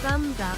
Thumbs up.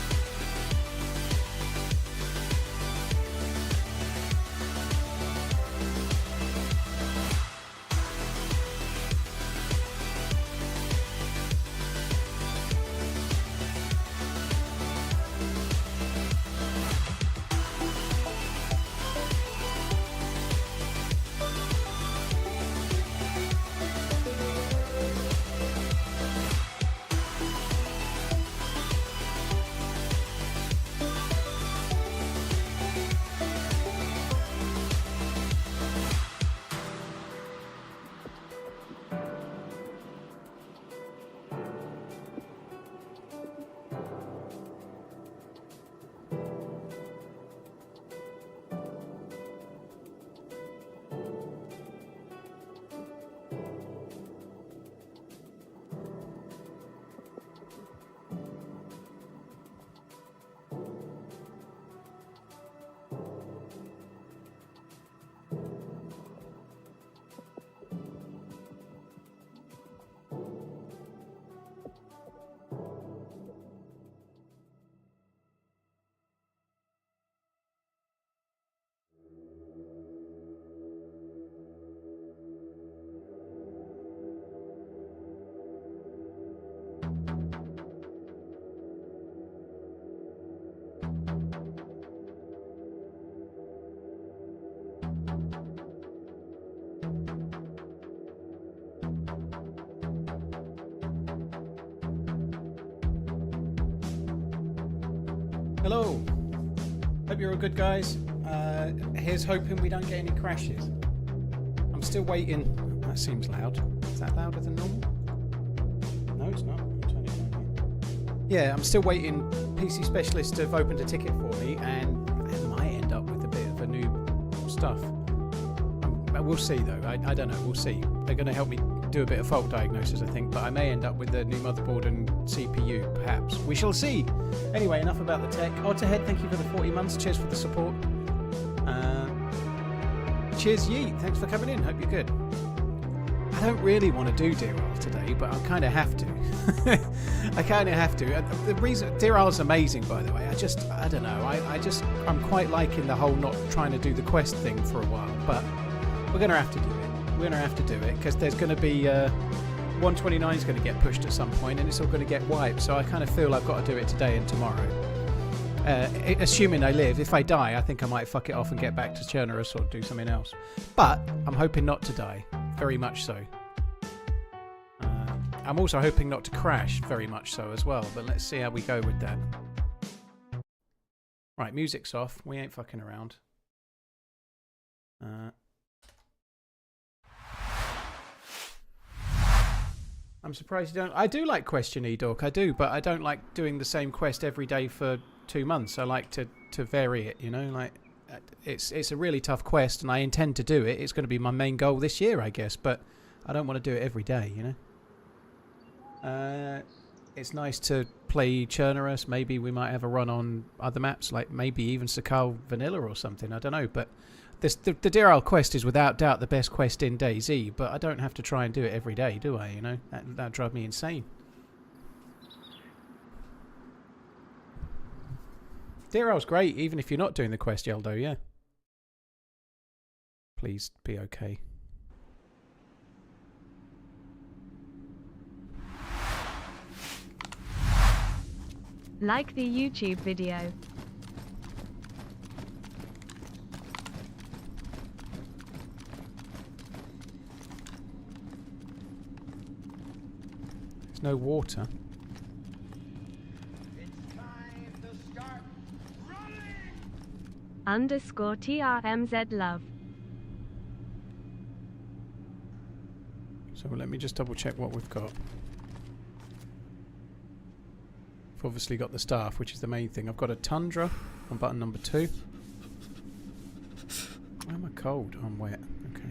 Hello, hope you're all good, guys. Here's hoping we don't get any crashes. I'm still waiting. That seems loud. Is that louder than normal? No, it's not. Turn it down. Yeah, I'm still waiting. PC Specialist have opened a ticket for me, and I might end up with a bit of a new stuff. We'll see, though. I don't know. We'll see. They're going to help me do a bit of fault diagnosis, I think, but I may end up with a new motherboard and CPU, perhaps. We shall see. Anyway, enough about the tech. Odds Ahead, thank you for the 40 months. Cheers for the support. Cheers, Yeet. Thanks for coming in. Hope you're good. I don't really want to do Deerisle today, but I kind of have to. I kind of have to. The reason Deerile's amazing, by the way. I don't know. I'm quite liking the whole not trying to do the quest thing for a while, but we're going to have to do it. We're going to have to do it because there's going to be 129 is going to get pushed at some point, and it's all going to get wiped. So I kind of feel I've got to do it today and tomorrow. Assuming I live. If I die, I think I might fuck it off and get back to Chernarus or do something else. But I'm hoping not to die. Very much so. I'm also hoping not to crash. Very much so as well. But let's see how we go with that. Right, music's off. We ain't fucking around. I'm surprised you don't. I do like Question E-Dork, I do, but I don't like doing the same quest every day for 2 months. I like to vary it, you know, like it's a really tough quest and I intend to do it. It's going to be my main goal this year, I guess, but I don't want to do it every day, you know. It's nice to play Chernarus. Maybe we might have a run on other maps, like maybe even Sakal Vanilla or something. I don't know, but the Deerisle quest is without doubt the best quest in DayZ, but I don't have to try and do it every day, do I? You know, that'd drive me insane. Deerisle's great, even if you're not doing the quest, Yeldo, yeah. Please be okay. Like the YouTube video. There's no water. It's time to start running! _ TRMZ love. So let me just double check what we've got. We've obviously got the staff, which is the main thing. I've got a tundra on button number 2. Why am I cold? I'm wet. Okay.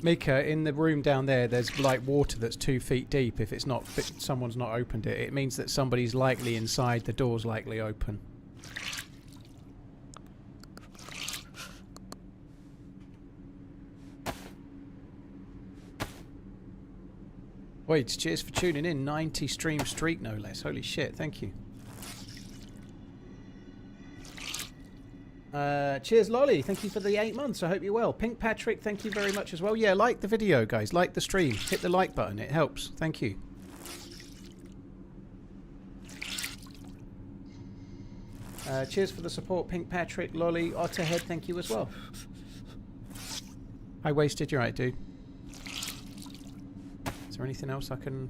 Mika, in the room down there, there's like water that's 2 feet deep. If it's not, if someone's not opened it, it means that somebody's likely inside. The door's likely open. Wait, cheers for tuning in. 90 stream streak, no less. Holy shit, thank you. Cheers, Lolly. Thank you for the 8 months. I hope you're well. Pink Patrick, thank you very much as well. Yeah, like the video, guys. Like the stream. Hit the like button. It helps. Thank you. Cheers for the support, Pink Patrick, Lolly, Otterhead. Thank you as well. I wasted. You're right, dude. Is there anything else I can...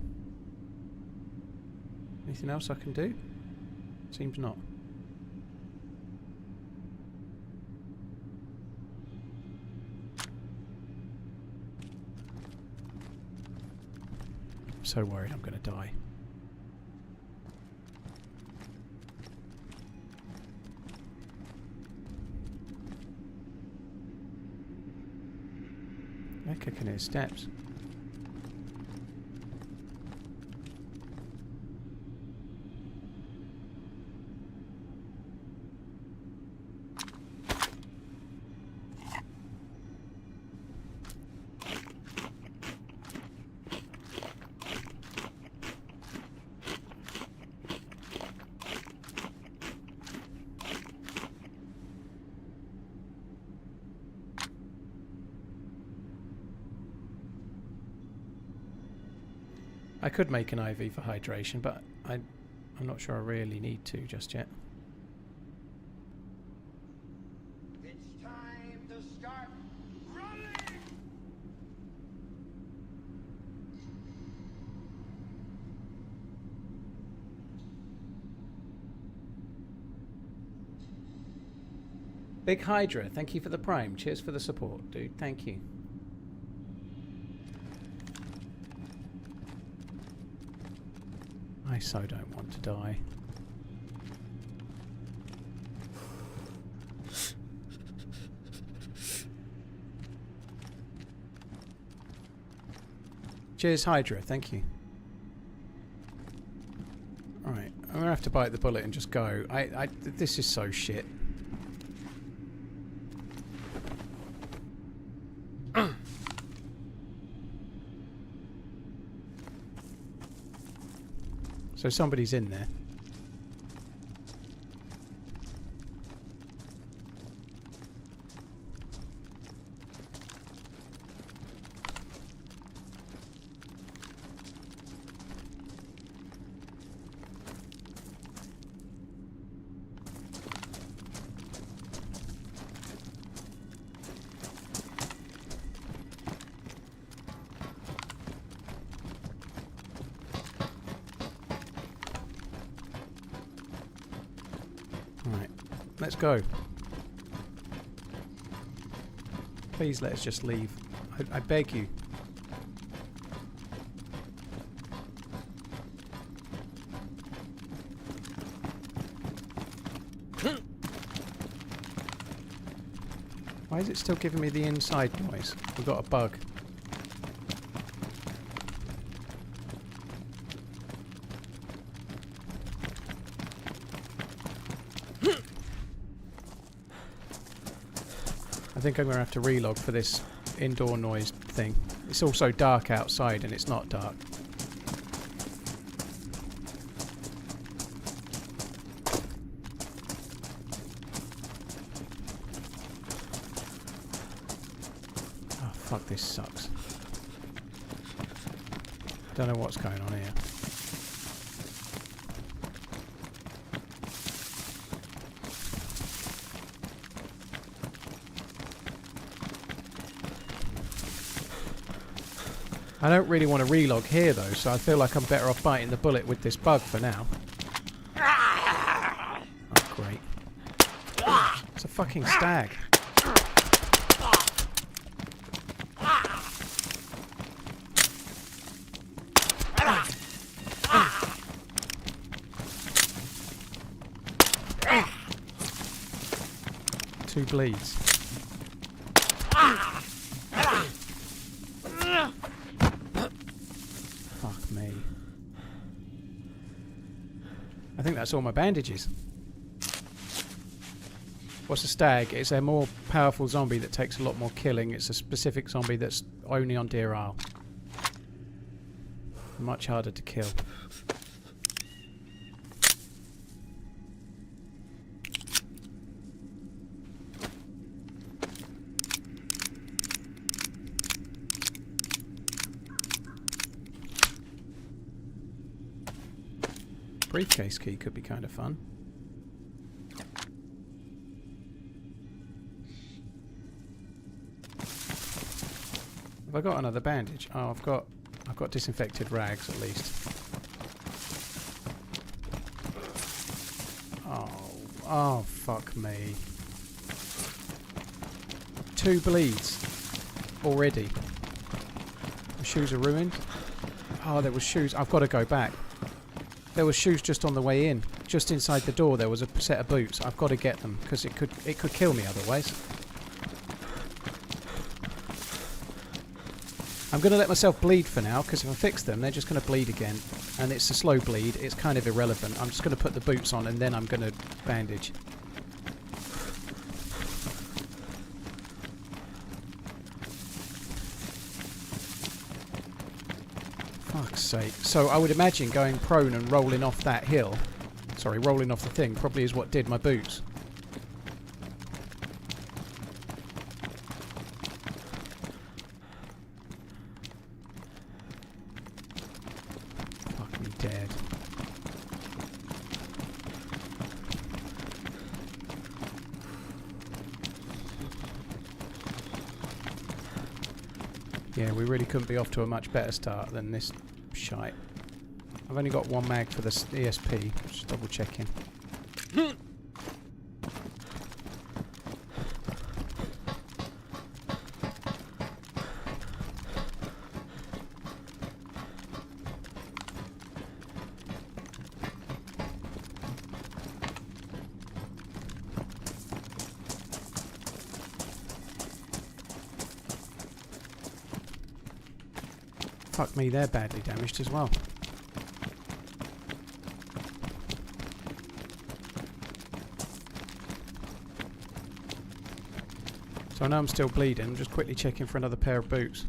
Anything else I can do? Seems not. I'm so worried I'm going to die. I can hear steps. I could make an IV for hydration, but I'm not sure I really need to just yet. It's time to start running! Big Hydra, thank you for the prime. Cheers for the support, dude. Thank you. I so don't want to die. Cheers, Hydra. Thank you. Alright, I'm going to have to bite the bullet and just go. This is so shit. So somebody's in there. Let's go. Please let us just leave. I beg you. Why is it still giving me the inside noise? We've got a bug. I think I'm going to have to relog for this indoor noise thing. It's also dark outside and it's not dark. Oh, fuck, this sucks. Don't know what's going on here. I don't really want to relog here though, so I feel like I'm better off biting the bullet with this bug for now. Oh, great. It's a fucking stag. Two bleeds. Fuck me. I think that's all my bandages. What's a stag? It's a more powerful zombie that takes a lot more killing. It's a specific zombie that's only on Deerisle. Much harder to kill. Briefcase key could be kind of fun. Have I got another bandage? Oh, I've got disinfected rags at least. Oh, fuck me. 2 bleeds already. The shoes are ruined. Oh, there was shoes. I've got to go back. There were shoes just on the way in. Just inside the door there was a set of boots. I've got to get them because it could kill me otherwise. I'm going to let myself bleed for now because if I fix them they're just going to bleed again. And it's a slow bleed. It's kind of irrelevant. I'm just going to put the boots on and then I'm going to bandage. Fuck's sake. So I would imagine going prone and rolling off that hill, sorry, rolling off the thing, probably is what did my boots. Fuck me dead. Yeah, we really couldn't be off to a much better start than this shite. I've only got 1 mag for the ESP, just double checking. Fuck me, they're badly damaged as well. So I know I'm still bleeding, I'm just quickly checking for another pair of boots.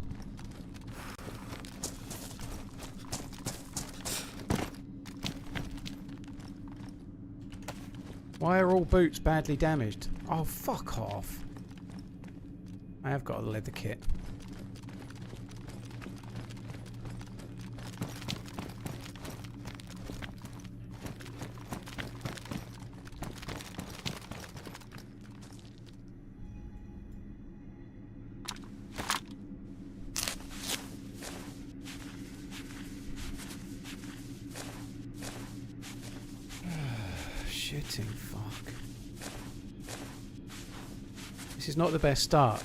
Why are all boots badly damaged? Oh, fuck off. I have got a leather kit. Shitting fuck. This is not the best start.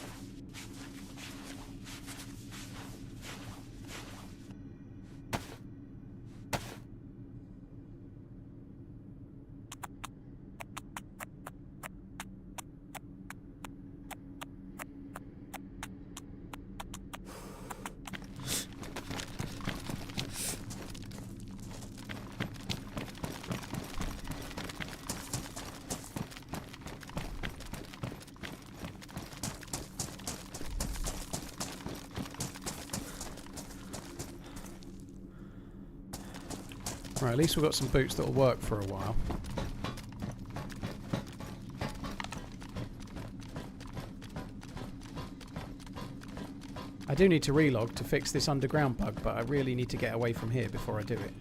Right, at least we've got some boots that'll work for a while. I do need to relog to fix this underground bug, but I really need to get away from here before I do it.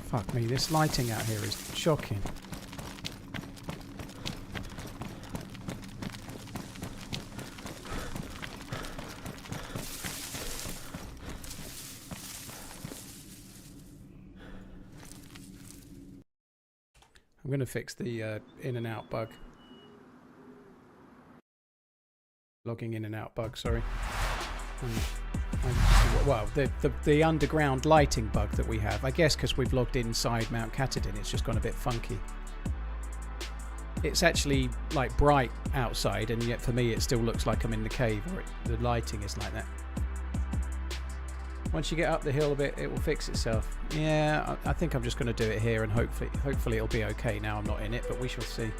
Fuck me, this lighting out here is shocking. I'm going to fix the in and out bug. Logging in and out bug, sorry. Well, the underground lighting bug that we have. I guess because we've logged inside Mount Katahdin, it's just gone a bit funky. It's actually like bright outside, and yet for me it still looks like I'm in the cave, or the lighting is like that. Once you get up the hill a bit, it will fix itself. Yeah, I think I'm just going to do it here, and hopefully it'll be okay. Now I'm not in it, but we shall see.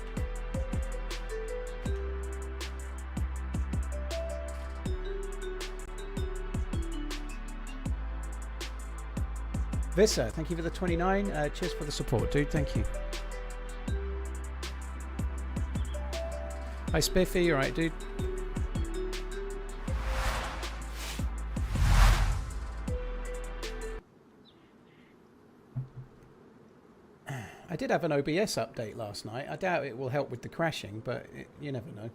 Vissa, thank you for the 29. Cheers for the support, dude. Thank you. Hi, Spiffy. You alright, dude? I did have an OBS update last night. I doubt it will help with the crashing, but you never know.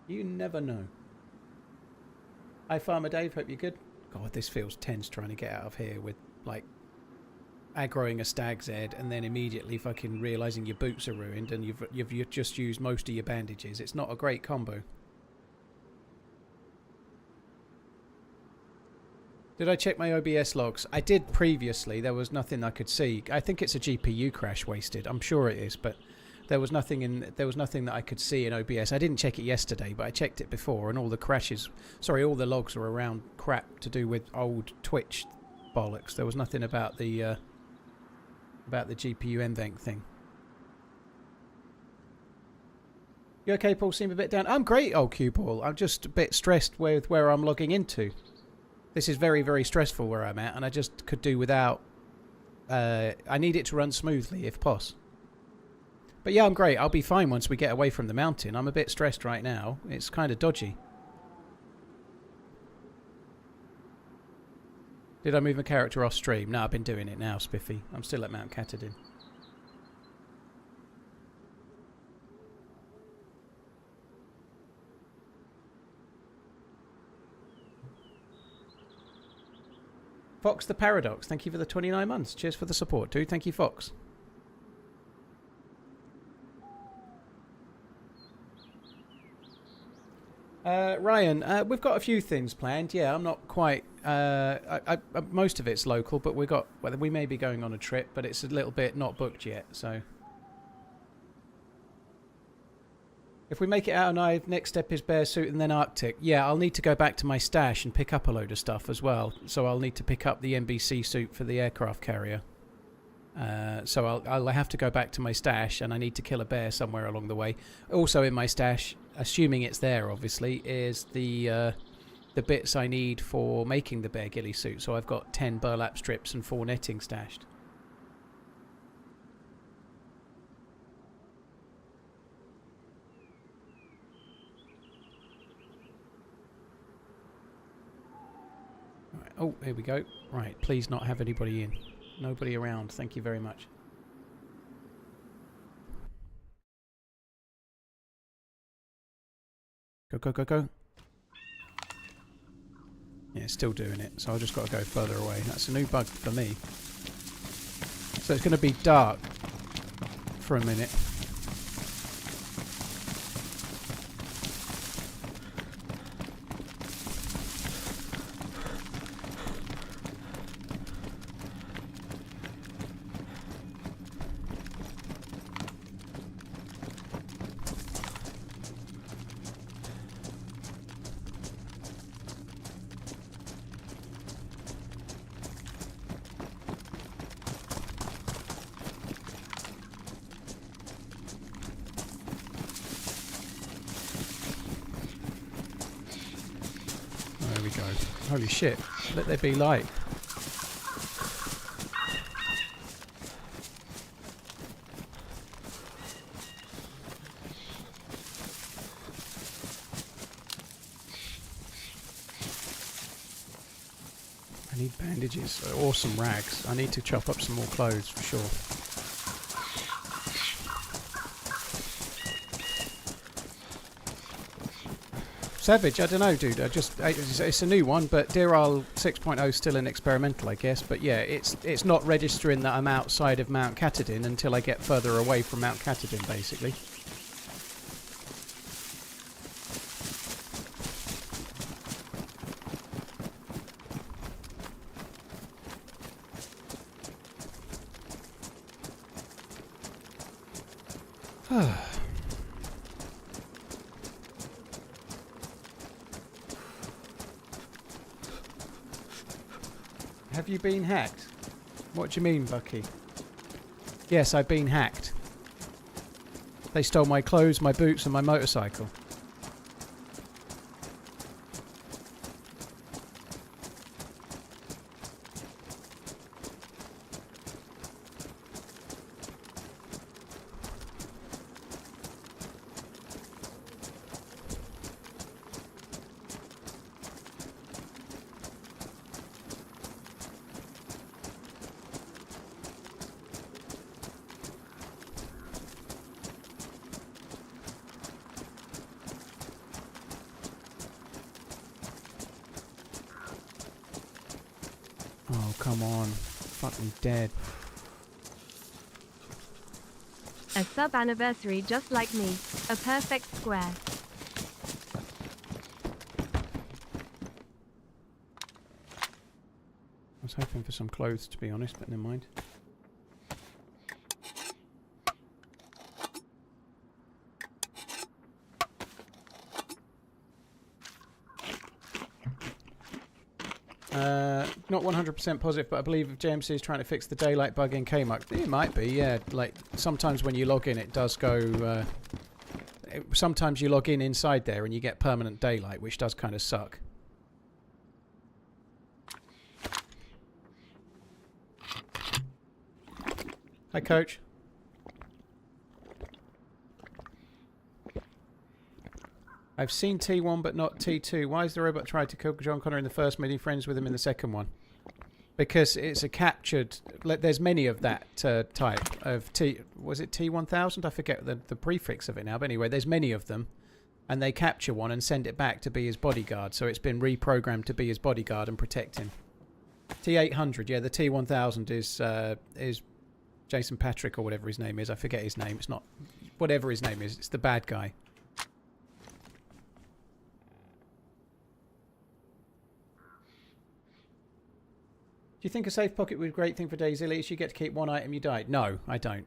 You never know. Hi, Farmer Dave. Hope you're good. God, this feels tense trying to get out of here with, like, aggroing a stag's head and then immediately fucking realising your boots are ruined and you've just used most of your bandages. It's not a great combo. Did I check my OBS logs? I did previously. There was nothing I could see. I think it's a GPU crash wasted. I'm sure it is, but there was nothing that I could see in OBS. I didn't check it yesterday, but I checked it before, and all the all the logs were around crap to do with old Twitch bollocks. There was nothing about the GPU NVENC thing. You okay, Paul? Seem a bit down. I'm great, old Q Paul. I'm just a bit stressed with where I'm logging into. This is very, very stressful where I'm at, and I just could do without... I need it to run smoothly, if possible. But yeah, I'm great. I'll be fine once we get away from the mountain. I'm a bit stressed right now. It's kind of dodgy. Did I move my character off stream? No, I've been doing it now, Spiffy. I'm still at Mount Katahdin. Fox the Paradox, thank you for the 29 months. Cheers for the support, dude. Thank you, Fox. Ryan, we've got a few things planned. Yeah, I'm not quite... most of it's local, but we may be going on a trip, but it's a little bit not booked yet, so... If we make it out alive, next step is bear suit and then Arctic. Yeah, I'll need to go back to my stash and pick up a load of stuff as well. So I'll need to pick up the NBC suit for the aircraft carrier. So I'll have to go back to my stash, and I need to kill a bear somewhere along the way. Also in my stash, assuming it's there obviously, is the bits I need for making the bear ghillie suit. So I've got 10 burlap strips and 4 netting stashed. Right. Oh, here we go. Right, please not have anybody in. Nobody around. Thank you very much. Go, go, go, go. Yeah, still doing it. So I've just got to go further away. That's a new bug for me. So it's going to be dark for a minute. Holy shit, let there be light. I need bandages, or some rags. I need to chop up some more clothes for sure. Savage, I don't know, dude. It's a new one, but Deerisle 6.0 is still an experimental, I guess. But yeah, it's not registering that I'm outside of Mount Katahdin until I get further away from Mount Katahdin, basically. Have you been hacked? What do you mean, Bucky? Yes, I've been hacked. They stole my clothes, my boots and my motorcycle. Oh, come on. Fucking dead. A sub anniversary just like me. A perfect square. I was hoping for some clothes, to be honest, but never mind. Not 100% positive, but I believe JMC is trying to fix the daylight bug in Kmart. It might be, yeah. Like, sometimes when you log in, it does go... sometimes you log in inside there and you get permanent daylight, which does kind of suck. Hi, Coach. I've seen T1 but not T2. Why is the robot tried to kill John Connor in the first, made friends with him in the second one? Because it's a captured... There's many of that type of T... Was it T1000? I forget the prefix of it now. But anyway, there's many of them. And they capture one and send it back to be his bodyguard. So it's been reprogrammed to be his bodyguard and protect him. T800, yeah, the T1000 is Jason Patrick or whatever his name is. I forget his name. It's not... Whatever his name is. It's the bad guy. Do you think a safe pocket would be a great thing for DayZ? At least you get to keep one item you died. No, I don't.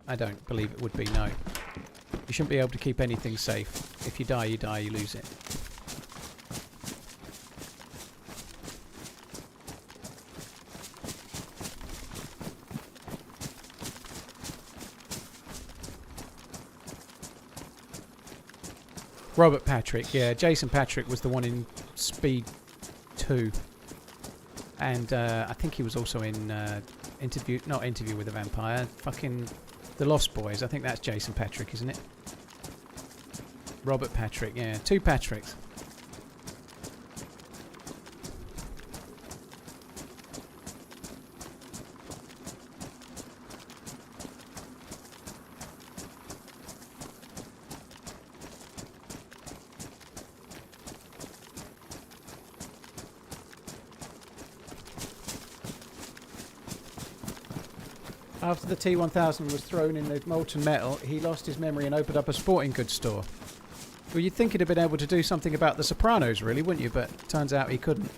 I don't believe it would be, no. You shouldn't be able to keep anything safe. If you die, you lose it. Robert Patrick, yeah. Jason Patrick was the one in Speed 2. And I think he was also in not Interview with a Vampire, fucking The Lost Boys. I think that's Jason Patrick, isn't it? Robert Patrick, yeah. Two Patricks. After the T1000 was thrown in the molten metal, he lost his memory and opened up a sporting goods store. Well, you'd think he'd have been able to do something about The Sopranos, really, wouldn't you? But turns out he couldn't.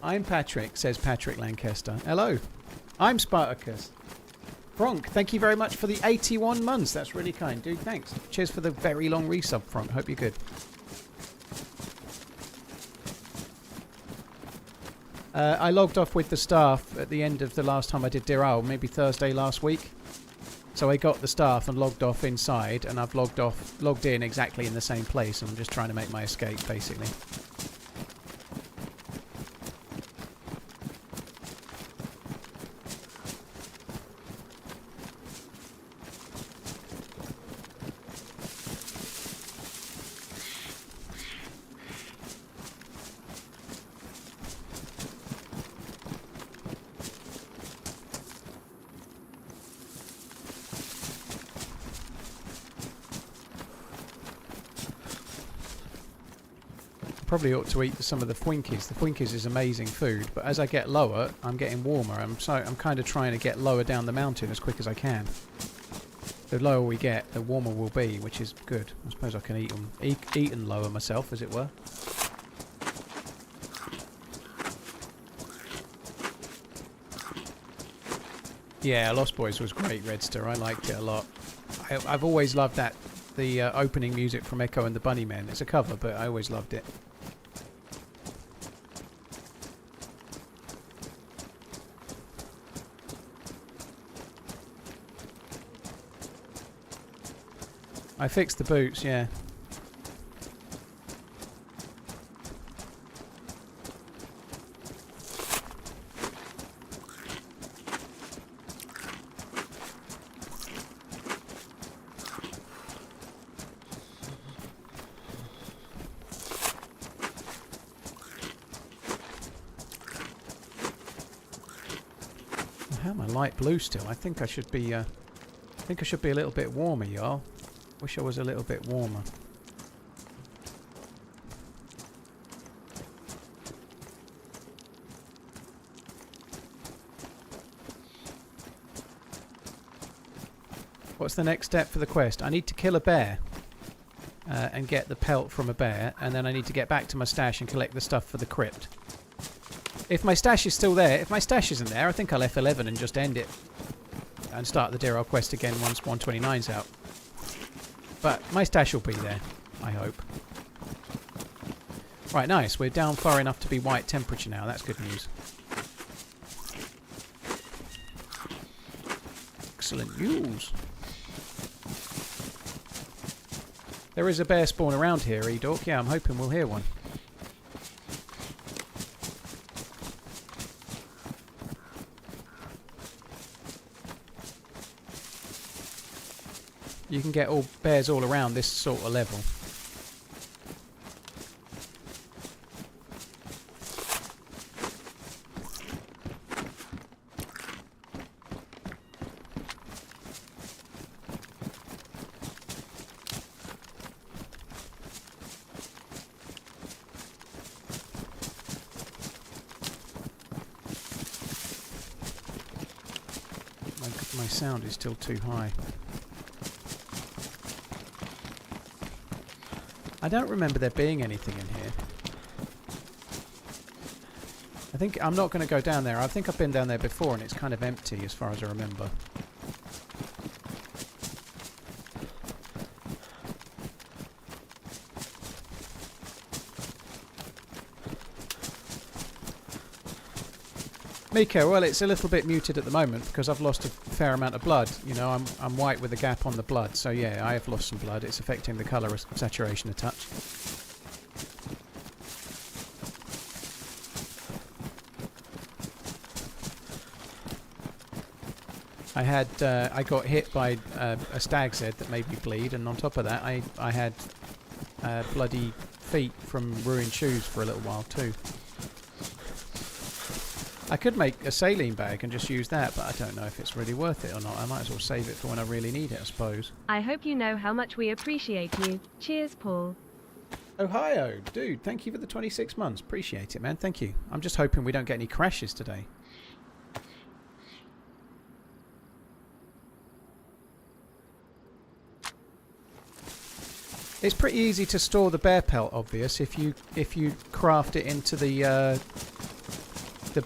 I'm Patrick, says Patrick Lancaster. Hello. I'm Spartacus. Frank, thank you very much for the 81 months. That's really kind, dude. Thanks. Cheers for the very long resub, Frank. Hope you're good. I logged off with the staff at the end of the last time I did Deerisle, maybe Thursday last week. So I got the staff and logged off inside, and I've logged in exactly in the same place. I'm just trying to make my escape, basically. probably ought to eat some of the Fwinkies. The Fwinkies is amazing food, but as I get lower, I'm getting warmer. I'm kind of trying to get lower down the mountain as quick as I can. The lower we get, the warmer we'll be, which is good. I suppose I can eat them, eat and lower myself, as it were. Yeah, Lost Boys was great, Redster. I liked it a lot. I've always loved that. The opening music from Echo and the Bunnymen. It's a cover, but I always loved it. I fixed the boots, yeah. How am I light blue still? I think I should be a little bit warmer, y'all. Wish I was a little bit warmer. What's the next step for the quest? I need to kill a bear and get the pelt from a bear, and then I need to get back to my stash and collect the stuff for the crypt. If my stash is still there, if my stash isn't there, I think I'll F11 and just end it and start the Deerisle quest again once 129's out. But my stash will be there, I hope. Right, nice. We're down far enough to be white temperature now. That's good news. Excellent news. There is a bear spawn around here, Edork. Yeah, I'm hoping we'll hear one. You can get bears all around this sort of level. My sound is still too high. I don't remember there being anything in here. I think I'm not going to go down there. I think I've been down there before and it's kind of empty as far as I remember. Mika, well, it's a little bit muted at the moment because I've lost a fair amount of blood. You know, I'm white with a gap on the blood, so yeah, I have lost some blood. It's affecting the colour saturation a touch. I got hit by a stag's head that made me bleed, and on top of that, I had bloody feet from ruined shoes for a little while too. I could make a saline bag and just use that, but I don't know if it's really worth it or not. I might as well save it for when I really need it, I suppose. I hope you know how much we appreciate you. Cheers, Paul. Ohio, dude, thank you for the 26 months. Appreciate it, man. Thank you. I'm just hoping we don't get any crashes today. It's pretty easy to store the bear pelt, obvious, if you craft it into the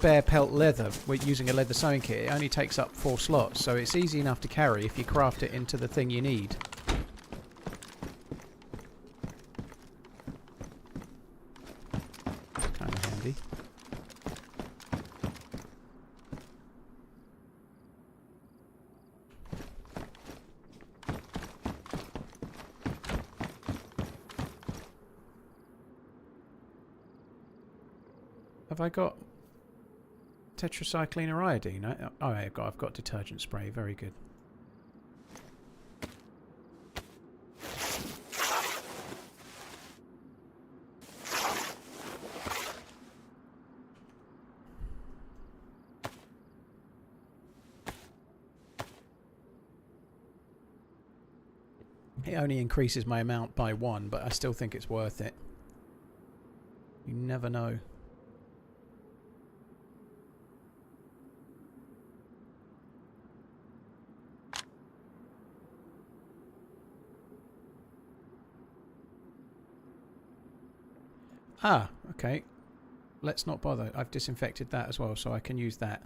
bear pelt leather using a leather sewing kit. It only takes up 4 slots, so it's easy enough to carry if you craft it into the thing you need. Kind of handy. Have I got tetracycline or iodine? Oh, I've got detergent spray. Very good. It only increases my amount by 1, but I still think it's worth it. You never know. Ah, okay. Let's not bother. I've disinfected that as well, so I can use that.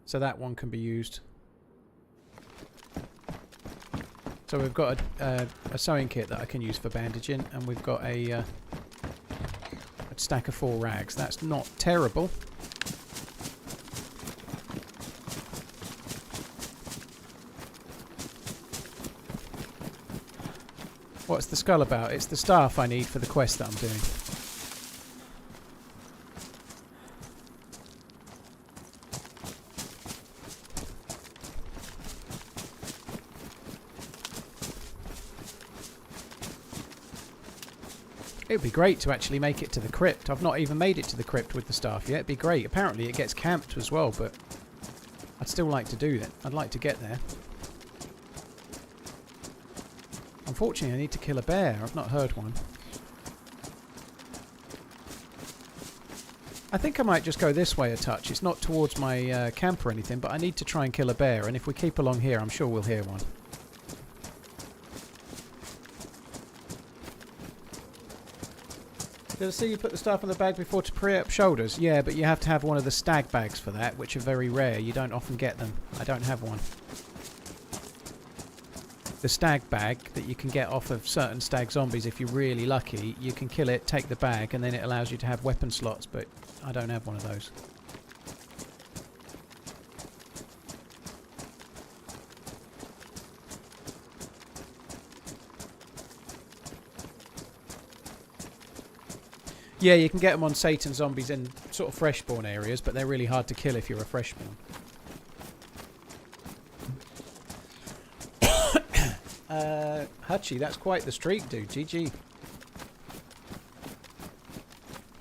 So that one can be used. So we've got a sewing kit that I can use for bandaging, and we've got a stack of 4 rags. That's not terrible. What's the skull about? It's the staff I need for the quest that I'm doing. It would be great to actually make it to the crypt. I've not even made it to the crypt with the staff yet. It'd be great. Apparently it gets camped as well, but I'd still like to do that. I'd like to get there. Unfortunately, I need to kill a bear. I've not heard one. I think I might just go this way a touch. It's not towards my camp or anything, but I need to try and kill a bear, and if we keep along here, I'm sure we'll hear one. Did I see you put the stuff in the bag before to pre-up shoulders? Yeah, but you have to have one of the stag bags for that, which are very rare. You don't often get them. I don't have one. The stag bag that you can get off of certain stag zombies, if you're really lucky, you can kill it, take the bag, and then it allows you to have weapon slots, but I don't have one of those. Yeah, you can get them on Satan zombies in sort of freshborn areas, but they're really hard to kill if you're a freshborn. Hutchie, that's quite the streak, dude. GG.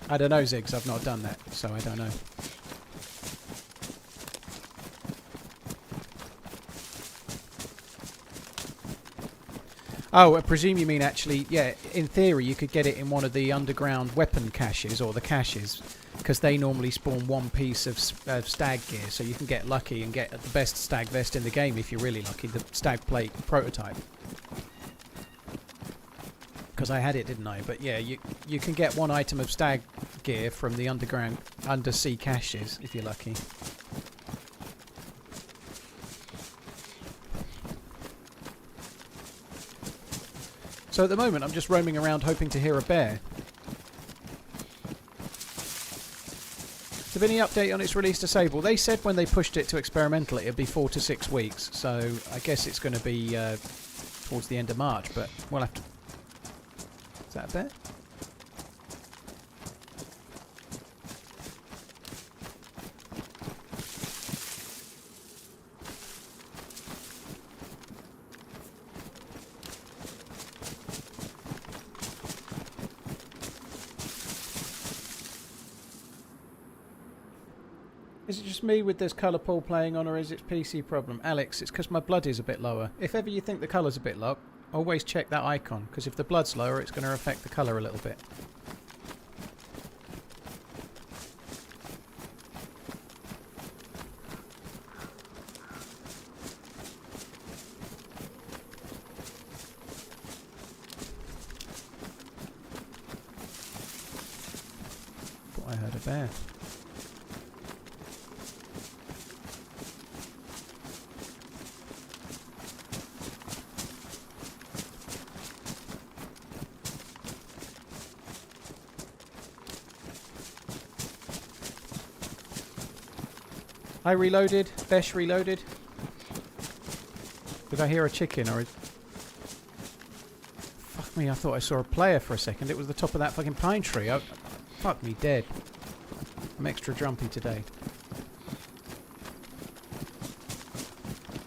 I don't know, Ziggs. I've not done that, so I don't know. Oh, I presume you mean actually, yeah, in theory you could get it in one of the underground weapon caches, or the caches, because they normally spawn one piece of stag gear, so you can get lucky and get the best stag vest in the game if you're really lucky, the stag plate prototype. Because I had it, didn't I? But yeah, you can get one item of stag gear from the underground undersea caches if you're lucky. So at the moment I'm just roaming around hoping to hear a bear. Has there been any update on its release to Sable? They said when they pushed it to experimental it'd be 4 to 6 weeks, so I guess it's going to be towards the end of March, but we'll have to... Is that a bear? Is it just me with this colour pool playing on, or is it PC problem? Alex, it's because my blood is a bit lower. If ever you think the colour's a bit low, always check that icon, because if the blood's lower, it's going to affect the colour a little bit. Thought I heard a bear. I reloaded. Besh reloaded. Did I hear a chicken or... Fuck me, I thought I saw a player for a second. It was the top of that fucking pine tree. Fuck me dead. I'm extra jumpy today.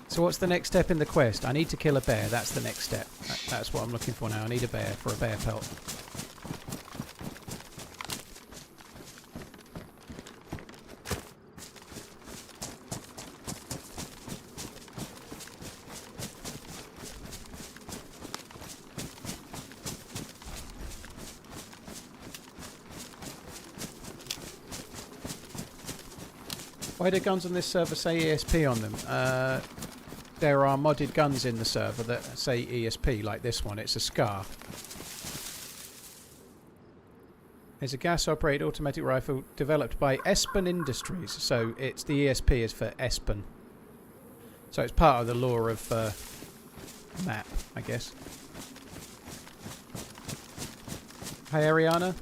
So what's the next step in the quest? I need to kill a bear. That's the next step. That's what I'm looking for now. I need a bear for a bear pelt. Why do guns on this server say ESP on them? There are modded guns in the server that say ESP, like this one. It's a SCAR. It's a gas-operated automatic rifle developed by Espen Industries. So it's the ESP is for Espen. So it's part of the lore of map, I guess. Hi, Ariana.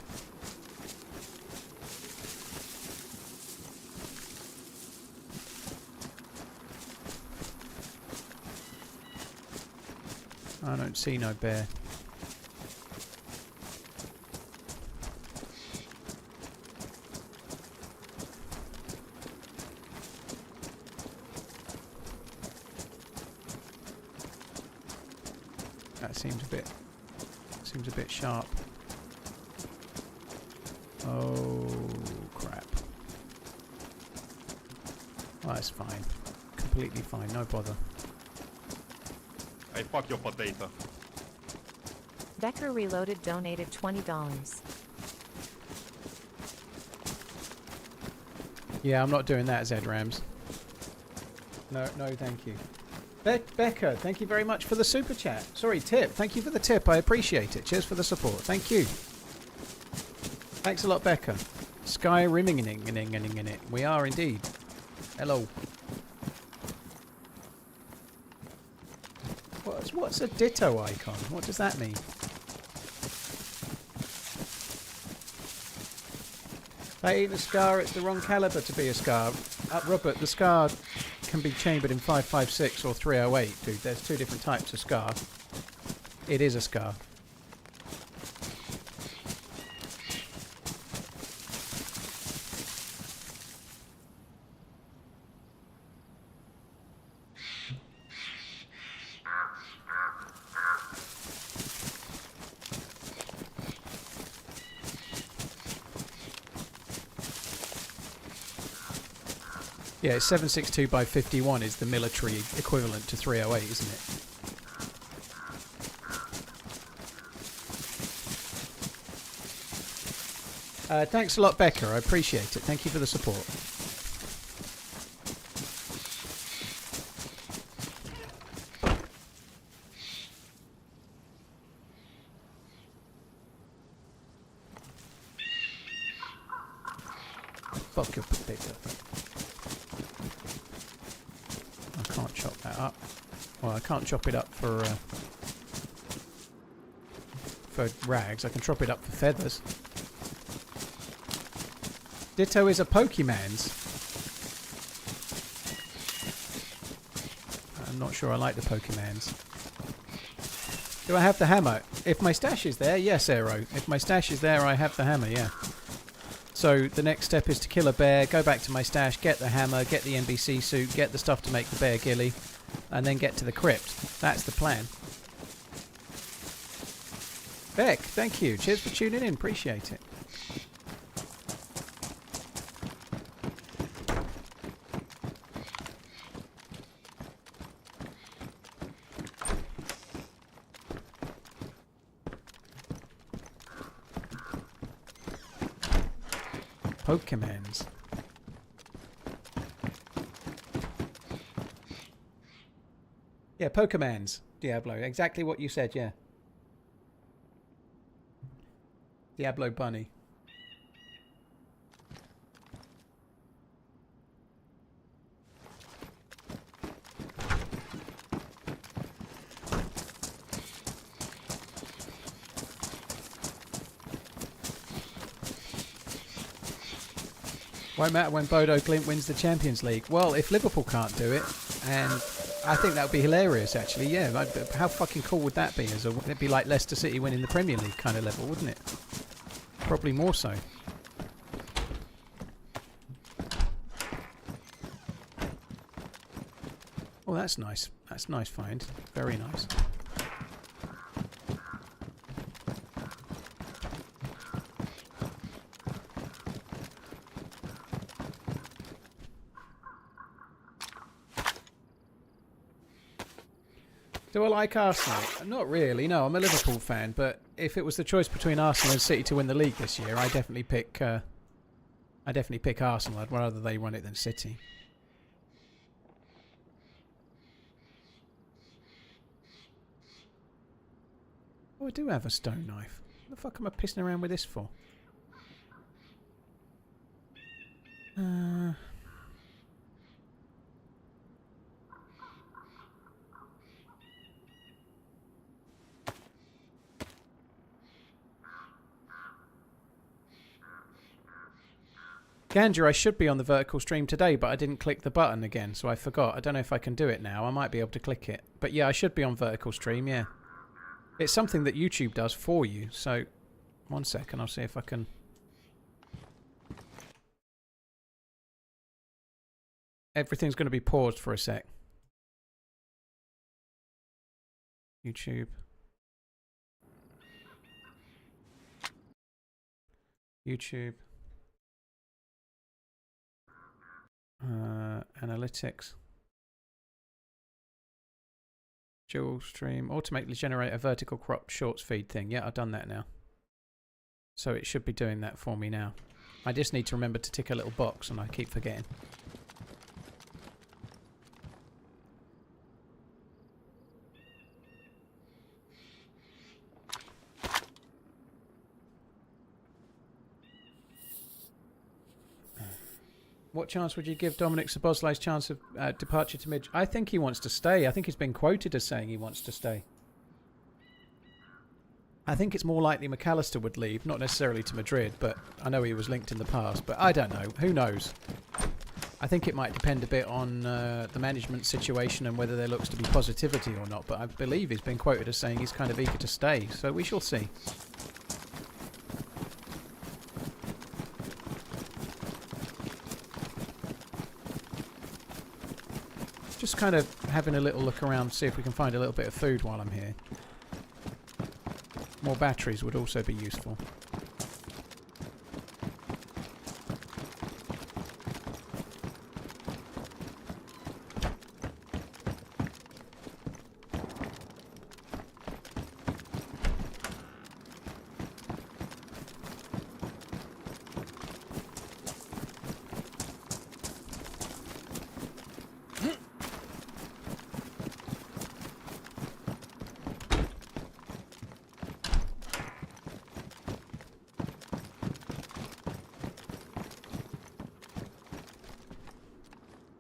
I don't see no bear. That seems a bit sharp. Oh crap. Oh, that's fine. Completely fine, no bother. Hey, fuck your potato. Becker Reloaded donated $20. Yeah, I'm not doing that, Zrams. No, thank you. Becca, thank you very much for the super chat. Sorry, tip. Thank you for the tip. I appreciate it. Cheers for the support. Thank you. Thanks a lot, Becca. Sky rimming in it. We are indeed. Hello. What's a ditto icon? What does that mean? That ain't a SCAR, it's the wrong caliber to be a SCAR. Robert, the SCAR can be chambered in 5.56 or 308, dude. There's two different types of SCAR. It is a SCAR. Yeah, it's 7.62 by 51 is the military equivalent to 308, isn't it? Thanks a lot, Becca. I appreciate it. Thank you for the support. Fuck your potato. I can't chop that up. Well, I can't chop it up for rags. I can chop it up for feathers. Ditto is a Pokemon's. I'm not sure I like the Pokemon's. Do I have the hammer? If my stash is there, yes, Aero. If my stash is there, I have the hammer, yeah. So the next step is to kill a bear, go back to my stash, get the hammer, get the NBC suit, get the stuff to make the bear ghillie, and then get to the crypt. That's the plan. Beck, thank you. Cheers for tuning in. Appreciate it. Pokemons. Yeah, Pokemons, Diablo. Exactly what you said, yeah. Diablo Bunny. Won't matter when Bodo Glimt wins the Champions League. Well, if Liverpool can't do it, and I think that would be hilarious, actually. Yeah, how fucking cool would that be? It'd be like Leicester City winning the Premier League kind of level, wouldn't it? Probably more so. Oh, that's nice. That's a nice find. Very nice. Do I like Arsenal? Not really, no. I'm a Liverpool fan, but if it was the choice between Arsenal and City to win the league this year, I'd definitely pick I definitely pick Arsenal. I'd rather they run it than City. Oh, I do have a stone knife. What the fuck am I pissing around with this for? Gandra, I should be on the vertical stream today, but I didn't click the button again, so I forgot. I don't know if I can do it now. I might be able to click it. But yeah, I should be on vertical stream, yeah. It's something that YouTube does for you, so 1 second, I'll see if I can... Everything's going to be paused for a sec. YouTube. YouTube. Analytics. Dual stream. Automatically generate a vertical crop shorts feed thing. Yeah, I've done that now. So it should be doing that for me now. I just need to remember to tick a little box and I keep forgetting. What chance would you give Dominic Szoboszlai's chance of departure to Midge? I think he wants to stay. I think he's been quoted as saying he wants to stay. I think it's more likely McAllister would leave, not necessarily to Madrid, but I know he was linked in the past, but I don't know. Who knows? I think it might depend a bit on the management situation and whether there looks to be positivity or not, but I believe he's been quoted as saying he's kind of eager to stay, so we shall see. Just kind of having a little look around, see if we can find a little bit of food while I'm here. More batteries would also be useful.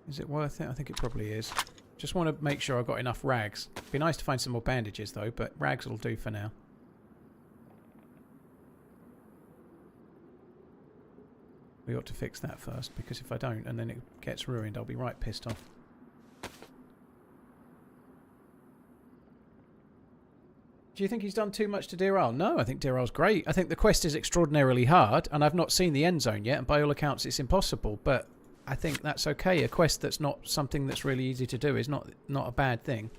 Is it worth it? I think it probably is. Just want to make sure I've got enough rags. Be nice to find some more bandages though, but rags will do for now. We ought to fix that first, because if I don't and then it gets ruined, I'll be right pissed off. Do you think he's done too much to Deerisle? No, I think Deerile's great. I think the quest is extraordinarily hard, and I've not seen the end zone yet, and by all accounts it's impossible, but I think that's okay. A quest that's not something that's really easy to do is not a bad thing.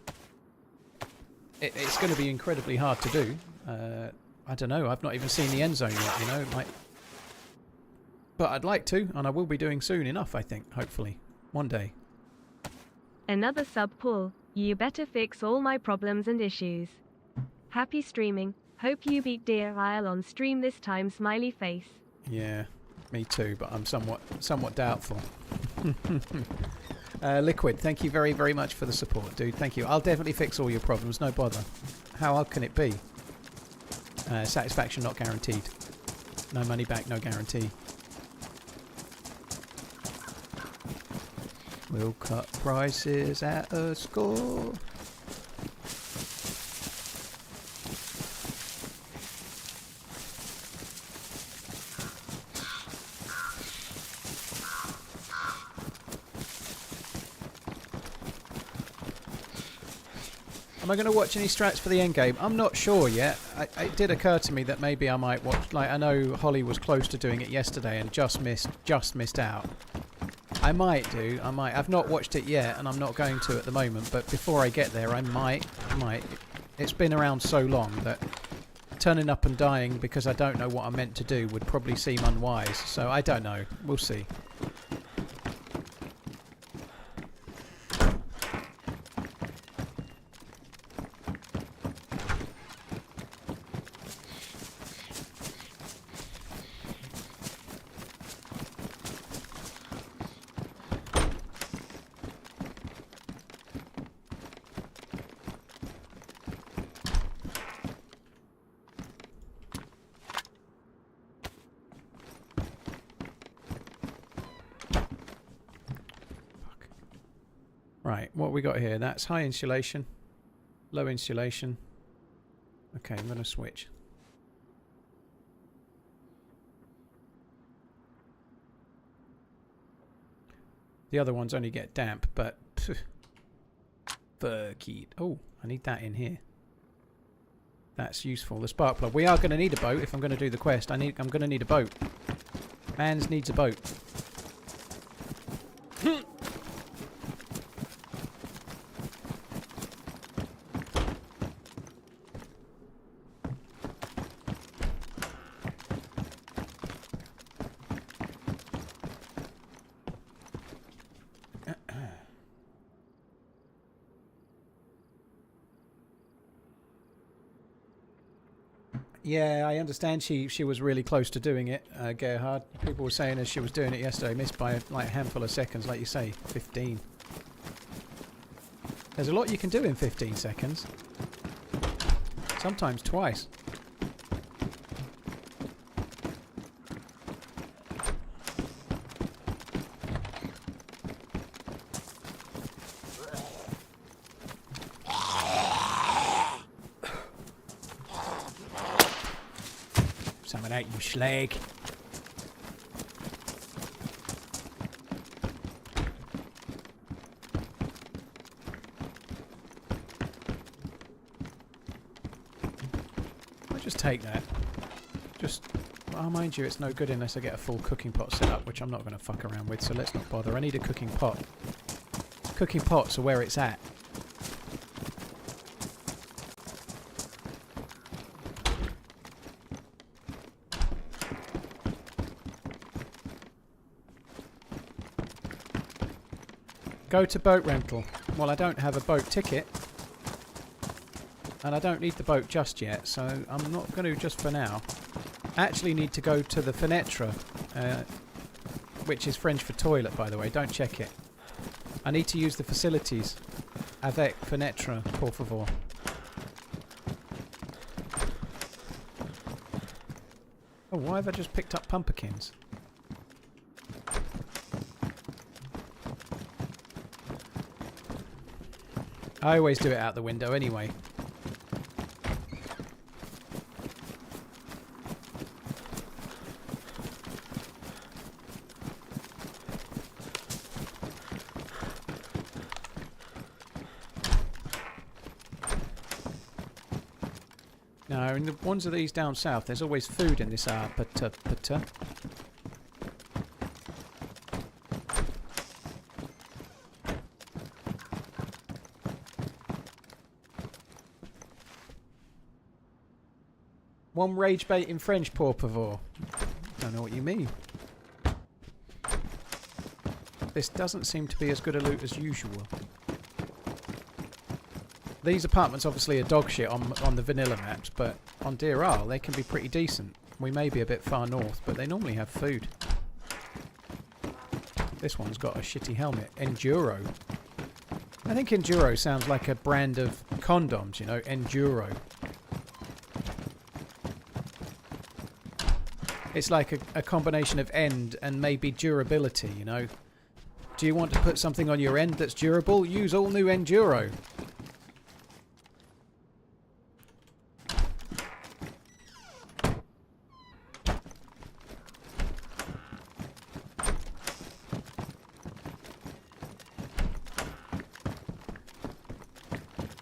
It's going to be incredibly hard to do. I don't know. I've not even seen the end zone yet, you know. But I'd like to, and I will be doing soon enough, I think, hopefully. One day. Another sub pull. You better fix all my problems and issues. Happy streaming. Hope you beat Deerisle on stream this time, smiley face. Yeah. Me too, but I'm somewhat doubtful. Liquid, thank you very, very much for the support, dude. Thank you. I'll definitely fix all your problems, no bother. How hard can it be? Satisfaction not guaranteed. No money back, no guarantee. We'll cut prices at a score. Am I going to watch any strats for the end game? I'm not sure yet. It did occur to me that maybe I might watch. Like, I know Holly was close to doing it yesterday and just missed out. I might do. I might. I've not watched it yet, and I'm not going to at the moment. But before I get there, I might. It's been around so long that turning up and dying because I don't know what I'm meant to do would probably seem unwise. So I don't know. We'll see. Right, what we got here? That's high insulation, low insulation. Okay, I'm going to switch. The other ones only get damp, but fuck it. Oh, I need that in here. That's useful. The spark plug. We are going to need a boat if I'm going to do the quest. I'm going to need a boat. Mans needs a boat. Yeah, I understand she was really close to doing it, Gerhard. People were saying as she was doing it yesterday, missed by like a handful of seconds, like you say, 15. There's a lot you can do in 15 seconds. Sometimes twice. Some of that, you slag. I'll just take that. Just, well, mind you, it's no good unless I get a full cooking pot set up, which I'm not going to fuck around with, so let's not bother. I need a cooking pot. Cooking pots are where it's at. Go to boat rental. Well, I don't have a boat ticket. And I don't need the boat just yet, so I'm not going to just for now. I actually need to go to the fenêtre, which is French for toilet, by the way. Don't check it. I need to use the facilities. Avec fenêtre, por favor. Oh, why have I just picked up pumpkins? I always do it out the window anyway. Now, in the ones of these down south, there's always food in this pata. One rage bait in French, por favor. Don't know what you mean. This doesn't seem to be as good a loot as usual. These apartments obviously are dog shit on the vanilla maps, but on Deerisle they can be pretty decent. We may be a bit far north, but they normally have food. This one's got a shitty helmet. Enduro. I think Enduro sounds like a brand of condoms, you know, Enduro. It's like a combination of end and maybe durability, you know. Do you want to put something on your end that's durable? Use all new Enduro.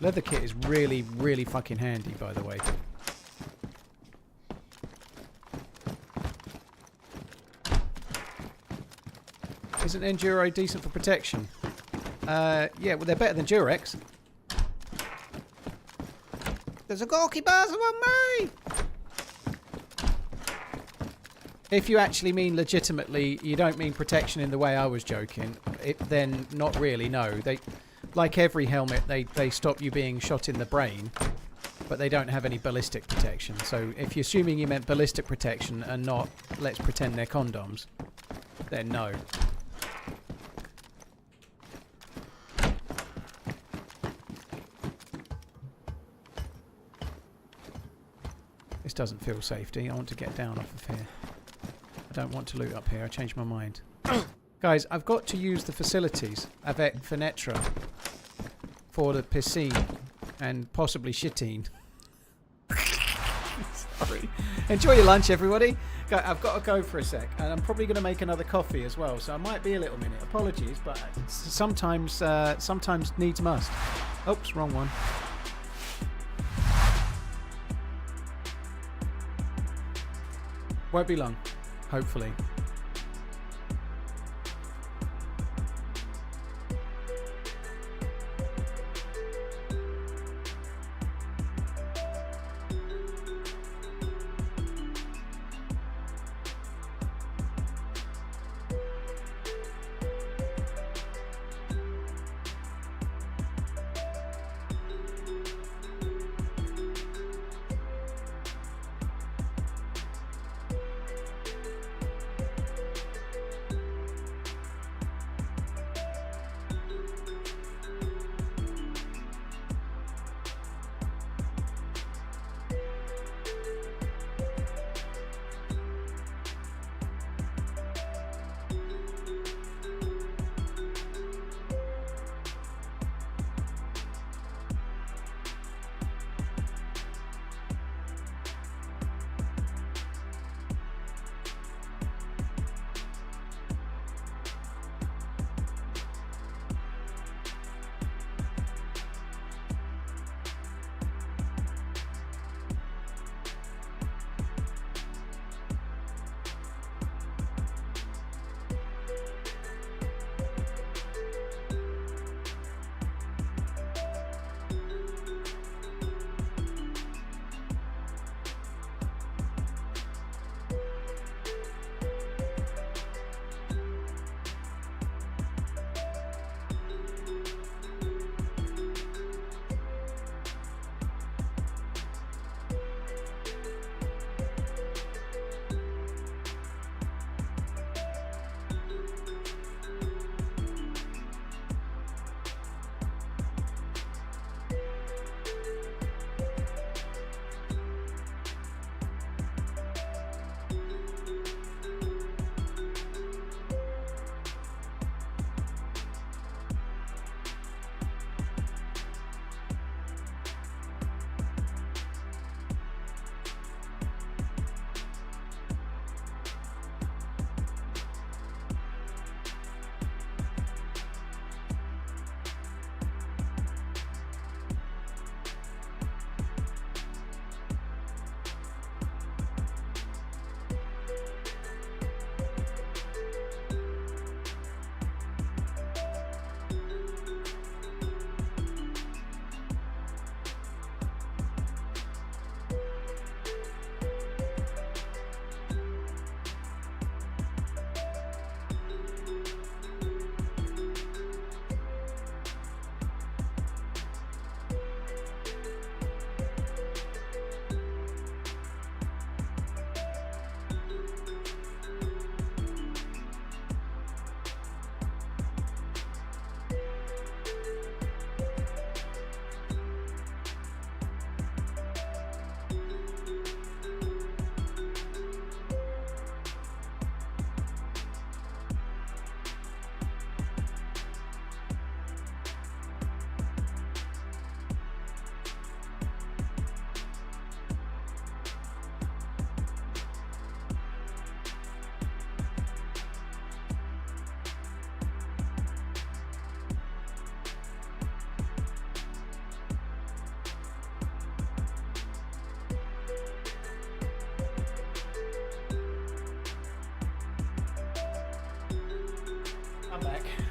Leather kit is really, really fucking handy, by the way. Isn't Enduro decent for protection? Yeah, well, they're better than Durex. There's a Gorky Basil on me! If you actually mean legitimately, you don't mean protection in the way I was joking, then not really, no. Like every helmet, they stop you being shot in the brain, but they don't have any ballistic protection. So if you're assuming you meant ballistic protection and not let's pretend they're condoms, then no. This doesn't feel safety. I want to get down off of here. I don't want to loot up here. I changed my mind. Guys, I've got to use the facilities avec fenêtre. for the piscine and possibly shitine. Sorry. Enjoy your lunch, everybody. I've got to go for a sec, and I'm probably going to make another coffee as well, so I might be a little minute. Apologies, but sometimes needs must. Oops, wrong one. Won't be long, hopefully.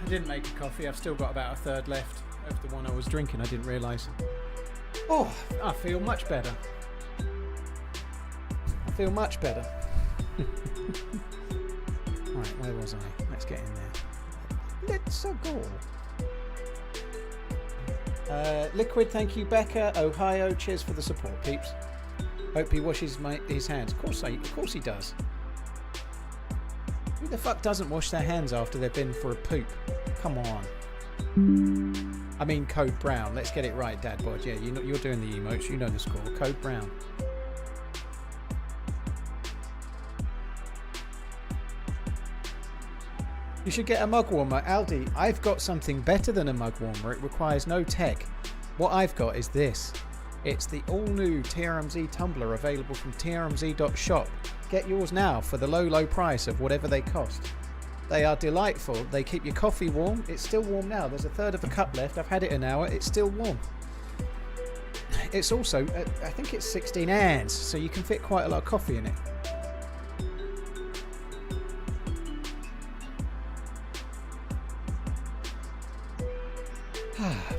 Didn't make a coffee. I've still got about a third left of the one I was drinking. I didn't realise. Oh, I feel much better. I feel much better. Right, where was I? Let's get in there. Let's go. Liquid, thank you, Becca. Ohio, cheers for the support, peeps. Hope he washes his hands. Of course he does. Who the fuck doesn't wash their hands after they've been for a poop? Come on. I mean Code Brown. Let's get it right, Dad Bod. Yeah, you're doing the emotes. You know the score. Code Brown. You should get a mug warmer. Aldi, I've got something better than a mug warmer. It requires no tech. What I've got is this. It's the all-new TRMZ tumbler available from trmz.shop. Get yours now for the low, low price of whatever they cost. They are delightful. They keep your coffee warm. It's still warm now. There's a third of a cup left. I've had it an hour. It's still warm. It's also, I think it's 16 ounce, so you can fit quite a lot of coffee in it.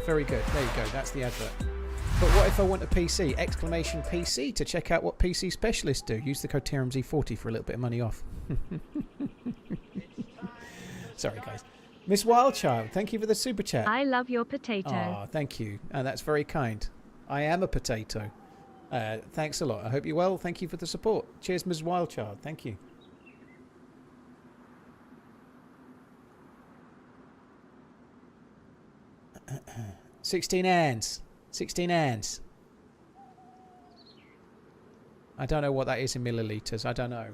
Very good. There you go. That's the advert. But what if I want a PC? Exclamation PC to check out what PC specialists do. Use the code TRMZ40 for a little bit of money off. Sorry, guys. Miss Wildchild, thank you for the super chat. I love your potato. Oh, thank you. That's very kind. I am a potato. Thanks a lot. I hope you're well. Thank you for the support. Cheers, Miss Wildchild. Thank you. $16 hands. 16 hands. I don't know what that is in milliliters. I don't know.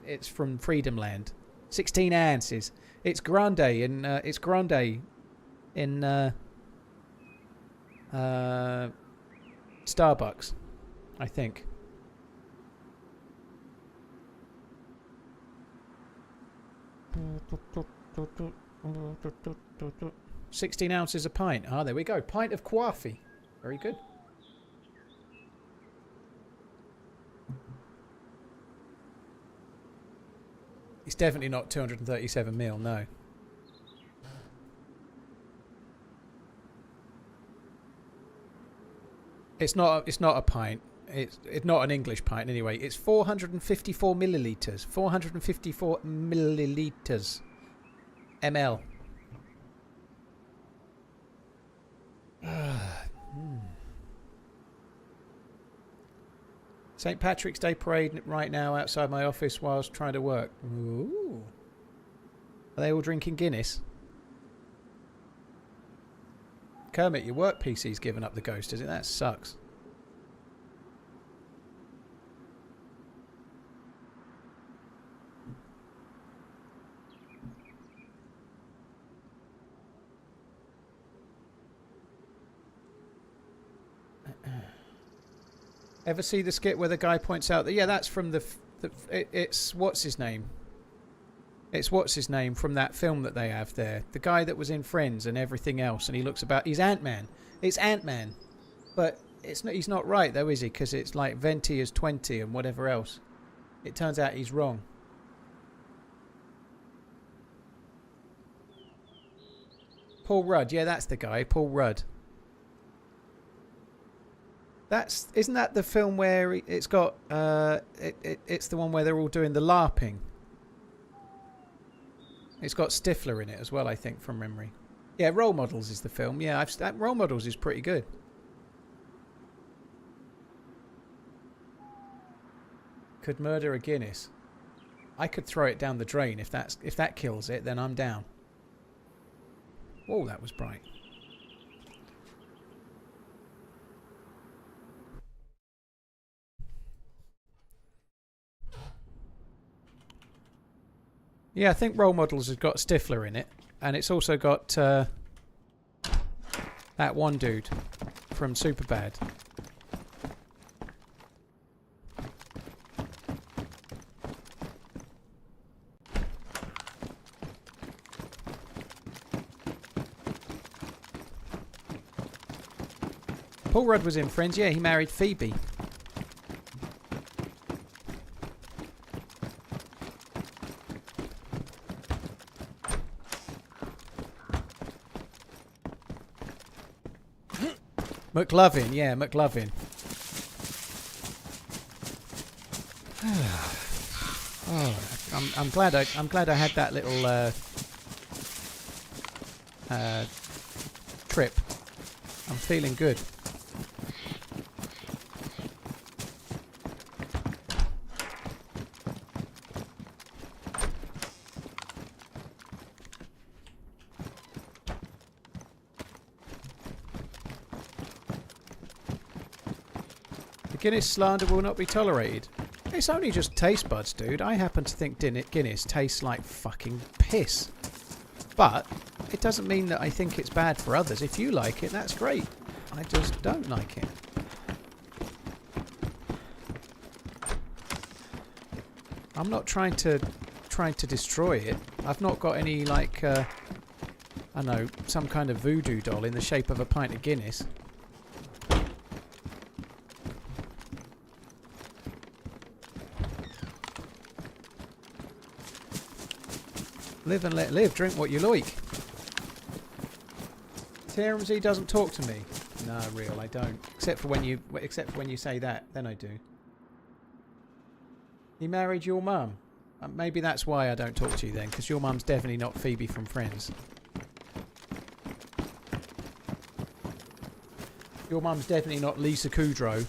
It's from Freedom Land. 16 ounces. It's grande in Starbucks, I think. $16 ounces a pint. Ah, there we go. Pint of coffee. Very good. It's definitely not 237 ml, no. It's not a pint. It's not an English pint anyway. It's 454 milliliters. 454 milliliters. ML. St. Patrick's Day parade right now outside my office whilst trying to work. Ooh. Are they all drinking Guinness? Kermit, your work PC's given up the ghost, is it? That sucks. Ever see the skit where the guy points out that, yeah, that's from it's what's his name? It's what's his name from that film that they have there. The guy that was in Friends and everything else, and he looks about. He's Ant-Man. It's Ant-Man, but it's not. He's not right though, is he? Because it's like Venti is 20 and whatever else. It turns out he's wrong. Paul Rudd. Yeah, that's the guy. Paul Rudd. Isn't that the film where it's got it's the one where they're all doing the LARPing. It's got Stifler in it as well, I think, from memory. Yeah, Role Models is the film. Yeah, that Role Models is pretty good. Could murder a Guinness. I could throw it down the drain if that kills it, then I'm down. Whoa, that was bright. Yeah, I think Role Models has got Stifler in it. And it's also got that one dude from Superbad. Paul Rudd was in Friends. Yeah, he married Phoebe. McLovin, yeah, McLovin. Oh, I'm glad I had that little trip. I'm feeling good. Guinness slander will not be tolerated. It's only just taste buds, dude. I happen to think Guinness tastes like fucking piss. But it doesn't mean that I think it's bad for others. If you like it, that's great. I just don't like it. I'm not trying to destroy it. I've not got any like I don't know, some kind of voodoo doll in the shape of a pint of Guinness. Live and let live. Drink what you like. TRMZ doesn't talk to me. No, real, I don't. Except for when you say that, then I do. He married your mum. Maybe that's why I don't talk to you then, because your mum's definitely not Phoebe from Friends. Your mum's definitely not Lisa Kudrow.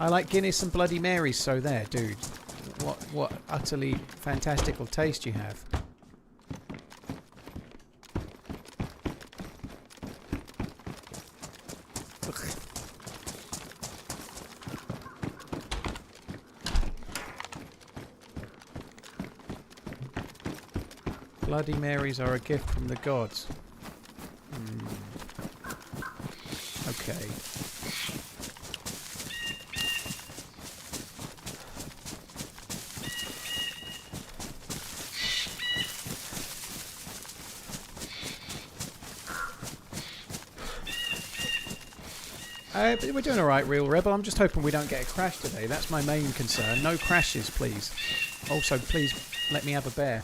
I like Guinness and Bloody Marys, so there, dude. What utterly fantastical taste you have. Bloody Marys are a gift from the gods. Okay. But we're doing alright, Real Rebel. I'm just hoping we don't get a crash today. That's my main concern. No crashes, please. Also, please let me have a bear.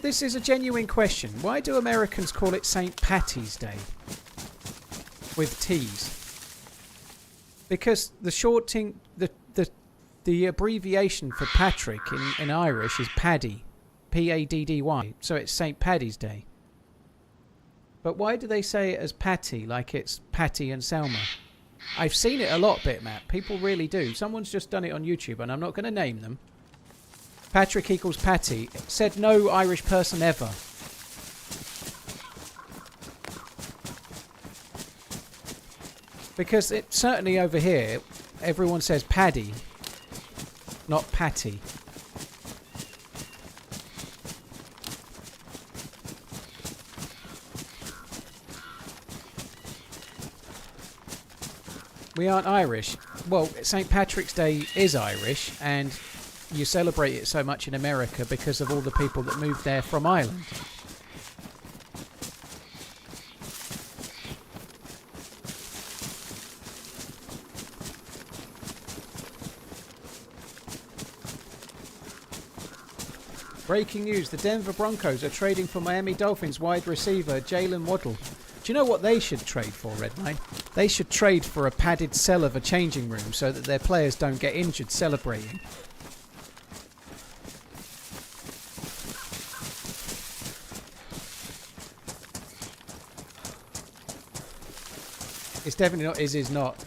This is a genuine question. Why do Americans call it St. Patty's Day? With T's. Because the abbreviation for Patrick in Irish is Paddy. P-A-D-D-Y. So it's St. Paddy's Day. But why do they say it as Patty, like it's Patty and Selma? I've seen it a lot, Bitmap. People really do. Someone's just done it on YouTube, and I'm not going to name them. Patrick equals Patty. Said no Irish person ever. Because it certainly over here, everyone says Paddy, not Patty. We aren't Irish. Well, St. Patrick's Day is Irish, and you celebrate it so much in America because of all the people that moved there from Ireland. Breaking news, the Denver Broncos are trading for Miami Dolphins wide receiver Jalen Waddle. Do you know what they should trade for, Redline? They should trade for a padded cell of a changing room so that their players don't get injured celebrating. It's definitely not is not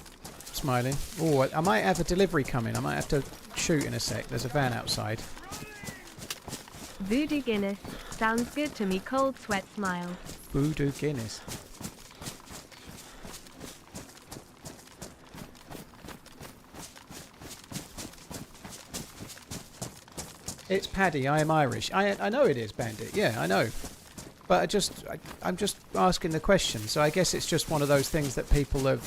smiling. Oh, I might have a delivery coming. I might have to shoot in a sec. There's a van outside. Voodoo Guinness. Sounds good to me. Cold sweat smile. Voodoo Guinness. It's Paddy. I am Irish. I know it is, Bandit. Yeah, I know. But I'm just asking the question. So I guess it's just one of those things that people have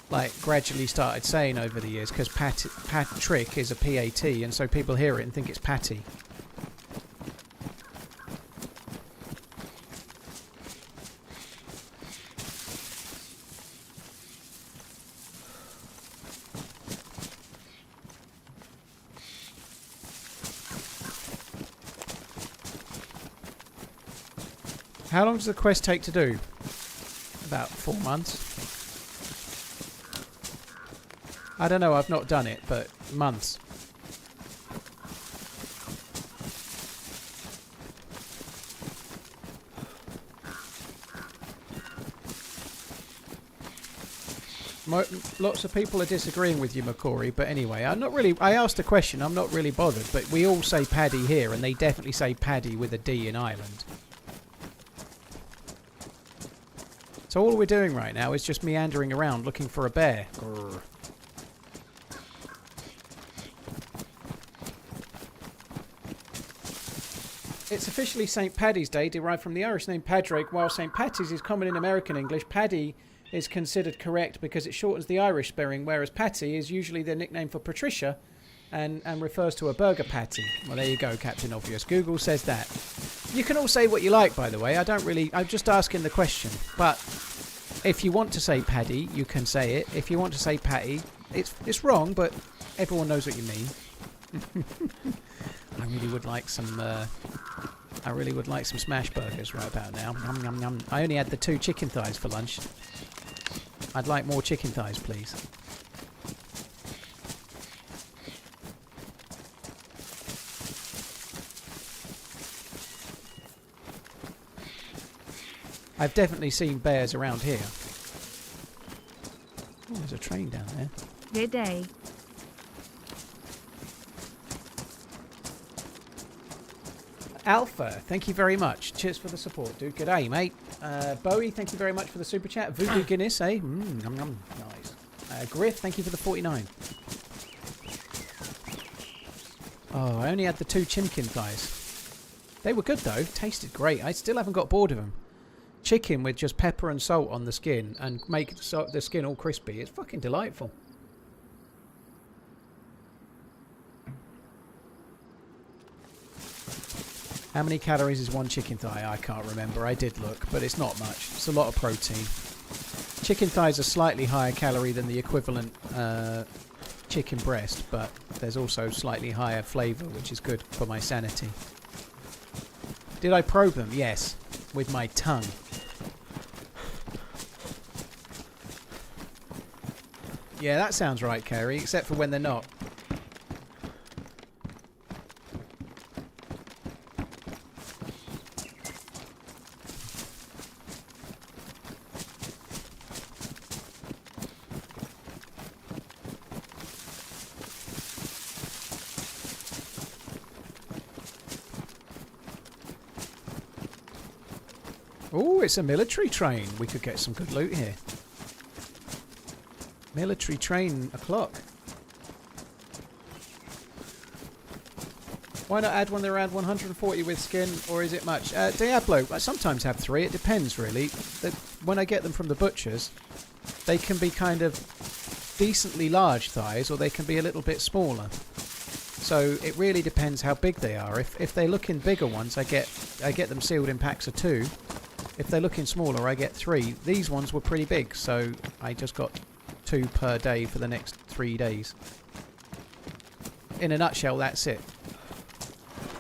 like gradually started saying over the years because Patrick is a P-A-T, and so people hear it and think it's Patty. How long does the quest take to do? About 4 months. I don't know, I've not done it, but months. Lots of people are disagreeing with you, McCory, but anyway, I'm not really... I asked a question, I'm not really bothered, but we all say Paddy here, and they definitely say Paddy with a D in Ireland. So all we're doing right now is just meandering around looking for a bear. Grrr. It's officially St. Paddy's Day, derived from the Irish name Padraig. While St. Patty's is common in American English, Paddy is considered correct because it shortens the Irish spelling, whereas Patty is usually the nickname for Patricia and refers to a burger patty. Well, there you go, Captain Obvious. Google says that. You can all say what you like, by the way. I'm just asking the question. But if you want to say Paddy, you can say it. If you want to say Patty, it's wrong, but everyone knows what you mean. I really would like some smash burgers right about now. Yum, yum, yum. I only had the 2 chicken thighs for lunch. I'd like more chicken thighs, please. I've definitely seen bears around here. Oh, there's a train down there. Good day. Alpha, thank you very much. Cheers for the support, dude. Good day, mate. Bowie, thank you very much for the super chat. Voodoo Guinness, eh? Nom nom. Nice. Griff, thank you for the 49. Oh, I only had the 2 chimkin thighs. They were good though. Tasted great. I still haven't got bored of them. Chicken with just pepper and salt on the skin and make the skin all crispy. It's fucking delightful. How many calories is 1 chicken thigh? I can't remember. I did look, but it's not much. It's a lot of protein. Chicken thighs are slightly higher calorie than the equivalent chicken breast, but there's also slightly higher flavour, which is good for my sanity. Did I probe them? Yes, with my tongue. Yeah, that sounds right, Kerry, except for when they're not. Oh, it's a military train. We could get some good loot here. Military train o'clock. Why not add one around 140 with skin, or is it much? Diablo, I sometimes have 3. It depends, really. When I get them from the butchers, they can be kind of decently large thighs, or they can be a little bit smaller. So it really depends how big they are. If they're looking bigger ones, I get them sealed in packs of 2. If they're looking smaller, I get 3. These ones were pretty big, so I just got 2 per day for the next 3 days. In a nutshell, that's it.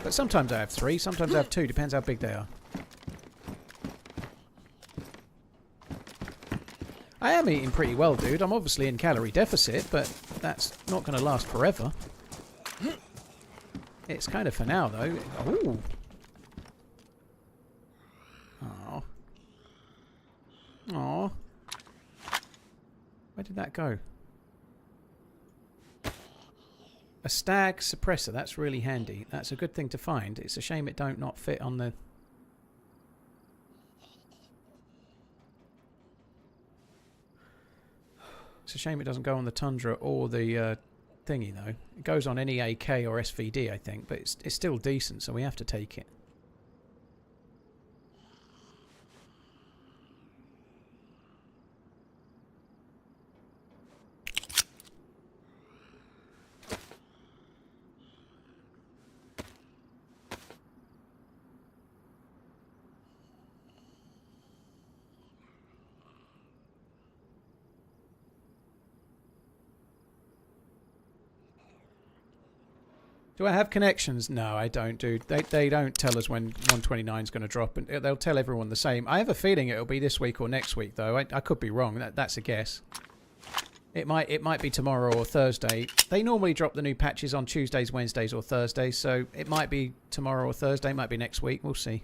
But sometimes I have 3, sometimes I have 2, depends how big they are. I am eating pretty well, dude. I'm obviously in calorie deficit, but that's not going to last forever. It's kind of for now, though. Ooh. Aww. Aww. Where did that go? A stag suppressor. That's really handy. That's a good thing to find. It's a shame it don't not fit on the... It's a shame it doesn't go on the Tundra or the thingy, though. It goes on any AK or SVD, I think, but it's still decent, so we have to take it. Do I have connections? No, I don't, dude. They don't tell us when 129 is going to drop, and they'll tell everyone the same. I have a feeling it'll be this week or next week, though. I could be wrong. That's a guess. It might be tomorrow or Thursday. They normally drop the new patches on Tuesdays, Wednesdays, or Thursdays, so it might be tomorrow or Thursday. It might be next week. We'll see.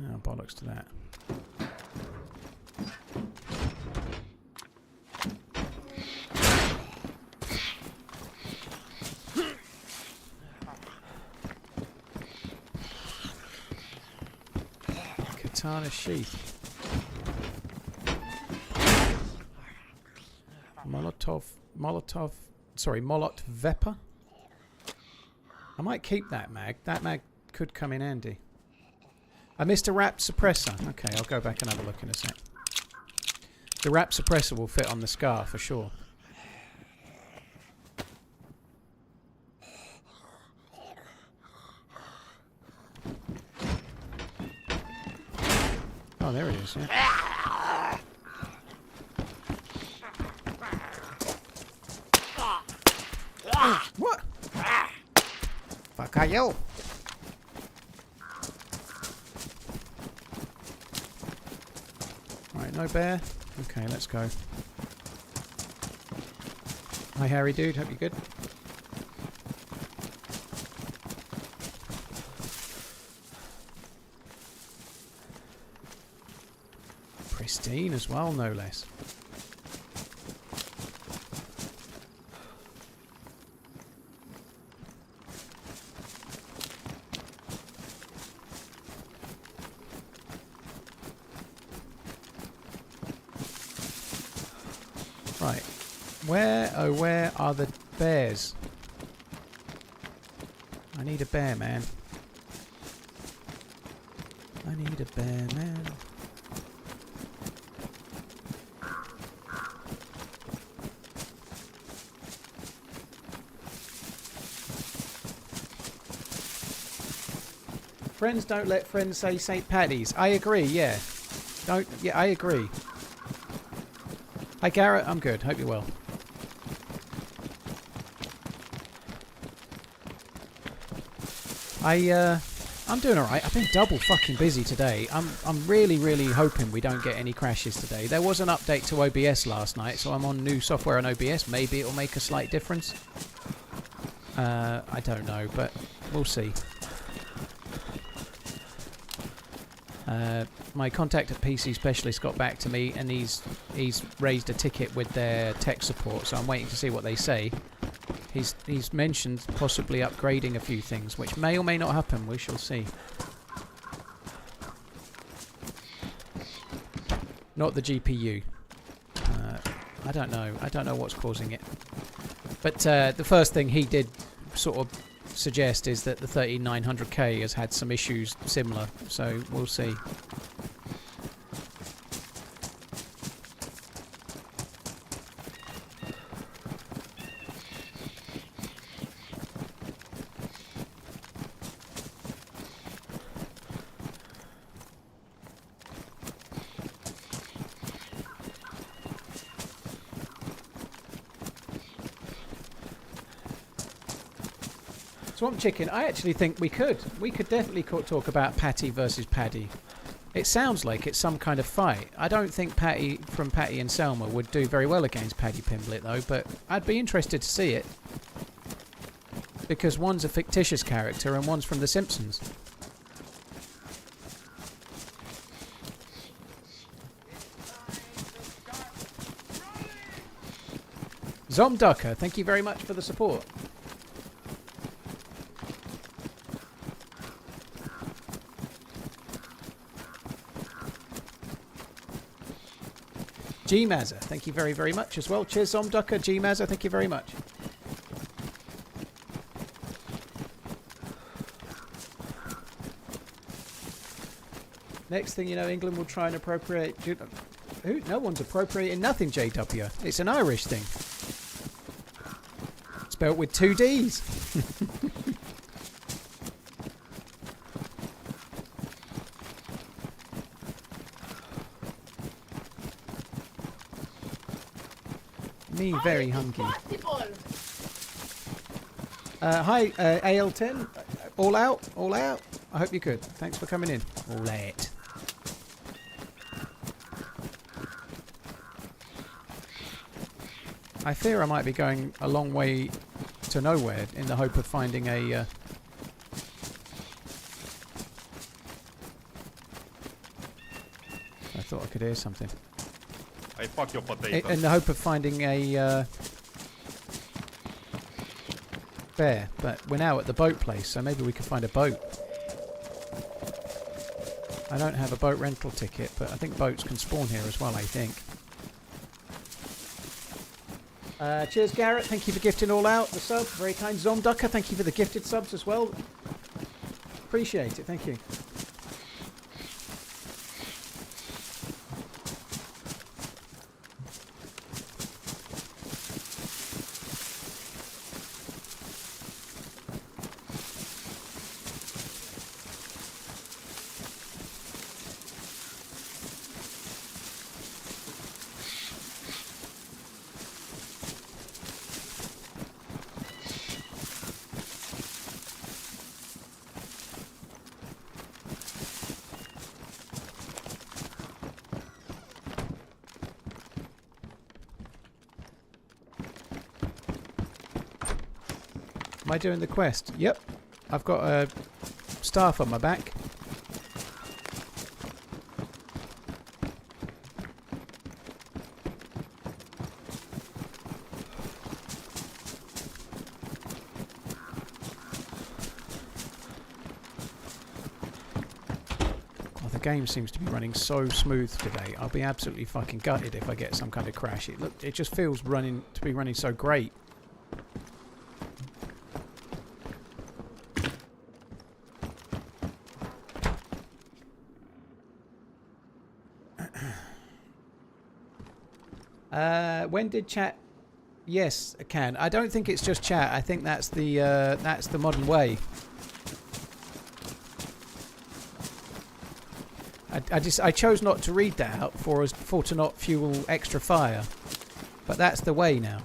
Oh, bollocks to that. Katana sheath. Molot Vepper. I might keep that mag. That mag could come in handy. I missed a wrap suppressor. Okay, I'll go back and have a look in a sec. The wrap suppressor will fit on the scar for sure. Oh, there he is, yeah. What? Fuck are you? Right, no bear. Okay, let's go. Hi, Harry dude. Hope you're good. Pristine as well, no less. Right. Where, oh where are the bears? I need a bear, man. I need a bear, man. Friends don't let friends say St. Paddy's. I agree, yeah. Don't, yeah, I agree. Hi Garrett, I'm good. Hope you're well. I'm doing alright. I've been double fucking busy today. I'm really hoping we don't get any crashes today. There was an update to OBS last night, so I'm on new software on OBS. Maybe it'll make a slight difference. I don't know, but we'll see. My contact at PC Specialist got back to me, and he's raised a ticket with their tech support, so I'm waiting to see what they say. He's mentioned possibly upgrading a few things, which may or may not happen. We shall see. Not the GPU. I don't know. I don't know what's causing it. But the first thing he did sort of suggest is that the 13900K has had some issues similar, so we'll see. Swamp Chicken, I actually think we could. We could definitely talk about Patty versus Paddy. It sounds like it's some kind of fight. I don't think Patty from Patty and Selma would do very well against Paddy Pimblett though, but I'd be interested to see it. Because one's a fictitious character and one's from The Simpsons. Zomducker, thank you very much for the support. G-Mazza, thank you very much as well. Cheers, Zomducker. G-Mazza, thank you very much. Next thing you know, England will try and appropriate... Who? No one's appropriating nothing, JW. It's an Irish thing. Spelt with 2 Ds. Me very hungry. Hi, AL10. All out? All out? I hope you're good. Thanks for coming in. All out. I fear I might be going a long way to nowhere in the hope of finding a... I thought I could hear something. I fuck your potato. In the hope of finding a bear, but we're now at the boat place, so maybe we could find a boat. I don't have a boat rental ticket, but I think boats can spawn here as well, I think. Cheers, Garrett. Thank you for gifting all out the sub. Very kind. Zomducker, thank you for the gifted subs as well. Appreciate it. Thank you. Am I doing the quest? Yep. I've got a staff on my back. Oh, the game seems to be running so smooth today. I'll be absolutely fucking gutted if I get some kind of crash. It just feels running so great. When did chat? Yes, I can. I don't think it's just chat. I think that's the modern way. I chose not to read that out for to not fuel extra fire, but that's the way now.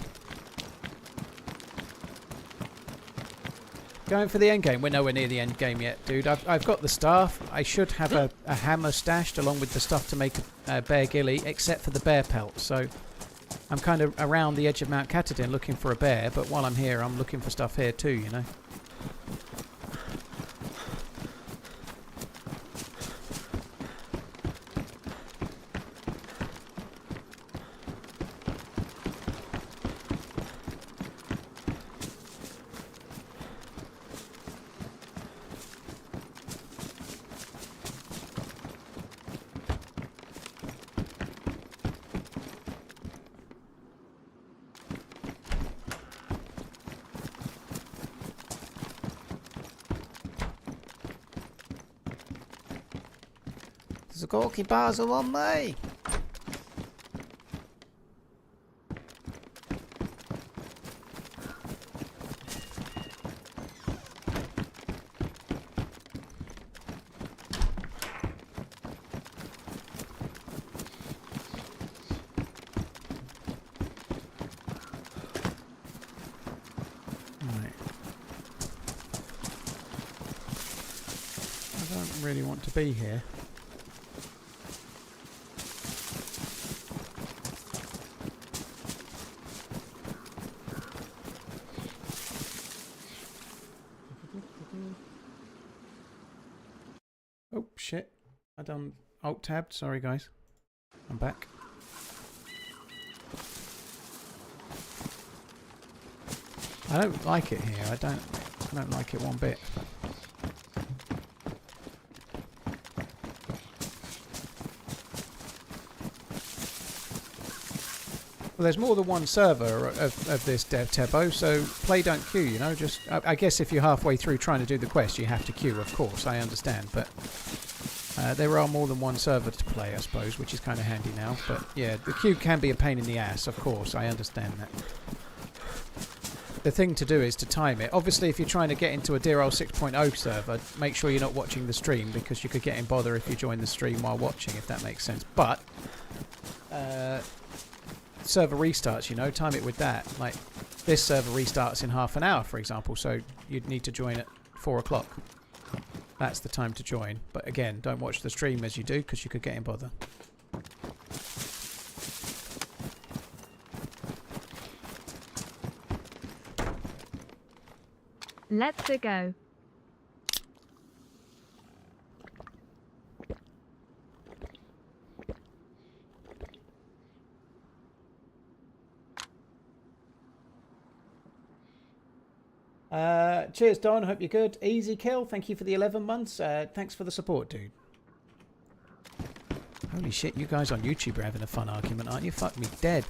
Going for the end game. We're nowhere near the end game yet, dude. I've got the staff. I should have a hammer stashed along with the stuff to make a bear ghillie, except for the bear pelt. So I'm kind of around the edge of Mount Katahdin looking for a bear, but while I'm here, I'm looking for stuff here too, you know. There's a Gorky Basel on me. I don't really want to be here. Oh shit, I done alt tabbed, sorry guys. I'm back. I don't like it here, I don't like it one bit. Well, there's more than one server of this Tebo, so play don't queue, you know, just I guess if you're halfway through trying to do the quest you have to queue, of course, I understand, but there are more than one server to play, I suppose, which is kind of handy now, but yeah, the queue can be a pain in the ass, of course, I understand that. The thing to do is to time it. Obviously, if you're trying to get into a Deerisle 6.0 server, make sure you're not watching the stream, because you could get in bother if you join the stream while watching, if that makes sense, but server restarts, you know, time it with that. Like, this server restarts in half an hour, for example, so you'd need to join at 4 o'clock. That's the time to join. But again, don't watch the stream as you do, because you could get in bother. Let's go. Cheers, Don. Hope you're good. Easy kill. Thank you for the 11 months. Thanks for the support, dude. Holy shit, you guys on YouTube are having a fun argument, aren't you? Fuck me dead.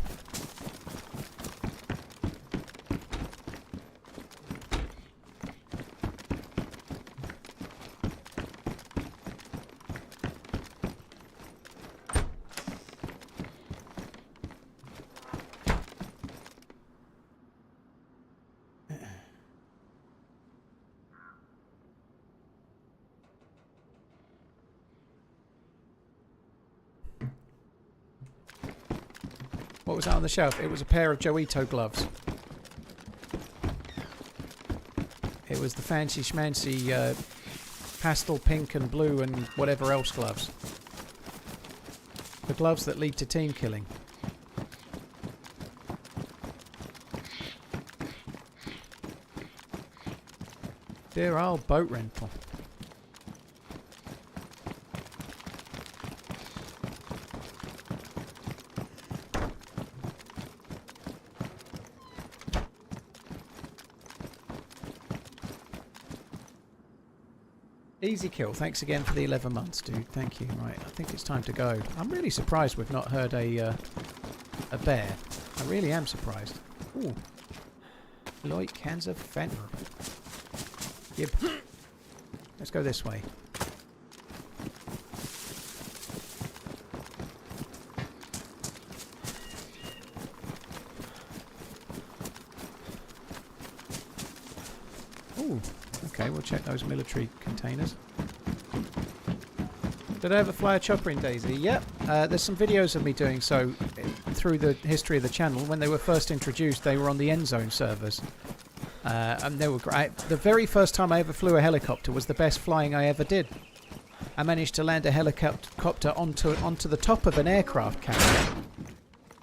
What was that on the shelf? It was a pair of Joito gloves. It was the fancy schmancy pastel pink and blue and whatever else gloves. The gloves that lead to team killing. Deerisle boat rental. Easy kill. Thanks again for the 11 months, dude. Thank you. Right, I think it's time to go. I'm really surprised we've not heard a bear. I really am surprised. Ooh. Loit cans of fentanyl. Yep. Let's go this way. Ooh. Okay, we'll check those military containers. Did I ever fly a chopper in DayZ? Yep. There's some videos of me doing so through the history of the channel. When they were first introduced, they were on the End Zone servers. And they were great. The very first time I ever flew a helicopter was the best flying I ever did. I managed to land a helicopter onto the top of an aircraft carrier.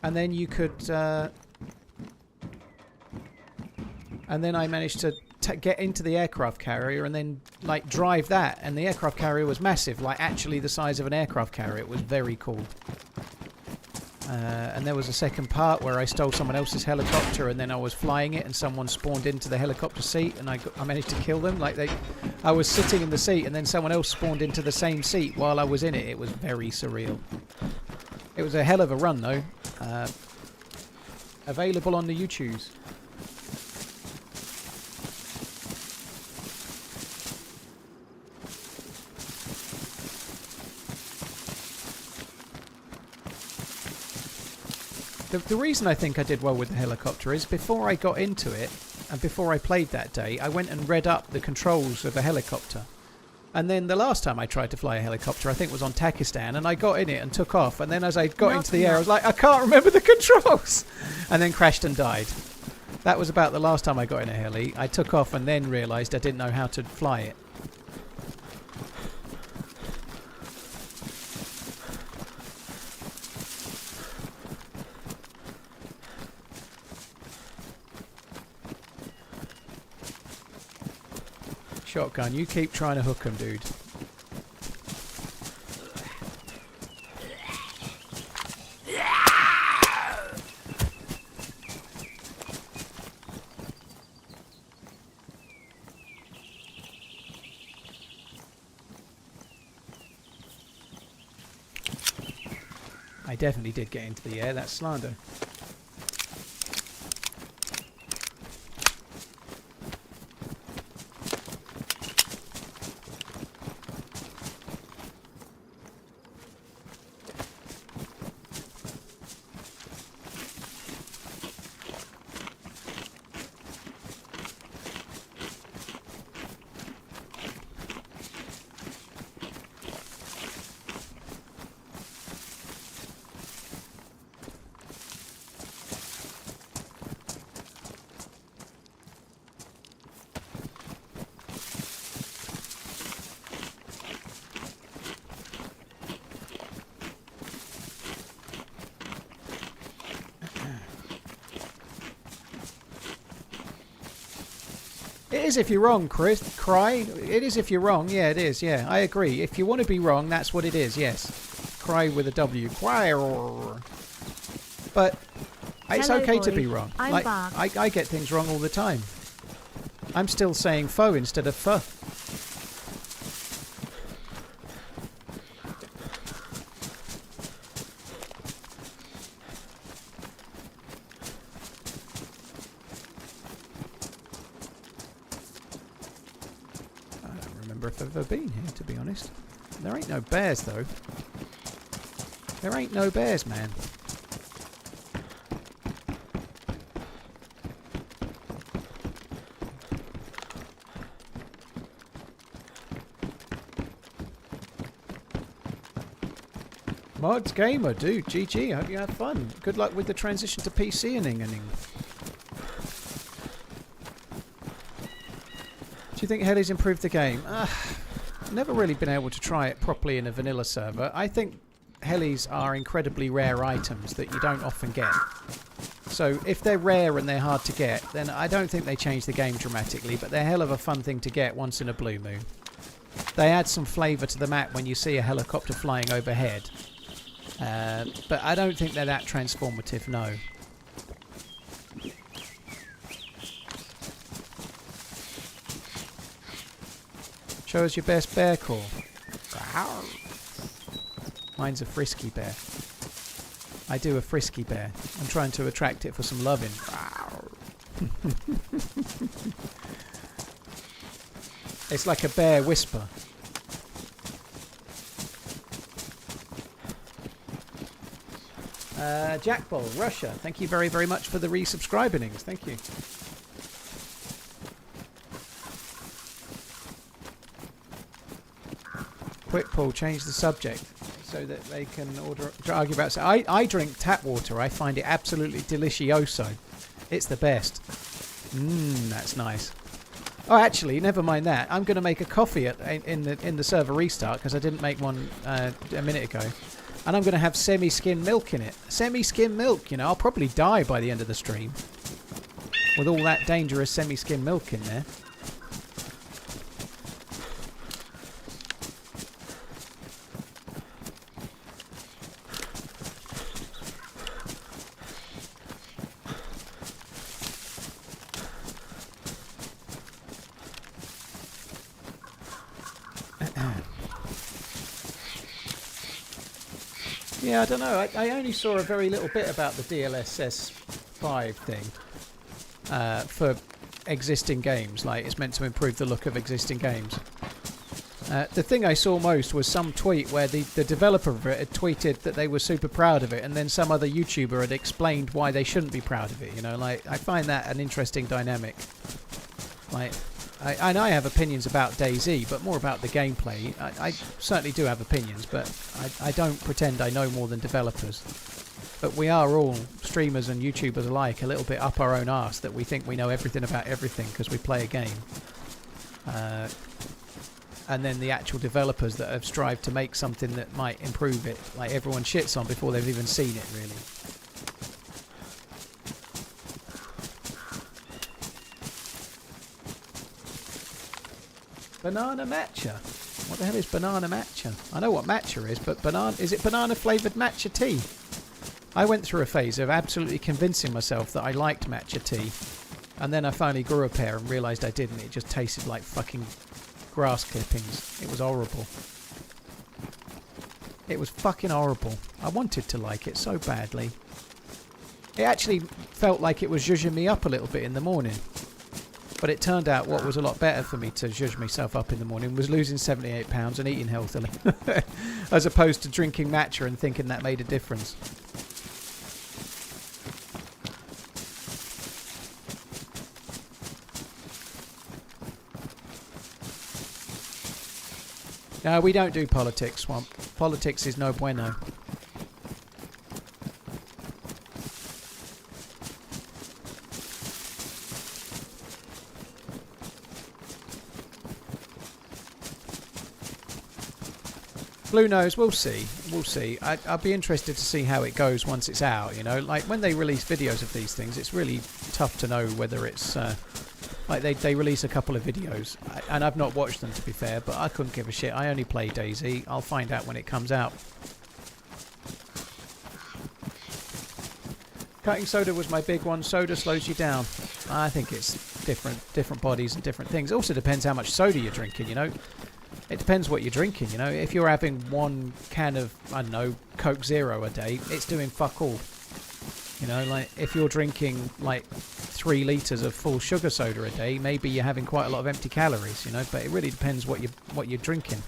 And then you could... and then I managed to get into the aircraft carrier and then like drive that, and the aircraft carrier was massive, like actually the size of an aircraft carrier. It was very cool. And there was a second part where I stole someone else's helicopter and then I was flying it and someone spawned into the helicopter seat and I managed to kill them. Like I was sitting in the seat and then someone else spawned into the same seat while I was in it. It was very surreal. It was a hell of a run though. Available on the YouTubes. The reason I think I did well with the helicopter is before I got into it and before I played that day, I went and read up the controls of a helicopter. And then the last time I tried to fly a helicopter, I think was on Takistan, and I got in it and took off. And then as I got into the air, I was like, I can't remember the controls! And then crashed and died. That was about the last time I got in a heli. I took off and then realised I didn't know how to fly it. Shotgun, you keep trying to hook him, dude. I definitely did get into the air, that's slander. It is if you're wrong, Chris. Cry. It is if you're wrong. Yeah, it is. Yeah, I agree. If you want to be wrong, that's what it is. Yes. Cry with a W. Cry. But it's Hello, okay to boys. be wrong. I'm Like back. I get things wrong all the time. I'm still saying foe instead of pho. If I've ever been here, to be honest. There ain't no bears, though. There ain't no bears, man. Mods Gamer, dude, GG, I hope you have fun. Good luck with the transition to PC-ing. Do you think Heli's improved the game? Never really been able to try it properly in a vanilla server. I think Helis are incredibly rare items that you don't often get. So if they're rare and they're hard to get, then I don't think they change the game dramatically, but they're a hell of a fun thing to get once in a blue moon. They add some flavour to the map when you see a helicopter flying overhead. But I don't think they're that transformative, no. Show us your best bear call. Mine's a frisky bear. I do a frisky bear. I'm trying to attract it for some loving. It's like a bear whisper. Jackball, Russia. Thank you very, very much for the resubscribings. Thank you. Quick Paul, change the subject so that they can argue about it. I drink tap water. I find it absolutely delicioso. It's the best. That's nice. Oh, actually, never mind that. I'm going to make a coffee in the server restart because I didn't make one a minute ago. And I'm going to have semi-skim milk in it. Semi-skim milk, you know. I'll probably die by the end of the stream with all that dangerous semi-skim milk in there. Yeah, I don't know. I only saw a very little bit about the DLSS 5 thing for existing games. Like, it's meant to improve the look of existing games. The thing I saw most was some tweet where the developer of it had tweeted that they were super proud of it, and then some other YouTuber had explained why they shouldn't be proud of it. You know, like, I find that an interesting dynamic. Like, I know I have opinions about DayZ, but more about the gameplay. I certainly do have opinions, but I don't pretend I know more than developers. But we are all, streamers and YouTubers alike, a little bit up our own arse that we think we know everything about everything because we play a game. And then the actual developers that have strived to make something that might improve it, like everyone shits on before they've even seen it, really. Banana matcha. What the hell is banana matcha? I know what matcha is, but is it banana flavoured matcha tea? I went through a phase of absolutely convincing myself that I liked matcha tea, and then I finally grew a pair and realised I didn't. It just tasted like fucking grass clippings. It was horrible. It was fucking horrible. I wanted to like it so badly. It actually felt like it was zhuzhing me up a little bit in the morning. But it turned out what was a lot better for me to zhuzh myself up in the morning was losing 78 pounds and eating healthily. As opposed to drinking matcha and thinking that made a difference. No, we don't do politics, Swamp. Politics is no bueno. Blue Nose, we'll see. We'll see. I'll be interested to see how it goes once it's out, you know. Like, when they release videos of these things, it's really tough to know whether it's Like they release a couple of videos, and I've not watched them to be fair, but I couldn't give a shit. I only play DayZ. I'll find out when it comes out. Cutting soda was my big one. Soda slows you down. I think it's different bodies and different things. It also depends how much soda you're drinking, you know. It depends what you're drinking, you know. If you're having one can of, I don't know, Coke Zero a day, it's doing fuck all. You know, like if you're drinking like 3 litres of full sugar soda a day, maybe you're having quite a lot of empty calories, you know, but it really depends what you're drinking.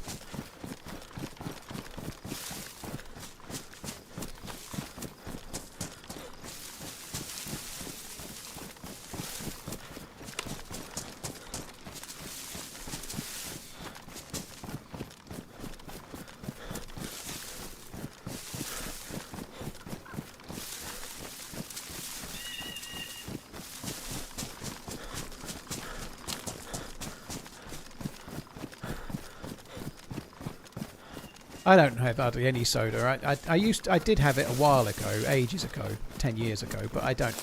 I don't have hardly any soda. I did have it a while ago, ages ago, 10 years ago, but I don't.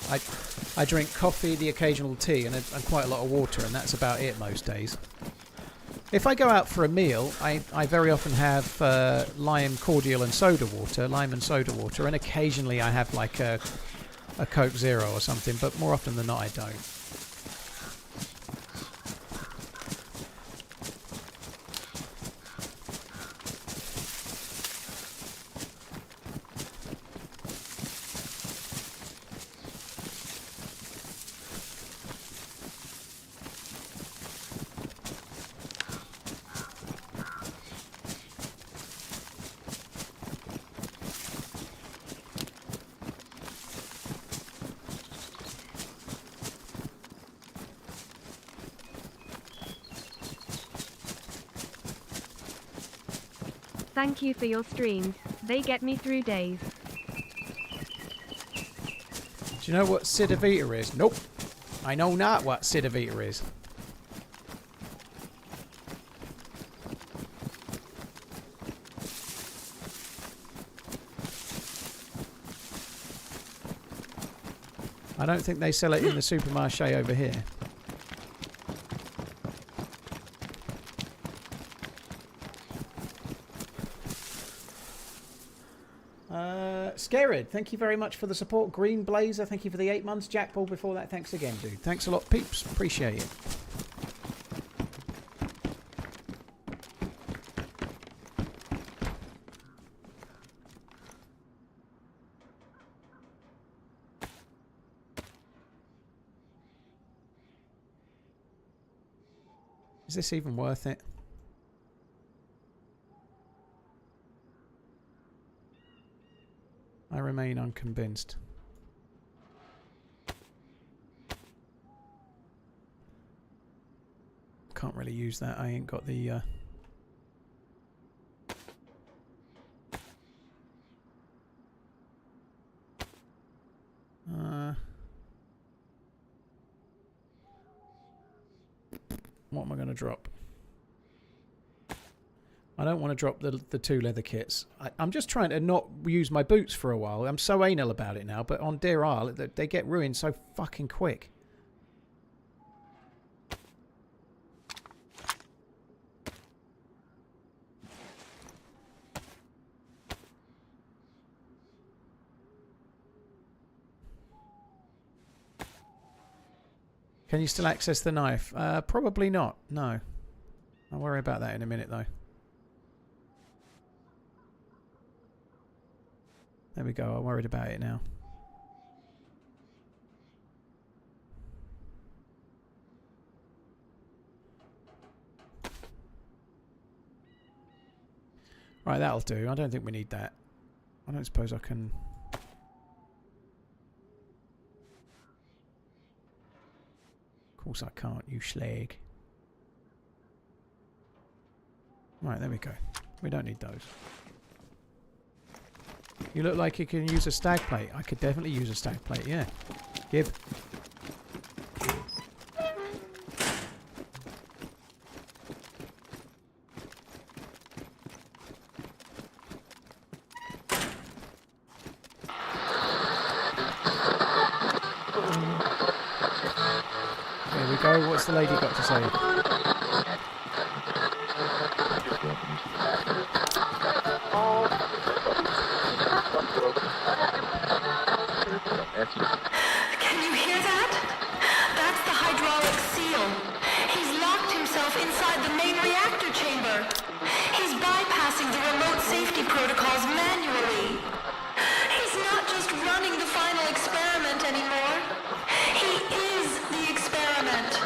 I drink coffee, the occasional tea, and quite a lot of water, and that's about it most days. If I go out for a meal, I very often have lime cordial and soda water, lime and soda water, and occasionally I have like a Coke Zero or something, but more often than not I don't. Thank you for your streams, they get me through days. Do you know what Cidavita is? Nope. I know not what Cidavita is. I don't think they sell it in the supermarché over here. Scared, thank you very much for the support. Green Blazer, thank you for the 8 months. Jack Paul before that, thanks again, dude. Thanks a lot, peeps. Appreciate it. Is this even worth it? I remain unconvinced. Can't really use that. I ain't got the what am I going to drop? I don't want to drop the 2 leather kits. I'm just trying to not use my boots for a while. I'm so anal about it now, but on Deerisle, they get ruined so fucking quick. Can you still access the knife? Probably not, no. I'll worry about that in a minute, though. There we go, I'm worried about it now. Right, that'll do. I don't think we need that. I don't suppose I can... Of course I can't, you slag. Right, there we go. We don't need those. You look like you can use a stag plate. I could definitely use a stag plate, yeah. Gib. There we go. What's the lady got to say? Can you hear that? That's the hydraulic seal. He's locked himself inside the main reactor chamber. He's bypassing the remote safety protocols manually. He's not just running the final experiment anymore. He is the experiment.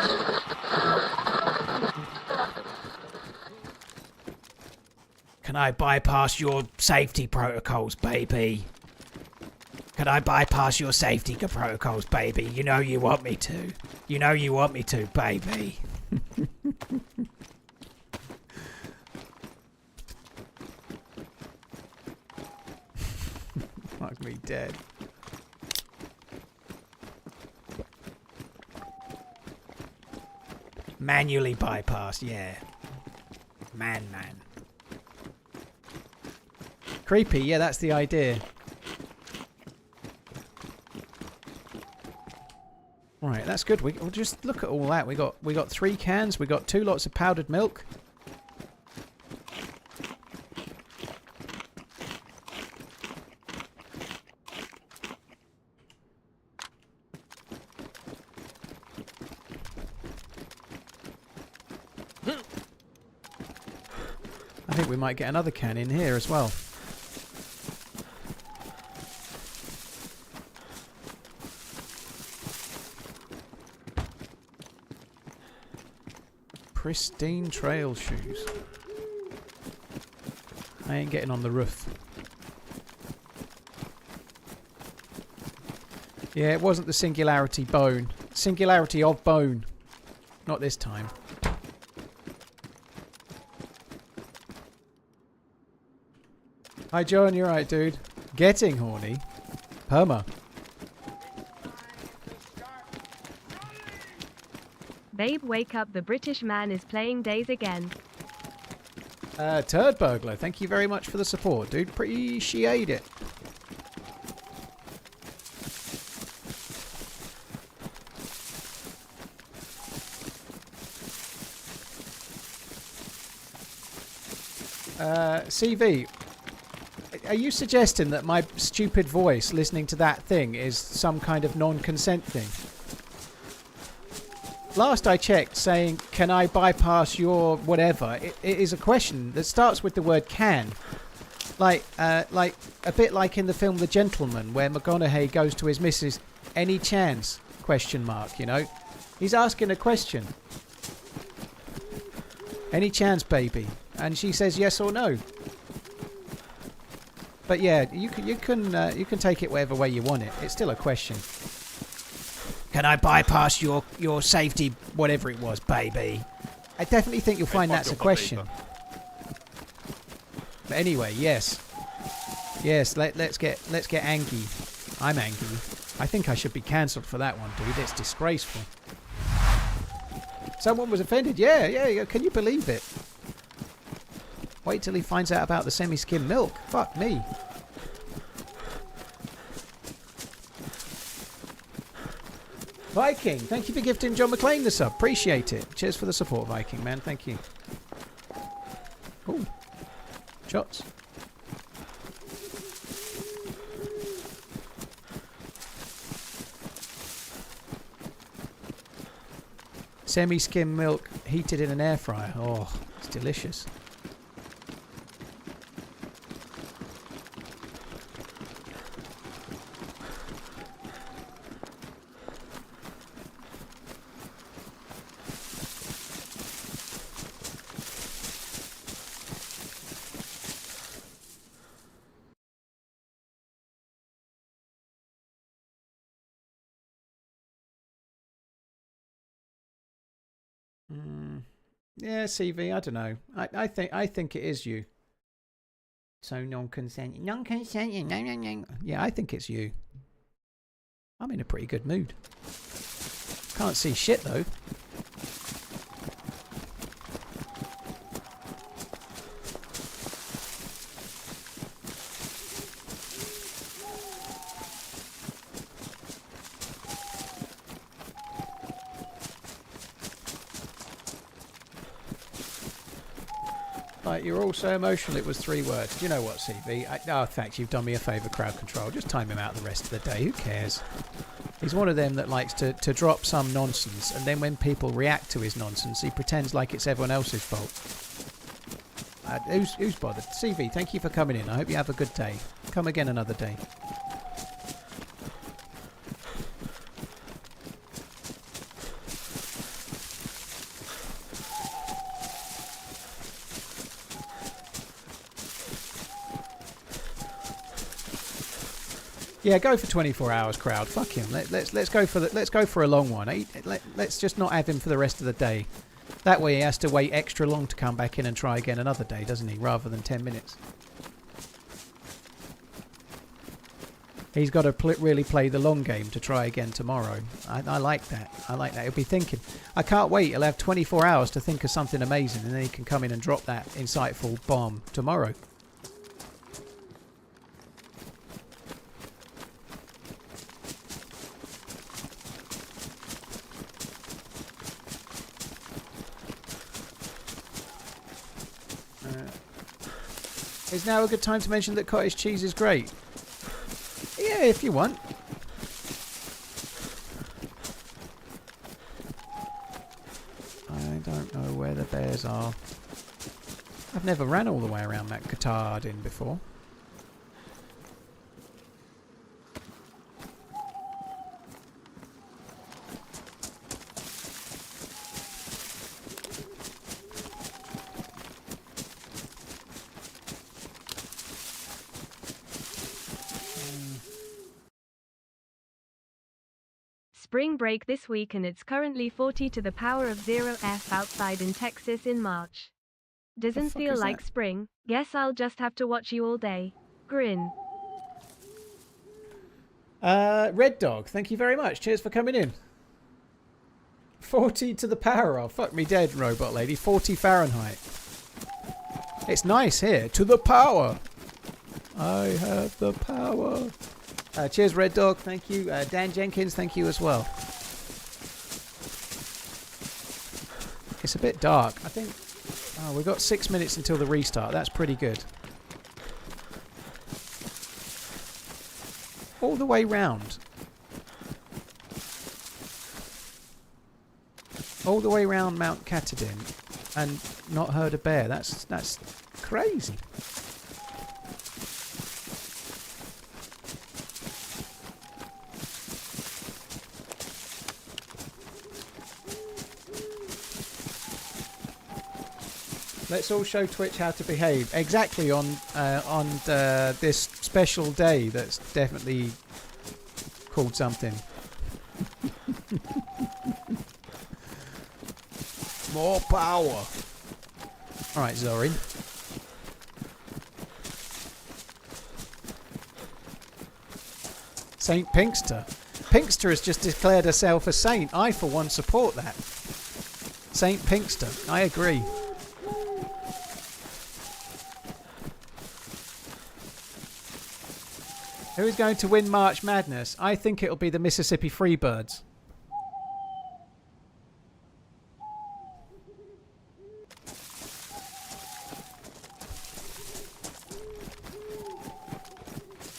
Can I bypass your safety protocols, baby? Can I bypass your safety protocols, baby? You know you want me to. You know you want me to, baby. Fuck me dead. Manually bypass, yeah. Man. Creepy, yeah, that's the idea. Right, that's good. We'll just look at all that. We got 3 cans. We got 2 lots of powdered milk. I think we might get another can in here as well. Pristine trail shoes. I ain't getting on the roof. Yeah, it wasn't the singularity bone. Singularity of bone. Not this time. Hi John, you're right, dude. Getting horny. Perma. Babe, wake up, the British man is playing DayZ again. Turd Burglar, thank you very much for the support, dude. Appreciate it. CV, are you suggesting that my stupid voice listening to that thing is some kind of non-consent thing? Last I checked, saying, can I bypass your whatever, it is a question that starts with the word can. Like a bit like in the film The Gentleman, where McConaughey goes to his missus, any chance, question mark, you know. He's asking a question. Any chance, baby? And she says yes or no. But yeah, you can take it whatever way you want it. It's still a question. Can I bypass your safety, whatever it was, baby? I definitely think you'll find that's a question. But anyway, yes, let's get angry. I'm angry. I think I should be cancelled for that one, dude. It's disgraceful. Someone was offended. Yeah. Can you believe it? Wait till he finds out about the semi-skim milk. Fuck me. Viking, thank you for gifting John McClane the sub. Appreciate it. Cheers for the support, Viking, man. Thank you. Ooh. Shots. Semi-skim milk heated in an air fryer. Oh, it's delicious. Yeah, CV, I don't know. I think it is you. So non-consenting. Non-consenting. Yeah, I think it's you. I'm in a pretty good mood. Can't see shit though. You're all so emotional it was 3 words. Do you know what, CV? Oh, thanks, you've done me a favour, crowd control. Just time him out the rest of the day. Who cares? He's one of them that likes to drop some nonsense, and then when people react to his nonsense, he pretends like it's everyone else's fault. Who's bothered? CV, thank you for coming in. I hope you have a good day. Come again another day. Yeah, go for 24 hours, crowd. Fuck him. Let's go for a long one. Let's just not have him for the rest of the day. That way he has to wait extra long to come back in and try again another day, doesn't he? Rather than 10 minutes. He's got to really play the long game to try again tomorrow. I like that. I like that. He'll be thinking. I can't wait. He'll have 24 hours to think of something amazing, and then he can come in and drop that insightful bomb tomorrow. Is now a good time to mention that cottage cheese is great? Yeah, if you want. I don't know where the bears are. I've never ran all the way around that Catardin before. Spring break this week and it's currently 40 to the power of 0 F outside in Texas in March. Doesn't feel like spring. Guess I'll just have to watch you all day. Grin. Red Dog, thank you very much. Cheers for coming in. 40 to the power of. Fuck me dead, robot lady. 40 Fahrenheit. It's nice here. To the power. I have the power. Cheers, Red Dog. Thank you. Dan Jenkins, thank you as well. It's a bit dark. I think... Oh, we've got 6 minutes until the restart. That's pretty good. All the way round. All the way round Mount Catadin and not heard a bear. That's crazy. Let's all show Twitch how to behave. Exactly on this special day that's definitely called something. More power. Alright, Zori. Saint Pinkster. Pinkster has just declared herself a saint. I, for one, support that. Saint Pinkster. I agree. Who is going to win March Madness? I think it'll be the Mississippi Freebirds.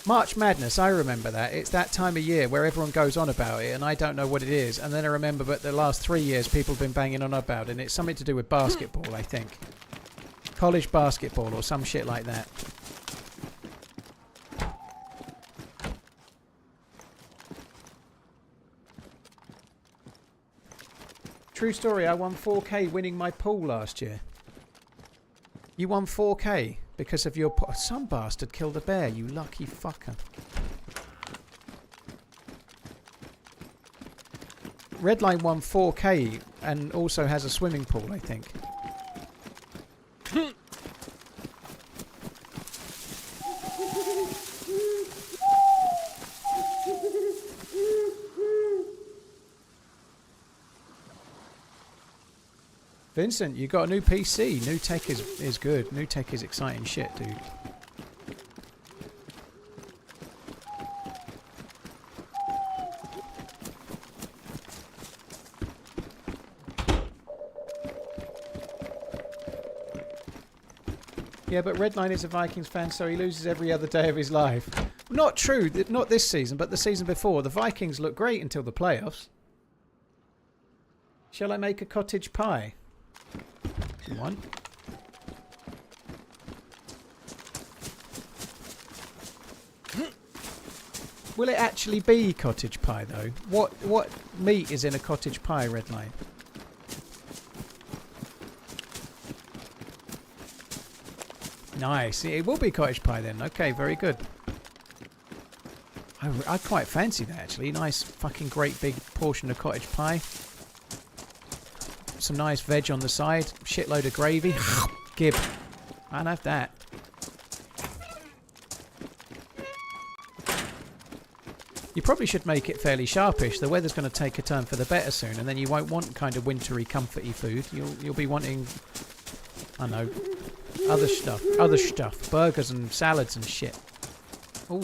March Madness, I remember that. It's that time of year where everyone goes on about it and I don't know what it is. And then I remember that the last 3 years people have been banging on about it and it's something to do with basketball, I think. College basketball or some shit like that. True story, I won 4k winning my pool last year. You won 4k because of your... Some bastard killed a bear, you lucky fucker. Redline won 4k and also has a swimming pool, I think. Vincent, you got a new PC. New tech is good. New tech is exciting shit, dude. Yeah, but Redline is a Vikings fan, so he loses every other day of his life. Not true. Not this season, but the season before. The Vikings looked great until the playoffs. Shall I make a cottage pie? If you want. Will it actually be cottage pie, though? What meat is in a cottage pie, Redline? Nice. It will be cottage pie then. Okay, very good. I quite fancy that, actually. Nice fucking great big portion of cottage pie. Some nice veg on the side. Shitload of gravy. Gib. I'll have that. You probably should make it fairly sharpish. The weather's going to take a turn for the better soon, and then you won't want kind of wintry, comforty food. You'll be wanting, I don't know, other stuff, burgers and salads and shit. Ooh.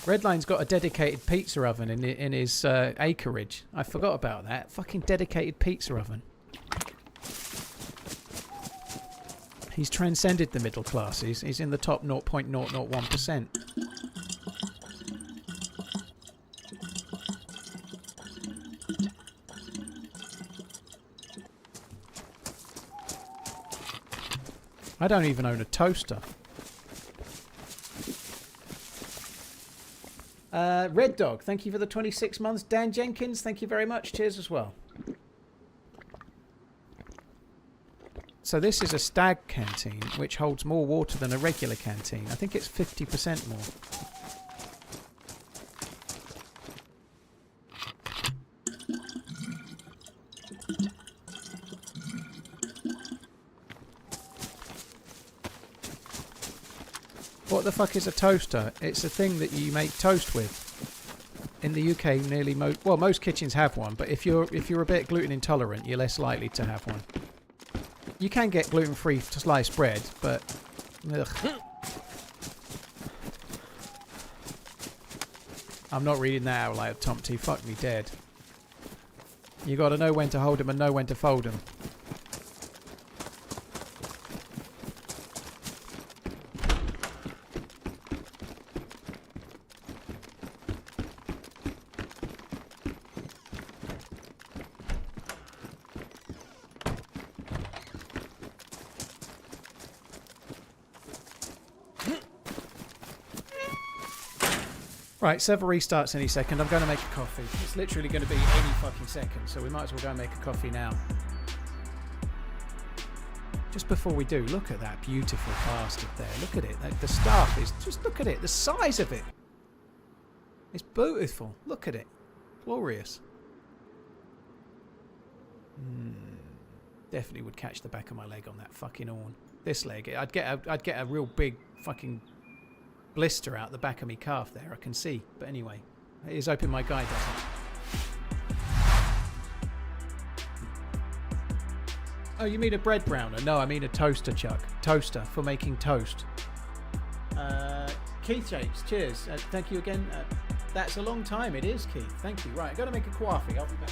Redline's got a dedicated pizza oven in his acreage. I forgot about that. Fucking dedicated pizza oven. He's transcended the middle classes. He's in the top 0.001%. I don't even own a toaster. Red Dog, thank you for the 26 months. Dan Jenkins, thank you very much. Cheers as well. So this is a stag canteen, which holds more water than a regular canteen. I think it's 50% more. What the fuck is a toaster? It's a thing that you make toast with. In the UK, nearly most kitchens have one, but if you're a bit gluten intolerant, you're less likely to have one. You can get gluten-free sliced bread, but ugh. I'm not reading that out loud, Tom T. Fuck me dead. You got to know when to hold them and know when to fold them. Right, server restarts any second. I'm going to make a coffee. It's literally going to be any fucking second, so we might as well go and make a coffee now. Just before we do, look at that beautiful bastard there. Look at it. The staff is... Just look at it. The size of it. It's beautiful. Look at it. Glorious. Definitely would catch the back of my leg on that fucking horn. This leg. I'd get a real big fucking... blister out the back of me calf there, I can see. But anyway, it is open my guide, doesn't it? Oh, you mean a bread browner? No, I mean a toaster, Chuck. Toaster for making toast. Keith Japes, cheers. Thank you again. That's a long time. It is, Keith. Thank you. Right, I've got to make a coffee. I'll be back.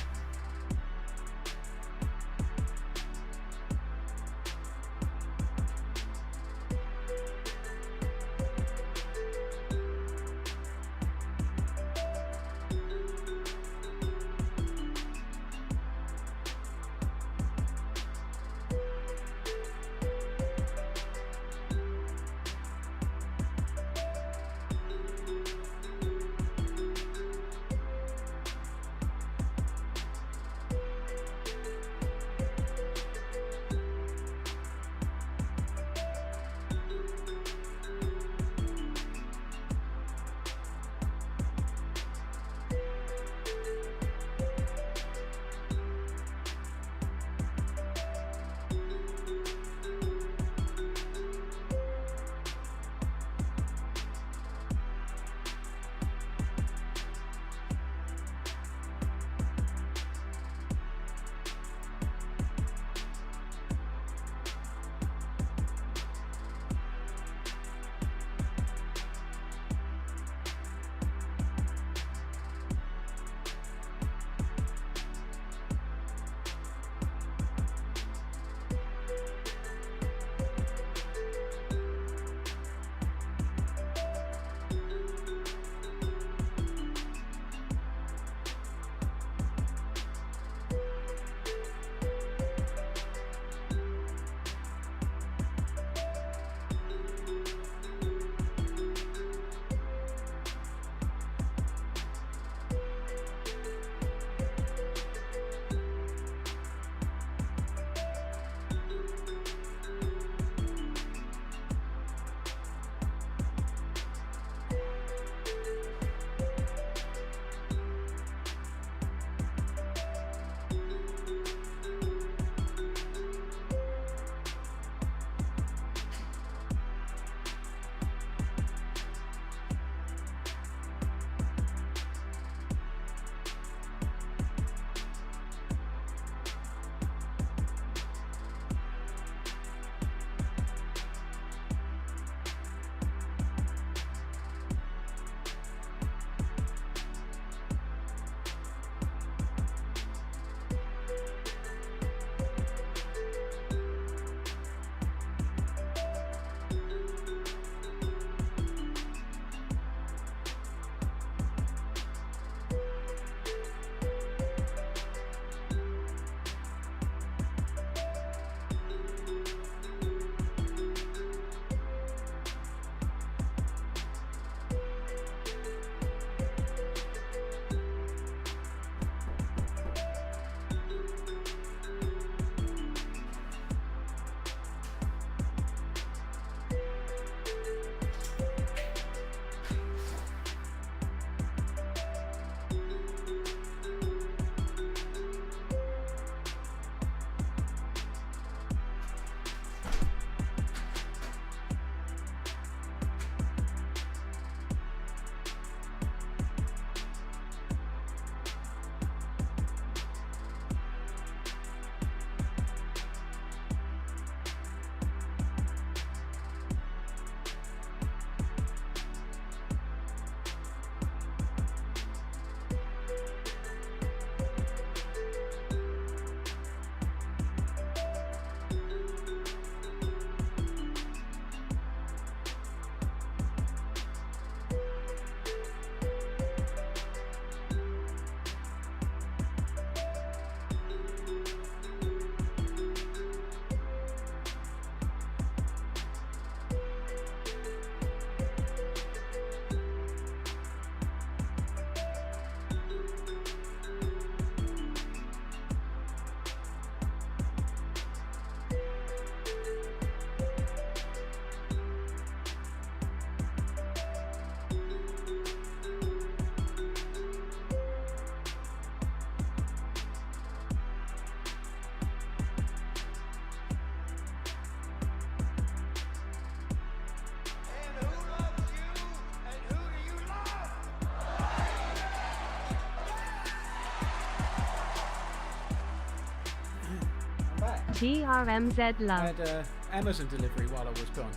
TRMZ I love. had Amazon delivery while I was gone.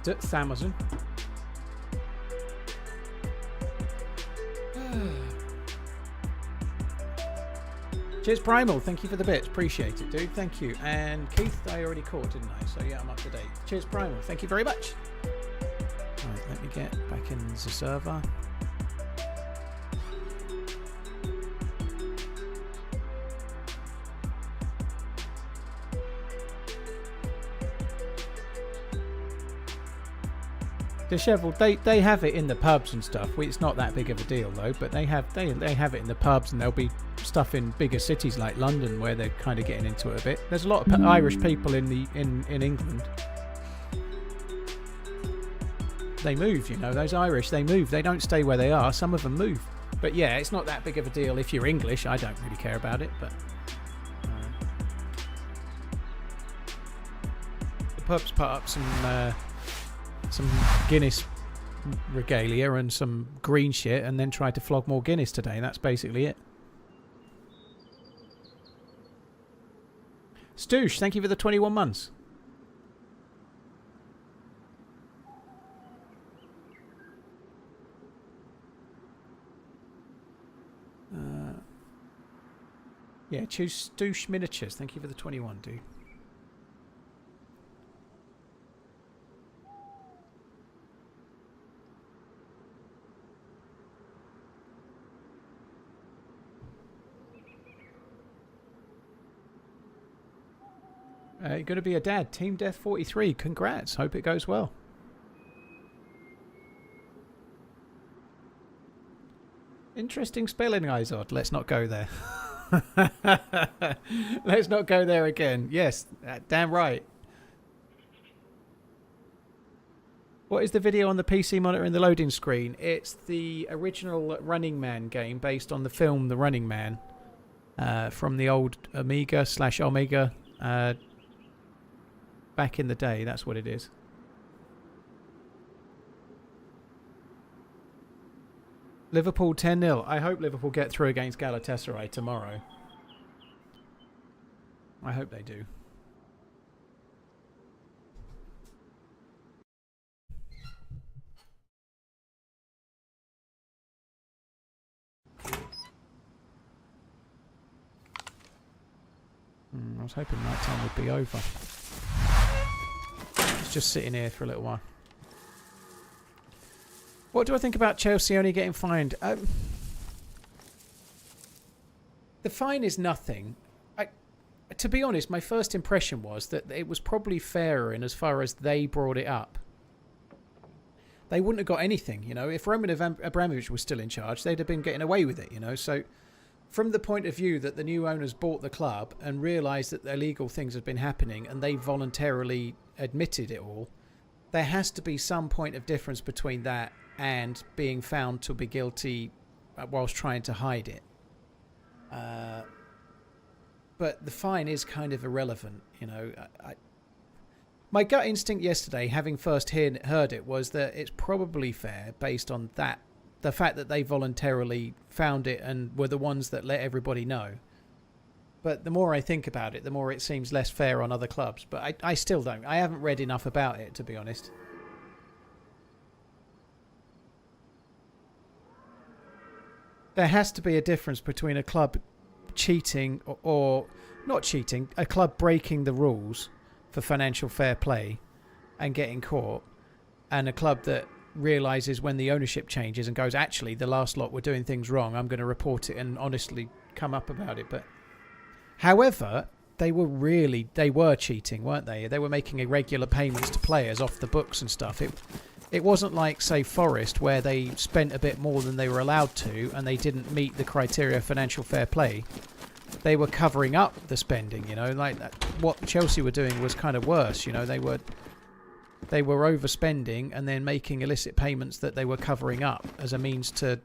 It's Amazon. Cheers, Primal. Thank you for the bits. Appreciate it, dude. Thank you. And Keith, I already caught, didn't I? So yeah, I'm up to date. Cheers, Primal. Thank you very much. Right, let me get back in the server. Disheveled, they have it in the pubs and stuff. It's not that big of a deal though, but they have it in the pubs, and there'll be stuff in bigger cities like London where they're kind of getting into it a bit. There's a lot of Irish people in England. They move, you know. Those Irish, they move. They don't stay where they are. Some of them move. But yeah, it's not that big of a deal if you're English. I don't really care about it, but the pubs put up some Guinness regalia and some green shit, and then tried to flog more Guinness today. That's basically it. Stoosh, thank you for the 21 months. Yeah, choose Stoosh Miniatures. Thank you for the 21, dude. You're going to be a dad. Team Death 43. Congrats. Hope it goes well. Interesting spelling, Izod. Let's not go there. Let's not go there again. Yes, damn right. What is the video on the PC monitor in the loading screen? It's the original Running Man game based on the film The Running Man from the old Amiga/Omega back in the day. That's what it is. Liverpool 10-0. I hope Liverpool get through against Galatasaray tomorrow. I hope they do. I was hoping night time would be over. It's just sitting here for a little while. What do I think about Chelsea only getting fined? The fine is nothing. To be honest, my first impression was that it was probably fairer in as far as they brought it up. They wouldn't have got anything, you know. If Roman Abramovich was still in charge, they'd have been getting away with it, you know. So from the point of view that the new owners bought the club and realised that illegal things had been happening and they voluntarily admitted it all, there has to be some point of difference between that and being found to be guilty whilst trying to hide it. But the fine is kind of irrelevant, you know. My gut instinct yesterday, having first heard it, was that it's probably fair based on that, the fact that they voluntarily found it and were the ones that let everybody know. But the more I think about it, the more it seems less fair on other clubs. But I still don't. I haven't read enough about it, to be honest. There has to be a difference between a club cheating or not cheating, a club breaking the rules for financial fair play and getting caught, and a club that realises when the ownership changes and goes, actually, the last lot were doing things wrong, I'm going to report it and honestly come up about it. But however, they were cheating, weren't they? They were making irregular payments to players off the books and stuff. It wasn't like, say, Forest, where they spent a bit more than they were allowed to and they didn't meet the criteria of financial fair play. They were covering up the spending, you know. Like that, what Chelsea were doing was kind of worse, you know. They were overspending and then making illicit payments that they were covering up as a means to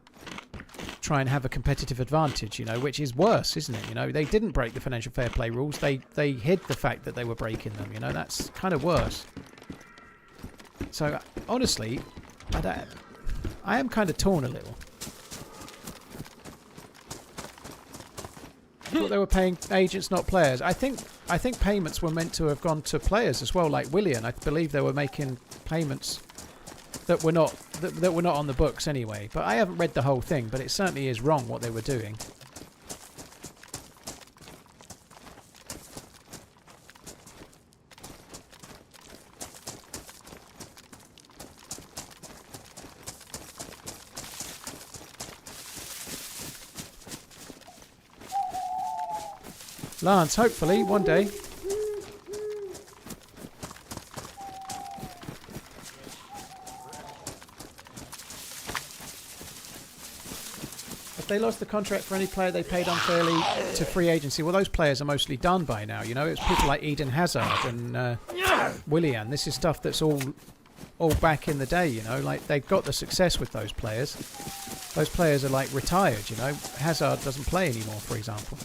try and have a competitive advantage, you know, which is worse, isn't it? You know, they didn't break the financial fair play rules. They hid the fact that they were breaking them, you know. That's kind of worse. So, honestly, I am kind of torn a little. I thought they were paying agents, not players. I think I think payments were meant to have gone to players as well, like Willian. I believe they were making payments that were not on the books anyway. But I haven't read the whole thing, but it certainly is wrong what they were doing. Lance, hopefully, one day. If they lost the contract for any player they paid unfairly to free agency, well, those players are mostly done by now, you know. It's people like Eden Hazard and Willian. This is stuff that's all back in the day, you know. Like, they've got the success with those players. Those players are, like, retired, you know. Hazard doesn't play anymore, for example.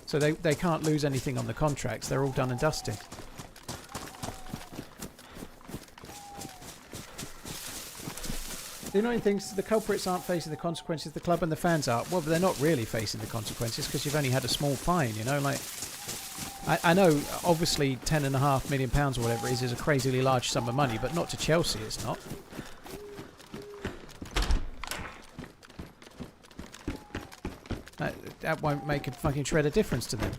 So they can't lose anything on the contracts. They're all done and dusted. The annoying thing is the culprits aren't facing the consequences. The club and the fans are. Well, but they're not really facing the consequences because you've only had a small fine, you know. Like, I know, obviously, £10.5 million or whatever it is a crazily large sum of money, but not to Chelsea, it's not. That won't make a fucking shred of difference to them.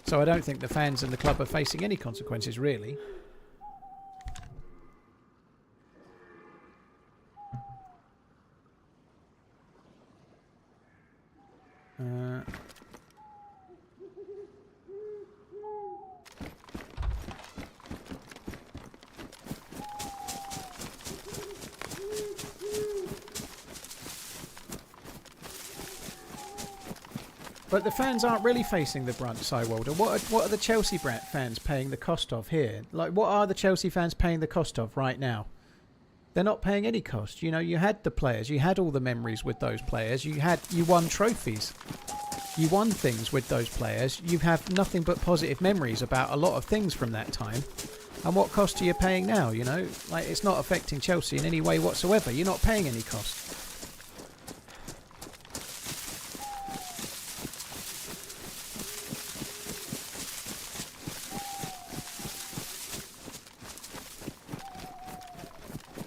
So I don't think the fans and the club are facing any consequences, really. But the fans aren't really facing the brunt, Cywalder. What are the Chelsea fans paying the cost of here? Like, what are the Chelsea fans paying the cost of right now? They're not paying any cost. You know, you had the players. You had all the memories with those players. You won trophies. You won things with those players. You have nothing but positive memories about a lot of things from that time. And what cost are you paying now, you know? Like, it's not affecting Chelsea in any way whatsoever. You're not paying any cost.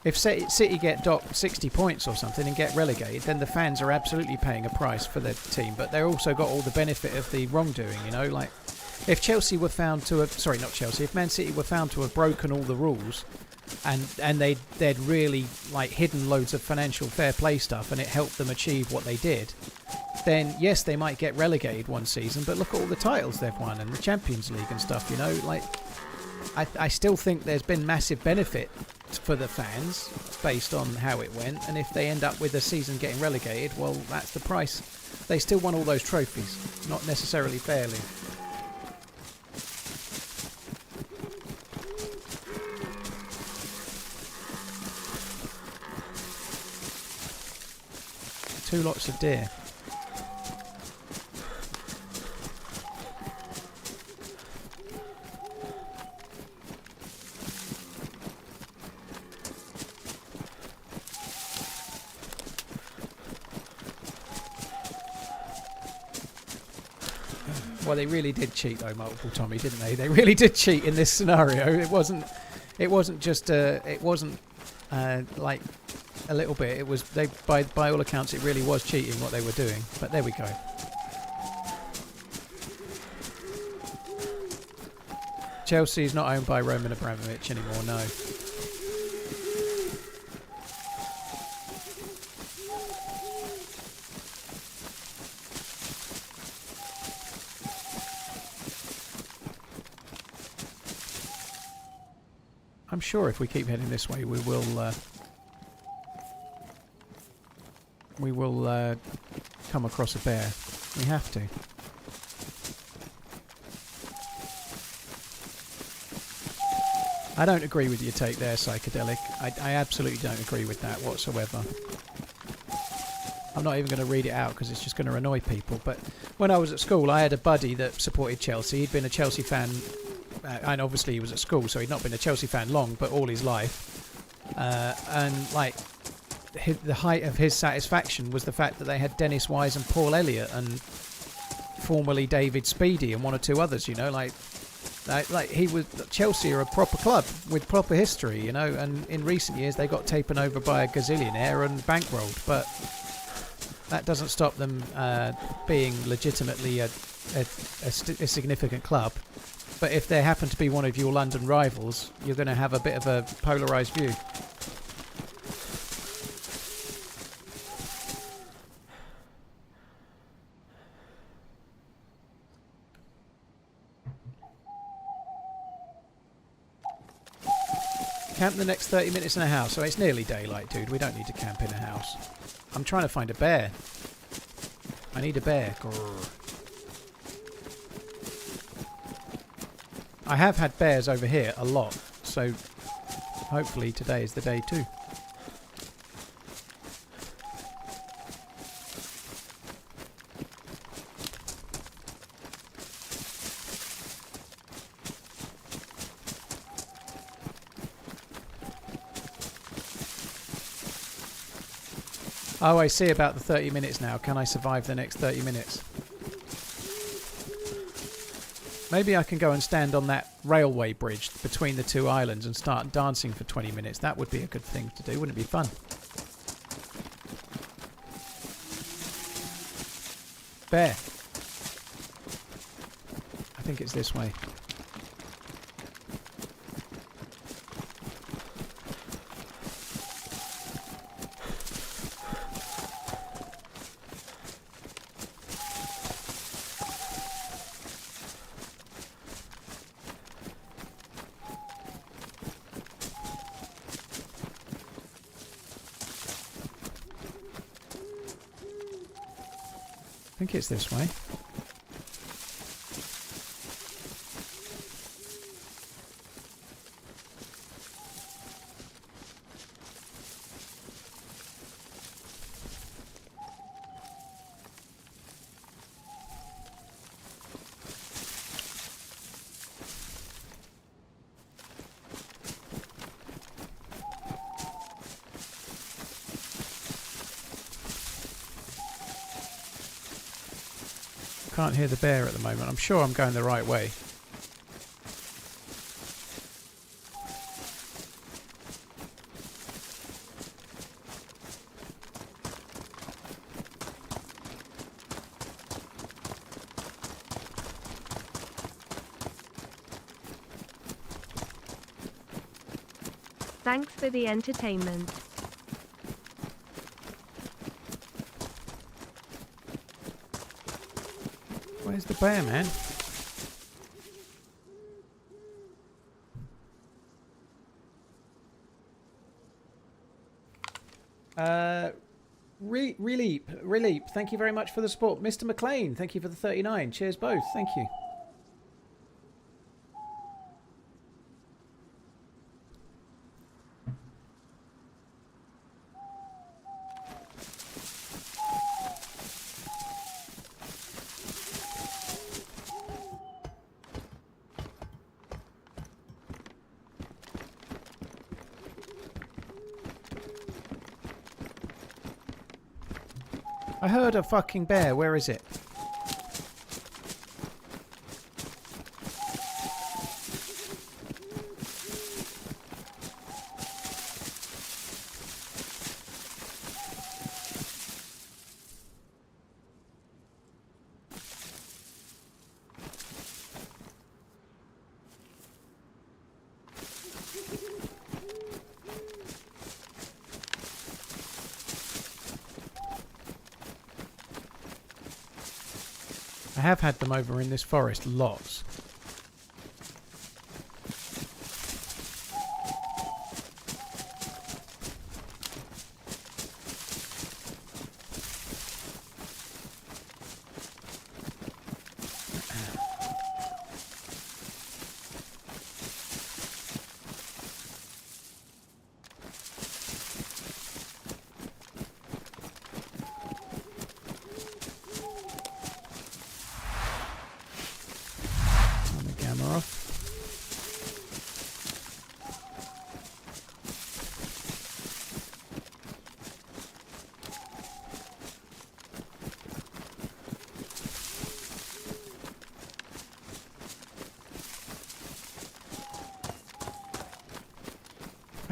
If City get docked 60 points or something and get relegated, then the fans are absolutely paying a price for their team, but they've also got all the benefit of the wrongdoing, you know. Like, if Chelsea were found to have... Sorry, not Chelsea. If Man City were found to have broken all the rules and they'd really, like, hidden loads of financial fair play stuff and it helped them achieve what they did, then, yes, they might get relegated one season, but look at all the titles they've won and the Champions League and stuff, you know. Like, I still think there's been massive benefit for the fans based on how it went, and if they end up with a season getting relegated, well, that's the price. They still won all those trophies, not necessarily fairly. Two lots of deer. Well, they really did cheat though, Multiple Tommy, didn't they? They really did cheat in this scenario. It wasn't just like a little bit. It was by all accounts it really was cheating what they were doing. But there we go. Chelsea's not owned by Roman Abramovich anymore, no. I'm sure if we keep heading this way, we will come across a bear. We have to. I don't agree with your take there, Psychedelic. I absolutely don't agree with that whatsoever. I'm not even going to read it out because it's just going to annoy people. But when I was at school, I had a buddy that supported Chelsea. He'd been a Chelsea fan. And obviously he was at school, so he'd not been a Chelsea fan long, but all his life. And like the height of his satisfaction was the fact that they had Dennis Wise and Paul Elliott, and formerly David Speedy and one or two others, you know, like he was. Chelsea are a proper club with proper history, you know, and in recent years they got taken over by a gazillionaire and bankrolled, but that doesn't stop them being legitimately a significant club. But if they happen to be one of your London rivals, you're going to have a bit of a polarised view. Camp the next 30 minutes in a house. So it's nearly daylight, dude. We don't need to camp in a house. I'm trying to find a bear. I need a bear. Grrr. I have had bears over here a lot, so hopefully today is the day too. Oh, I see about the 30 minutes now. Can I survive the next 30 minutes? Maybe I can go and stand on that railway bridge between the two islands and start dancing for 20 minutes. That would be a good thing to do. Wouldn't it be fun? Bear. I think it's this way. I think it's this way. Can't hear the bear at the moment. I'm sure I'm going the right way. Thanks for the entertainment. Where's the bear, man? Reliep. Thank you very much for the support. Mr. McLean, thank you for the 39. Cheers both. Thank you. I heard a fucking bear. Where is it? I have had them over in this forest lots.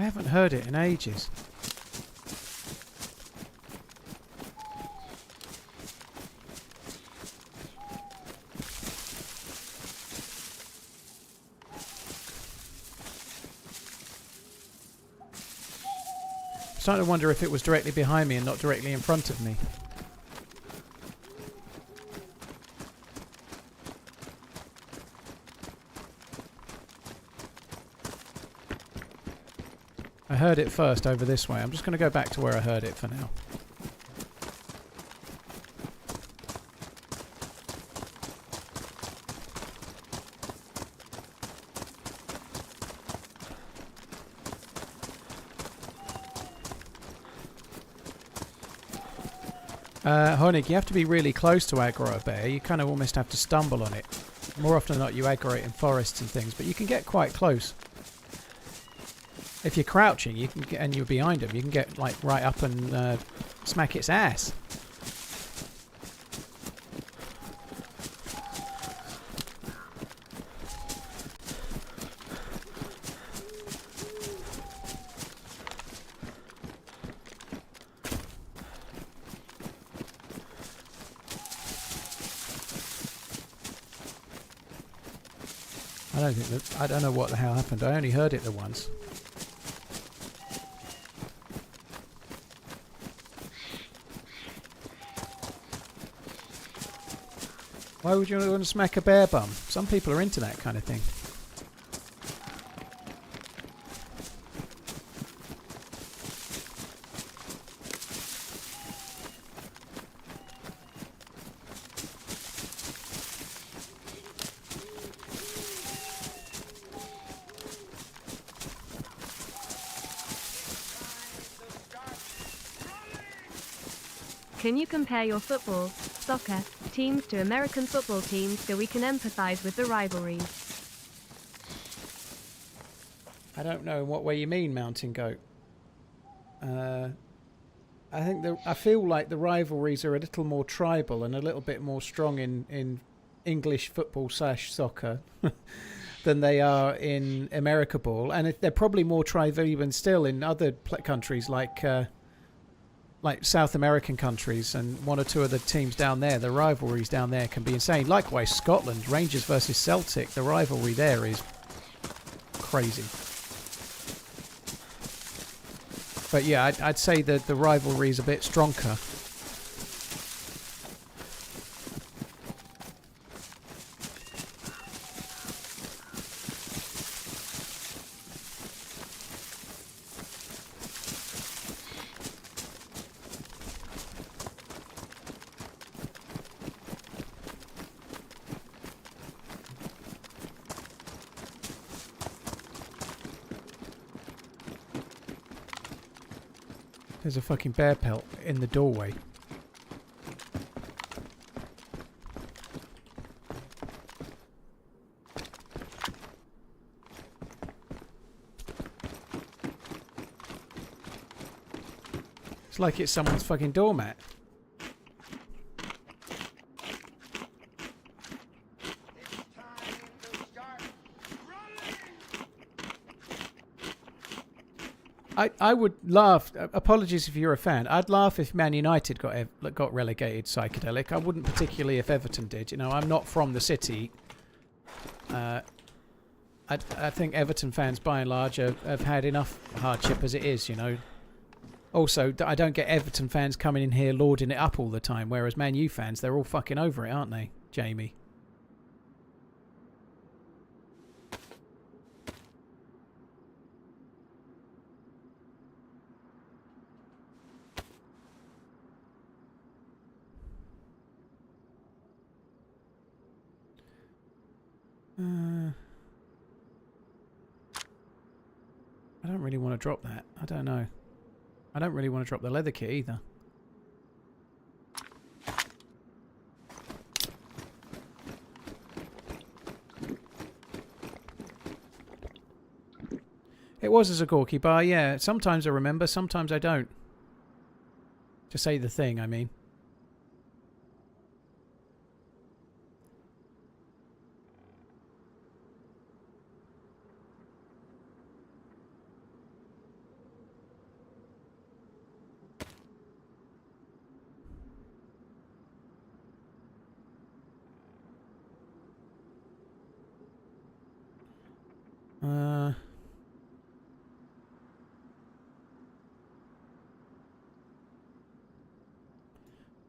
haven't heard it in ages. I'm starting to wonder if it was directly behind me and not directly in front of me. I heard it first over this way. I'm just going to go back to where I heard it for now. Honig, you have to be really close to aggro a bear. You kind of almost have to stumble on it. More often than not, you aggro it in forests and things, but you can get quite close. If you're crouching, you can get, and you're behind him, you can get like right up and smack its ass. I don't know what the hell happened. I only heard it the once. Why would you want to smack a bear bum? Some people are into that kind of thing. Can you compare your football, soccer, teams to American football teams so we can empathize with the rivalries? I don't know in what way you mean, Mountain Goat. I feel like the rivalries are a little more tribal and a little bit more strong in English football / soccer than they are in America ball, and they're probably more tribal even still in other countries like South American countries, and one or two of the teams down there. The rivalries down there can be insane. Likewise, Scotland, Rangers versus Celtic, the rivalry there is crazy. But yeah, I'd say that the rivalry is a bit stronger. There's a fucking bear pelt in the doorway. It's like it's someone's fucking doormat. I would laugh. Apologies if you're a fan. I'd laugh if Man United got relegated psychedelic. I wouldn't particularly if Everton did. You know, I'm not from the city. I think Everton fans, by and large, have had enough hardship as it is. You know. Also, I don't get Everton fans coming in here lording it up all the time. Whereas Man U fans, they're all fucking over it, aren't they, Jamie? I don't really want to drop that. I don't know. I don't really want to drop the leather kit either. It was a Zagorki bar, yeah. Sometimes I remember, sometimes I don't. To say the thing, I mean.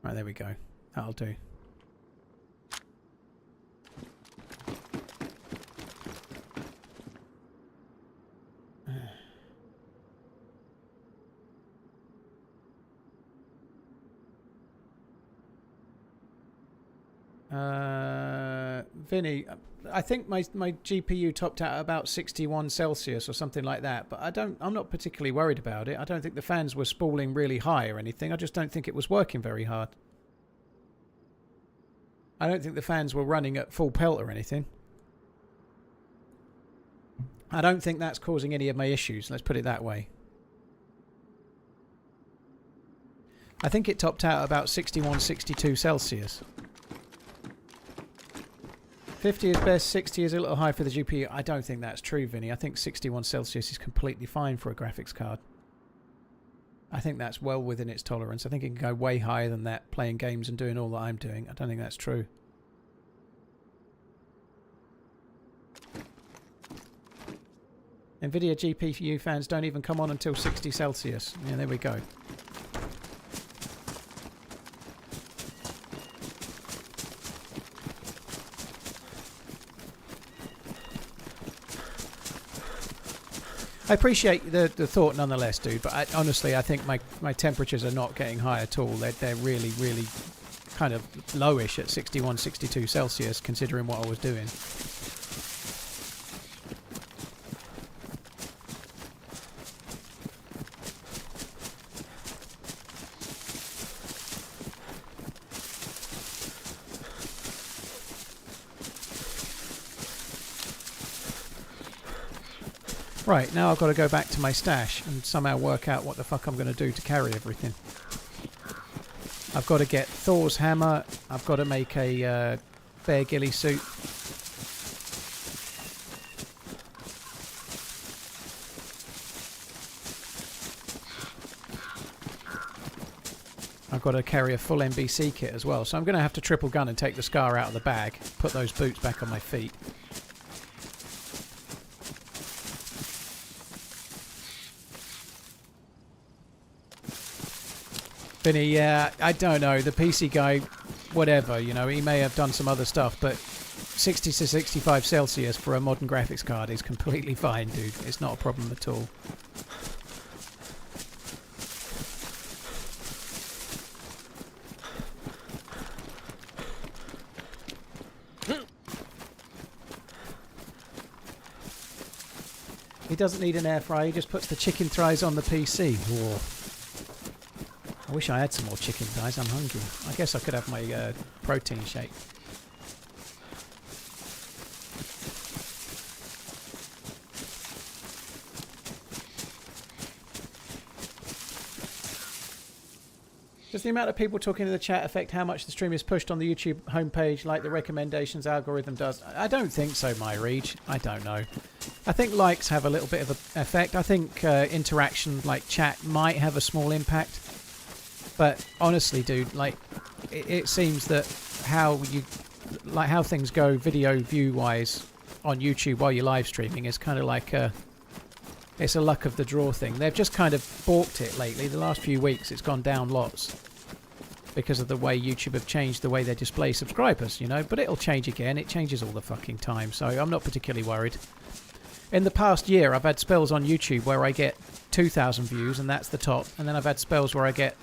Right, there we go. That'll do. Vinny, I think my GPU topped out at about 61 Celsius or something like that, but I'm not particularly worried about it. I don't think the fans were spooling really high or anything. I just don't think it was working very hard. I don't think the fans were running at full pelt or anything. I don't think that's causing any of my issues, let's put it that way. I think it topped out at about 61, 62 Celsius. 50 is best, 60 is a little high for the GPU. I don't think that's true, Vinny. I think 61 Celsius is completely fine for a graphics card. I think that's well within its tolerance. I think it can go way higher than that playing games and doing all that I'm doing. I don't think that's true. NVIDIA GPU fans don't even come on until 60 Celsius. Yeah, there we go. I appreciate the thought nonetheless, dude, but honestly, I think my temperatures are not getting high at all. They're really, really kind of lowish at 61, 62 Celsius, considering what I was doing. Right, now I've got to go back to my stash and somehow work out what the fuck I'm going to do to carry everything. I've got to get Thor's hammer. I've got to make a bear ghillie suit. I've got to carry a full NBC kit as well. So I'm going to have to triple gun and take the scar out of the bag, put those boots back on my feet. Vinny, yeah, I don't know. The PC guy, whatever, you know, he may have done some other stuff, but 60 to 65 Celsius for a modern graphics card is completely fine, dude. It's not a problem at all. He doesn't need an air fryer, he just puts the chicken thighs on the PC. Whoa. I wish I had some more chicken thighs, I'm hungry. I guess I could have my protein shake. Does the amount of people talking in the chat affect how much the stream is pushed on the YouTube homepage like the recommendations algorithm does? I don't think so, my Reach. I don't know. I think likes have a little bit of an effect. I think interaction like chat might have a small impact. But honestly, dude, like it seems that how things go video view wise on YouTube while you're live streaming is kind of like it's a luck of the draw thing. They've just kind of balked it lately. The last few weeks it's gone down lots because of the way YouTube have changed the way they display subscribers, you know, but it'll change again. It changes all the fucking time, so I'm not particularly worried. In the past year I've had spells on YouTube where I get 2,000 views and that's the top, and then I've had spells where I get,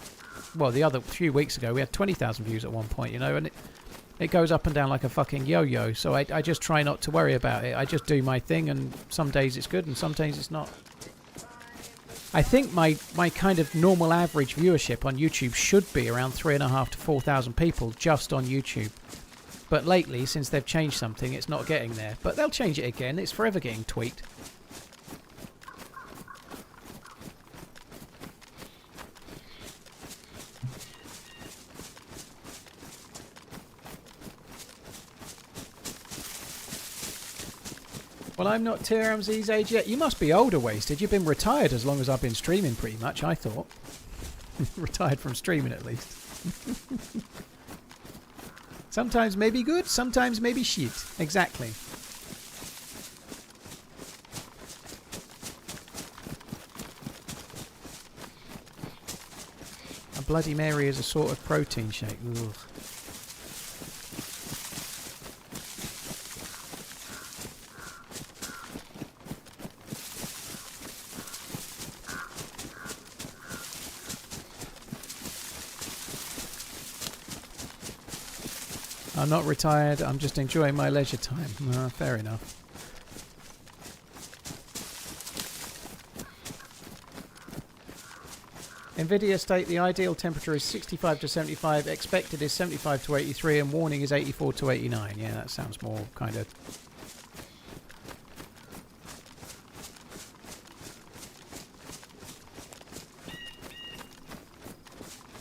well, the other few weeks ago we had 20,000 views at one point, you know, and it goes up and down like a fucking yo-yo. So I just try not to worry about it. I just do my thing, and some days it's good and some days it's not. I think my kind of normal average viewership on YouTube should be around 3,500 to 4,000 people just on YouTube. But lately, since they've changed something, it's not getting there. But they'll change it again. It's forever getting tweaked. Well, I'm not TRMZ's age yet. You must be older, Wasted. You've been retired as long as I've been streaming, pretty much, I thought. Retired from streaming, at least. Sometimes maybe good, sometimes maybe shit. Exactly. Bloody Mary is a sort of protein shake. Ugh. I'm not retired, I'm just enjoying my leisure time. Fair enough. NVIDIA state the ideal temperature is 65 to 75, expected is 75 to 83, and warning is 84 to 89. Yeah, that sounds more kind of...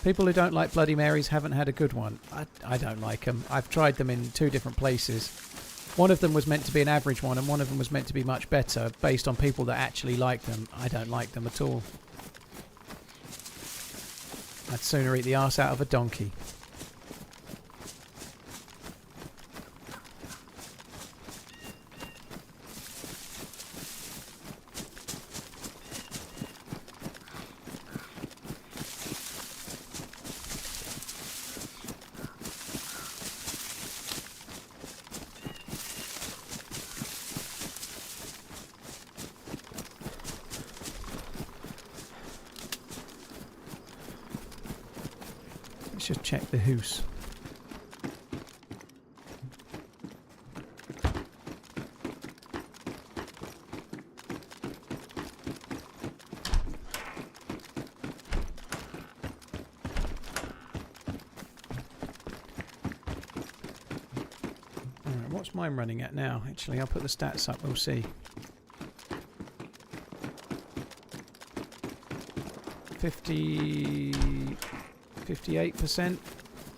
People who don't like Bloody Marys haven't had a good one. I don't like them. I've tried them in 2 different places. One of them was meant to be an average one, and one of them was meant to be much better, based on people that actually like them. I don't like them at all. I'd sooner eat the arse out of a donkey. Let's just check the hoose. Alright, what's mine running at now? Actually, I'll put the stats up, we'll see. 58%.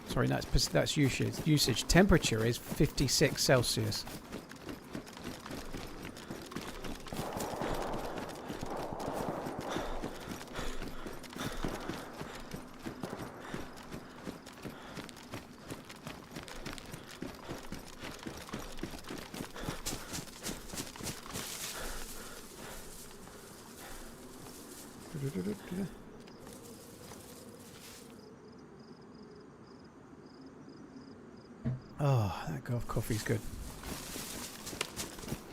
Sorry, that's usage. Temperature is 56 Celsius. Oh, that coffee's good.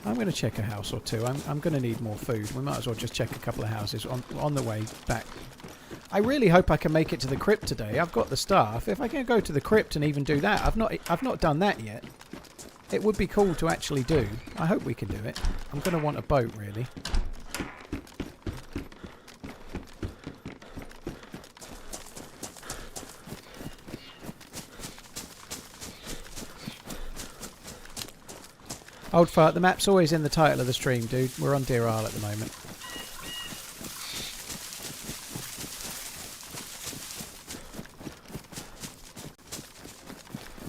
I'm going to check a house or two. I'm going to need more food. We might as well just check a couple of houses on the way back. I really hope I can make it to the crypt today. I've got the staff. If I can go to the crypt and even do that, I've not done that yet. It would be cool to actually do. I hope we can do it. I'm going to want a boat, really. Old fart, the map's always in the title of the stream, dude. We're on Deerisle at the moment.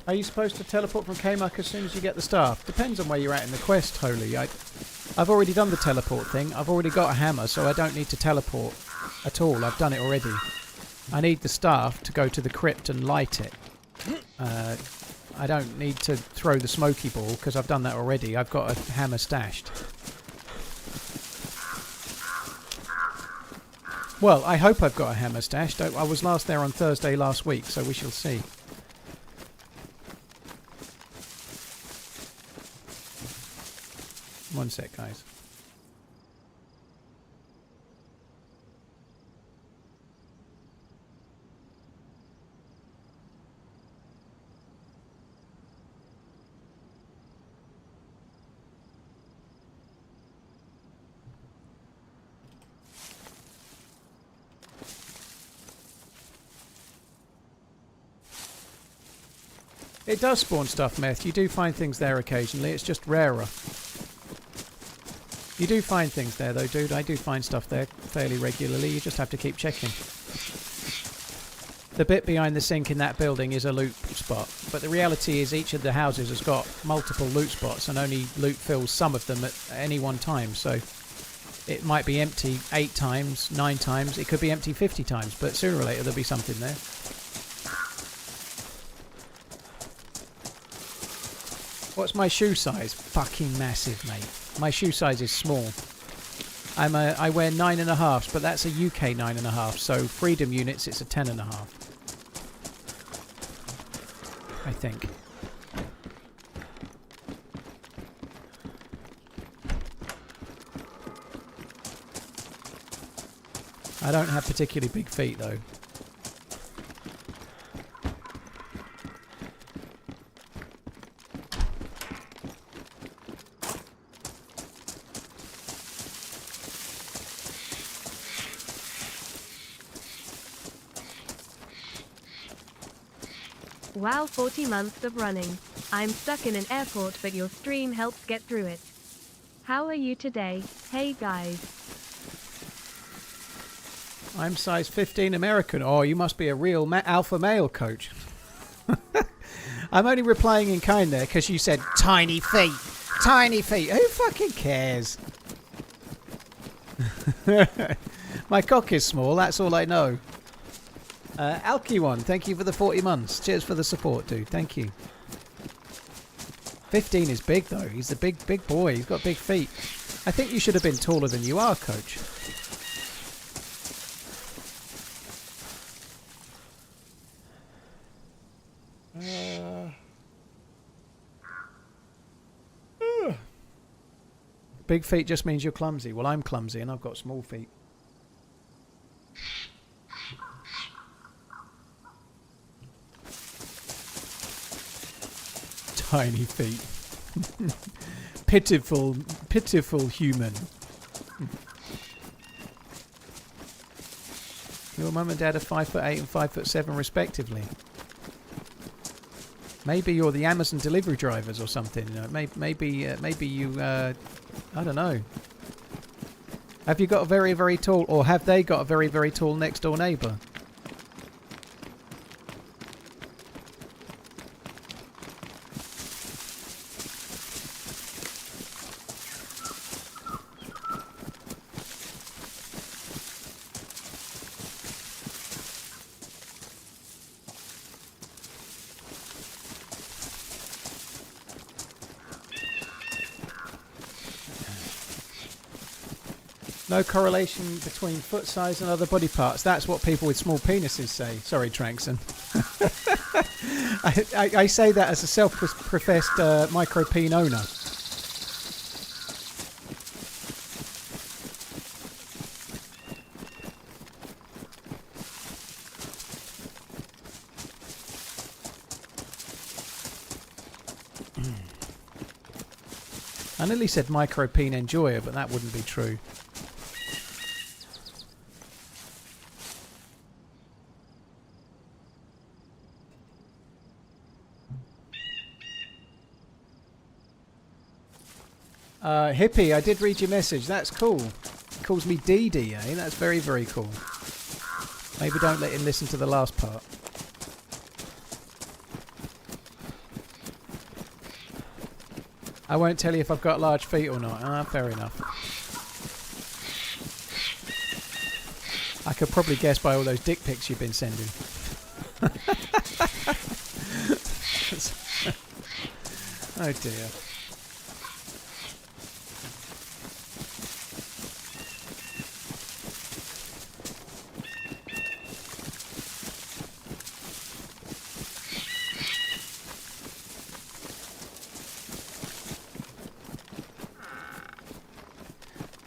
Are you supposed to teleport from K-Muck as soon as you get the staff? Depends on where you're at in the quest, Holy. I've already done the teleport thing. I've already got a hammer, so I don't need to teleport at all. I've done it already. I need the staff to go to the crypt and light it. I don't need to throw the smoky ball because I've done that already. I've got a hammer stashed. Well, I hope I've got a hammer stashed. I was last there on Thursday last week, so we shall see. One sec, guys. It does spawn stuff, Meth. You do find things there occasionally. It's just rarer. You do find things there, though, dude. I do find stuff there fairly regularly. You just have to keep checking. The bit behind the sink in that building is a loot spot. But the reality is each of the houses has got multiple loot spots and only loot fills some of them at any one time. So it might be empty 8 times, 9 times. It could be empty 50 times. But sooner or later there'll be something there. What's my shoe size? Fucking massive, mate. My shoe size is small. I wear 9.5s, but that's a UK 9.5. So Freedom units, it's a 10.5. I think. I don't have particularly big feet though. Wow, 40 months of running. I'm stuck in an airport, but your stream helps get through it. How are you today? Hey guys. I'm size 15 American. Oh, you must be a real alpha male, coach. I'm only replying in kind there because you said tiny feet. Tiny feet. Who fucking cares? My cock is small, that's all I know. Alky1, thank you for the 40 months. Cheers for the support, dude. Thank you. 15 is big, though. He's a big boy. He's got big feet. I think you should have been taller than you are, coach. Big feet just means you're clumsy. Well, I'm clumsy and I've got small feet. Tiny feet. Pitiful human. Your mum and dad are 5'8" and 5'7" respectively. Maybe you're the Amazon delivery drivers or something. You know, maybe you. I don't know. Have you got a very tall, or have they got a very tall next door neighbour? No correlation between foot size and other body parts. That's what people with small penises say. Sorry, Trankson. I say that as a self-professed micro-peen owner. I nearly said micro-peen enjoyer, but that wouldn't be true. Hippie, I did read your message. That's cool. He calls me DD, eh? That's very cool. Maybe don't let him listen to the last part. I won't tell you if I've got large feet or not. Ah, fair enough. I could probably guess by all those dick pics you've been sending. Oh dear.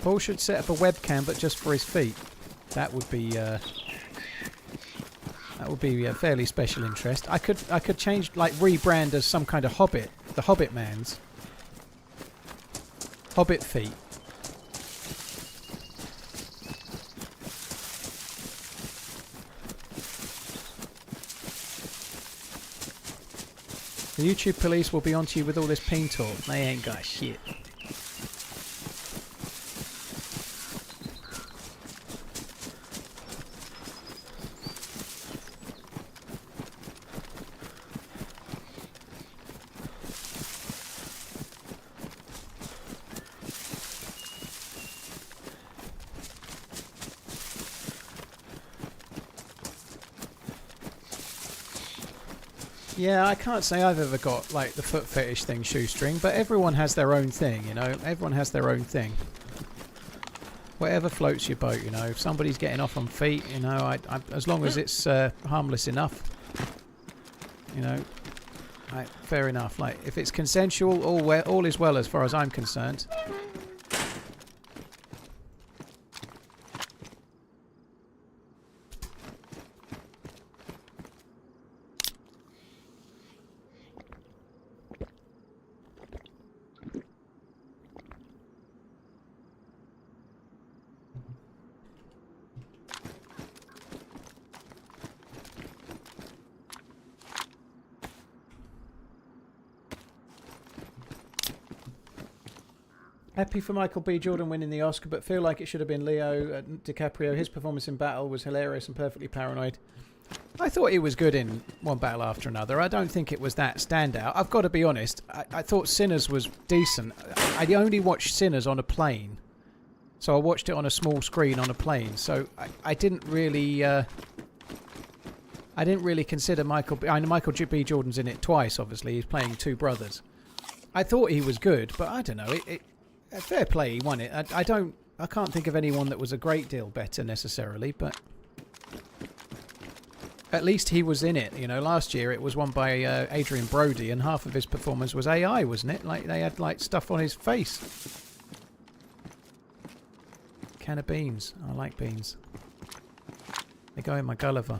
Paul should set up a webcam, but just for his feet. That would be a fairly special interest. I could change, like, rebrand as some kind of hobbit, the DayZ. Hobbit feet. The YouTube police will be onto you with all this peen talk. They ain't got shit. Yeah, I can't say I've ever got, like, the foot fetish thing shoestring, but everyone has their own thing, you know? Everyone has their own thing. Whatever floats your boat, you know. If somebody's getting off on feet, you know, as long as it's harmless enough, you know, fair enough. Like, if it's consensual, all is well as far as I'm concerned. Happy for Michael B. Jordan winning the Oscar, but feel like it should have been Leo DiCaprio. His performance in battle was hilarious and perfectly paranoid. I thought he was good in one battle after another. I don't think it was that standout. I've got to be honest. I thought Sinners was decent. I only watched Sinners on a plane. So I watched it on a small screen on a plane. So I didn't really consider Michael B. Jordan's in it twice, obviously. He's playing two brothers. I thought he was good, but I don't know. Fair play, he won it. I can't think of anyone that was a great deal better necessarily, but at least he was in it. You know, last year it was won by Adrian Brody, and half of his performance was AI, wasn't it? Like, they had like stuff on his face. Can of beans. I like beans. They go in my Gulliver.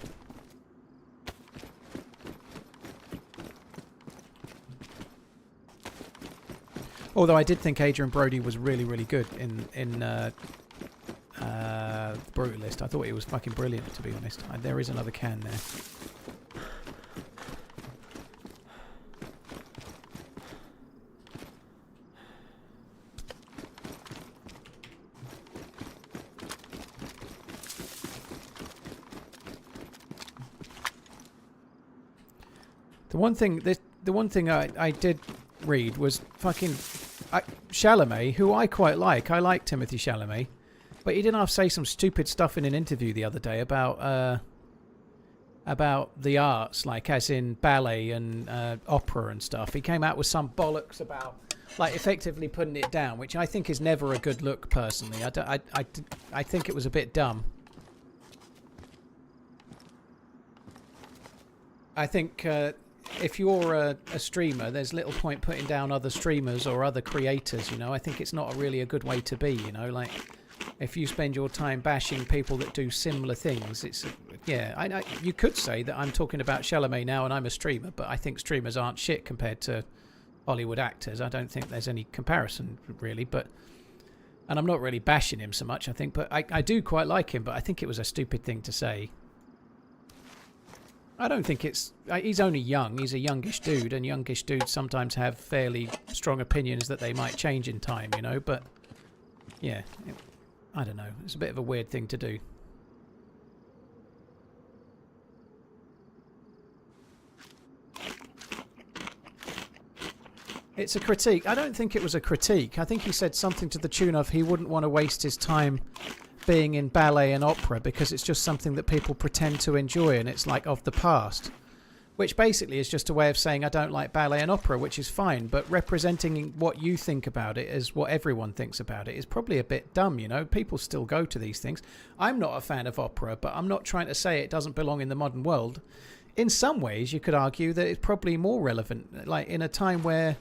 Although I did think Adrian Brody was really, really good in Brutalist. I thought he was fucking brilliant, to be honest. There is another can there. The one thing I did read was fucking Chalamet, who I quite like. I like Timothy Chalamet, but he didn't have to say some stupid stuff in an interview the other day about the arts, like as in ballet and opera and stuff. He came out with some bollocks about like effectively putting it down, which I think is never a good look personally. I think it was a bit dumb. I think if you're a streamer, there's little point putting down other streamers or other creators, you know. I think it's not really a good way to be, you know. Like, if you spend your time bashing people that do similar things, it's... Yeah, you could say that I'm talking about Chalamet now and I'm a streamer, but I think streamers aren't shit compared to Hollywood actors. I don't think there's any comparison, really, but... And I'm not really bashing him so much, I think, but I do quite like him, but I think it was a stupid thing to say. I don't think it's... He's only young. He's a youngish dude, and youngish dudes sometimes have fairly strong opinions that they might change in time, you know, but... Yeah, I don't know. It's a bit of a weird thing to do. It's a critique. I don't think it was a critique. I think he said something to the tune of he wouldn't want to waste his time being in ballet and opera because it's just something that people pretend to enjoy and it's like of the past, which basically is just a way of saying I don't like ballet and opera, which is fine, but representing what you think about it as what everyone thinks about it is probably a bit dumb, you know. People still go to these things. I'm not a fan of opera, but I'm not trying to say it doesn't belong in the modern world. In some ways you could argue that it's probably more relevant, like in a time where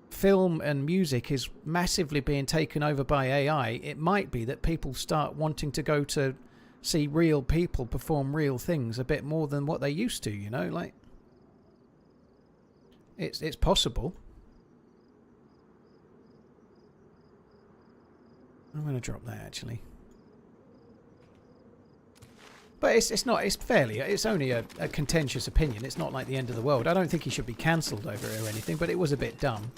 film and music is massively being taken over by AI. It might be that people start wanting to go to see real people perform real things a bit more than what they used to, you know, like it's possible. I'm going to drop that actually. But it's only a contentious opinion. It's not like the end of the world. I don't think he should be cancelled over it or anything, but it was a bit dumb.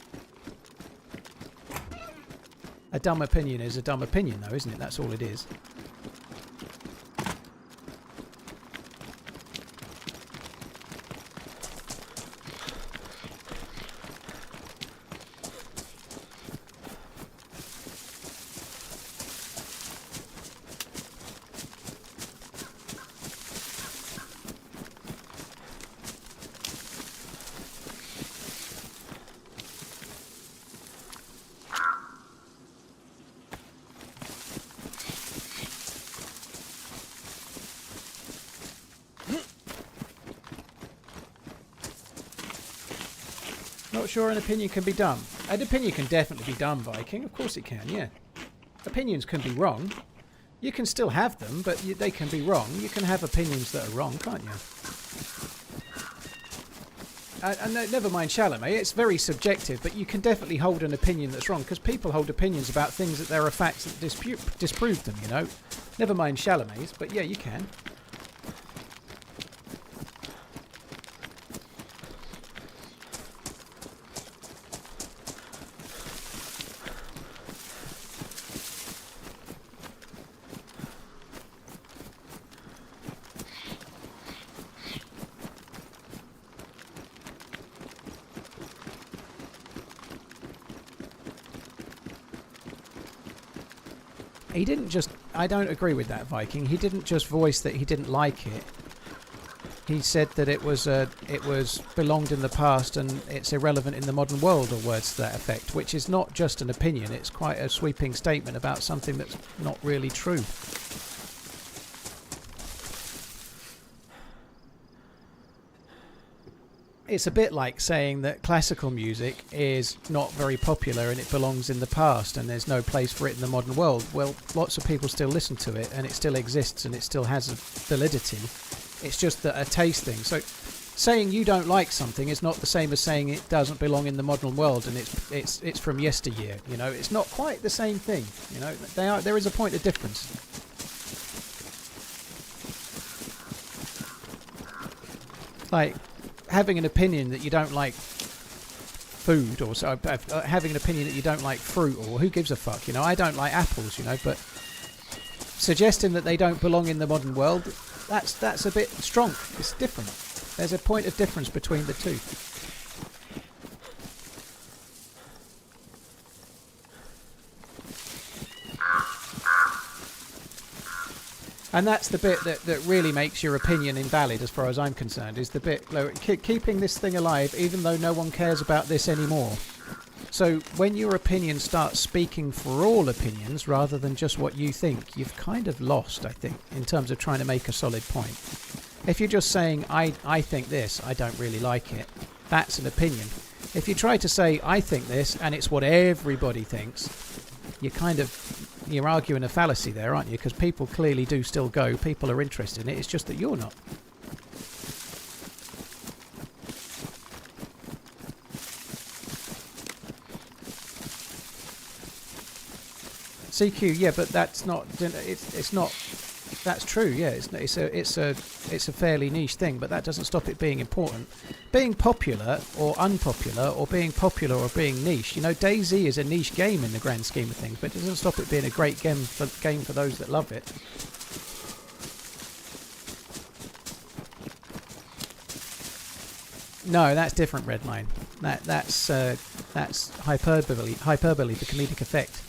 A dumb opinion is a dumb opinion though, isn't it? That's all it is. not sure an opinion can be dumb. An opinion can definitely be dumb, Viking. Of course it can, yeah. Opinions can be wrong. You can still have them, but they can be wrong. You can have opinions that are wrong, can't you? And never mind Chalamet, it's very subjective, but you can definitely hold an opinion that's wrong, because people hold opinions about things that there are facts that disprove them, you know. Never mind Chalamet's, but yeah, you can. He didn't just... I don't agree with that, Viking. He didn't just voice that he didn't like it. He said that it was belonged in the past and it's irrelevant in the modern world, or words to that effect, which is not just an opinion. It's quite a sweeping statement about something that's not really true. It's a bit like saying that classical music is not very popular and it belongs in the past and there's no place for it in the modern world. Well, lots of people still listen to it and it still exists and it still has a validity. It's just that a taste thing. So saying you don't like something is not the same as saying it doesn't belong in the modern world and it's from yesteryear. You know, it's not quite the same thing. You know, there is a point of difference. Like having an opinion that you don't like food, or so, having an opinion that you don't like fruit, or who gives a fuck, you know. I don't like apples, you know, but suggesting that they don't belong in the modern world, that's a bit strong. It's different. There's a point of difference between the two. And that's the bit that really makes your opinion invalid, as far as I'm concerned, is the bit keeping this thing alive even though no one cares about this anymore. So when your opinion starts speaking for all opinions rather than just what you think, you've kind of lost, I think, in terms of trying to make a solid point. If you're just saying, I think this, I don't really like it, that's an opinion. If you try to say, I think this, and it's what everybody thinks, you're arguing a fallacy there, aren't you? Because people clearly do still go. People are interested in it. It's just that you're not. CQ, yeah, but that's not. It's not. That's true. Yeah, it's a fairly niche thing, but that doesn't stop it being important. Being popular or unpopular, or being popular or being niche. You know, DayZ is a niche game in the grand scheme of things, but it doesn't stop it being a great game for those that love it. No, that's different, Redline. That's hyperbole for comedic effect.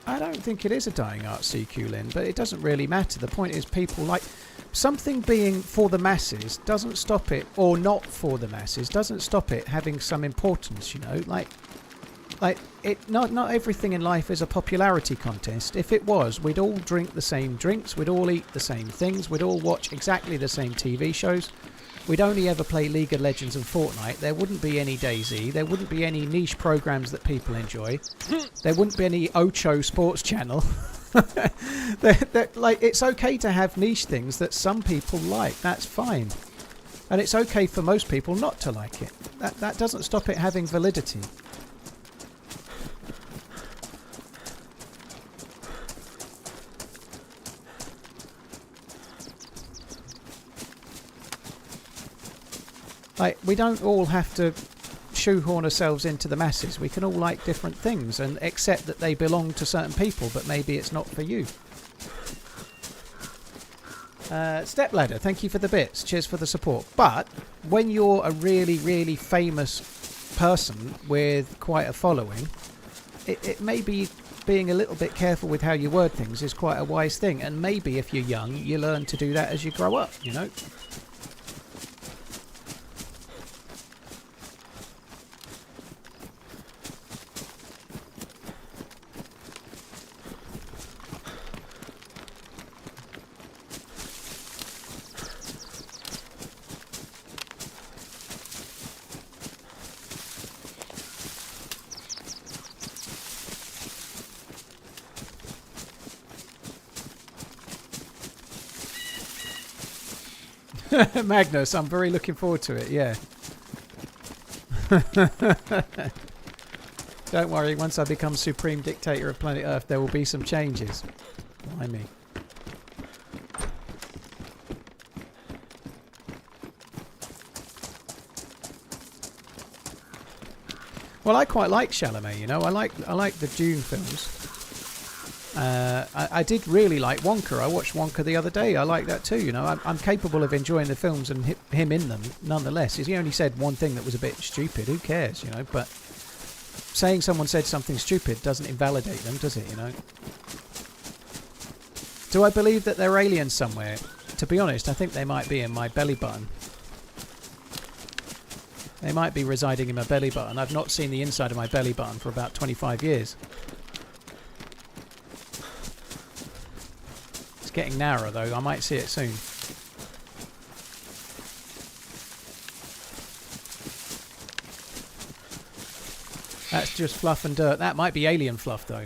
I don't think it is a dying art, CQ Lin, but it doesn't really matter. The point is, people like something being for the masses doesn't stop it, or not for the masses doesn't stop it having some importance. You know, like it. Not everything in life is a popularity contest. If it was, we'd all drink the same drinks, we'd all eat the same things, we'd all watch exactly the same TV shows. We'd only ever play League of Legends and Fortnite. There wouldn't be any DayZ. There wouldn't be any niche programs that people enjoy. There wouldn't be any Ocho Sports Channel. Like, it's okay to have niche things that some people like. That's fine. And it's okay for most people not to like it. That doesn't stop it having validity. Like, we don't all have to shoehorn ourselves into the masses. We can all like different things and accept that they belong to certain people, but maybe it's not for you. Stepladder, thank you for the bits. Cheers for the support. But when you're a really, really famous person with quite a following, it may be being a little bit careful with how you word things is quite a wise thing. And maybe if you're young, you learn to do that as you grow up, you know. Magnus, I'm very looking forward to it, yeah. Don't worry, once I become Supreme Dictator of planet Earth, there will be some changes. Why me? Well, I quite like Chalamet, you know. I like the Dune films. I did really like Wonka. I watched Wonka the other day. I like that too, you know. I'm capable of enjoying the films and him in them nonetheless. He only said one thing that was a bit stupid. Who cares, you know? But saying someone said something stupid doesn't invalidate them, does it, you know? Do I believe that they're aliens somewhere? To be honest, I think they might be in my belly button. They might be residing in my belly button. I've not seen the inside of my belly button for about 25 years. It's getting narrower though. I might see it soon. That's just fluff and dirt. That might be alien fluff though.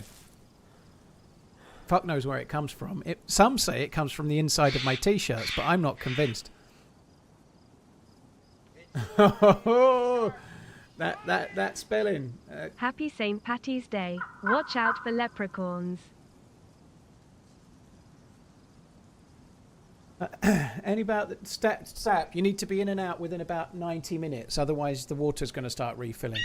Fuck knows where it comes from. Some say it comes from the inside of my t-shirts, but I'm not convinced. that spelling. Happy St. Patty's Day. Watch out for leprechauns. Any about the sap? You need to be in and out within about 90 minutes, otherwise the water's going to start refilling.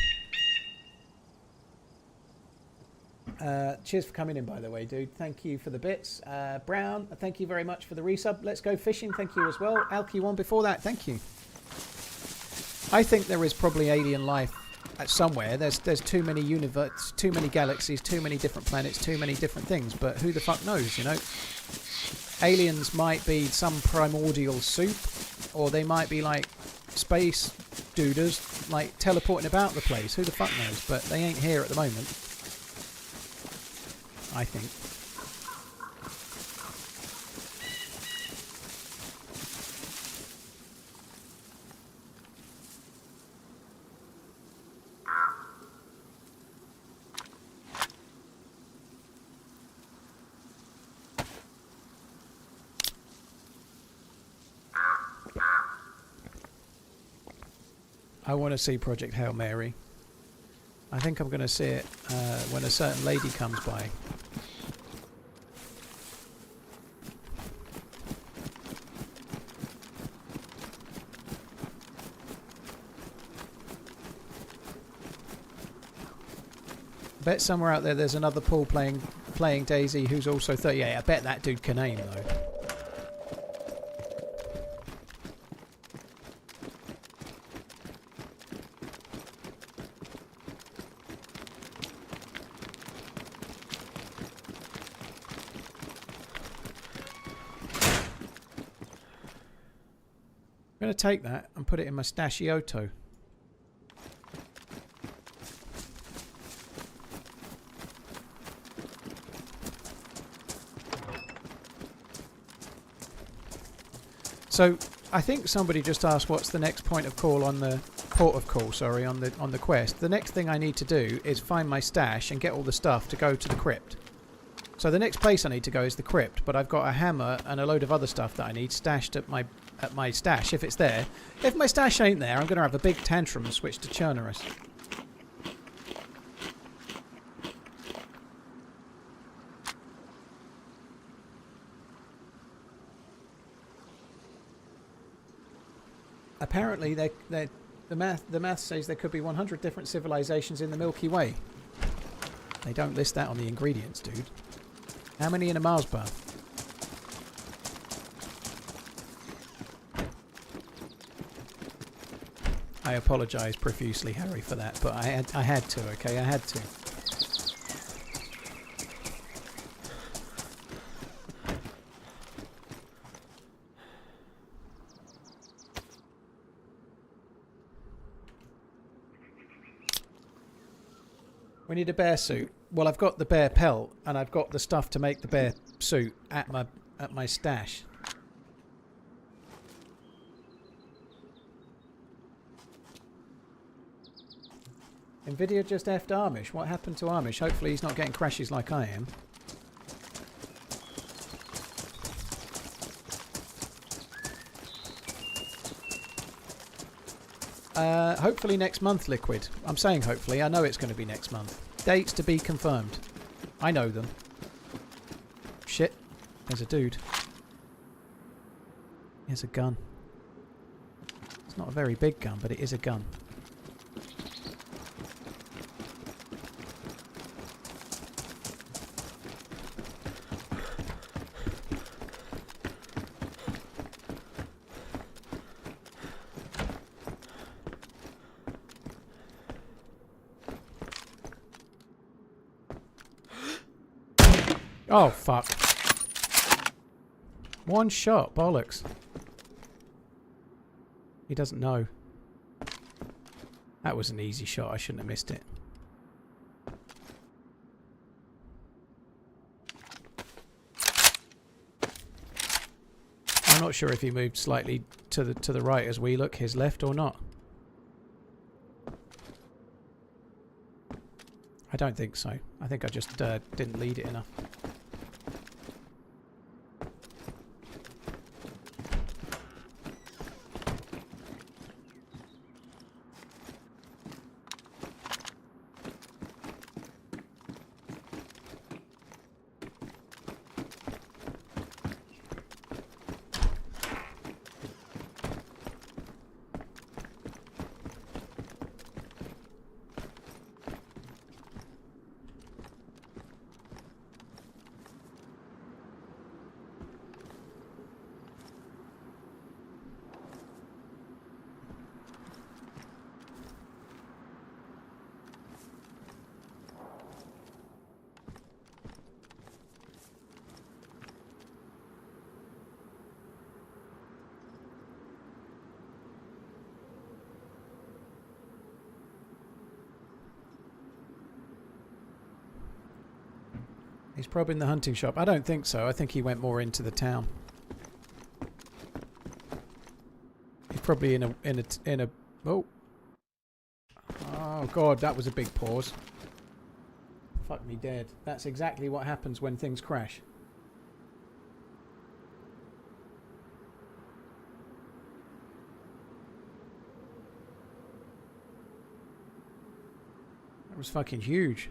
Cheers for coming in, by the way, dude. Thank you for the bits. Brown, thank you very much for the resub. Let's go fishing. Thank you as well. Alki one before that. Thank you. I think there is probably alien life somewhere. There's too many universes, too many galaxies, too many different planets, too many different things. But who the fuck knows, you know? Aliens might be some primordial soup, or they might be like space dooders, like teleporting about the place. Who the fuck knows? But they ain't here at the moment, I think. I want to see Project Hail Mary. I think I'm going to see it when a certain lady comes by. I bet somewhere out there there's another Paul playing DayZ who's also 38. I bet that dude can aim though. I'm going to take that and put it in my stashioto. So I think somebody just asked what's the next point of call on the port of call, sorry, on the quest. The next thing I need to do is find my stash and get all the stuff to go to the crypt. So the next place I need to go is the crypt, but I've got a hammer and a load of other stuff that I need stashed at my stash if it's there. If my stash ain't there, I'm going to have a big tantrum and switch to Chernarus. Apparently, the math says there could be 100 different civilizations in the Milky Way. They don't list that on the ingredients, dude. How many in a Mars bar? I apologise profusely, Harry, for that, but I had to, okay? I had to. We need a bear suit. Well, I've got the bear pelt, and I've got the stuff to make the bear suit at my stash. Nvidia just effed Armish. What happened to Armish? Hopefully he's not getting crashes like I am. Hopefully next month, Liquid. I'm saying hopefully. I know it's going to be next month. Dates to be confirmed. I know them. Shit. There's a dude. Here's a gun. It's not a very big gun, but it is a gun. Oh, fuck. One shot, bollocks. He doesn't know. That was an easy shot, I shouldn't have missed it. I'm not sure if he moved slightly to the right as we look, his left or not. I don't think so. I think I just didn't lead it enough. He's probably in the hunting shop. I don't think so. I think he went more into the town. He's probably in a oh. Oh god, that was a big pause. Fuck me dead. That's exactly what happens when things crash. That was fucking huge.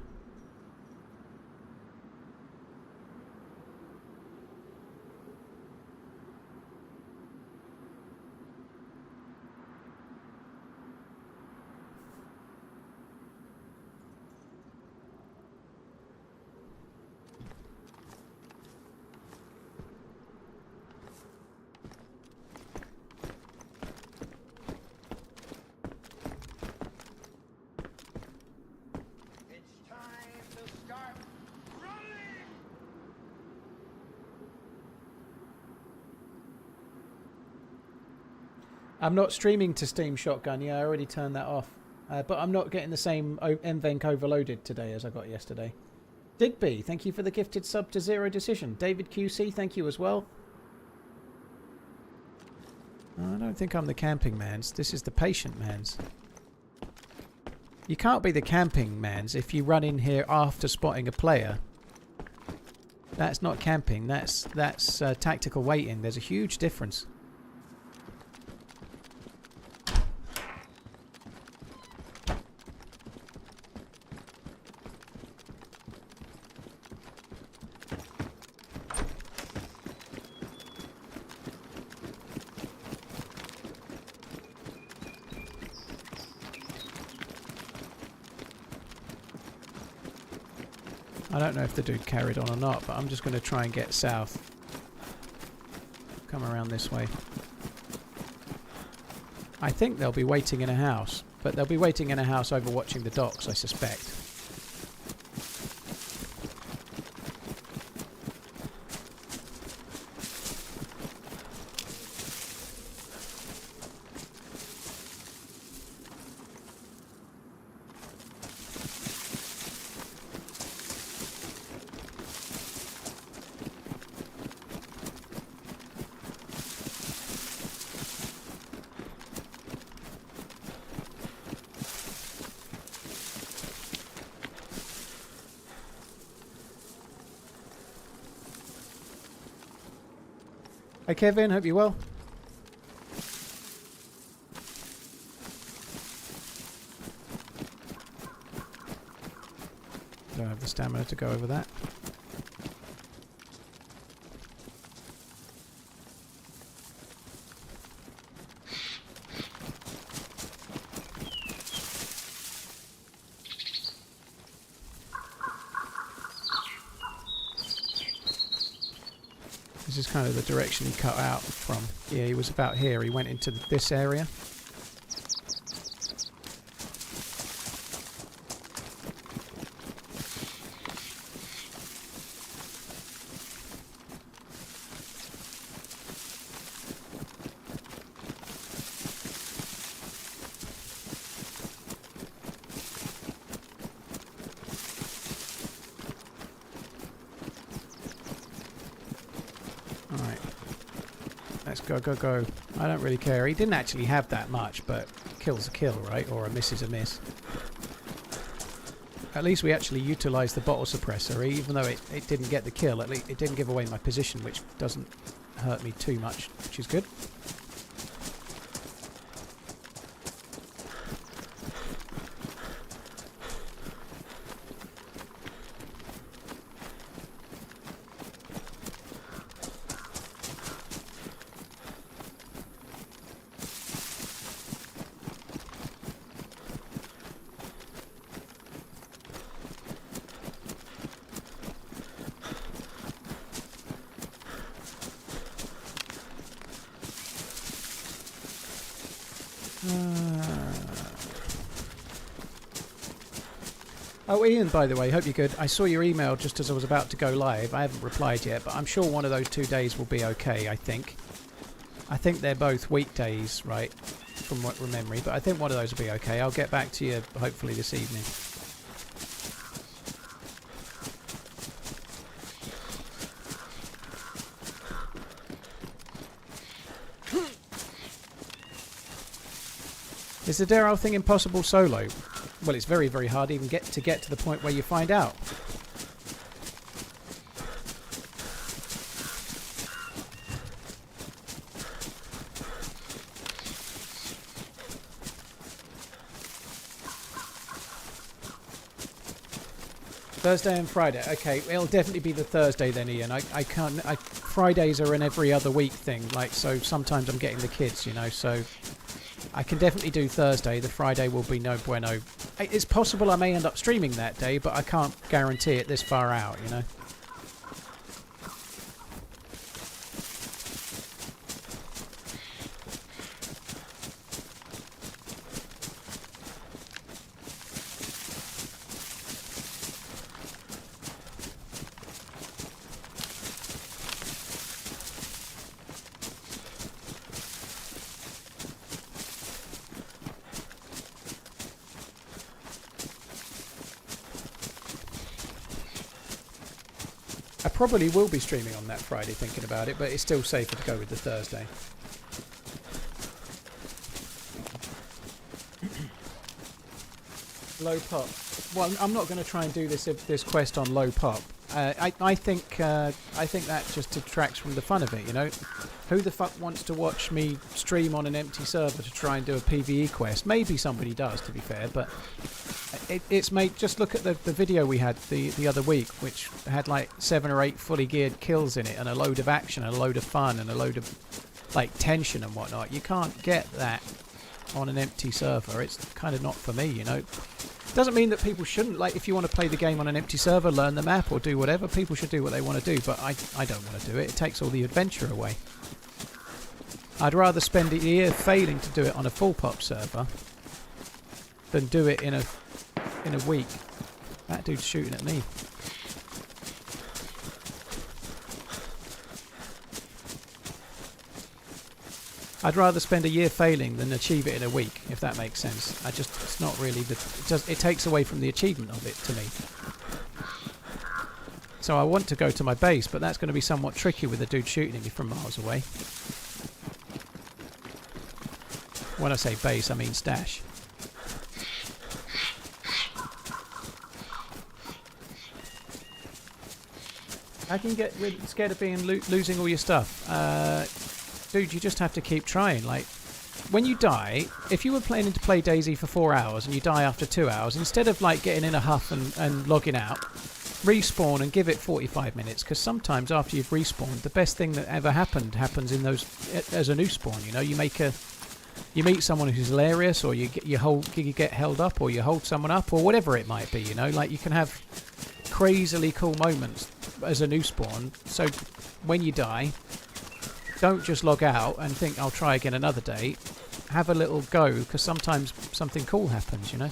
I'm not streaming to Steam Shotgun. Yeah, I already turned that off. But I'm not getting the same NVENC overloaded today as I got yesterday. Digby, thank you for the gifted sub to Zero Decision. David QC, thank you as well. I don't think I'm the camping man's. This is the patient man's. You can't be the camping man's if you run in here after spotting a player. That's not camping. That's tactical waiting. There's a huge difference. I don't know if the dude carried on or not, but I'm just going to try and get south. Come around this way. I think they'll be waiting in a house, but they'll be waiting in a house overwatching the docks, I suspect. Hey Kevin, hope you're well. Don't have the stamina to go over that. This is kind of the direction he cut out from. Yeah, he was about here. He went into this area. Go. I don't really care. He didn't actually have that much, but kill's a kill, right? Or a miss is a miss. At least we actually utilised the bottle suppressor, even though it didn't get the kill. At least it didn't give away my position, which doesn't hurt me too much, which is good. Oh, Ian, by the way, hope you're good. I saw your email just as I was about to go live. I haven't replied yet, but I'm sure one of those 2 days will be okay, I think. I think they're both weekdays, right, from what from memory, but I think one of those will be okay. I'll get back to you hopefully this evening. Is the Deerisle thing impossible solo? Well, it's very, very hard even to get to the point where you find out. Thursday and Friday. Okay, it'll definitely be the Thursday then, Ian. I can't. Fridays are an every other week thing. Like, so sometimes I'm getting the kids, you know. So I can definitely do Thursday. The Friday will be no bueno. It's possible I may end up streaming that day, but I can't guarantee it this far out, you know. I probably will be streaming on that Friday thinking about it, but it's still safer to go with the Thursday. Low pop. Well, I'm not going to try and do this quest on low pop. I think that just detracts from the fun of it, you know. Who the fuck wants to watch me stream on an empty server to try and do a PvE quest? Maybe somebody does, to be fair, but it's made. Just look at the video we had the other week, which had like 7 or 8 fully geared kills in it, and a load of action, and a load of fun, and a load of like tension and whatnot. You can't get that on an empty server. It's kind of not for me, you know. Doesn't mean that people shouldn't. Like, if you want to play the game on an empty server, learn the map or do whatever, people should do what they want to do, but I don't want to do it. It takes all the adventure away. I'd rather spend a year failing to do it on a full pop server than do it in a week. That dude's shooting at me. I'd rather spend a year failing than achieve it in a week, if that makes sense. It's not really it takes away from the achievement of it to me. So I want to go to my base, but that's going to be somewhat tricky with a dude shooting at me from miles away. When I say base, I mean stash. How can you get scared of being losing all your stuff? Dude, you just have to keep trying. Like, when you die, if you were planning to play DayZ for 4 hours and you die after 2 hours, instead of like getting in a huff and logging out, respawn and give it 45 minutes, because sometimes after you've respawned, the best thing that ever happens in those as a new spawn. You know, you meet someone who's hilarious, or you get held up, or you hold someone up, or whatever it might be. You know, like you can have crazily cool moments as a new spawn. So when you die, don't just log out and think I'll try again another day. Have a little go, because sometimes something cool happens, you know.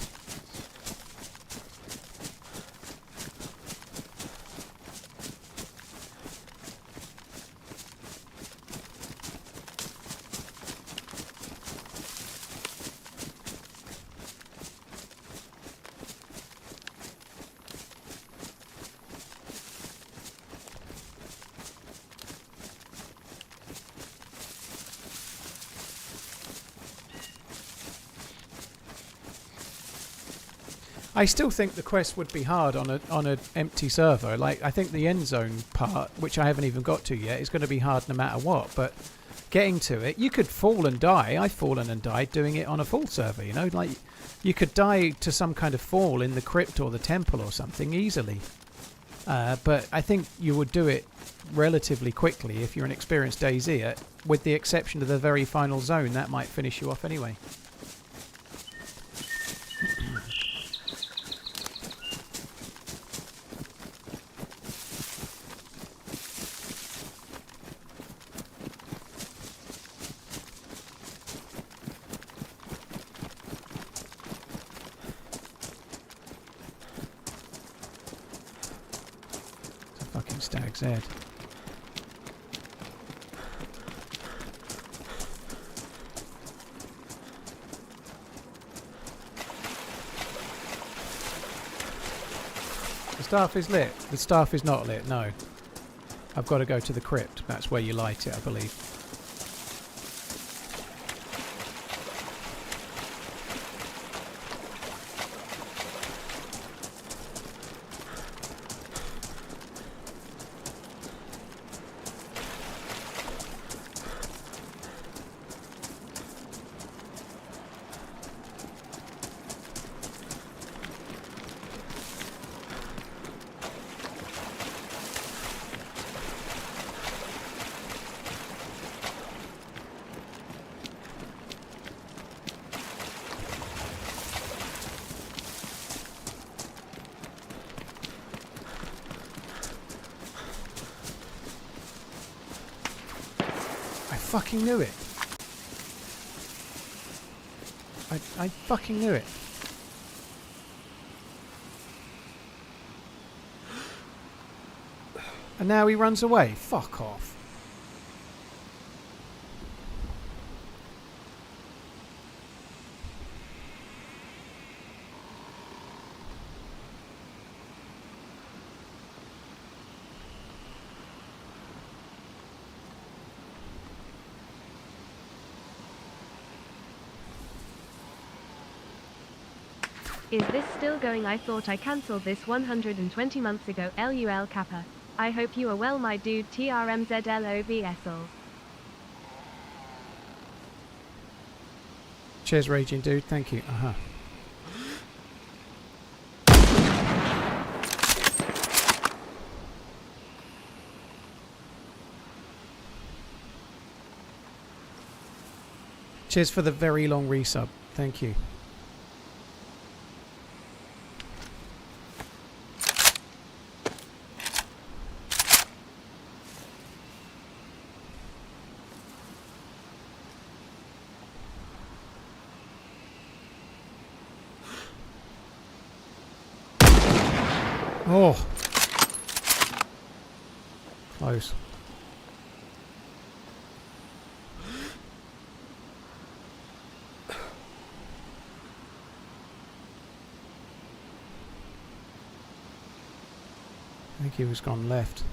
I still think the quest would be hard on an empty server. Like, I think the end zone part, which I haven't even got to yet, is going to be hard no matter what. But getting to it, you could fall and die. I've fallen and died doing it on a full server, you know. Like, you could die to some kind of fall in the crypt or the temple or something easily. But I think you would do it relatively quickly if you're an experienced DayZ. With the exception of the very final zone, that might finish you off anyway. Stag's head. The staff is lit. The staff is not lit, no. I've got to go to the crypt. That's where you light it, I believe. I fucking knew it. I fucking knew it. And now he runs away. Fuck off. Is this still going? I thought I cancelled this 120 months ago. LUL Kappa. I hope you are well, my dude. TRMZ LOVSL. Cheers, Raging Dude. Thank you. Cheers for the very long resub. Thank you. Oh. Close. I think he was gone left.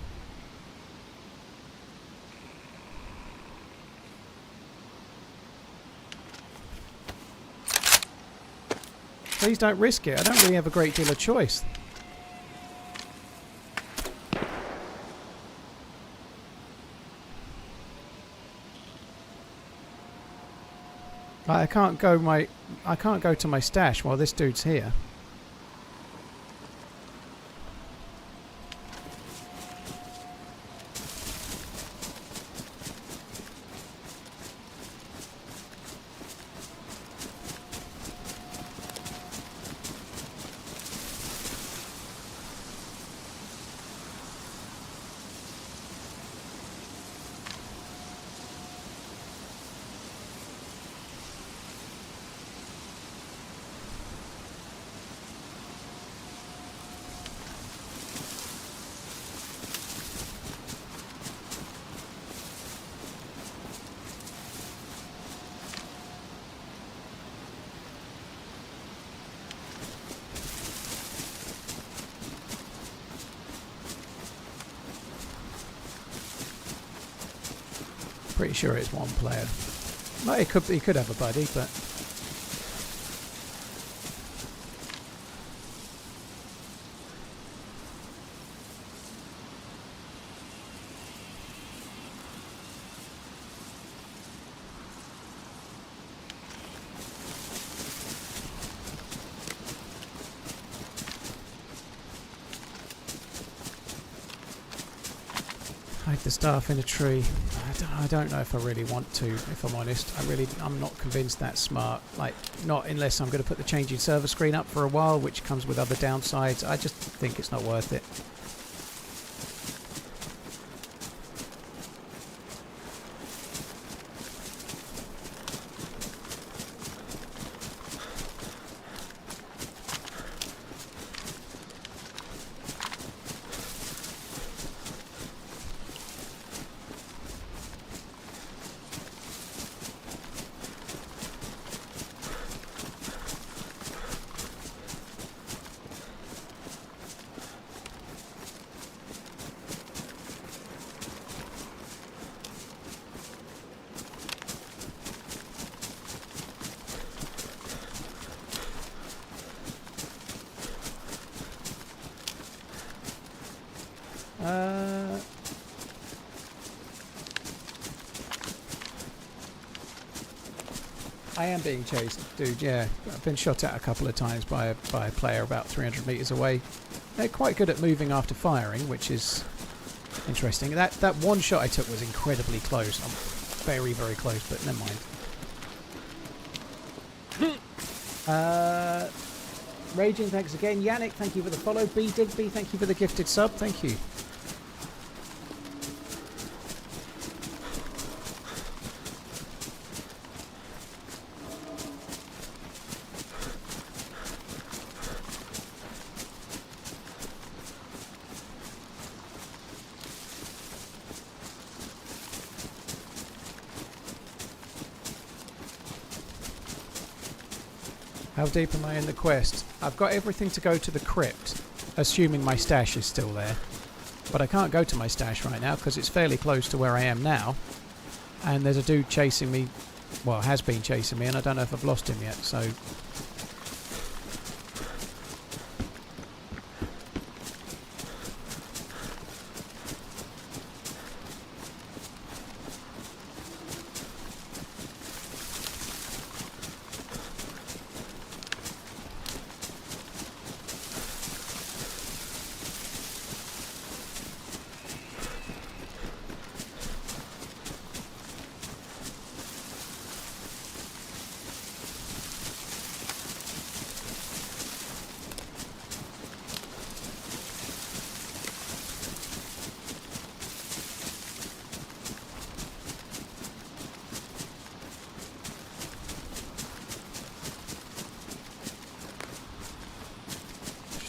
Please don't risk it. I don't really have a great deal of choice. I can't go to my stash while this dude's here. Pretty sure it's one player. Well, he could have a buddy, but hide the staff in a tree. I don't know if I really want to, if I'm honest. I'm not convinced that's smart. Like, not unless I'm going to put the changing server screen up for a while, which comes with other downsides. I just think it's not worth it. I am being chased, dude, yeah. I've been shot at a couple of times by a player about 300 metres away. They're quite good at moving after firing, which is interesting. That one shot I took was incredibly close. I'm very, very close, but never mind. Raging, thanks again. Yannick, thank you for the follow. B Digby, thank you for the gifted sub. Thank you. How deep am I in the quest? I've got everything to go to the crypt, assuming my stash is still there. But I can't go to my stash right now because it's fairly close to where I am now. And there's a dude chasing me, well, has been chasing me, and I don't know if I've lost him yet, so...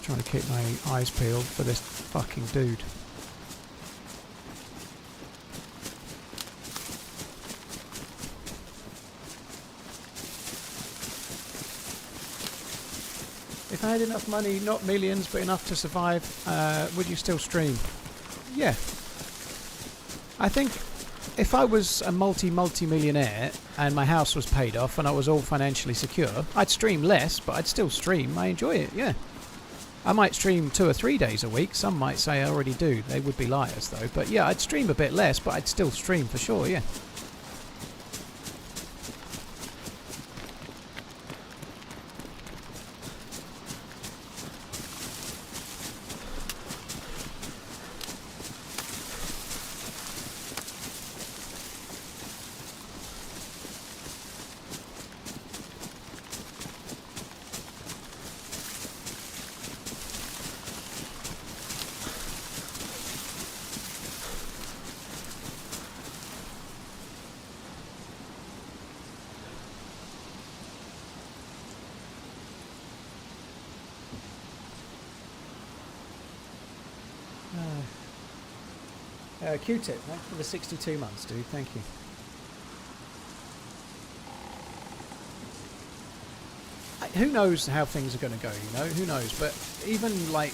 trying to keep my eyes peeled for this fucking dude. If I had enough money, not millions, but enough to survive, would you still stream? Yeah. I think if I was a multi-millionaire and my house was paid off and I was all financially secure, I'd stream less, but I'd still stream. I enjoy it, yeah. I might stream 2 or 3 days a week. Some might say I already do. They would be liars, though. But yeah, I'd stream a bit less, but I'd still stream for sure, yeah. Q-tip, thanks for the 62 months, dude. Thank you. Who knows how things are going to go, you know? Who knows? But even, like,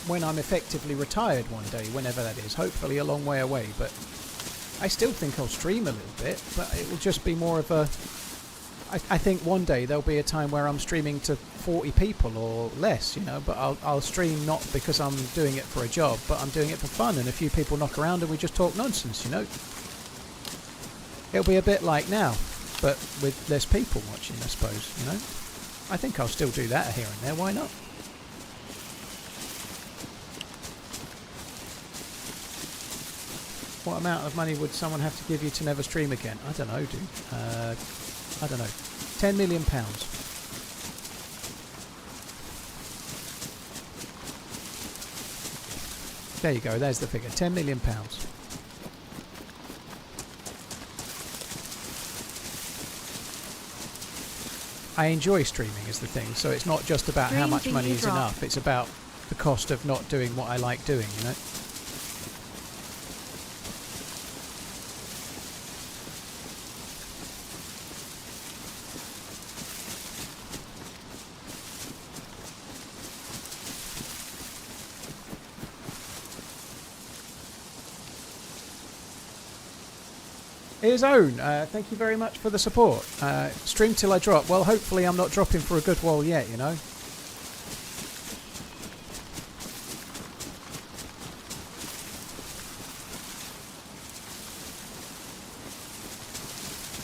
when I'm effectively retired one day, whenever that is, hopefully a long way away, but I still think I'll stream a little bit, but it will just be more of a... I think one day there'll be a time where I'm streaming to 40 people or less, you know, but I'll stream not because I'm doing it for a job, but I'm doing it for fun, and a few people knock around and we just talk nonsense, you know. It'll be a bit like now, but with less people watching, I suppose, you know. I think I'll still do that here and there, why not? What amount of money would someone have to give you to never stream again? I don't know, dude. I don't know. £10 million. There you go, there's the figure. £10 million. I enjoy streaming is the thing, so it's not just about how much money is enough, it's about the cost of not doing what I like doing, you know? His own, thank you very much for the support. Stream till I drop. Well, hopefully I'm not dropping for a good while yet, you know.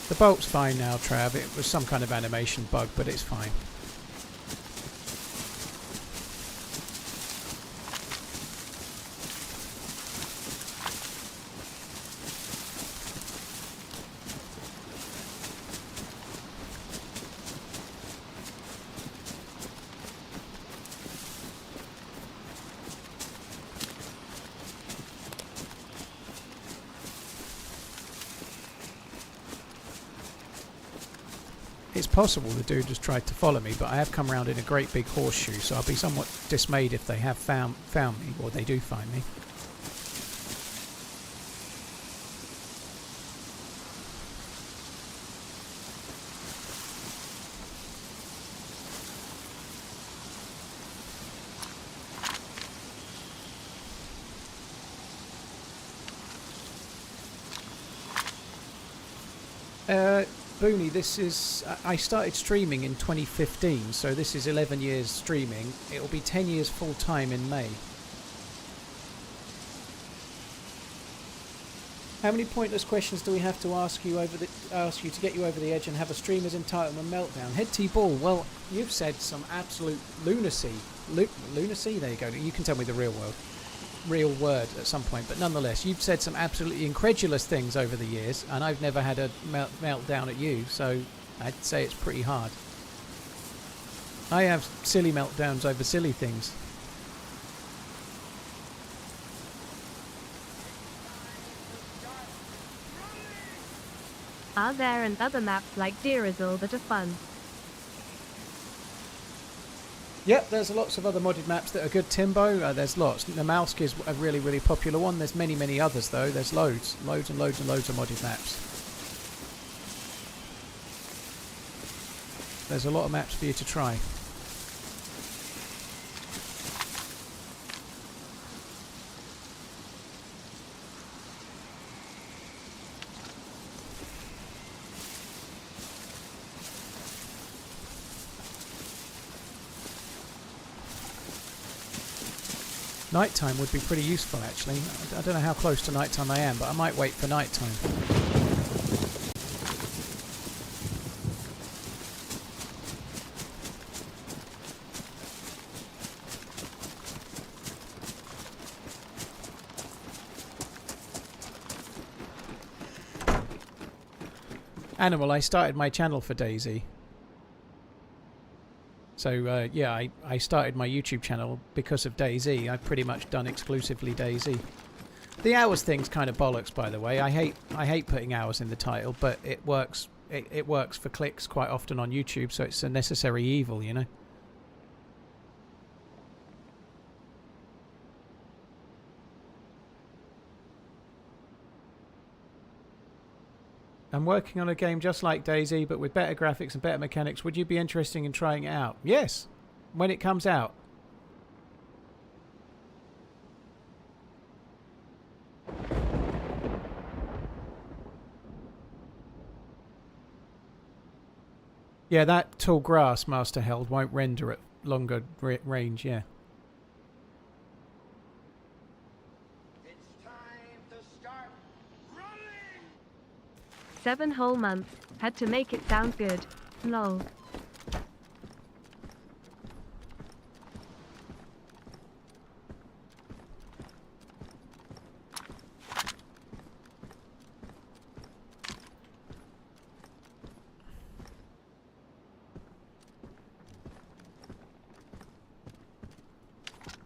The bolt's fine now, Trav. It was some kind of animation bug, but it's fine. It's possible the dude has tried to follow me, but I have come around in a great big horseshoe, so I'll be somewhat dismayed if they have found me, or they do find me. Booney, this is... I started streaming in 2015, so this is 11 years streaming. It'll be 10 years full-time in May. How many pointless questions do we have to ask you to get you over the edge and have a streamer's entitlement meltdown? Head T-Ball, well, you've said some absolute lunacy. Lunacy? There you go. You can tell me the real word at some point, but nonetheless, you've said some absolutely incredulous things over the years, and I've never had a meltdown at you, so I'd say it's pretty hard. I have silly meltdowns over silly things. Are there and other maps like Deerisle that are fun? Yep, there's lots of other modded maps that are good, Timbo. There's lots. The Malsk is a really, really popular one. There's many, many others, though. There's loads. Loads and loads and loads of modded maps. There's a lot of maps for you to try. Nighttime would be pretty useful, actually. I don't know how close to nighttime I am, but I might wait for nighttime. Animal, I started my channel for DayZ. So, yeah, I started my YouTube channel because of DayZ. I've pretty much done exclusively DayZ. The hours thing's kind of bollocks, by the way. I hate putting hours in the title, but it works. It works for clicks quite often on YouTube, so it's a necessary evil, you know. I'm working on a game just like DayZ, but with better graphics and better mechanics. Would you be interested in trying it out? Yes, when it comes out. Yeah, that tall grass Master Held won't render at longer range, yeah. It's time to start running! 7 whole months. Had to make it sound good. Lol.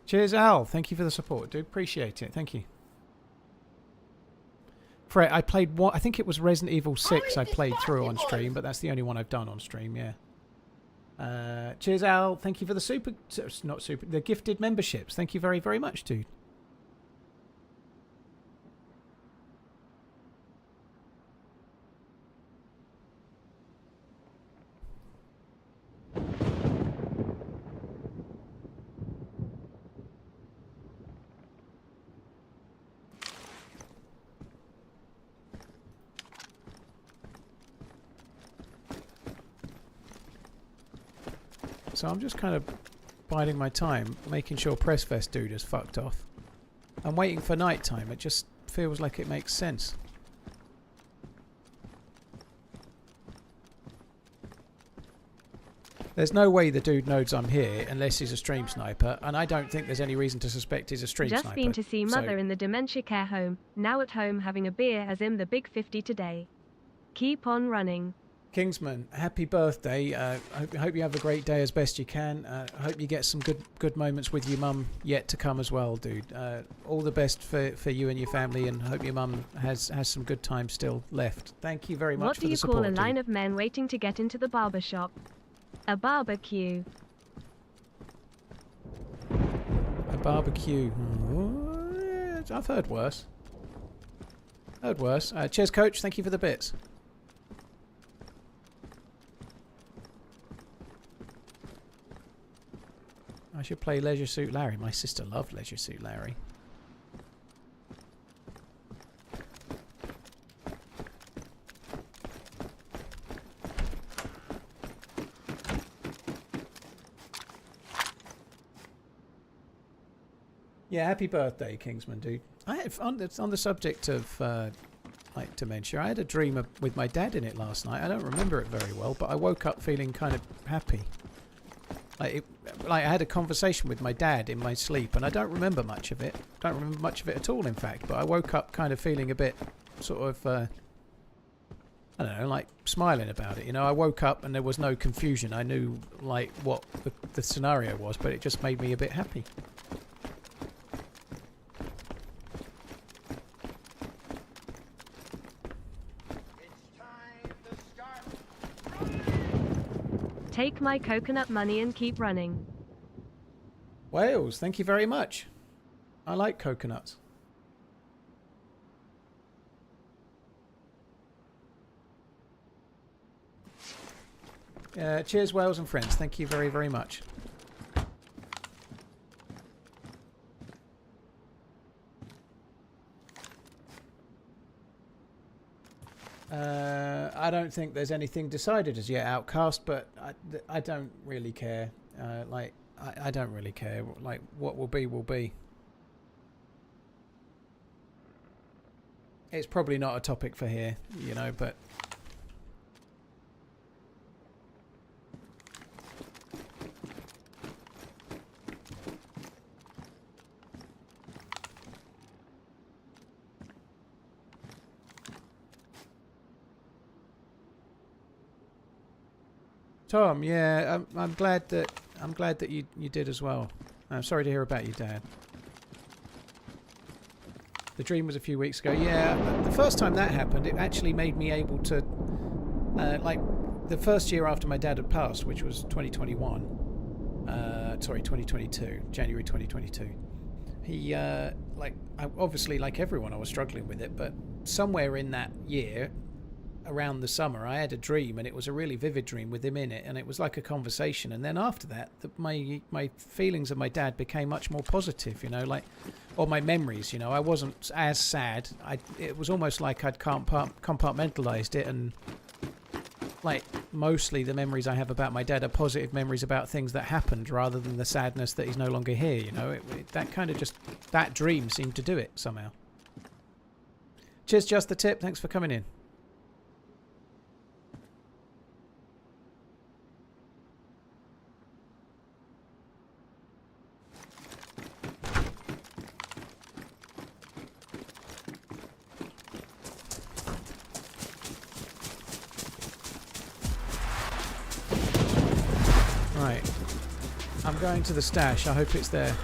Cheers, Al. Thank you for the support, dude. Appreciate it. Thank you. Fred, I played one. I think it was Resident Evil 6 I played through on stream, but that's the only one I've done on stream, yeah. Cheers, Al. Thank you for the the gifted memberships. Thank you very, very much, dude. So I'm just kind of biding my time, making sure Pressfest dude is fucked off. I'm waiting for night time. It just feels like it makes sense. There's no way the dude knows I'm here unless he's a stream sniper, and I don't think there's any reason to suspect he's a stream sniper. Just been to see mother in the dementia care home. Now at home having a beer as in the big 50 today. Keep on running. Kingsman, happy birthday. I hope you have a great day as best you can. I hope you get some good moments with your mum yet to come as well, dude. All the best for you and your family, and hope your mum has some good time still left. Thank you very much for the support. What do you call a line of men waiting to get into the barber shop? A barbecue. A barbecue. Oh, I've heard worse. Heard worse. Cheers, coach. Thank you for the bits. I should play Leisure Suit Larry. My sister loved Leisure Suit Larry. Yeah, happy birthday, Kingsman, dude. On the subject of like dementia, I had a dream with my dad in it last night. I don't remember it very well, but I woke up feeling kind of happy. Like I had a conversation with my dad in my sleep, and I don't remember much of it. Don't remember much of it at all, in fact. But I woke up kind of feeling a bit sort of, I don't know, like smiling about it. You know, I woke up and there was no confusion. I knew like what the scenario was, but it just made me a bit happy. Take my coconut money and keep running. Wales, thank you very much. I like coconuts. Cheers, Wales and friends. Thank you very, very much. I don't think there's anything decided as yet, Outcast, but I don't really care. Like, I don't really care. Like, what will be, will be. It's probably not a topic for here, you know, but... Tom, yeah, I'm glad that you did as well. I'm sorry to hear about your dad. The dream was a few weeks ago. Yeah, the first time that happened, it actually made me able to, like, the first year after my dad had passed, which was 2022, January 2022. He, obviously, like everyone, I was struggling with it, but somewhere in that year, around the summer, I had a dream, and it was a really vivid dream with him in it, and it was like a conversation. And then after that, my feelings of my dad became much more positive, you know, like, or my memories, you know, I wasn't as sad. It was almost like I'd compartmentalized it, and like mostly the memories I have about my dad are positive memories about things that happened, rather than the sadness that he's no longer here, you know. That kind of just, that dream seemed to do it somehow. Cheers, Just the Tip. Thanks for coming in. Right, I'm going to the stash. I hope it's there.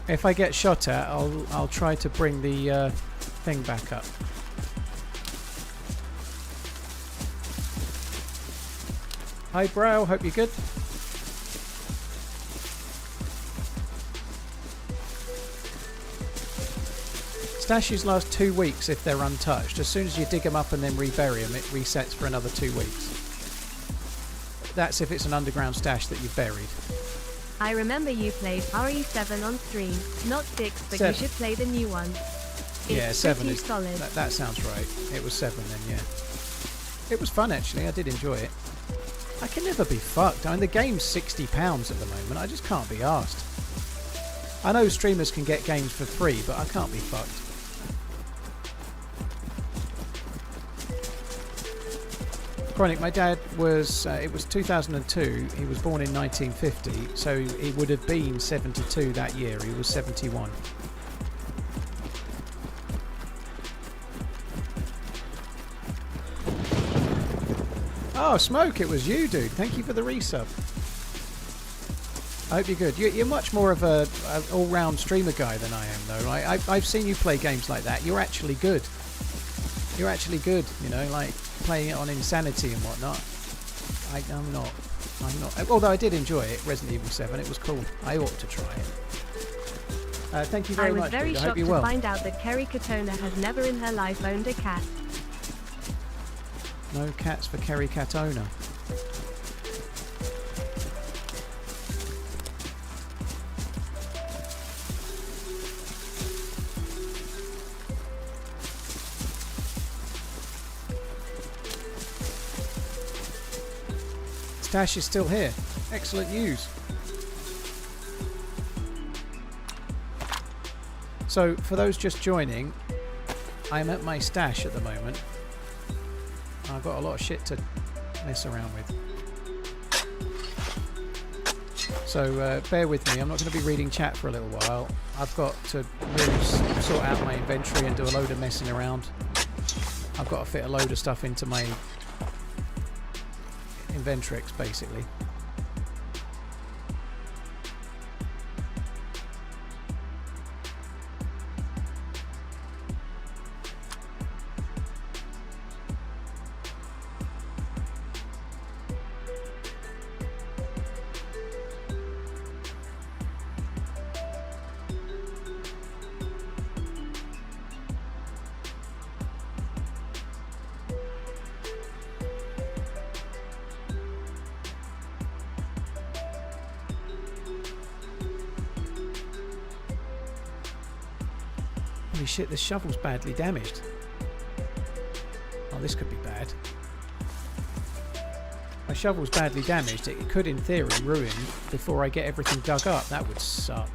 If I get shot at, I'll try to bring the thing back up. Hi, Brow. Hope you're good. Stashes last 2 weeks if they're untouched. As soon as you dig them up and then rebury them, it resets for another 2 weeks. That's if it's an underground stash that you've buried. I remember you played RE7 on stream, not 6, but 7. you should play the new one. Yeah, 7 pretty is solid. That sounds right. It was 7 then, yeah. It was fun actually. I did enjoy it. I can never be fucked. I mean, the game's £60 at the moment. I just can't be arsed. I know streamers can get games for free, but I can't be fucked. Chronic, my dad was, it was 2002, he was born in 1950, so he would have been 72 that year, he was 71. Oh, Smoke, it was you, dude. Thank you for the resub. I hope you're good. You're much more of an all-round streamer guy than I am, though, right? I've seen you play games like that. You're actually good. You're actually good, you know, like playing it on Insanity and whatnot. I'm not. Although I did enjoy it, Resident Evil 7. It was cool. I ought to try it. Thank you very much. I was very dude. I shocked hope you're to well. find out that Kerry Katona has never in her life owned a cat. No cats for Kerry Katona. Stash is still here. Excellent news. So, for those just joining, I'm at my stash at the moment. I've got a lot of shit to mess around with. So, bear with me. I'm not going to be reading chat for a little while. I've got to really sort out my inventory and do a load of messing around. I've got to fit a load of stuff into my Inventrix, basically. Holy shit, this shovel's badly damaged. Oh, this could be bad. My shovel's badly damaged. It could, in theory, ruin before I get everything dug up. That would suck.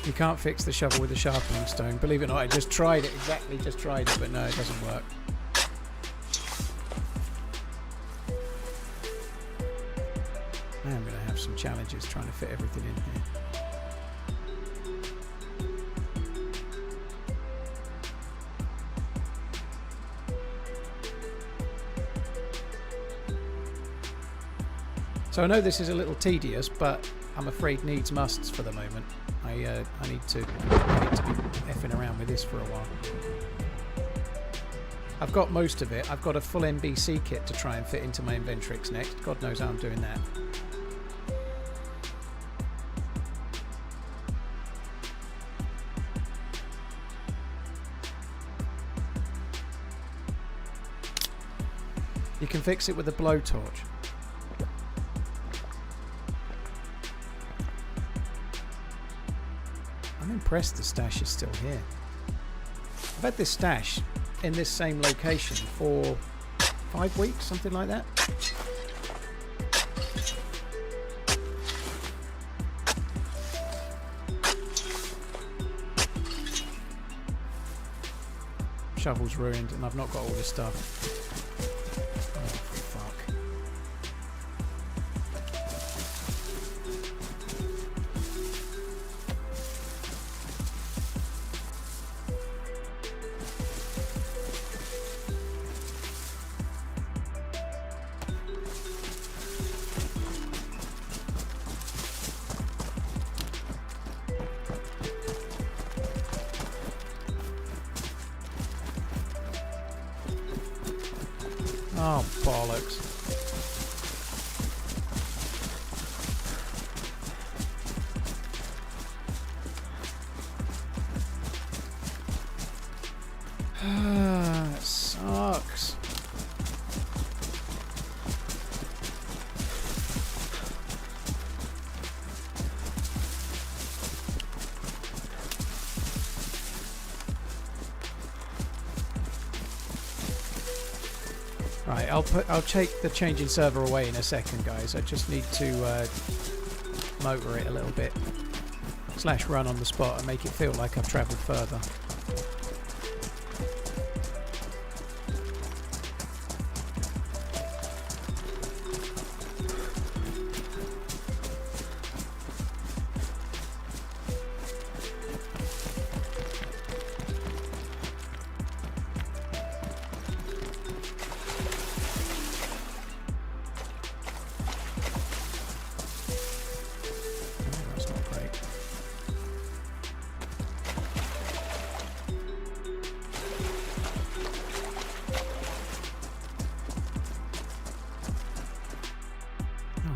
You can't fix the shovel with a sharpening stone. Believe it or not, I just tried it. Exactly, just tried it, but no, it doesn't work. Now I'm going to have some challenges trying to fit everything in here. So I know this is a little tedious, but I'm afraid needs musts for the moment. I need to be effing around with this for a while. I've got most of it. I've got a full NBC kit to try and fit into my Inventrix next. God knows how I'm doing that. You can fix it with a blowtorch. I'm impressed the stash is still here. I've had this stash in this same location for 5 weeks, something like that. Shovel's ruined and I've not got all this stuff. Oh, fuck. Oh, bollocks. That sucks. Right, I'll take the changing server away in a second, guys. I just need to motor it a little bit, / run on the spot and make it feel like I've travelled further.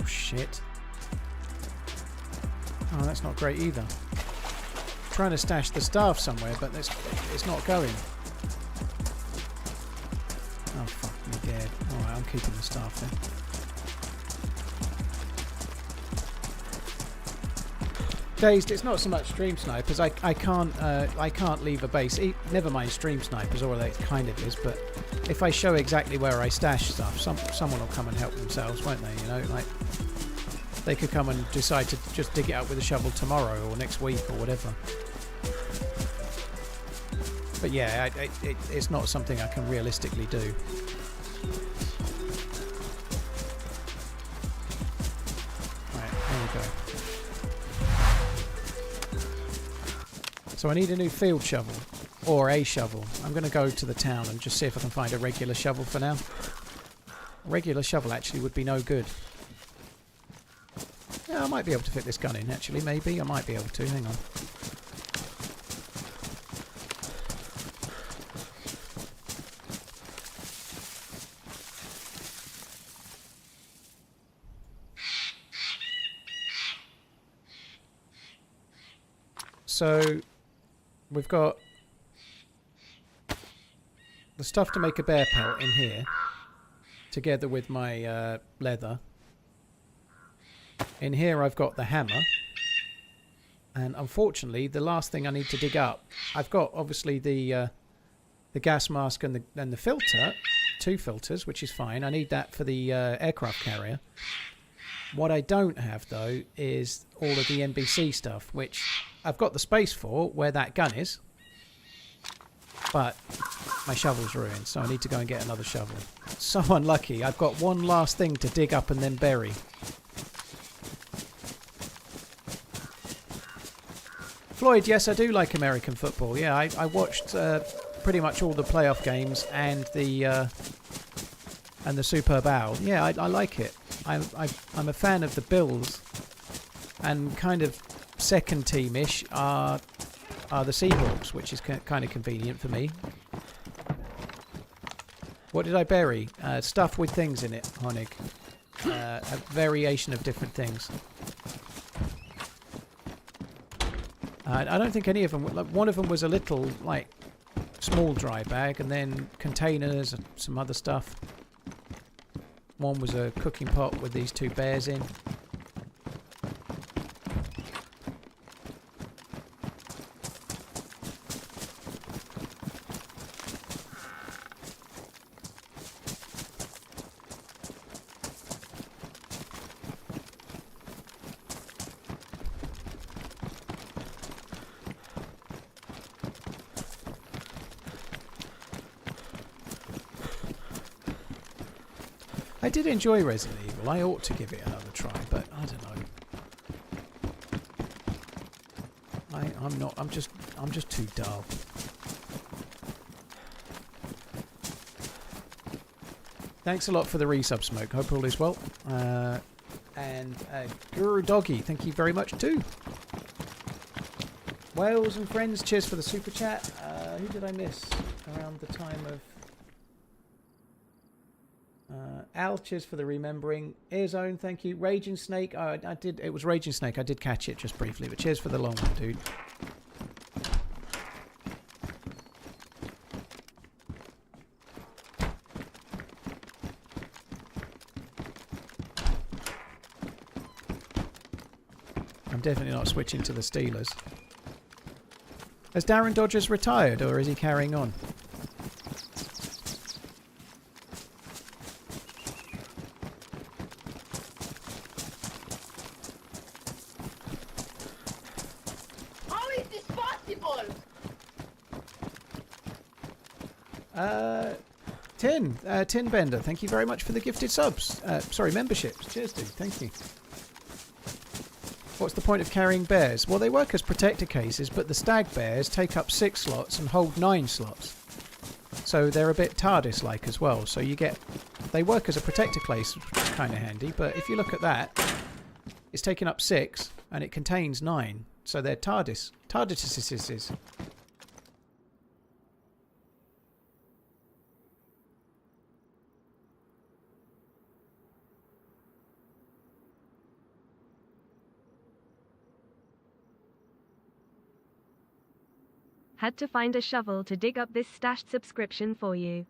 Shit. Oh, that's not great either. Trying to stash the staff somewhere, but it's not going. Oh, fuck me dead. Alright, I'm keeping the staff then. DayZ, it's not so much stream snipers. I can't leave a base. Never mind stream snipers, or it kind of is, but if I show exactly where I stash stuff, someone will come and help themselves, won't they? You know, like they could come and decide to just dig it out with a shovel tomorrow or next week or whatever. But yeah, it's not something I can realistically do. Right, there we go. So I need a new field shovel, or a shovel. I'm going to go to the town and just see if I can find a regular shovel for now. A regular shovel actually would be no good. Yeah, I might be able to fit this gun in, actually, maybe. I might be able to. Hang on. So, we've got the stuff to make a bear pelt in here, together with my leather. In here I've got the hammer, and unfortunately the last thing I need to dig up, I've got obviously the gas mask and the filter, 2 filters, which is fine. I need that for the aircraft carrier. What I don't have though is all of the NBC stuff, which I've got the space for where that gun is, but my shovel's ruined, so I need to go and get another shovel. So unlucky. I've got one last thing to dig up and then bury. Floyd, yes, I do like American football. Yeah, I watched pretty much all the playoff games and the Super Bowl. Yeah, I like it. I'm a fan of the Bills, and kind of second teamish are the Seahawks, which is kind of convenient for me. What did I bury? Stuff with things in it, Honig. A variation of different things. I don't think any of them... one of them was a little, like, small dry bag, and then containers and some other stuff. One was a cooking pot with these 2 bears in. I did enjoy Resident Evil. I ought to give it another try, but I don't know. I'm just too dull. Thanks a lot for the resub, Smoke. Hope all is well. And Guru Doggy, thank you very much too. Wales and friends, cheers for the super chat. Who did I miss around the time of? Al, cheers for the remembering. Earzone, thank you. Raging Snake, I did. It was Raging Snake. I did catch it just briefly, but cheers for the long one, dude. I'm definitely not switching to the Steelers. Has Darren Dodgers retired, or is he carrying on? Tin Bender, thank you very much for the gifted subs. Sorry, memberships. Cheers, dude. Thank you. What's the point of carrying bears? Well, they work as protector cases, but the stag bears take up 6 slots and hold 9 slots. So they're a bit TARDIS-like as well. So you get... They work as a protector case, which is kind of handy. But if you look at that, it's taking up 6 and it contains 9. So they're TARDIS. TARDIS. Had to find a shovel to dig up this stashed subscription for you.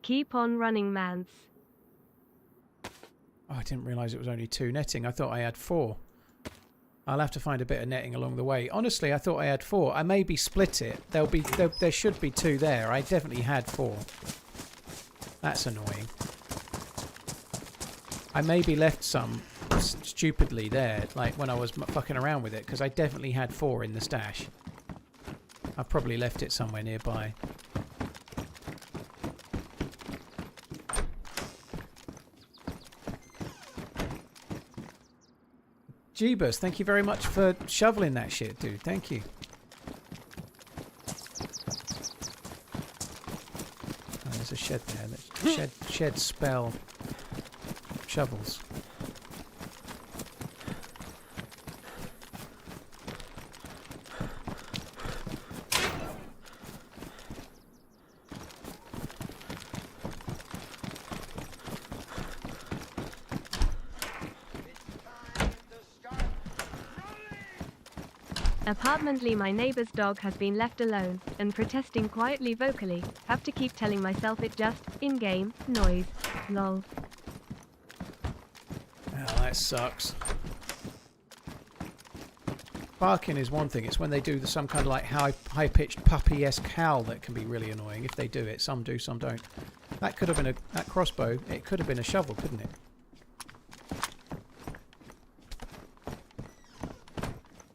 Keep on running, Manz. Oh, I didn't realise it was only 2 netting. I thought I had 4. I'll have to find a bit of netting along the way. Honestly, I thought I had 4. I maybe split it. There should be 2 there. I definitely had 4. That's annoying. I maybe left some stupidly there, like when I was fucking around with it, because I definitely had 4 in the stash. I've probably left it somewhere nearby. Jeebus, thank you very much for shoveling that shit, dude. Thank you. Oh, there's a shed there. Shed spell. shovels. Apartmently, my neighbor's dog has been left alone, and protesting quietly vocally. Have to keep telling myself it just, in-game, noise. Lol. Oh, that sucks. Barking is one thing, it's when they do some kind of like high-pitched puppy-esque howl that can be really annoying. If they do it, some do, some don't. That could have been that crossbow, it could have been a shovel, couldn't it?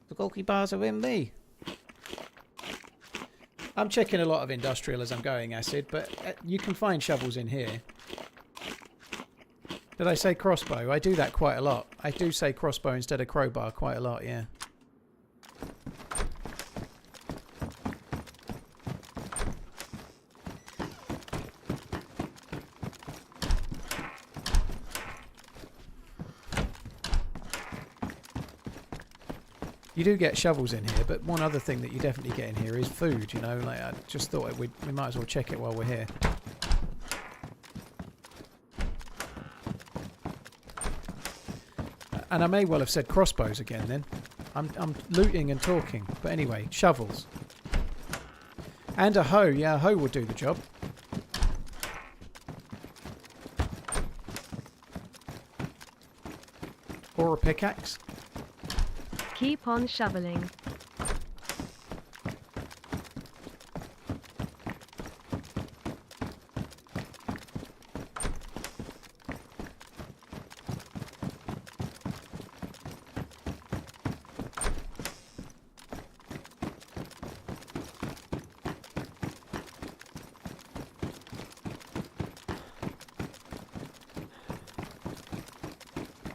The Golky bars are in me. I'm checking a lot of industrial as I'm going, Acid, but you can find shovels in here. Did I say crossbow? I do that quite a lot. I do say crossbow instead of crowbar quite a lot, yeah. You do get shovels in here, but one other thing that you definitely get in here is food, you know. Like I just thought we might as well check it while we're here. And I may well have said crossbows again then. I'm looting and talking. But anyway, shovels. And a hoe. Yeah, a hoe will do the job. Or a pickaxe. Keep on shoveling.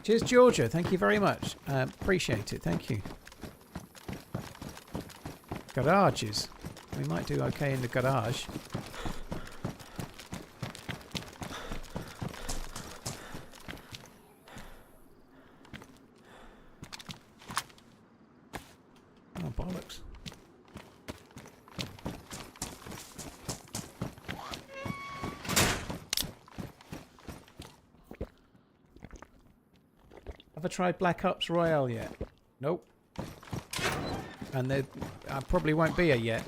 Cheers, Georgia. Thank you very much. Appreciate it. Thank you. Garages. We might do okay in the garage. Oh, bollocks. Have I tried Black Ops Royale yet? Nope. And there probably won't be a yet.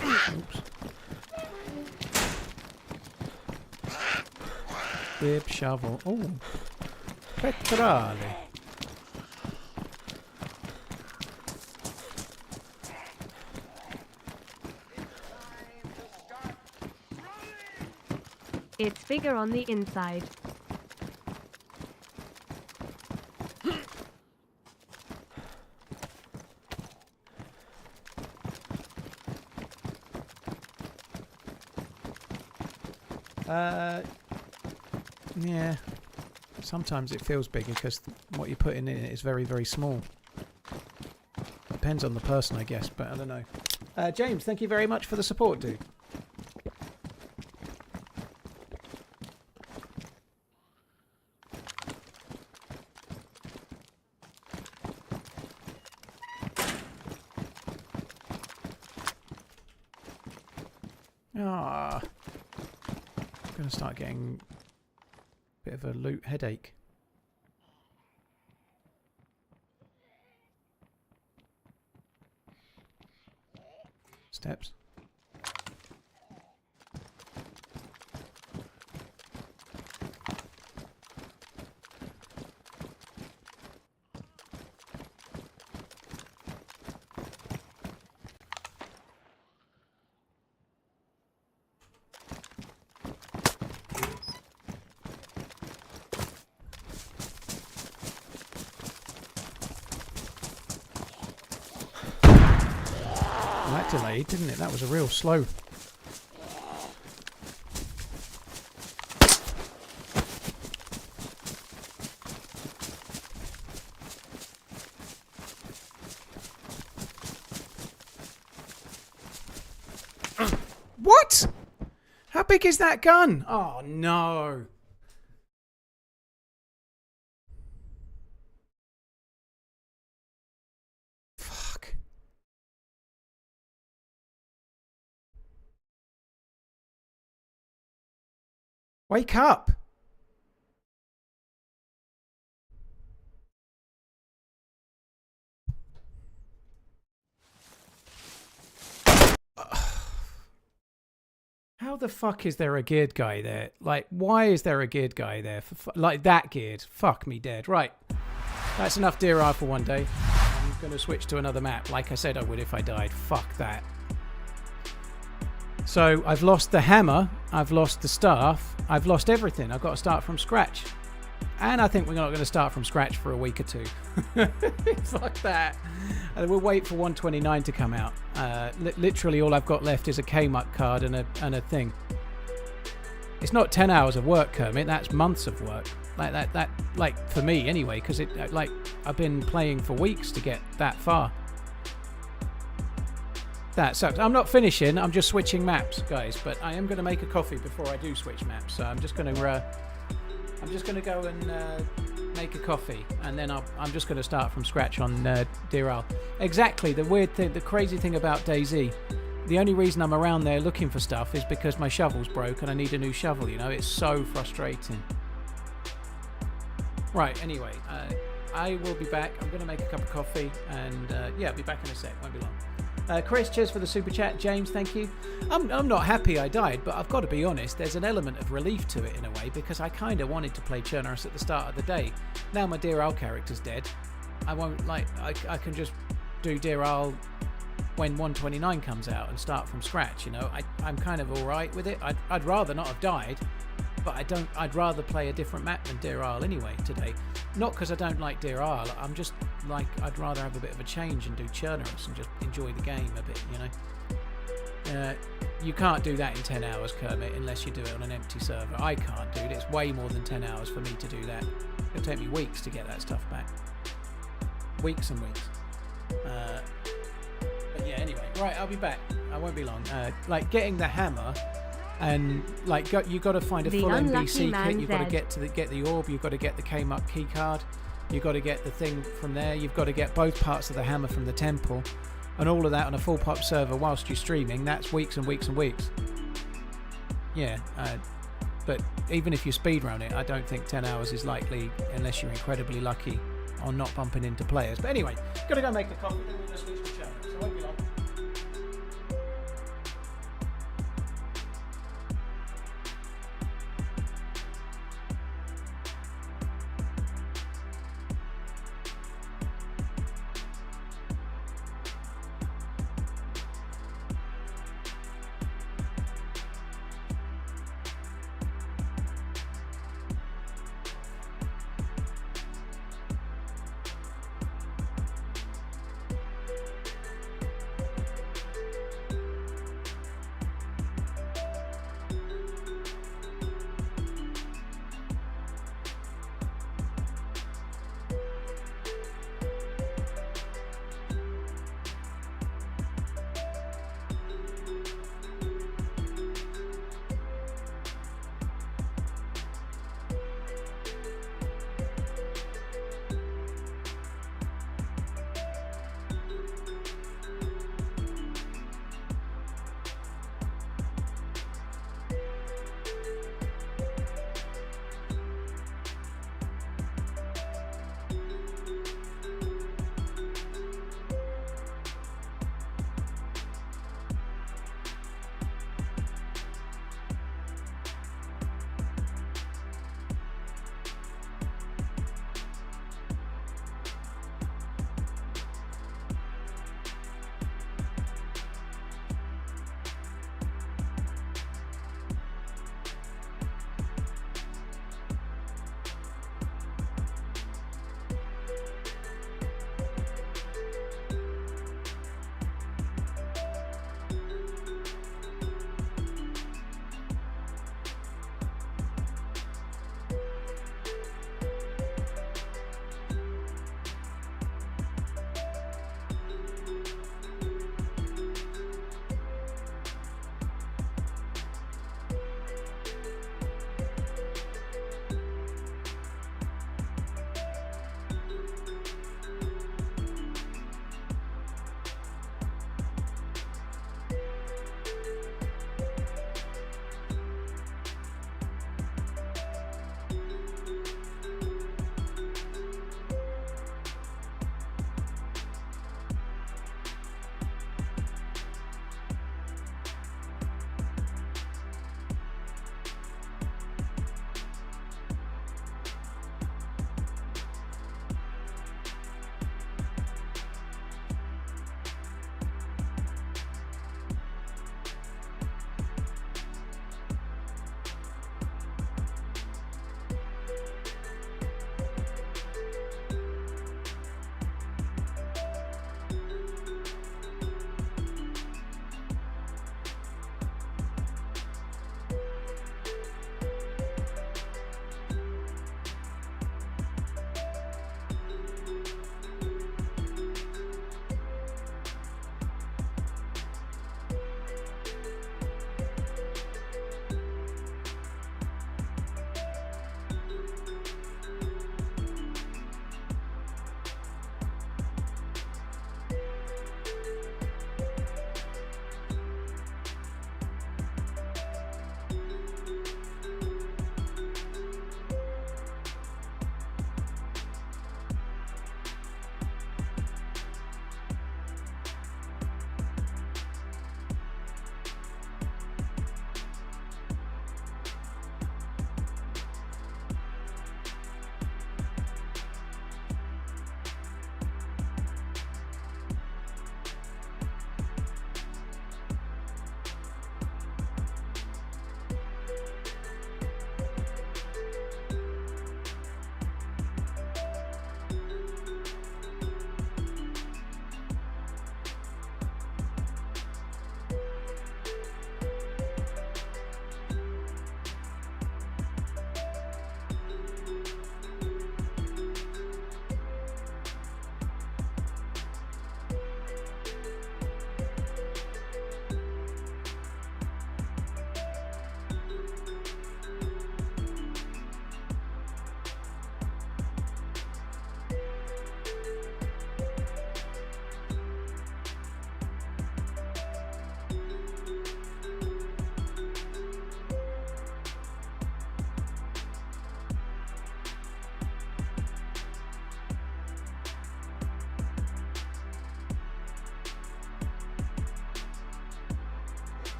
Oops. Bib, shovel. Oh, Petrale. It's bigger on the inside. Yeah. Sometimes it feels bigger because what you're putting in it is very, very small. Depends on the person, I guess, but I don't know. James, thank you very much for the support, dude. Ah, I'm going to start getting a bit of a loot headache. Steps. That delayed, didn't it? That was a real slow. What? How big is that gun? Oh, no. Fuck. Wake up. How the fuck is there a geared guy there? Like, why is there a geared guy there? Like, that geared? Fuck me dead. Right. That's enough Deerisle for one day. I'm going to switch to another map, like I said I would if I died. Fuck that. So, I've lost the hammer. I've lost the staff. I've lost everything. I've got to start from scratch. And I think we're not going to start from scratch for a week or two. Fuck that. We'll wait for 129 to come out. Literally all I've got left is a Kmart card and a thing. It's not 10 hours of work, Kermit. That's months of work. Like for me anyway, because I've been playing for weeks to get that far. That sucks. I'm not finishing. I'm just switching maps, guys. But I am going to make a coffee before I do switch maps. So I'm just going to go and make a coffee, and then I'm just going to start from scratch on Deerisle. Exactly. The weird thing, the crazy thing about DayZ, the only reason I'm around there looking for stuff is because my shovel's broke and I need a new shovel. You know, it's so frustrating. Right. Anyway, I will be back. I'm going to make a cup of coffee, and yeah, I'll be back in a sec. Won't be long. Chris, cheers for the super chat. James, thank you. I'm not happy I died, but I've got to be honest, there's an element of relief to it in a way, because I kind of wanted to play Chernarus at the start of the day. Now my Deerisle character's dead. I won't, like, I can just do Deerisle when 129 comes out and start from scratch, you know. I'm kind of alright with it. I'd rather not have died, but I'd rather play a different map than Deerisle anyway today. Not because I don't like Deerisle, I'm just like, I'd rather have a bit of a change and do Chernarus and just enjoy the game a bit, you know. You can't do that in 10 hours, Kermit, unless you do it on an empty server. I can't, dude. It's way more than 10 hours for me to do that. It'll take me weeks to get that stuff back. Weeks and weeks. But yeah, anyway. Right, I'll be back. I won't be long. Like, getting the hammer... And like, you got to find a full NBC kit. You've got to get the orb. You've got to get the Kmart key card. You've got to get the thing from there. You've got to get both parts of the hammer from the temple, and all of that on a full pop server whilst you're streaming. That's weeks and weeks and weeks. Yeah, but even if you speedrun it, I don't think 10 hours is likely unless you're incredibly lucky on not bumping into players. But anyway, got to go make the coffee. Then we'll just switch the channel. So I won't be long.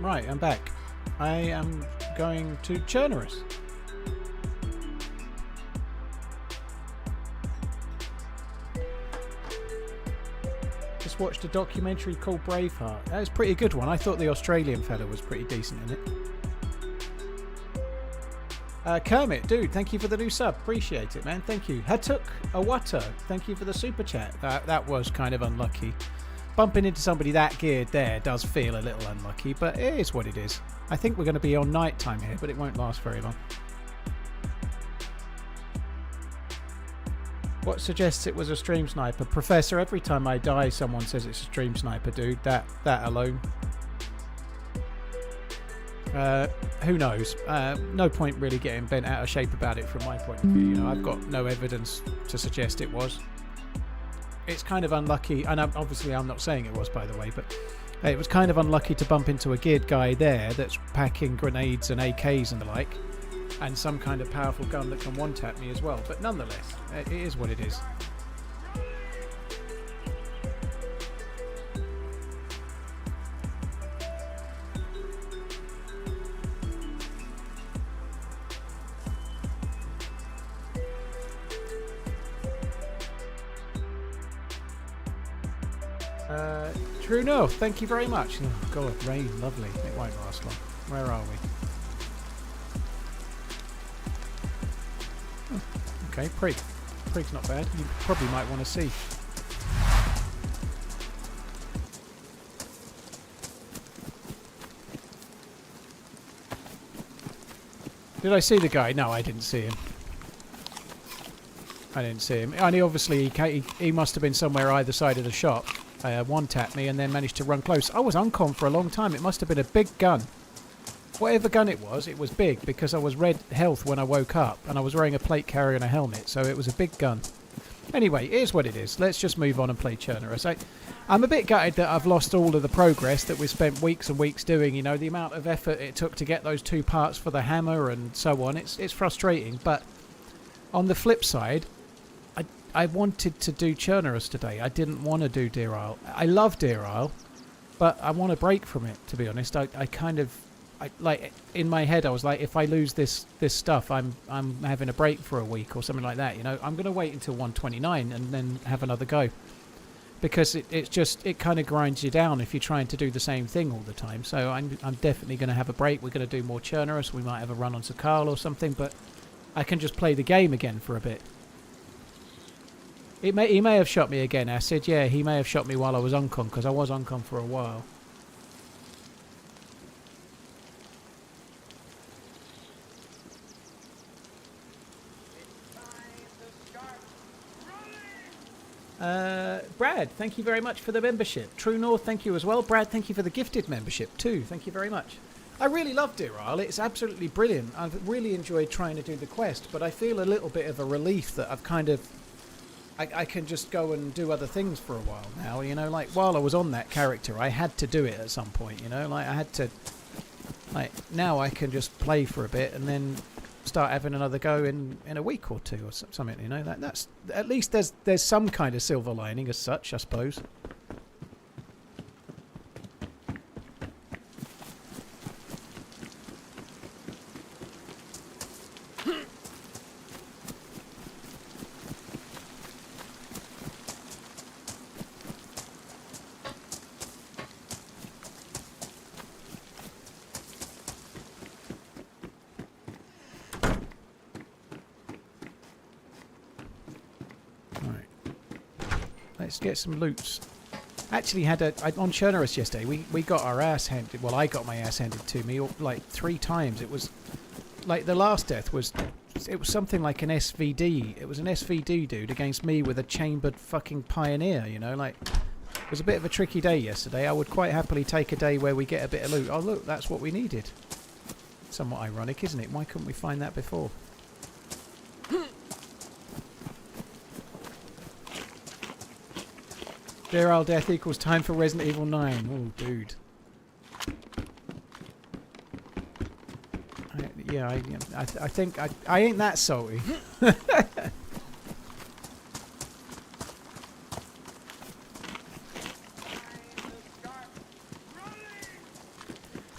Right, I'm back. I am going to Chernarus. Just watched a documentary called Braveheart. That was a pretty good one. I thought the Australian fella was pretty decent in it. Kermit, dude, thank you for the new sub. Appreciate it, man. Thank you. Hatuk Awata, thank you for the super chat. That was kind of unlucky. Bumping into somebody that geared there does feel a little unlucky, but it is what it is. I think we're going to be on night time here, but it won't last very long. What suggests it was a stream sniper? Professor, every time I die, someone says it's a stream sniper, dude. That alone. Who knows? No point really getting bent out of shape about it from my point of view. You know, I've got no evidence to suggest it was. It's kind of unlucky, and obviously I'm not saying it was, by the way, but it was kind of unlucky to bump into a geared guy there that's packing grenades and AKs and the like, and some kind of powerful gun that can one-tap me as well. But nonetheless, it is what it is. True North, thank you very much. Oh god, rain, lovely. It won't last long. Where are we? Oh, okay, Prig. Prig's not bad. You probably might want to see. Did I see the guy? No, I didn't see him. I didn't see him. And obviously he must have been somewhere either side of the shop. One-tapped me and then managed to run close. I was uncon for a long time. It must have been a big gun. Whatever gun it was big because I was red health when I woke up and I was wearing a plate carrier and a helmet, so it was a big gun. Anyway, it is what it is. Let's just move on and play Chernarus. I'm a bit gutted that I've lost all of the progress that we spent weeks and weeks doing. You know, the amount of effort it took to get those 2 parts for the hammer and so on. It's frustrating, but on the flip side, I wanted to do Chernarus today. I didn't want to do Deerisle. I love Deerisle, but I want a break from it, to be honest. I like in my head I was like, if I lose this stuff, I'm having a break for a week or something like that. You know, I'm going to wait until 129 and then have another go, because it kind of grinds you down if you're trying to do the same thing all the time. So I'm definitely going to have a break. We're going to do more Chernarus. We might have a run on Sakal or something, but I can just play the game again for a bit. He may have shot me again, Acid. Yeah, he may have shot me while I was uncon, because I was uncon for a while. Brad, thank you very much for the membership. True North, thank you as well. Brad, thank you for the gifted membership too. Thank you very much. I really love Deerisle. It's absolutely brilliant. I've really enjoyed trying to do the quest, but I feel a little bit of a relief that I've kind of... I can just go and do other things for a while now, you know, like while I was on that character, I had to do it at some point, you know, like I had to, like now I can just play for a bit and then start having another go in a week or two or something, you know, that's, at least there's some kind of silver lining as such, I suppose. Let's get some loots. Actually had on Chernarus yesterday, we got our ass handed, well I got my ass handed to me like 3 times. It was like the last death was, it was something like an SVD. It was an SVD dude against me with a chambered fucking pioneer, you know, like it was a bit of a tricky day yesterday. I would quite happily take a day where we get a bit of loot. Oh look, that's what we needed. Somewhat ironic, isn't it? Why couldn't we find that before? Deerisle death equals time for Resident Evil 9. Oh, dude. I think I ain't that salty.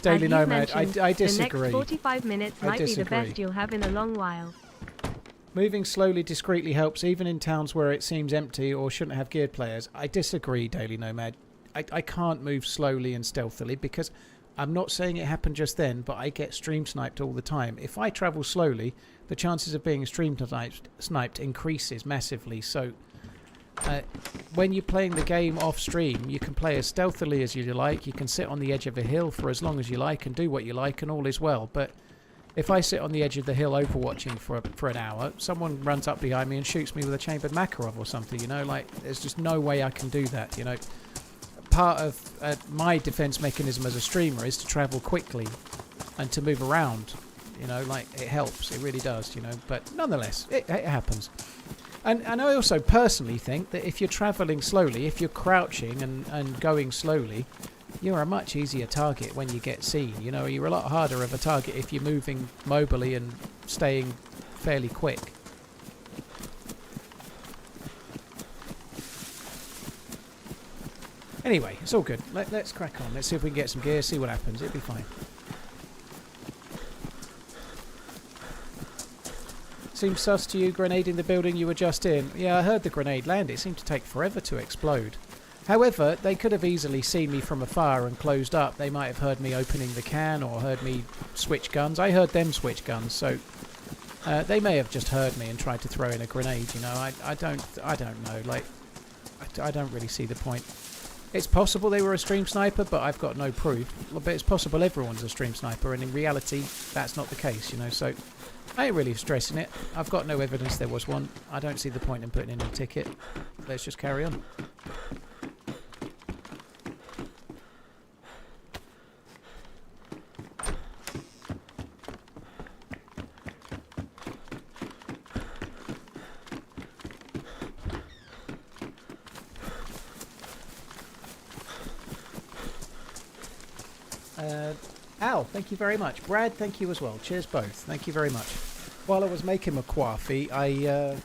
Daily As Nomad, you've mentioned, I the disagree. next 45 minutes I might be the disagree. best you'll have in a long while. Moving slowly, discreetly helps, even in towns where it seems empty or shouldn't have geared players. I disagree, Daily Nomad. I can't move slowly and stealthily because I'm not saying it happened just then, but I get stream sniped all the time. If I travel slowly, the chances of being stream sniped increases massively. So when you're playing the game off stream, you can play as stealthily as you like. You can sit on the edge of a hill for as long as you like and do what you like, and all is well. But if I sit on the edge of the hill overwatching for an hour, someone runs up behind me and shoots me with a chambered Makarov or something, you know, like there's just no way I can do that, you know. Part of my defense mechanism as a streamer is to travel quickly and to move around, you know, like it helps, it really does, you know, but nonetheless, it happens. And I also personally think that if you're travelling slowly, if you're crouching and going slowly, you're a much easier target when you get seen. You know, you're a lot harder of a target if you're moving mobily and staying fairly quick. Anyway, it's all good. Let's crack on. Let's see if we can get some gear, see what happens. It'll be fine. Seems sus to you grenading the building you were just in. Yeah, I heard the grenade land. It seemed to take forever to explode. However, they could have easily seen me from afar and closed up. They might have heard me opening the can or heard me switch guns. I heard them switch guns, so they may have just heard me and tried to throw in a grenade. You know, I don't know. Like, I don't really see the point. It's possible they were a stream sniper, but I've got no proof. But it's possible everyone's a stream sniper, and in reality, that's not the case. You know, so I ain't really stressing it. I've got no evidence there was one. I don't see the point in putting in a ticket. Let's just carry on. Al, thank you very much. Brad, thank you as well. Cheers both. Thank you very much. While I was making my coffee, I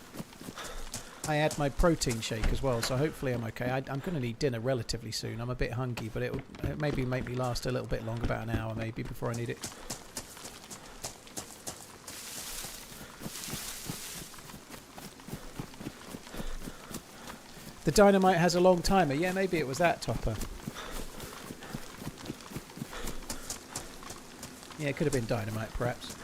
had my protein shake as well, so hopefully I'm okay. I'm going to need dinner relatively soon. I'm a bit hungry, but it'll maybe make me last a little bit longer, about an hour maybe, before I need it. The dynamite has a long timer. Yeah, maybe it was that, Topper. Yeah, it could have been dynamite, perhaps.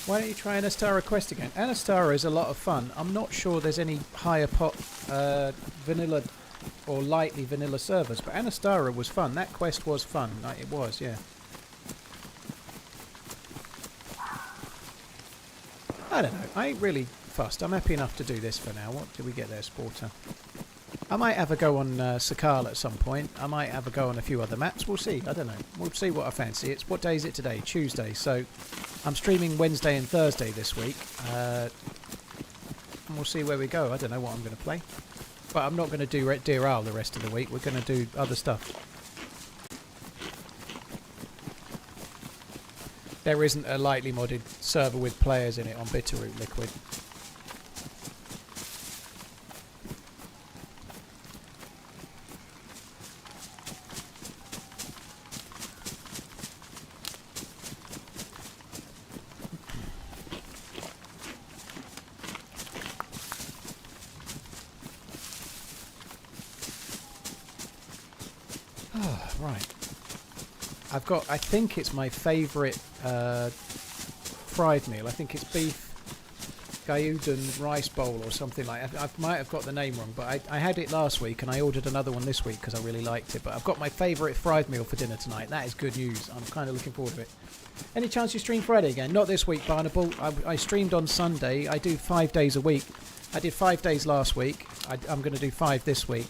Why don't you try Anastara Quest again? Anastara is a lot of fun. I'm not sure there's any higher pot vanilla or lightly vanilla servers, but Anastara was fun. That quest was fun. Like, it was, yeah. I don't know. I ain't really fussed. I'm happy enough to do this for now. What did we get there, Sporter? I might have a go on Sakal at some point. I might have a go on a few other maps. We'll see. I don't know. We'll see what I fancy. What day is it today? Tuesday. So I'm streaming Wednesday and Thursday this week. And we'll see where we go. I don't know what I'm going to play. But I'm not going to do Deerisle the rest of the week. We're going to do other stuff. There isn't a lightly modded server with players in it on Bitterroot Liquid. Right. I've got, I think it's my favourite fried meal. I think it's beef Gyudon rice bowl or something like that. I might have got the name wrong, but I had it last week and I ordered another one this week because I really liked it. But I've got my favourite fried meal for dinner tonight. That is good news. I'm kind of looking forward to it. Any chance you stream Friday again? Not this week, Barnable. I streamed on Sunday. I do 5 days a week. I did 5 days last week. I'm going to do 5 this week.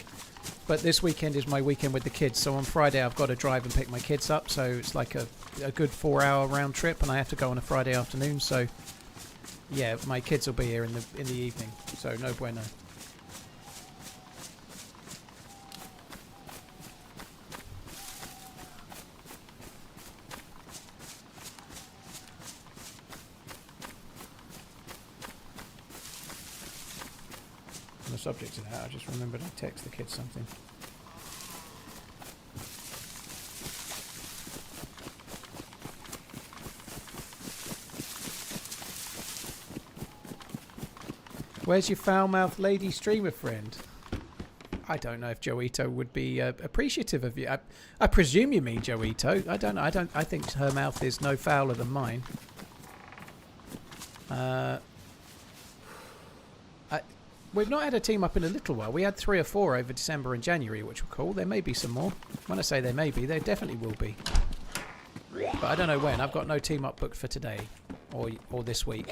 But this weekend is my weekend with the kids. So on Friday I've got to drive and pick my kids up. So it's like a good 4-hour round trip, and I have to go on a Friday afternoon. So yeah, my kids will be here in the evening. So no bueno. On the subject of that, I just remembered I text the kids something. Where's your foul-mouthed lady streamer friend? I don't know if Joito would be appreciative of you. I presume you mean Joito. I don't know. I think her mouth is no fouler than mine. We've not had a team up in a little while. We had 3 or 4 over December and January, which were cool. There may be some more. When I say there may be, there definitely will be. But I don't know when. I've got no team up booked for today or this week.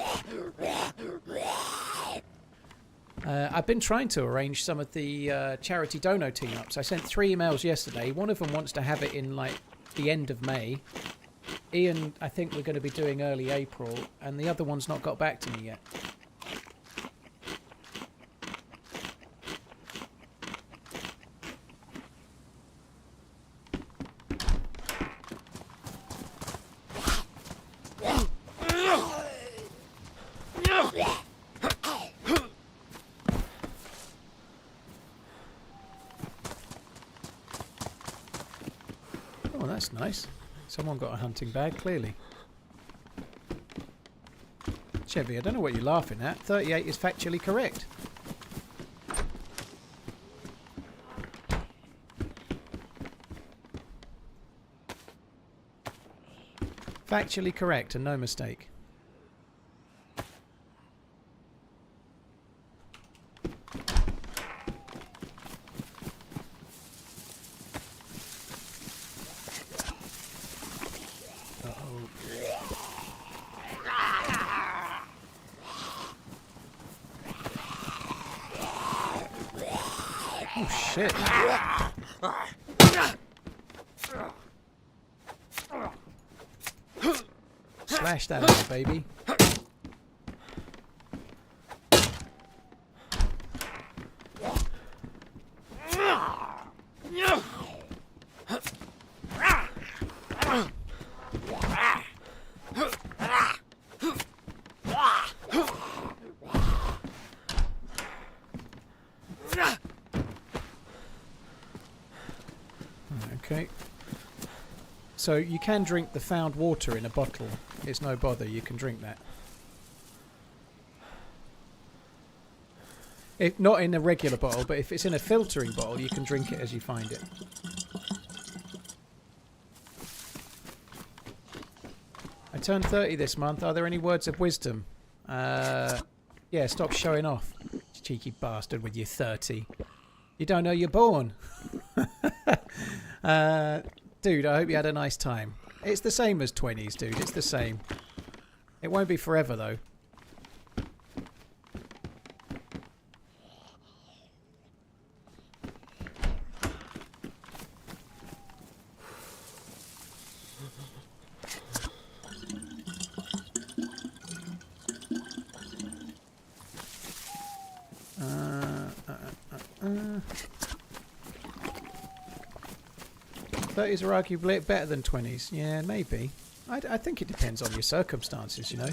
I've been trying to arrange some of the charity dono team ups. I sent 3 emails yesterday. One of them wants to have it in like the end of May. Ian, I think we're going to be doing early April, and the other one's not got back to me yet. Oh, that's nice. Someone got a hunting bag, clearly. Chevy, I don't know what you're laughing at. 38 is factually correct. Factually correct and no mistake. Oh shit. Slash that out, baby. Okay. So you can drink the found water in a bottle. It's no bother, you can drink that. If not in a regular bottle, but if it's in a filtering bottle, you can drink it as you find it. I turned 30 this month. Are there any words of wisdom? Yeah, stop showing off, cheeky bastard, with your 30. You don't know you're born. Dude, I hope you had a nice time. It's the same as 20s, dude. It's the same. It won't be forever, though. Thirties are arguably better than 20s. Yeah, maybe. I think it depends on your circumstances, you know.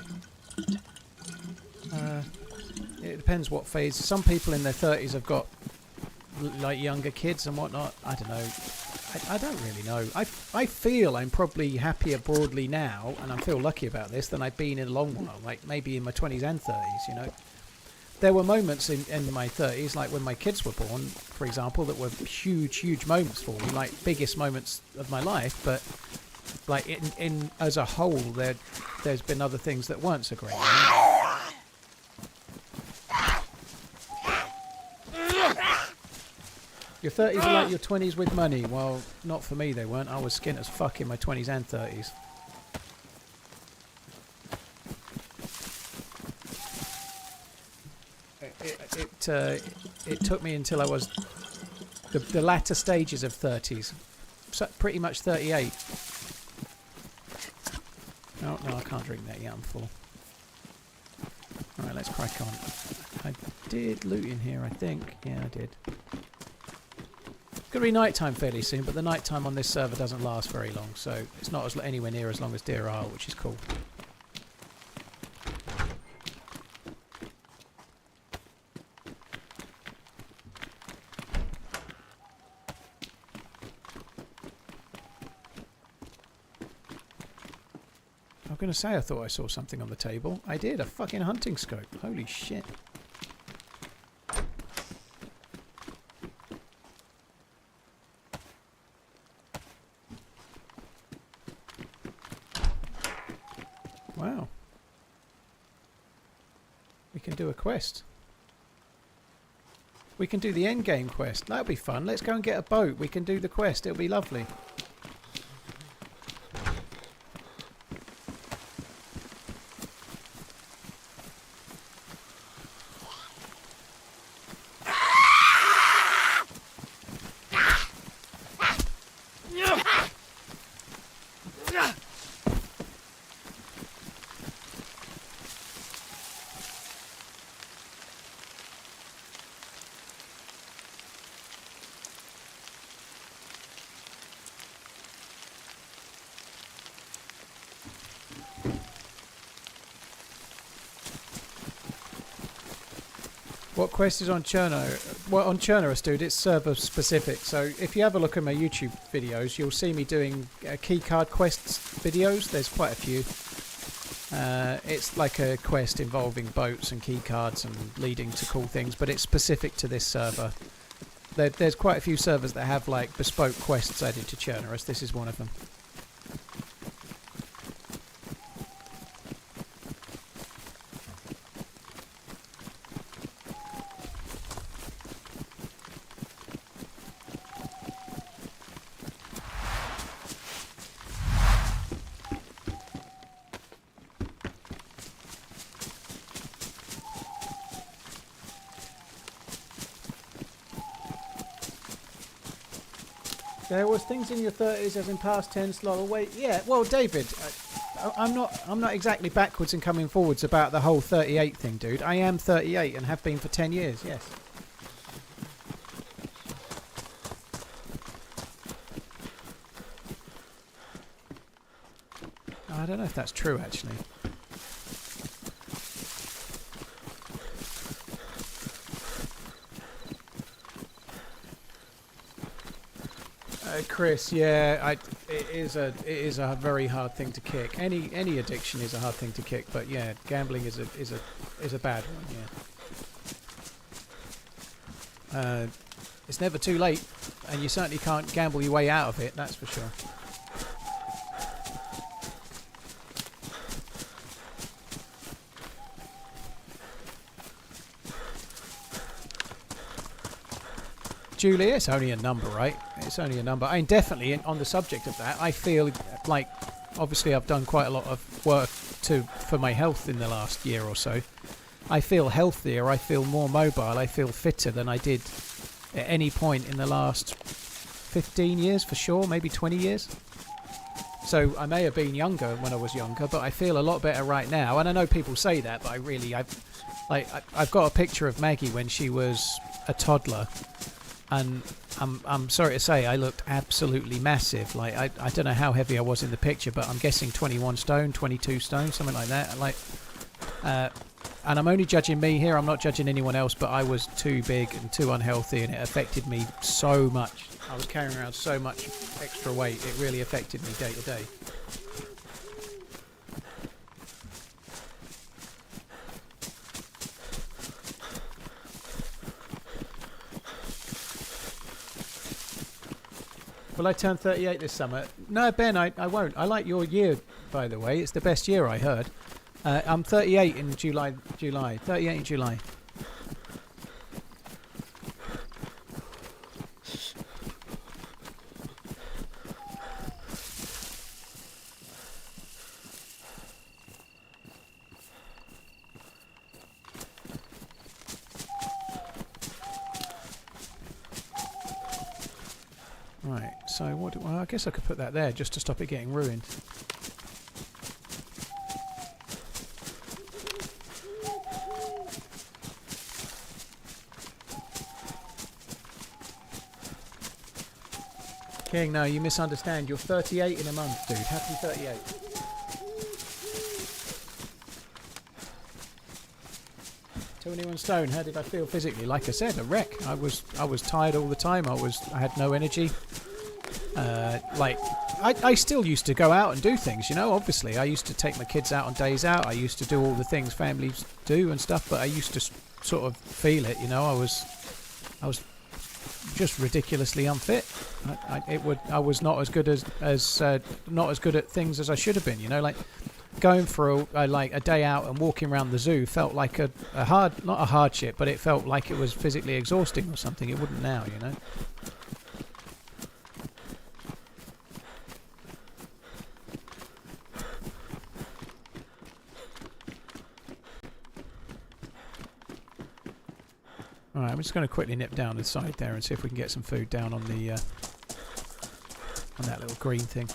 It depends what phase. Some people in their 30s have got like younger kids and whatnot. I don't know. I don't really know. I feel I'm probably happier broadly now, and I feel lucky about this, than I've been in a long while. Like maybe in my 20s and 30s, you know. There were moments in my 30s, like when my kids were born, for example, that were huge moments for me, like biggest moments of my life. But like in as a whole, there's been other things that weren't so great. Your 30s are like your 20s with money. Well, not for me, they weren't. I was skint as fuck in my 20s and 30s. it took me until I was the latter stages of 30s, so pretty much 38. No, I can't drink that yet. I'm full. All right, let's crack on. I did loot in here, I think. Yeah, I did. It's going to be nighttime fairly soon, but the nighttime on this server doesn't last very long, so it's not anywhere near as long as Deerisle, which is cool. I'm going to say I thought I saw something on the table. I did, a fucking hunting scope. Holy shit. Wow. We can do a quest. We can do the end game quest. That'll be fun. Let's go and get a boat. We can do the quest. It'll be lovely. What quest is on Chernarus? Well, on Chernarus, dude, it's server specific. So if you have a look at my YouTube videos, you'll see me doing keycard quests videos. There's quite a few. It's like a quest involving boats and keycards and leading to cool things, but it's specific to this server. There's quite a few servers that have like bespoke quests added to Chernarus. This is one of them. There was things in your 30s as in past tense, lol. Wait, yeah. Well, David, I'm not exactly backwards and coming forwards about the whole 38 thing, dude. I am 38 and have been for 10 years. Yes. I don't know if that's true, actually. Chris, yeah, it is a very hard thing to kick. Any addiction is a hard thing to kick, but yeah, gambling is a bad one. Yeah, it's never too late, and you certainly can't gamble your way out of it. That's for sure. Julia, it's only a number, right? It's only a number. I mean, definitely on the subject of that, I feel like, obviously I've done quite a lot of work for my health in the last year or so. I feel healthier, I feel more mobile, I feel fitter than I did at any point in the last 15 years for sure, maybe 20 years. So I may have been younger when I was younger, but I feel a lot better right now. And I know people say that, but I've got a picture of Maggie when she was a toddler. And I'm sorry to say I looked absolutely massive. Like I don't know how heavy I was in the picture, but I'm guessing 21 stone, 22 stone, something like that. And I'm only judging me here. I'm not judging anyone else, but I was too big and too unhealthy, and it affected me so much. I was carrying around so much extra weight. It really affected me day to day. Will I turn 38 this summer? No, Ben, I won't. I like your year, by the way. It's the best year, I heard. I'm 38 in July. 38 in July. So well, I guess I could put that there just to stop it getting ruined. King, no, you misunderstand. You're 38 in a month, dude. Happy 38. "21 stone. How did I feel physically?" Like I said, a wreck. I was tired all the time. I had no energy. I still used to go out and do things, you know. Obviously, I used to take my kids out on days out. I used to do all the things families do and stuff. But I used to sort of feel it, you know. I was just ridiculously unfit. I was not as good not as good at things as I should have been, you know. Like going for a day out and walking around the zoo felt like not a hardship, but it felt like it was physically exhausting or something. It wouldn't now, you know. Alright, I'm just going to quickly nip down the side there and see if we can get some food down on the on that little green thing.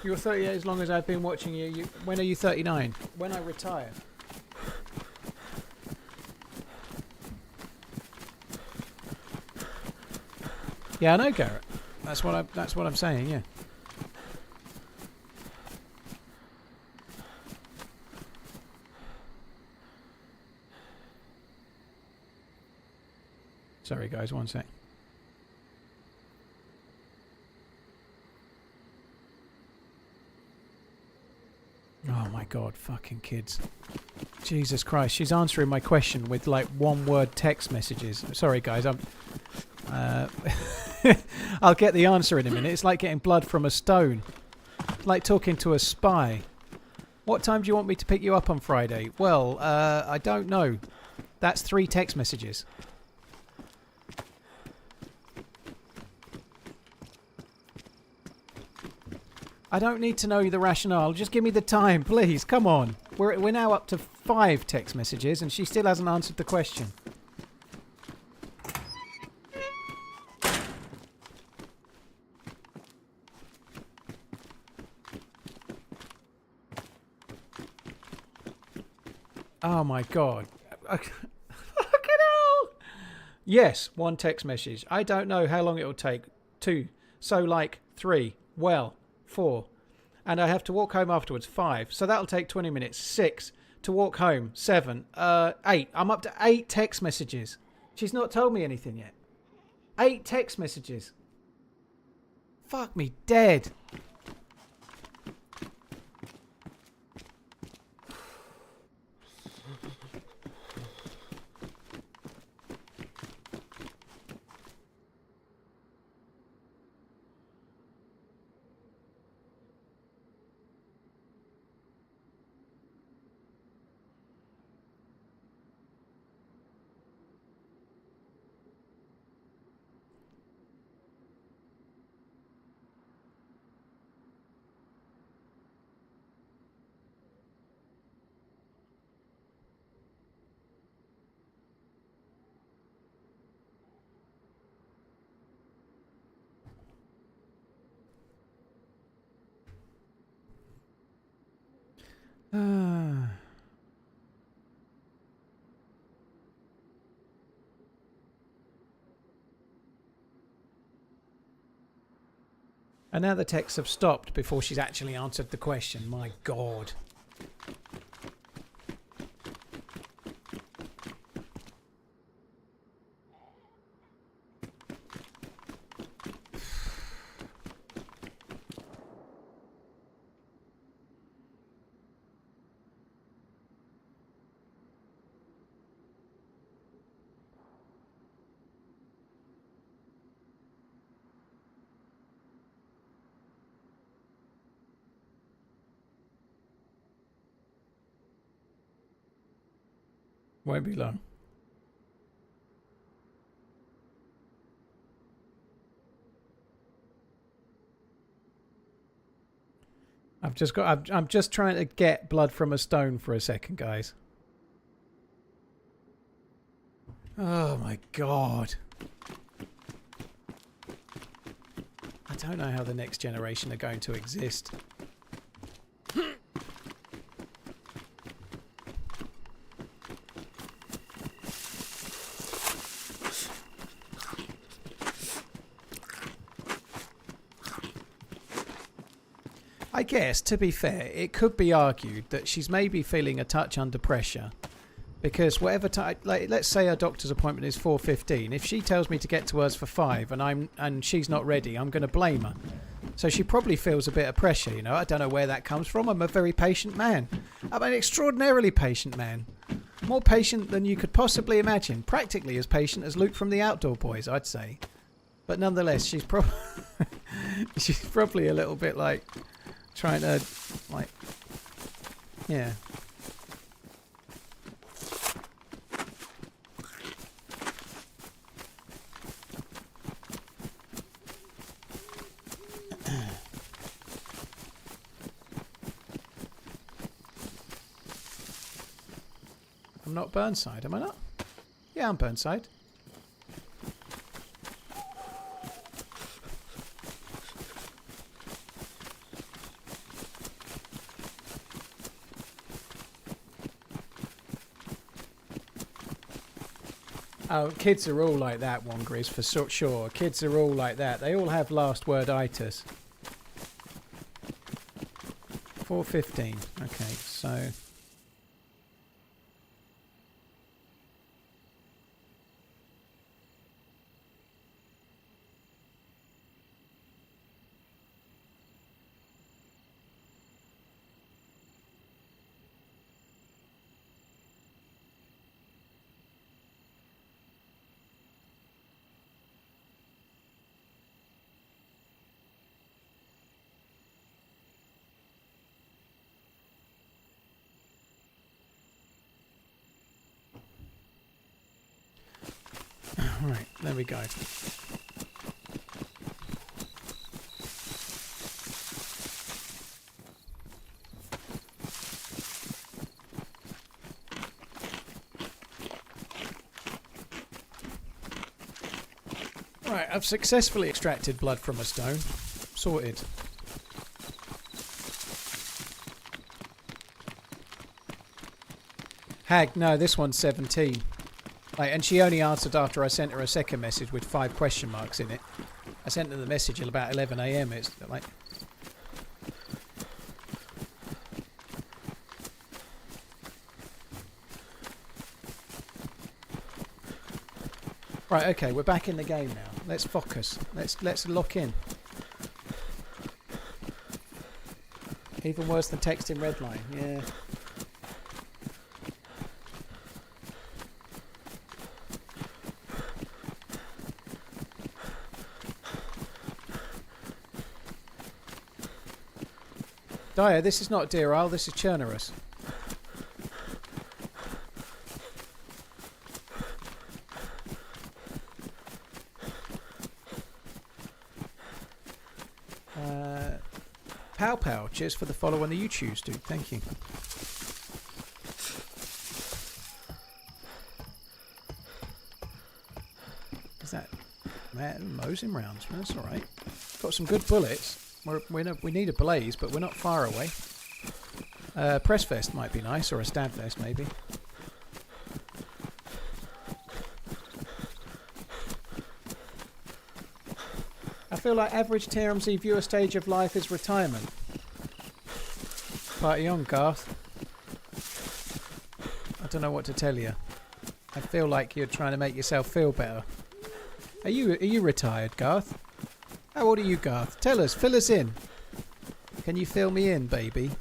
You're 38 as long as I've been watching you. When are you 39? When I retire. Yeah, I know, Garrett. That's what I'm saying. Yeah. Sorry, guys. One sec. Oh my god, fucking kids. Jesus Christ, she's answering my question with like one-word text messages. Sorry guys, I'll get the answer in a minute. It's like getting blood from a stone. Like talking to a spy. What time do you want me to pick you up on Friday? Well, I don't know. That's 3 text messages. I don't need to know the rationale. Just give me the time, please. Come on. We're now up to 5 text messages and she still hasn't answered the question. Oh my god. Fucking hell. Yes, 1 text message. I don't know how long it'll take. 2. So like 3. Well. 4. And I have to walk home afterwards. 5. So that'll take 20 minutes. 6. To walk home. 7. 8. I'm up to 8 text messages. She's not told me anything yet. 8 text messages. Fuck me dead. And now the texts have stopped before she's actually answered the question. My God. Won't be long. I'm just trying to get blood from a stone for a second, guys. Oh my god. I don't know how the next generation are going to exist. I guess, to be fair, it could be argued that she's maybe feeling a touch under pressure. Because whatever time, like, let's say her doctor's appointment is 4:15. If she tells me to get to hers for 5 and she's not ready, I'm going to blame her. So she probably feels a bit of pressure, you know. I don't know where that comes from. I'm a very patient man. I'm an extraordinarily patient man. More patient than you could possibly imagine. Practically as patient as Luke from the Outdoor Boys, I'd say. But nonetheless, she's probably a little bit like trying to, like, yeah. I'm not Burnside, am I not? Yeah, I'm Burnside. Oh, kids are all like that, Wongris, for sure. Kids are all like that. They all have last word-itis. 4:15. Okay, so... Right, there we go. Right, I've successfully extracted blood from a stone. Sorted. Hag, no, this one's 17. Like, and she only answered after I sent her a second message with 5 question marks in it. I sent her the message at about 11 AM. It's like... Right, okay, we're back in the game now. Let's focus. Let's lock in. Even worse than texting redline, yeah. Dyer, this is not Deerisle, this is Chernarus. Pow, cheers for the follow on the YouTubes, dude. Thank you. Is that Mosin rounds? That's alright. Got some good bullets. We need a blaze, but we're not far away. Press vest might be nice, or a stab vest maybe. I feel like average TRMZ viewer stage of life is retirement. Party on, Garth. I don't know what to tell you. I feel like you're trying to make yourself feel better. Are you retired, Garth? How old are you, Garth? Tell us, fill us in. Can you fill me in, baby?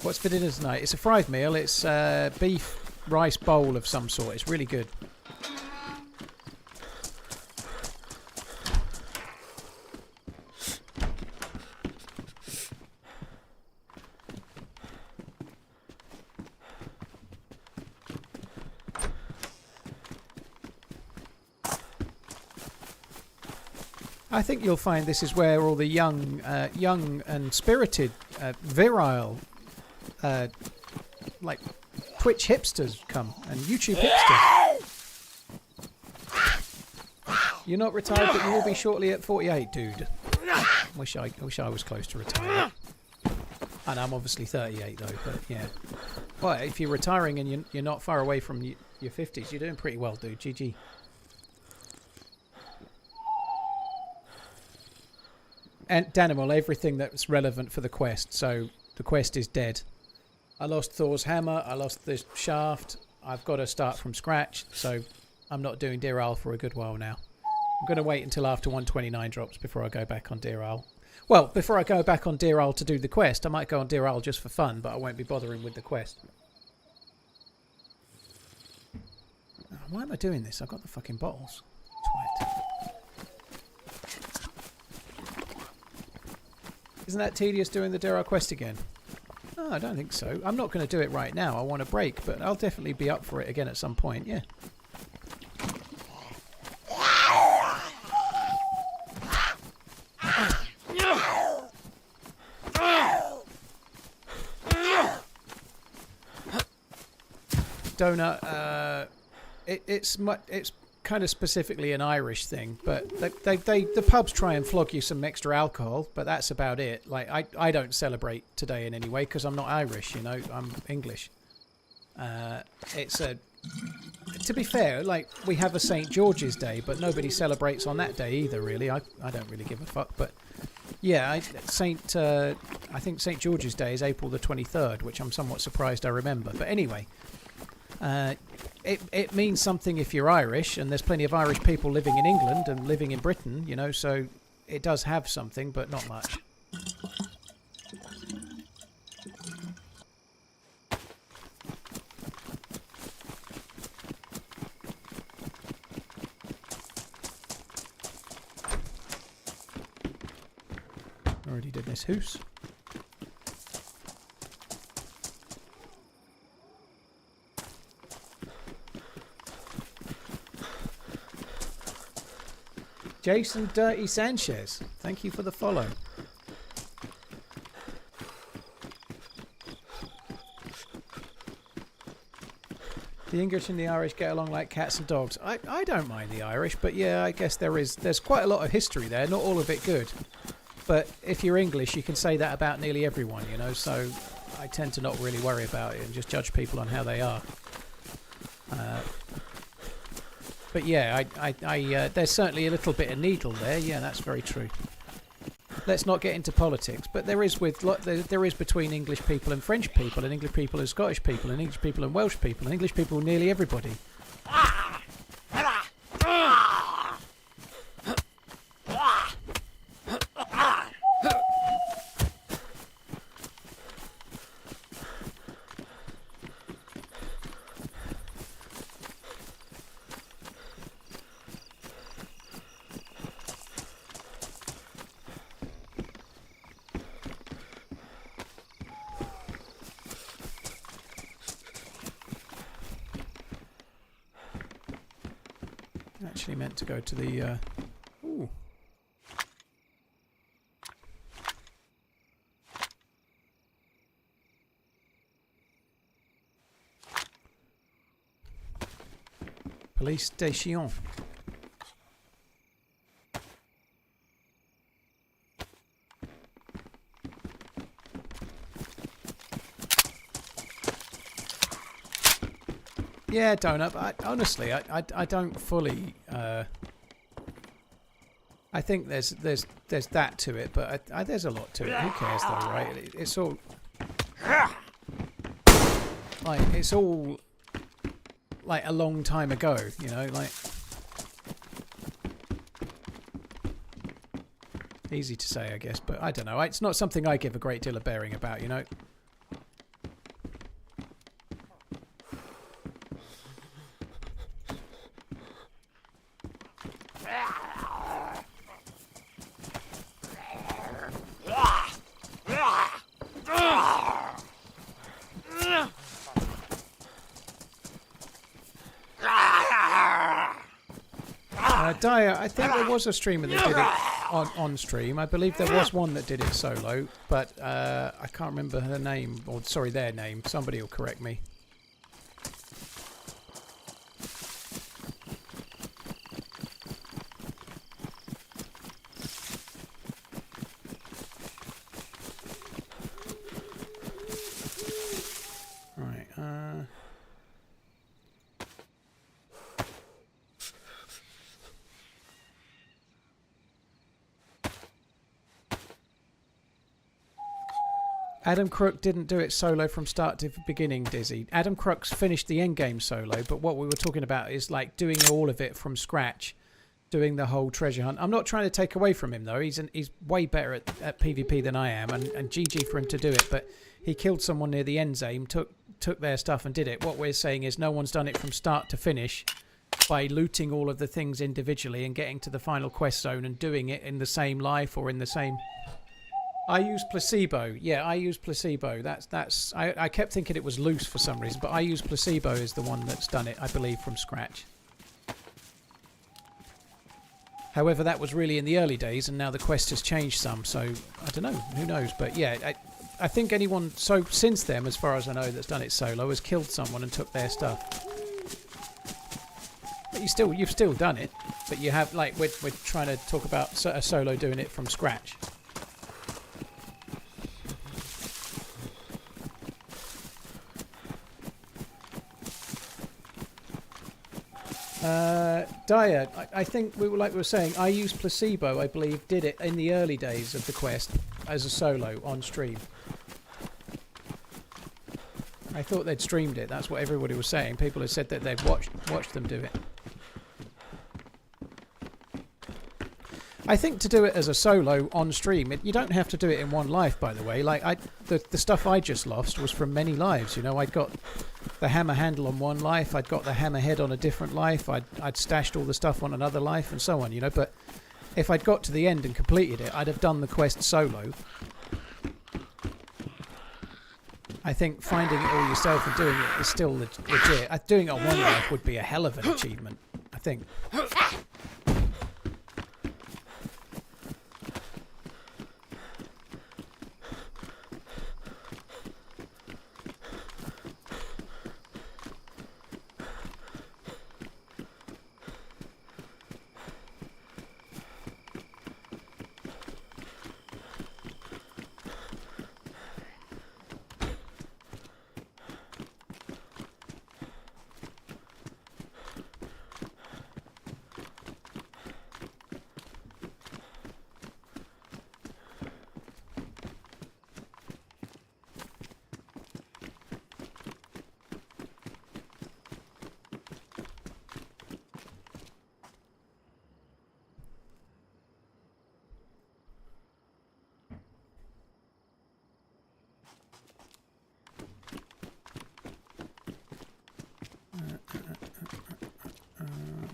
What's for dinner tonight? It's a fried meal. It's beef rice bowl of some sort. It's really good. I think you'll find this is where all the young and spirited, virile, like Twitch hipsters come and YouTube hipsters. You're not retired, but you will be shortly at 48, dude. Wish I was close to retiring. And I'm obviously 38 though, but yeah. Well, if you're retiring and you're not far away from your 50s, you're doing pretty well, dude. GG. And Danimal, everything that's relevant for the quest. So the quest is dead. I lost Thor's hammer. I lost the shaft. I've got to start from scratch. So I'm not doing Deerisle for a good while now. I'm going to wait until after 129 drops before I go back on Deerisle. Well, before I go back on Deerisle to do the quest, I might go on Deerisle just for fun, but I won't be bothering with the quest. Why am I doing this? I've got the fucking bottles. Twat. Isn't that tedious doing the Deerisle quest again? Oh, I don't think so. I'm not going to do it right now. I want a break, but I'll definitely be up for it again at some point, yeah. Donut, it's kind of specifically an Irish thing, but the pubs try and flog you some extra alcohol, but that's about it. Like I don't celebrate today in any way because I'm not Irish, you know, I'm English. To be fair, like we have a St. George's Day, but nobody celebrates on that day either. Really, I don't really give a fuck. But yeah, I think St. George's Day is April the 23rd, which I'm somewhat surprised I remember. But anyway. It means something if you're Irish, and there's plenty of Irish people living in England and living in Britain, you know, so it does have something, but not much. Already did this hoose. Jason Dirty Sanchez, thank you for the follow. The English and the Irish get along like cats and dogs. I don't mind the Irish, but yeah, I guess there's quite a lot of history there, not all of it good. But if you're English, you can say that about nearly everyone, you know, so I tend to not really worry about it and just judge people on how they are. But yeah, there's certainly a little bit of needle there. Yeah, that's very true. Let's not get into politics, but there is between English people and French people, and English people and Scottish people, and English people and Welsh people, and English people, nearly everybody. Actually meant to go to the ooh. Police station. Yeah, Donut. Honestly, I don't fully. I think there's that to it, but there's a lot to it. Who cares though, right? It's all like a long time ago, you know, like easy to say, I guess, but I don't know. It's not something I give a great deal of bearing about, you know. Dyer, I think there was a streamer that did it on stream. I believe there was one that did it solo, but I can't remember her name, or sorry, their name. Somebody will correct me. Right, Adam Crook didn't do it solo from start to beginning, Dizzy. Adam Crook's finished the endgame solo, but what we were talking about is like doing all of it from scratch, doing the whole treasure hunt. I'm not trying to take away from him though. He's way better at PvP than I am, and GG for him to do it. But he killed someone near the end zone, took their stuff and did it. What we're saying is no one's done it from start to finish by looting all of the things individually and getting to the final quest zone and doing it in the same life or in the same... I use placebo. Yeah, I use placebo. I kept thinking it was loose for some reason, but I use placebo is the one that's done it, I believe, from scratch. However, that was really in the early days, and now the quest has changed some, so I don't know. Who knows? But yeah, I think anyone since then, as far as I know, that's done it solo has killed someone and took their stuff. But you've still done it, but you have we're trying to talk about a solo doing it from scratch. Dyer, I think we were saying, I use placebo, I believe, did it in the early days of the quest as a solo on stream. I thought they'd streamed it. That's what everybody was saying. People had said that they'd watched them do it. I think to do it as a solo on stream, you don't have to do it in one life, by the way. Like the stuff I just lost was from many lives. You know, I'd got the hammer handle on one life, I'd got the hammer head on a different life, I'd stashed all the stuff on another life, and so on. You know, but if I'd got to the end and completed it, I'd have done the quest solo. I think finding it all yourself and doing it is still legit. Doing it on one life would be a hell of an achievement, I think.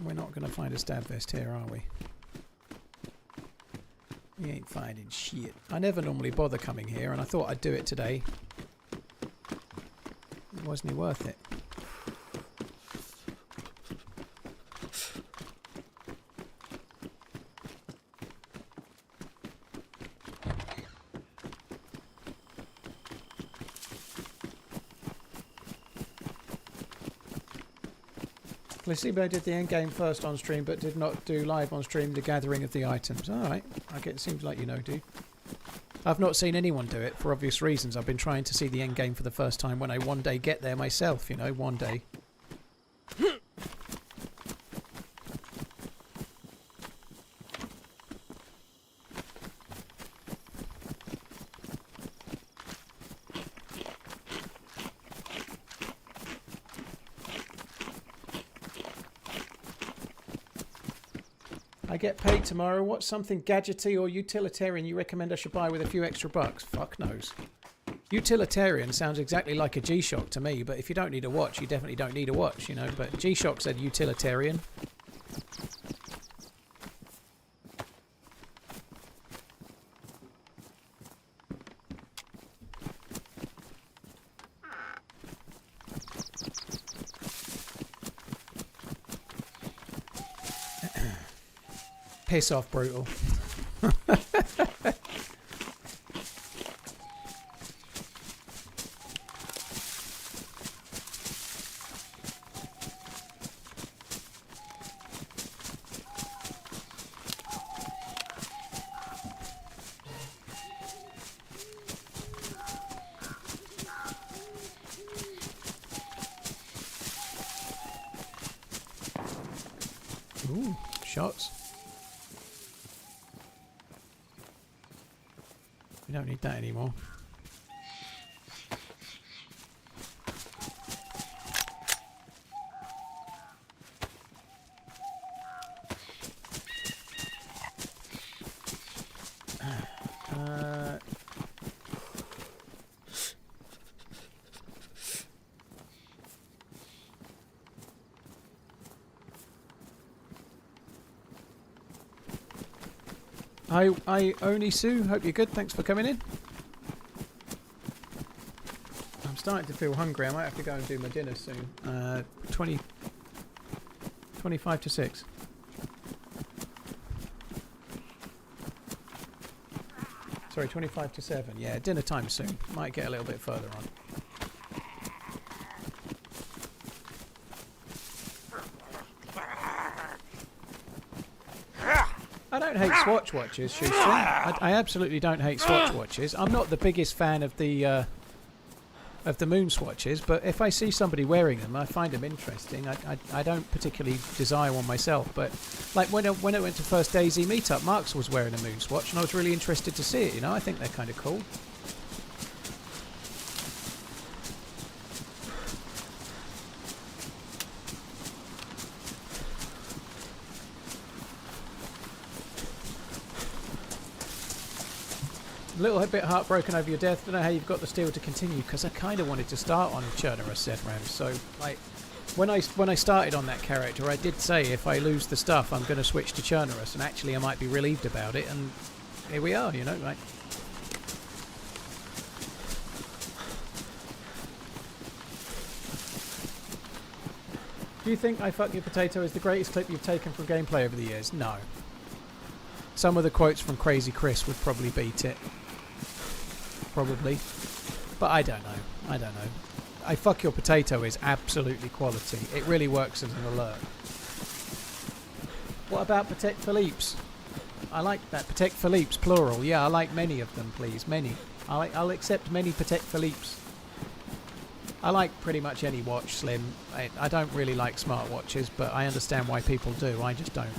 We're not going to find a stab vest here, are we? We ain't finding shit. I never normally bother coming here, and I thought I'd do it today. It wasn't worth it. Placebo did the endgame first on stream, but did not do live on stream the gathering of the items. Alright, it seems like you know, dude. I've not seen anyone do it for obvious reasons. I've been trying to see the endgame for the first time when I one day get there myself, you know, one day. I get paid tomorrow. What's something gadgety or utilitarian you recommend I should buy with a few extra bucks? Fuck knows. Utilitarian sounds exactly like a G-Shock to me, but if you don't need a watch, you definitely don't need a watch, you know. But G-Shock said utilitarian. Piss off, Brutal. Ooh, shots. We don't need that anymore. I only Sue, hope you're good, thanks for coming in. I'm starting to feel hungry, I might have to go and do my dinner soon. 25 to 6. Sorry, 25 to 7, yeah, dinner time soon. Might get a little bit further on. I don't hate Swatch watches, Shushi. I absolutely don't hate Swatch watches. I'm not the biggest fan of the moon swatches, but if I see somebody wearing them, I find them interesting. I don't particularly desire one myself, but like when I went to first DayZ meetup, Marks was wearing a moon swatch, and I was really interested to see it. You know, I think they're kind of cool. A little bit heartbroken over your death. Don't know how you've got the steel to continue, because I kind of wanted to start on Chernarus, said Ram. So, like, when I started on that character, I did say if I lose the stuff, I'm going to switch to Chernarus, and actually I might be relieved about it. And here we are, you know, like. Do you think I Fuck Your Potato is the greatest clip you've taken from gameplay over the years? No. Some of the quotes from Crazy Chris would probably beat it. Probably. But I don't know. I don't know. I Fuck Your Potato is absolutely quality. It really works as an alert. What about Protect Philippe's? I like that. Protect Philippe's, plural. Yeah, I like many of them, please. Many. I'll accept many Protect Philippe's. I like pretty much any watch, Slim. I don't really like smartwatches, but I understand why people do. I just don't.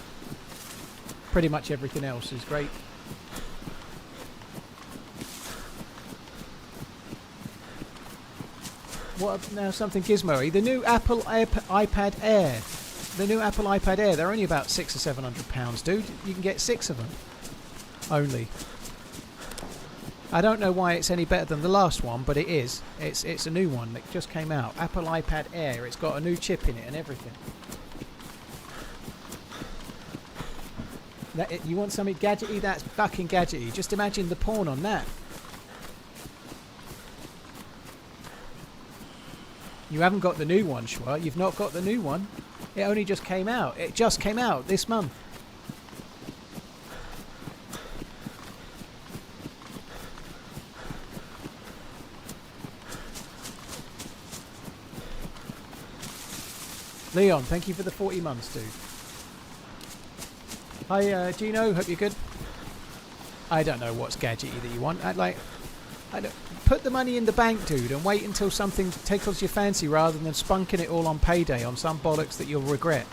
Pretty much everything else is great. What now? Something gizmo-y. The new Apple iPad Air. The new Apple iPad Air. They're only about £600 or £700, dude. You can get 6 of them. Only. I don't know why it's any better than the last one, but it is. It's a new one that just came out. Apple iPad Air. It's got a new chip in it and everything. You want something gadgety? That's fucking gadgety. Just imagine the porn on that. You haven't got the new one, Schwa. You've not got the new one. It only just came out. It just came out this month. Leon, thank you for the 40 months, dude. Hi, Gino. Hope you're good. I don't know what's gadgety that you want. Put the money in the bank, dude, and wait until something tickles your fancy rather than spunking it all on payday on some bollocks that you'll regret.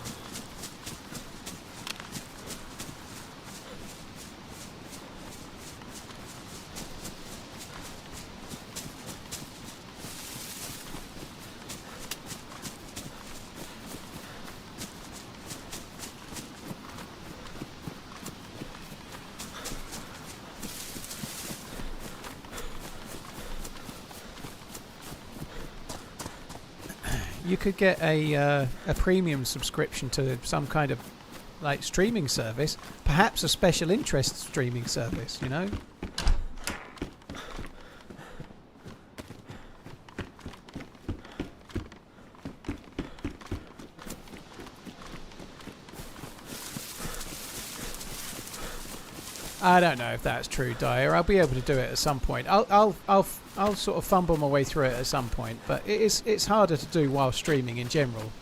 You could get a premium subscription to some kind of like streaming service, perhaps a special interest streaming service, you know? I don't know if that's true, Dyer. I'll be able to do it at some point. I'll sort of fumble my way through it at some point, but it's harder to do while streaming in general.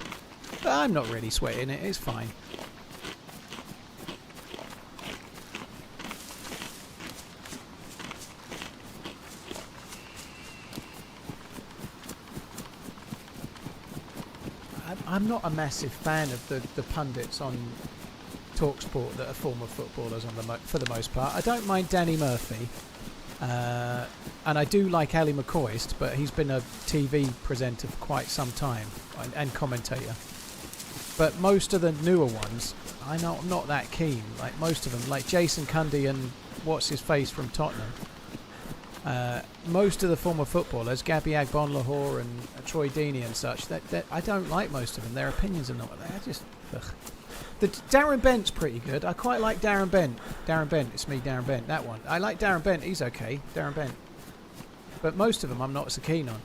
But I'm not really sweating it. It's fine. I'm not a massive fan of the pundits on TalkSport that are former footballers for the most part. I don't mind Danny Murphy, and I do like Ali McCoist, but he's been a TV presenter for quite some time and commentator. But most of the newer ones, I'm not that keen. Like most of them, like Jason Cundy and what's his face from Tottenham. Most of the former footballers, Gabby Agbonlahor and Troy Deeney and such, that I don't like most of them. Their opinions are not. They're just. Ugh. The Darren Bent's pretty good. I quite like Darren Bent. Darren Bent, it's me, Darren Bent. That one. I like Darren Bent. He's okay. Darren Bent. But most of them, I'm not so keen on.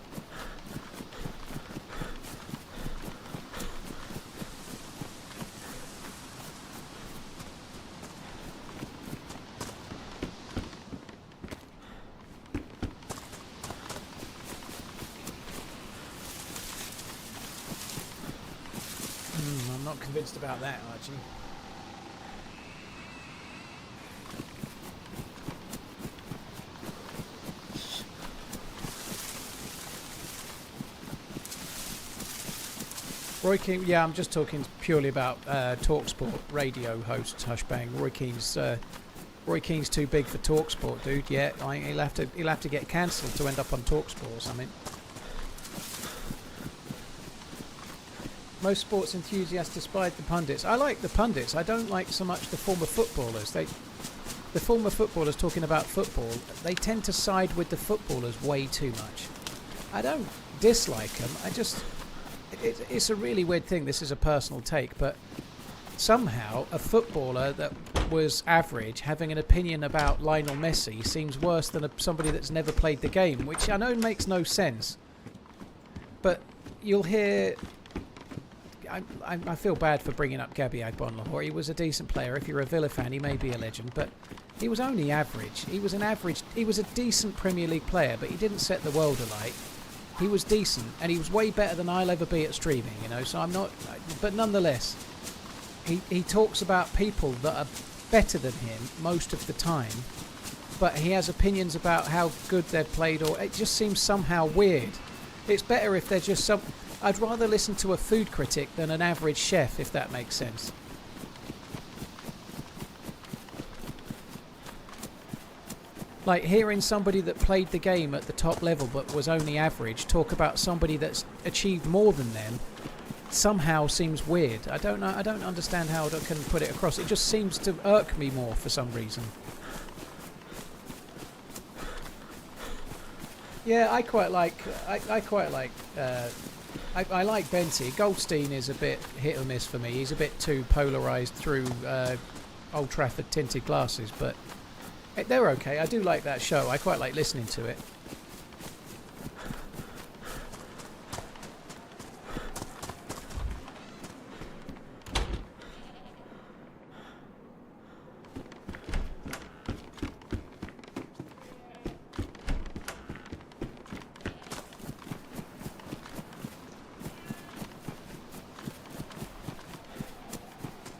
Convinced about that, Archie. Roy Keane, yeah, I'm just talking purely about TalkSport radio hosts. Hushbang. Roy Keane's too big for TalkSport, dude. Yeah, he'll have to get cancelled to end up on TalkSport or something. Most sports enthusiasts despise the pundits. I like the pundits. I don't like so much the former footballers. The former footballers talking about football, they tend to side with the footballers way too much. I don't dislike them. It's a really weird thing. This is a personal take, but somehow a footballer that was average having an opinion about Lionel Messi seems worse than somebody that's never played the game, which I know makes no sense. But you'll hear... I feel bad for bringing up Gabby Agbonlahor. He was a decent player. If you're a Villa fan, he may be a legend, but he was only average. He was a decent Premier League player, but he didn't set the world alight. He was decent, and he was way better than I'll ever be at streaming, you know, so I'm not... But nonetheless, he talks about people that are better than him most of the time, but he has opinions about how good they've played, or it just seems somehow weird. It's better if they're just some... I'd rather listen to a food critic than an average chef, if that makes sense. Like hearing somebody that played the game at the top level but was only average talk about somebody that's achieved more than them somehow seems weird. I don't know. I don't understand how I can put it across. It just seems to irk me more for some reason. Yeah, I quite like Benty. Goldstein is a bit hit or miss for me. He's a bit too polarised through Old Trafford tinted glasses, but they're okay. I do like that show. I quite like listening to it.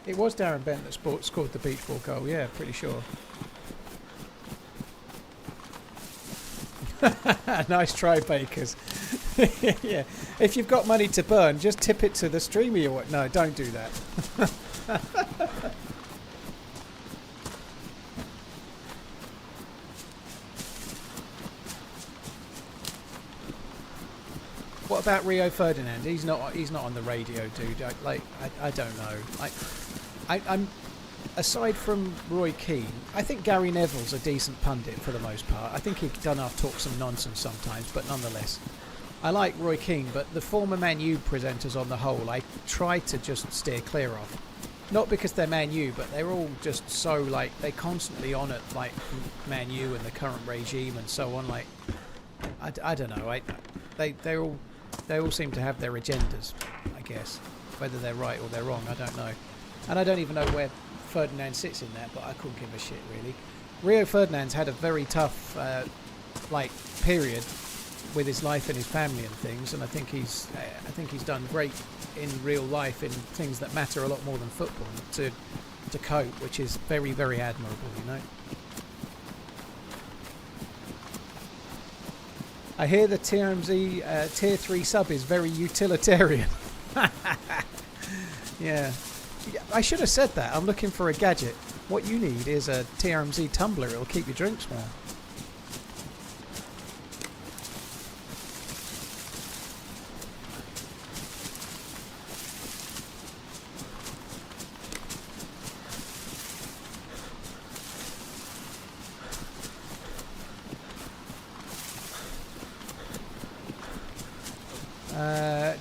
It was Darren Bent that scored the beach ball goal, yeah, pretty sure. Nice try, Bakers. Yeah, if you've got money to burn, just tip it to the streamer or what? No, don't do that. What about Rio Ferdinand? He's not on the radio, dude. I don't know. I'm aside from Roy Keane, I think Gary Neville's a decent pundit for the most part. I think he does talk some nonsense sometimes, but nonetheless, I like Roy Keane. But the former Man U presenters on the whole, I try to just steer clear of. Not because they're Man U, but they're all just so they constantly on it, like Man U and the current regime and so on. Like I don't know. They all seem to have their agendas, I guess. Whether they're right or they're wrong, I don't know. And I don't even know where Ferdinand sits in that, but I couldn't give a shit really. Rio Ferdinand's had a very tough like period with his life and his family and things, and I think he's done great in real life in things that matter a lot more than football to cope, which is very, very admirable, you know. I hear the TRMZ tier 3 sub is very utilitarian. Yeah, I should have said that. I'm looking for a gadget. What you need is a TRMZ tumbler. It'll keep your drinks warm.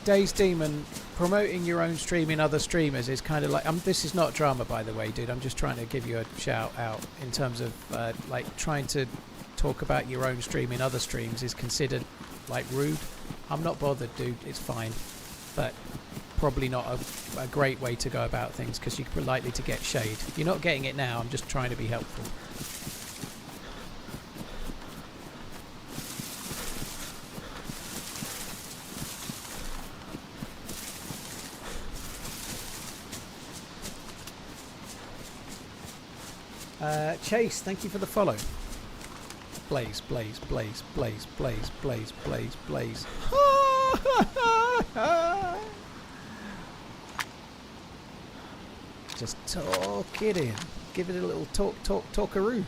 DayZ Demon, promoting your own stream in other streamers is kind of like this is not drama, by the way, dude. I'm just trying to give you a shout out in terms of like trying to talk about your own stream in other streams is considered like rude. I'm not bothered, dude. It's fine, but probably not a great way to go about things because you're likely to get shade. You're not getting it now. I'm just trying to be helpful. Chase, thank you for the follow. Blaze, blaze, blaze, blaze, blaze, blaze, blaze, blaze. Just talk it in. Give it a little talkaroo.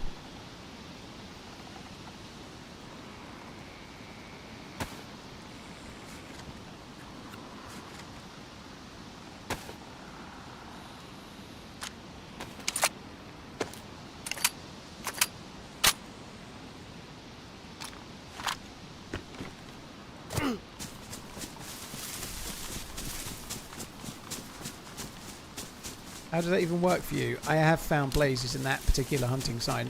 How does that even work for you? I have found blazes in that particular hunting sand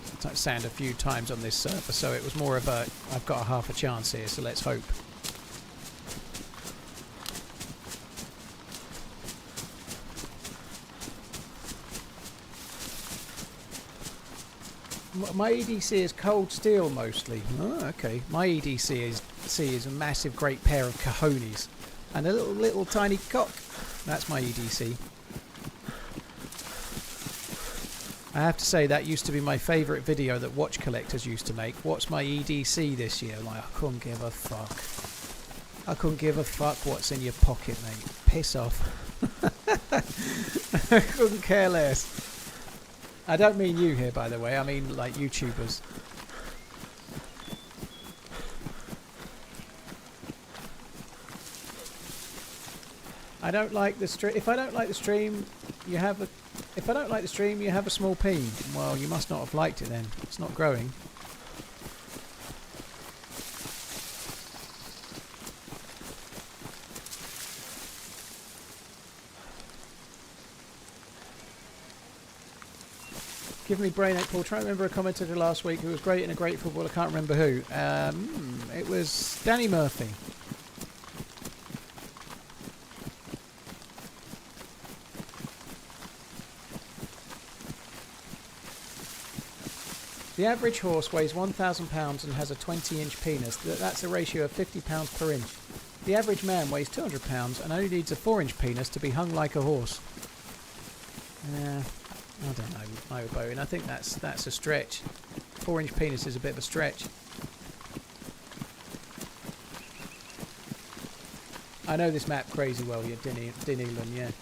a few times on this server, so it was more of a, I've got a half a chance here, so let's hope. My EDC is cold steel mostly. Oh, okay. My EDC is a massive great pair of cojones and a little tiny cock. That's my EDC. I have to say that used to be my favourite video that watch collectors used to make. What's my EDC this year? Like, I couldn't give a fuck. I couldn't give a fuck what's in your pocket, mate. Piss off. I couldn't care less. I don't mean you here, by the way. I mean, like, YouTubers. I don't like the stream. If I don't like the stream, you have a... If I don't like the stream, you have a small peen. Well, you must not have liked it then. It's not growing. Give me brain ache, Paul. Try to remember a commentator last week who was great in a great football. I can't remember who. It was Danny Murphy. The average horse weighs 1,000 pounds and has a 20-inch penis. That's a ratio of 50 pounds per inch. The average man weighs 200 pounds and only needs a 4-inch penis to be hung like a horse. I don't know, Bowen. I think that's a stretch. 4-inch penis is a bit of a stretch. I know this map crazy well, yeah, Deerisle, yeah.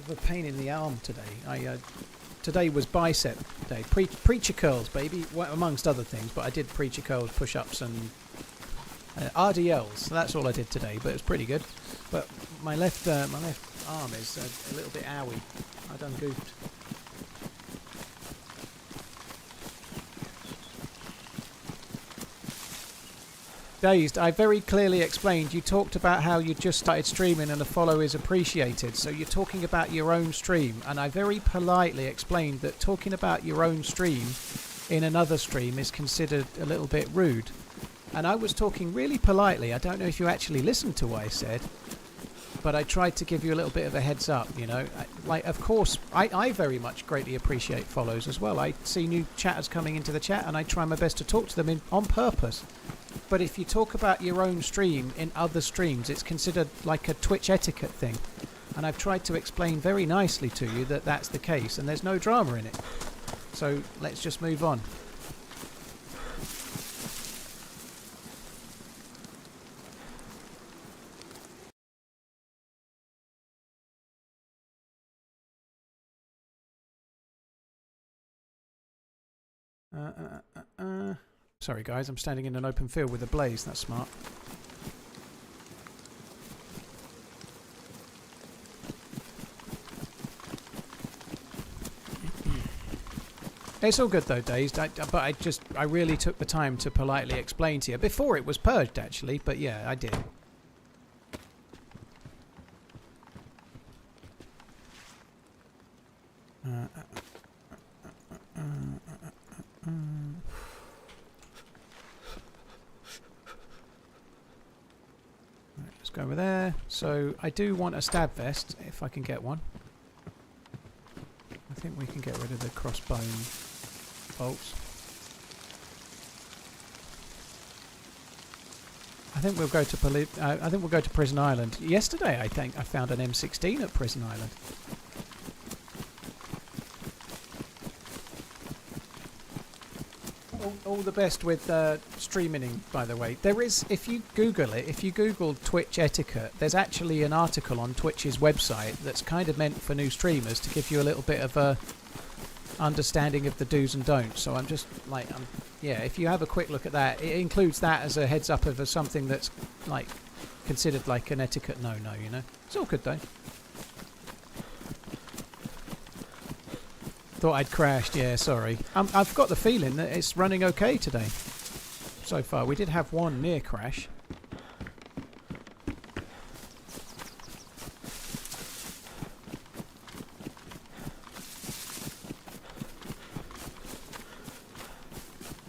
A pain in the arm today. Today was bicep day. Preacher curls, baby, well, amongst other things. But I did preacher curls, push-ups, and RDLs. So that's all I did today. But it was pretty good. But my left arm is a little bit owie. I done goofed. DayZ, I very clearly explained. You talked about how you just started streaming and a follow is appreciated. So you're talking about your own stream, and I very politely explained that talking about your own stream in another stream is considered a little bit rude. And I was talking really politely. I don't know if you actually listened to what I said, but I tried to give you a little bit of a heads up, you know. Of course, I very much greatly appreciate follows as well. I see new chatters coming into the chat and I try my best to talk to them on purpose. But if you talk about your own stream in other streams, it's considered like a Twitch etiquette thing. And I've tried to explain very nicely to you that that's the case and there's no drama in it. So let's just move on. Sorry guys, I'm standing in an open field with a blaze, that's smart. It's all good though, DayZ, but I really took the time to politely explain to you. Before it was purged actually, but yeah, I did. Let's go over there. So I do want a stab vest, if I can get one. I think we can get rid of the crossbone bolts. I think we'll go to Prison Island. Yesterday, I think I found an M16 at Prison Island. All the best with streaming, by the way. There is, if you Google it, if you Google Twitch etiquette, there's actually an article on Twitch's website that's kind of meant for new streamers to give you a little bit of a understanding of the do's and don'ts. So I'm just like, yeah, if you have a quick look at that, it includes that as a heads up of something that's like considered like an etiquette no-no, you know. It's all good though. Thought I'd crashed, yeah, sorry. I've got the feeling that it's running okay today. So far, we did have one near crash.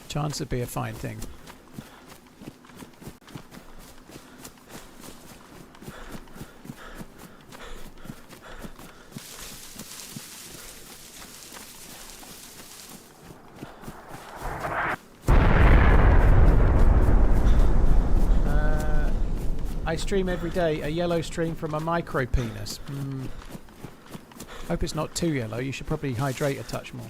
Chance would be a fine thing. I stream every day, a yellow stream from a micro penis. Hope it's not too yellow, you should probably hydrate a touch more.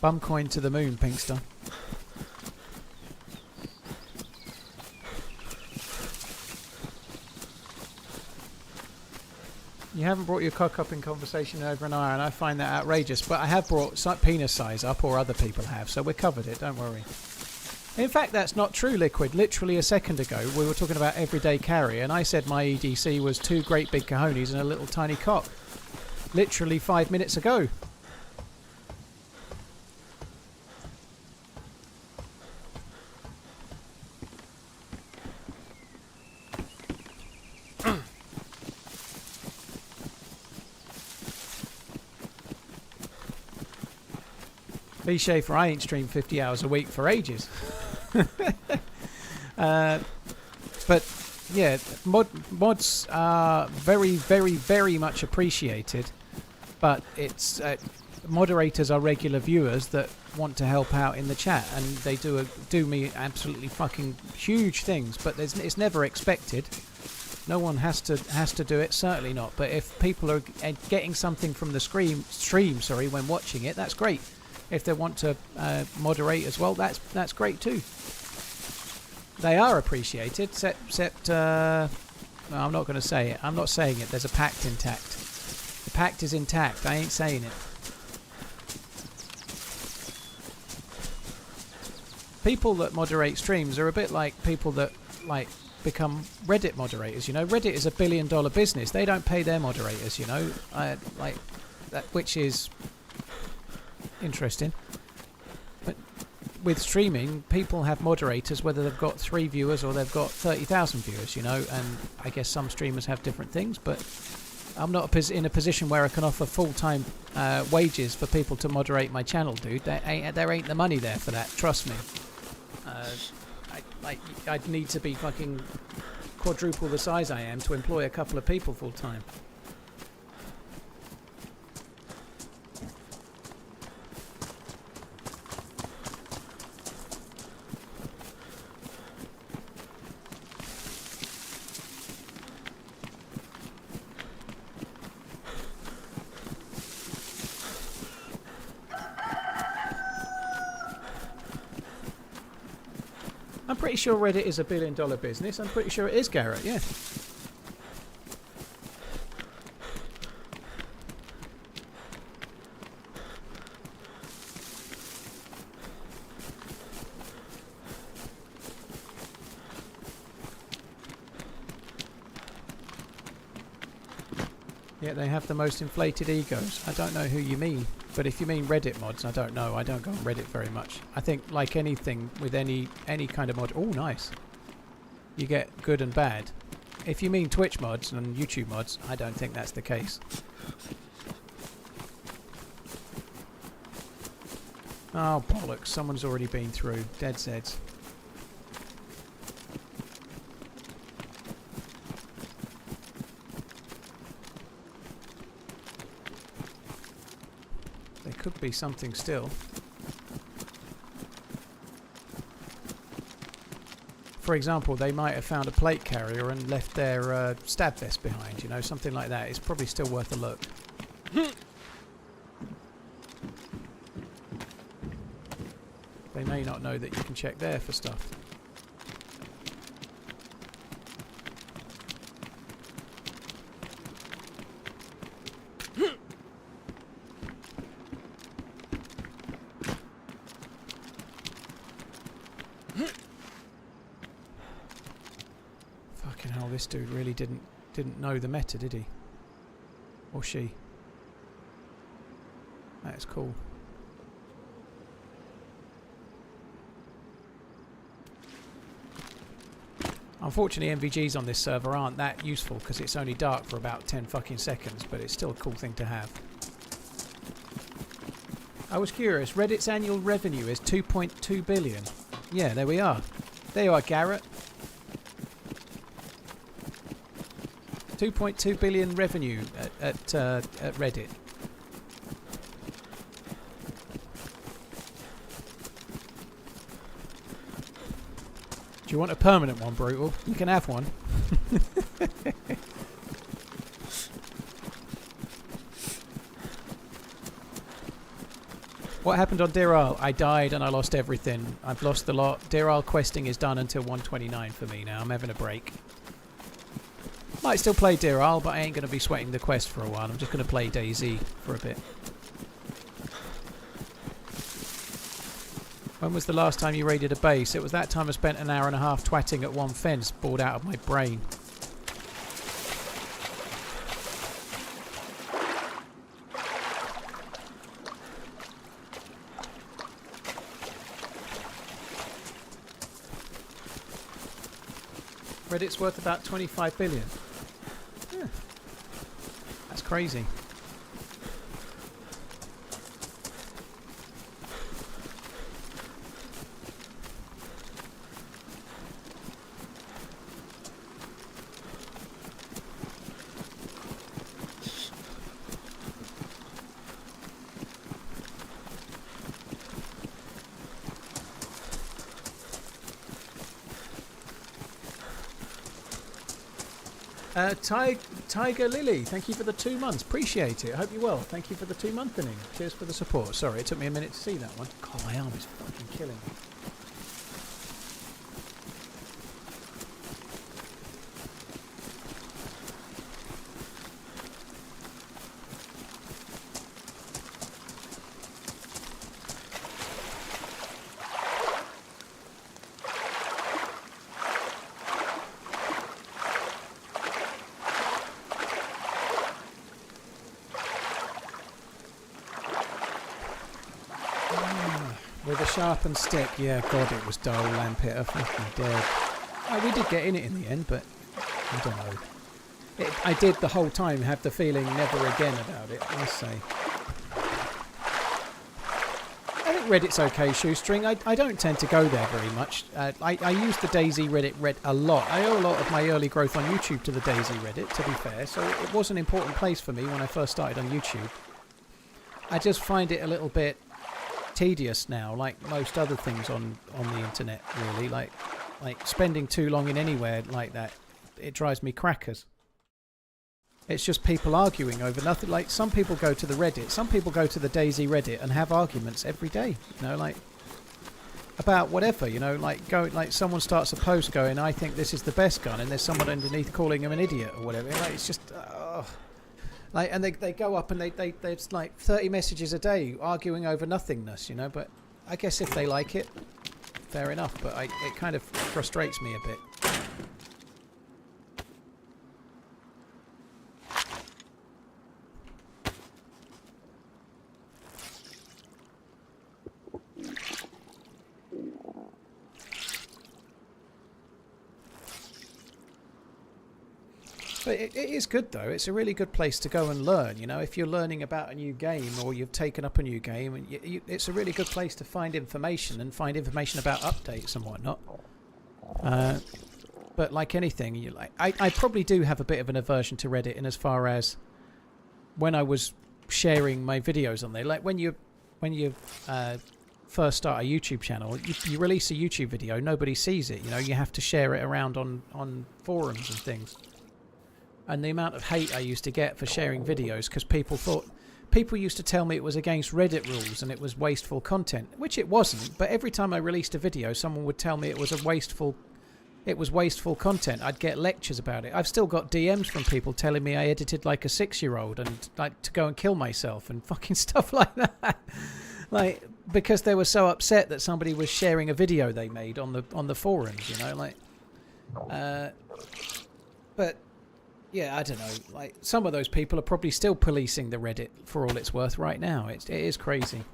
Bum coin to the moon, Pinkster. You haven't brought your cock up in conversation over an hour, and I find that outrageous. But I have brought penis size up, or other people have, so we're covered it, don't worry. In fact, that's not true, Liquid. Literally a second ago, we were talking about everyday carry, and I said my EDC was 2 great big cojones and a little tiny cock. Literally 5 minutes ago. B. Schaefer, I ain't streamed 50 hours a week for ages. But yeah, mods are very, very, very much appreciated. But it's moderators are regular viewers that want to help out in the chat, and they do me absolutely fucking huge things. But it's never expected. No one has to do it, certainly not. But if people are getting something from the stream, when watching it, that's great. If they want to moderate as well, that's great too. They are appreciated, except no, I'm not going to say it. I'm not saying it. There's a pact intact. The pact is intact. I ain't saying it. People that moderate streams are a bit like people that like become Reddit moderators. You know, Reddit is $1 billion business. They don't pay their moderators. You know, like that, which is interesting. But with streaming, people have moderators whether they've got 3 viewers or they've got 30,000 viewers, you know, and I guess some streamers have different things, but I'm not in a position where I can offer full-time wages for people to moderate my channel, dude. There ain't the money there for that, trust me. I'd need to be fucking quadruple the size I am to employ a couple of people full-time. I'm pretty sure Reddit is $1 billion business. I'm pretty sure it is, Garrett, yeah. Yeah, they have the most inflated egos. I don't know who you mean, but if you mean Reddit mods, I don't know. I don't go on Reddit very much. I think like anything with any kind of mod, oh nice, you get good and bad. If you mean Twitch mods and YouTube mods, I don't think that's the case. Oh bollocks, someone's already been through. Dead Zeds. Could be something still. For example, they might have found a plate carrier and left their stab vest behind, you know, something like that. It's probably still worth a look. They may not know that you can check there for stuff. This dude really didn't know the meta, did he? Or she? That is cool. Unfortunately, MVGs on this server aren't that useful because it's only dark for about 10 fucking seconds, but it's still a cool thing to have. I was curious, Reddit's annual revenue is 2.2 billion. Yeah, there we are. There you are, Garrett. 2.2 billion revenue at Reddit. Do you want a permanent one, Brutal? You can have one. What happened on Deerisle? I died and I lost everything. I've lost the lot. Deerisle questing is done until 129 for me now. I'm having a break. Might still play Deerisle, but I ain't going to be sweating the quest for a while. I'm just going to play DayZ for a bit. When was the last time you raided a base? It was that time I spent an hour and a half twatting at one fence, bored out of my brain. Reddit's worth about 25 billion. Yeah. That's crazy. Tiger Lily, thank you for the 2 months. Appreciate it. Hope you're well. Thank you for the 2-monthing. Cheers for the support. Sorry, it took me a minute to see that one. God, my arm is fucking killing me. With a sharpened stick, yeah, God, it was dull, Lampeter, fucking dead. Oh, we did get in it in the end, but I don't know. I did the whole time have the feeling never again about it, I must say. I think Reddit's okay, Shoestring. I don't tend to go there very much. I use the DayZ Reddit a lot. I owe a lot of my early growth on YouTube to the DayZ Reddit, to be fair, so it was an important place for me when I first started on YouTube. I just find it a little bit tedious now, like most other things on the internet, really. Like spending too long in anywhere like that, it drives me crackers. It's just people arguing over nothing. Like, some people go to the Reddit, some people go to the DayZ Reddit and have arguments every day, you know, like about whatever, you know, like someone starts a post going, I think this is the best gun, and there's someone underneath calling him an idiot or whatever. Like, it's just like, and they go up and there's like 30 messages a day arguing over nothingness, you know. But I guess if they like it, fair enough, but it kind of frustrates me a bit. But it is good, though. It's a really good place to go and learn, you know, if you're learning about a new game or you've taken up a new game. And it's a really good place to find information and find information about updates and whatnot. But like anything, I probably do have a bit of an aversion to Reddit in as far as when I was sharing my videos on there. Like when you first start a YouTube channel, you release a YouTube video, nobody sees it, you know, you have to share it around on forums and things. And the amount of hate I used to get for sharing videos because people used to tell me it was against Reddit rules and it was wasteful content, which it wasn't. But every time I released a video, someone would tell me it was wasteful content. I'd get lectures about it. I've still got DMs from people telling me I edited like a 6-year-old and like to go and kill myself and fucking stuff like that. Like, because they were so upset that somebody was sharing a video they made on the forums, you know, like. But. Yeah, I don't know. Like, some of those people are probably still policing the Reddit for all it's worth right now. It is crazy.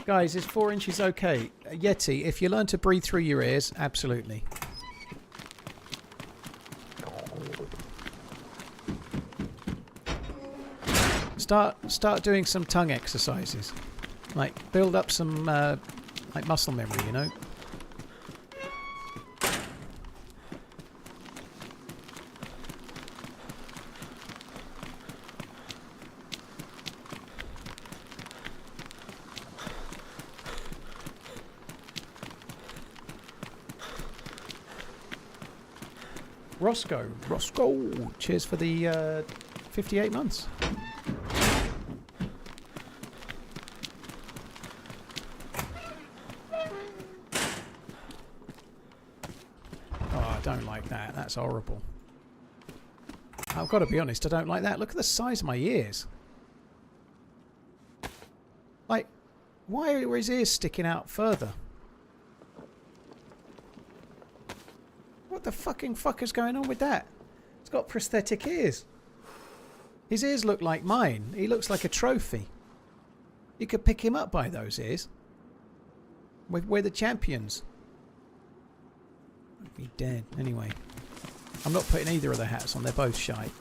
Guys, is 4 inches okay? Yeti, if you learn to breathe through your ears, absolutely. Start doing some tongue exercises, like build up some like muscle memory, you know. Roscoe, cheers for the 58 months. Don't like that. That's horrible. I've got to be honest, I don't like that. Look at the size of my ears. Like, why are his ears sticking out further? What the fucking fuck is going on with that? He's got prosthetic ears. His ears look like mine. He looks like a trophy. You could pick him up by those ears. We're the champions. Be dead. Anyway, I'm not putting either of the hats on. They're both shite.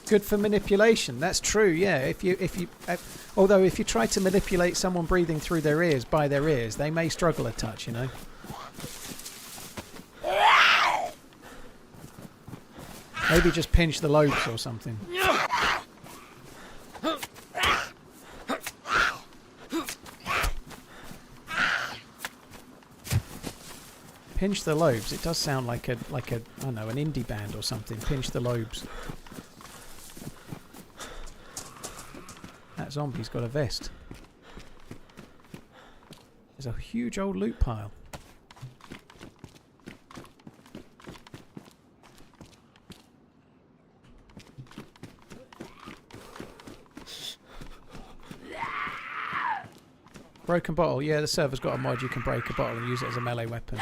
Good for manipulation. That's true. Yeah. Although if you try to manipulate someone breathing through their ears by their ears, they may struggle a touch. You know. Maybe just pinch the lobes or something. Pinch the lobes. It does sound like a I don't know, an indie band or something. Pinch the lobes. That zombie's got a vest. There's a huge old loot pile. Broken bottle. Yeah, the server's got a mod you can break a bottle and use it as a melee weapon.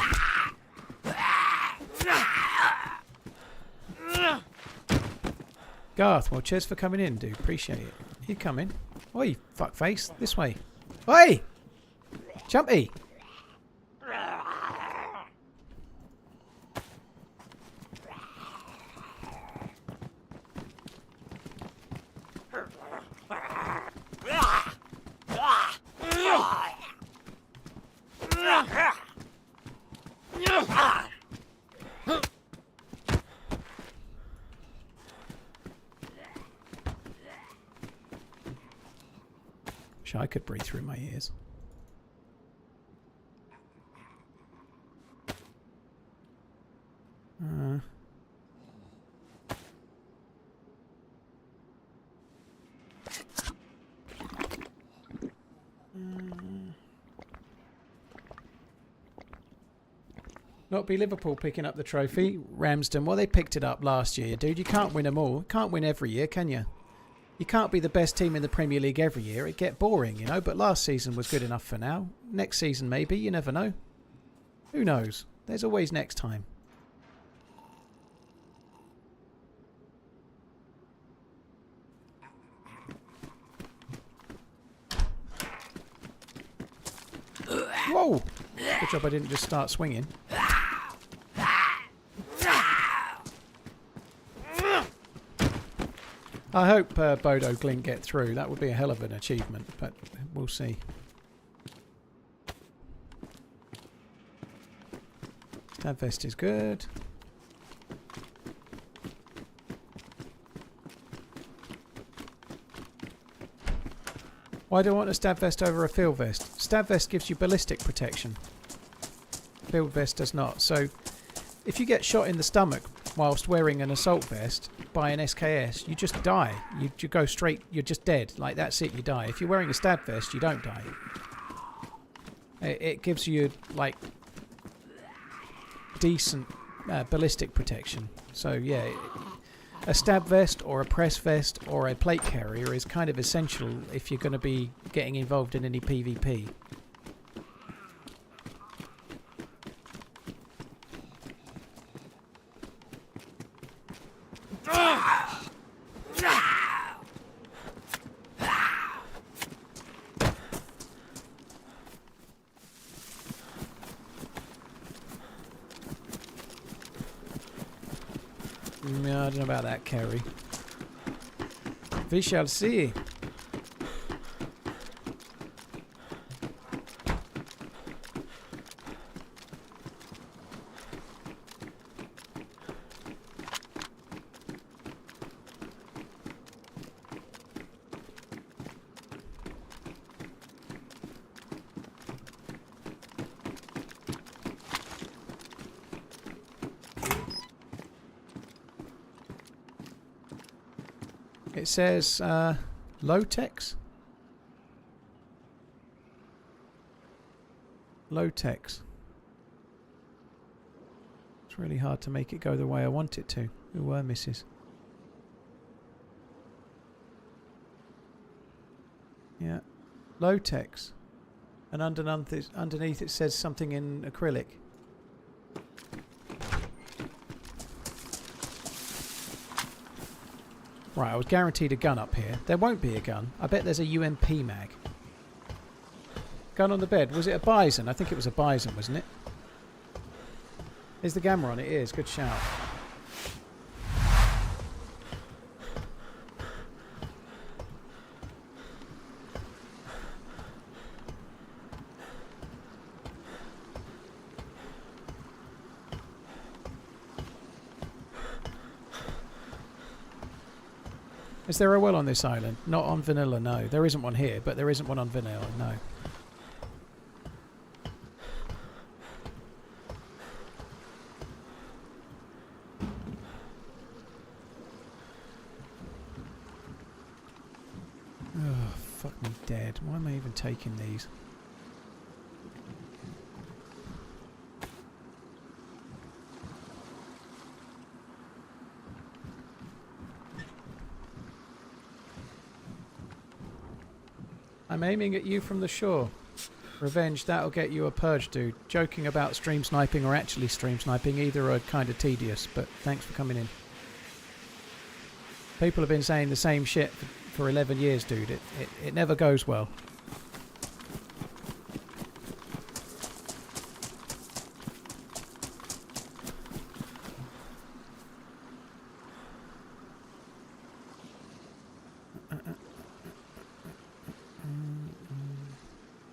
Garth, well, cheers for coming in, dude. Appreciate it. You coming? Oi, fuckface. This way. Oi! Jumpy! Wish I could breathe through my ears. Not be Liverpool picking up the trophy. Ramsden, well, they picked it up last year, dude. You can't win them all. Can't win every year, can you? You can't be the best team in the Premier League every year. It'd get boring, you know. But last season was good enough for now. Next season, maybe. You never know. Who knows? There's always next time. Whoa! Good job I didn't just start swinging. I hope Bodo Glint get through. That would be a hell of an achievement, but we'll see. Stab vest is good. Why do I want a stab vest over a field vest? Stab vest gives you ballistic protection. Field vest does not. So if you get shot in the stomach whilst wearing an assault vest by an SKS, you just die. You go straight, you're just dead. Like, that's it, you die. If you're wearing a stab vest, you don't die. It gives you, like, decent ballistic protection. So, yeah, a stab vest or a press vest or a plate carrier is kind of essential if you're going to be getting involved in any PvP. I don't know about that, Kerry. We shall see. It says low-tex. Low-tex. It's really hard to make it go the way I want it to. Who were misses? Yeah. Low-tex. And underneath it says something in acrylic. Right, I was guaranteed a gun up here. There won't be a gun. I bet there's a UMP mag. Gun on the bed. Was it a Bison? I think it was a Bison, wasn't it? Is the gamma on? It is. Good shout. Is there a well on this island? Not on vanilla, no. There isn't one here, but there isn't one on vanilla, no. Oh, fuck me dead. Why am I even taking these? I'm aiming at you from the shore. Revenge, that'll get you a purge, dude. Joking about stream sniping or actually stream sniping, either are kind of tedious, but thanks for coming in. People have been saying the same shit for 11 years, dude. It never goes well.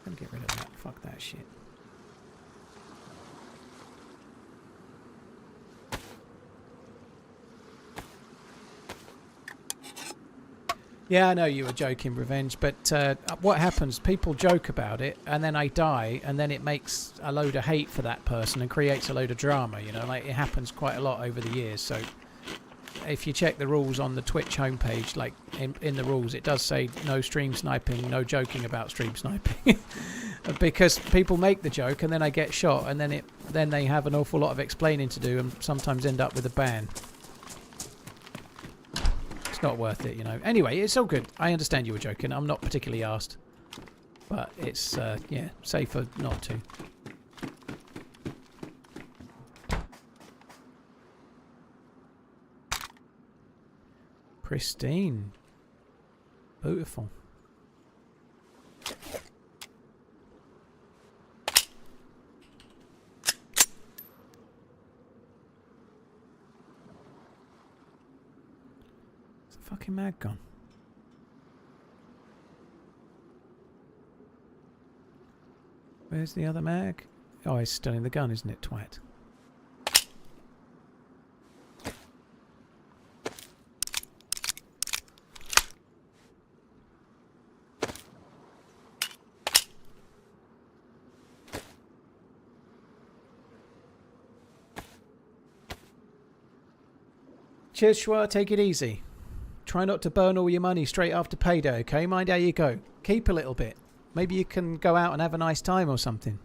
I'm gonna get rid of that. Fuck that shit. Yeah, I know you were joking, Revenge, but what happens, people joke about it, and then I die, and then it makes a load of hate for that person and creates a load of drama, you know, like it happens quite a lot over the years. So if you check the rules on the Twitch homepage, like in the rules, it does say no stream sniping, no joking about stream sniping. Because people make the joke, and then I get shot, and then they have an awful lot of explaining to do, and sometimes end up with a ban. Not worth it, you know. Anyway, it's all good. I understand you were joking. I'm not particularly arsed. But it's, yeah, safer not to. Pristine. Beautiful. Fucking mag gone. Where's the other mag? Oh, he's still in the gun, isn't it, twat? Cheers, Schwa. Take it easy. Try not to burn all your money straight after payday, okay? Mind how you go. Keep a little bit. Maybe you can go out and have a nice time or something.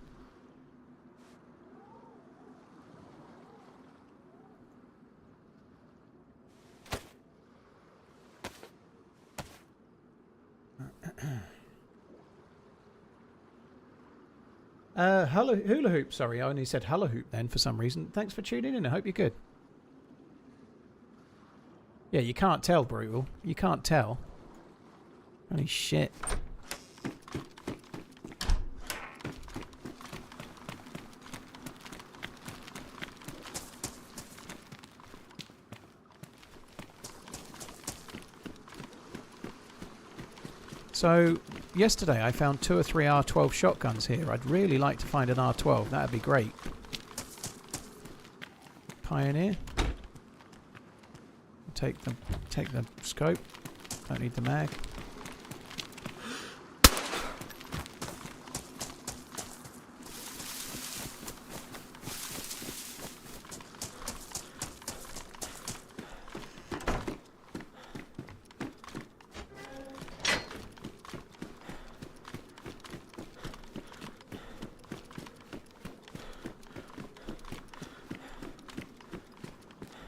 Hula hoop, sorry. I only said hula hoop then for some reason. Thanks for tuning in. I hope you're good. Yeah, you can't tell, Brutal. You can't tell. Holy shit. So, yesterday I found 2 or 3 R12 shotguns here. I'd really like to find an R12. That'd be great. Pioneer. Take the scope. Don't need the mag.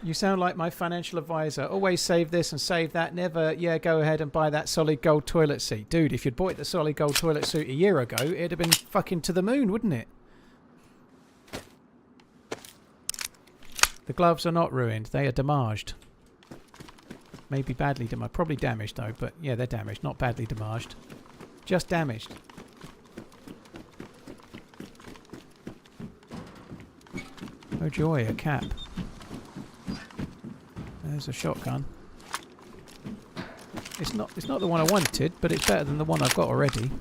You sound like my financial advisor. Always save this and save that. Never, yeah, go ahead and buy that solid gold toilet seat. Dude, if you'd bought the solid gold toilet seat a year ago, it'd have been fucking to the moon, wouldn't it? The gloves are not ruined. They are damaged. Maybe badly damaged. Probably damaged, though. But, yeah, they're damaged. Not badly damaged. Just damaged. Oh, joy. A cap. There's a shotgun. It's not the one I wanted, but it's better than the one I've got already.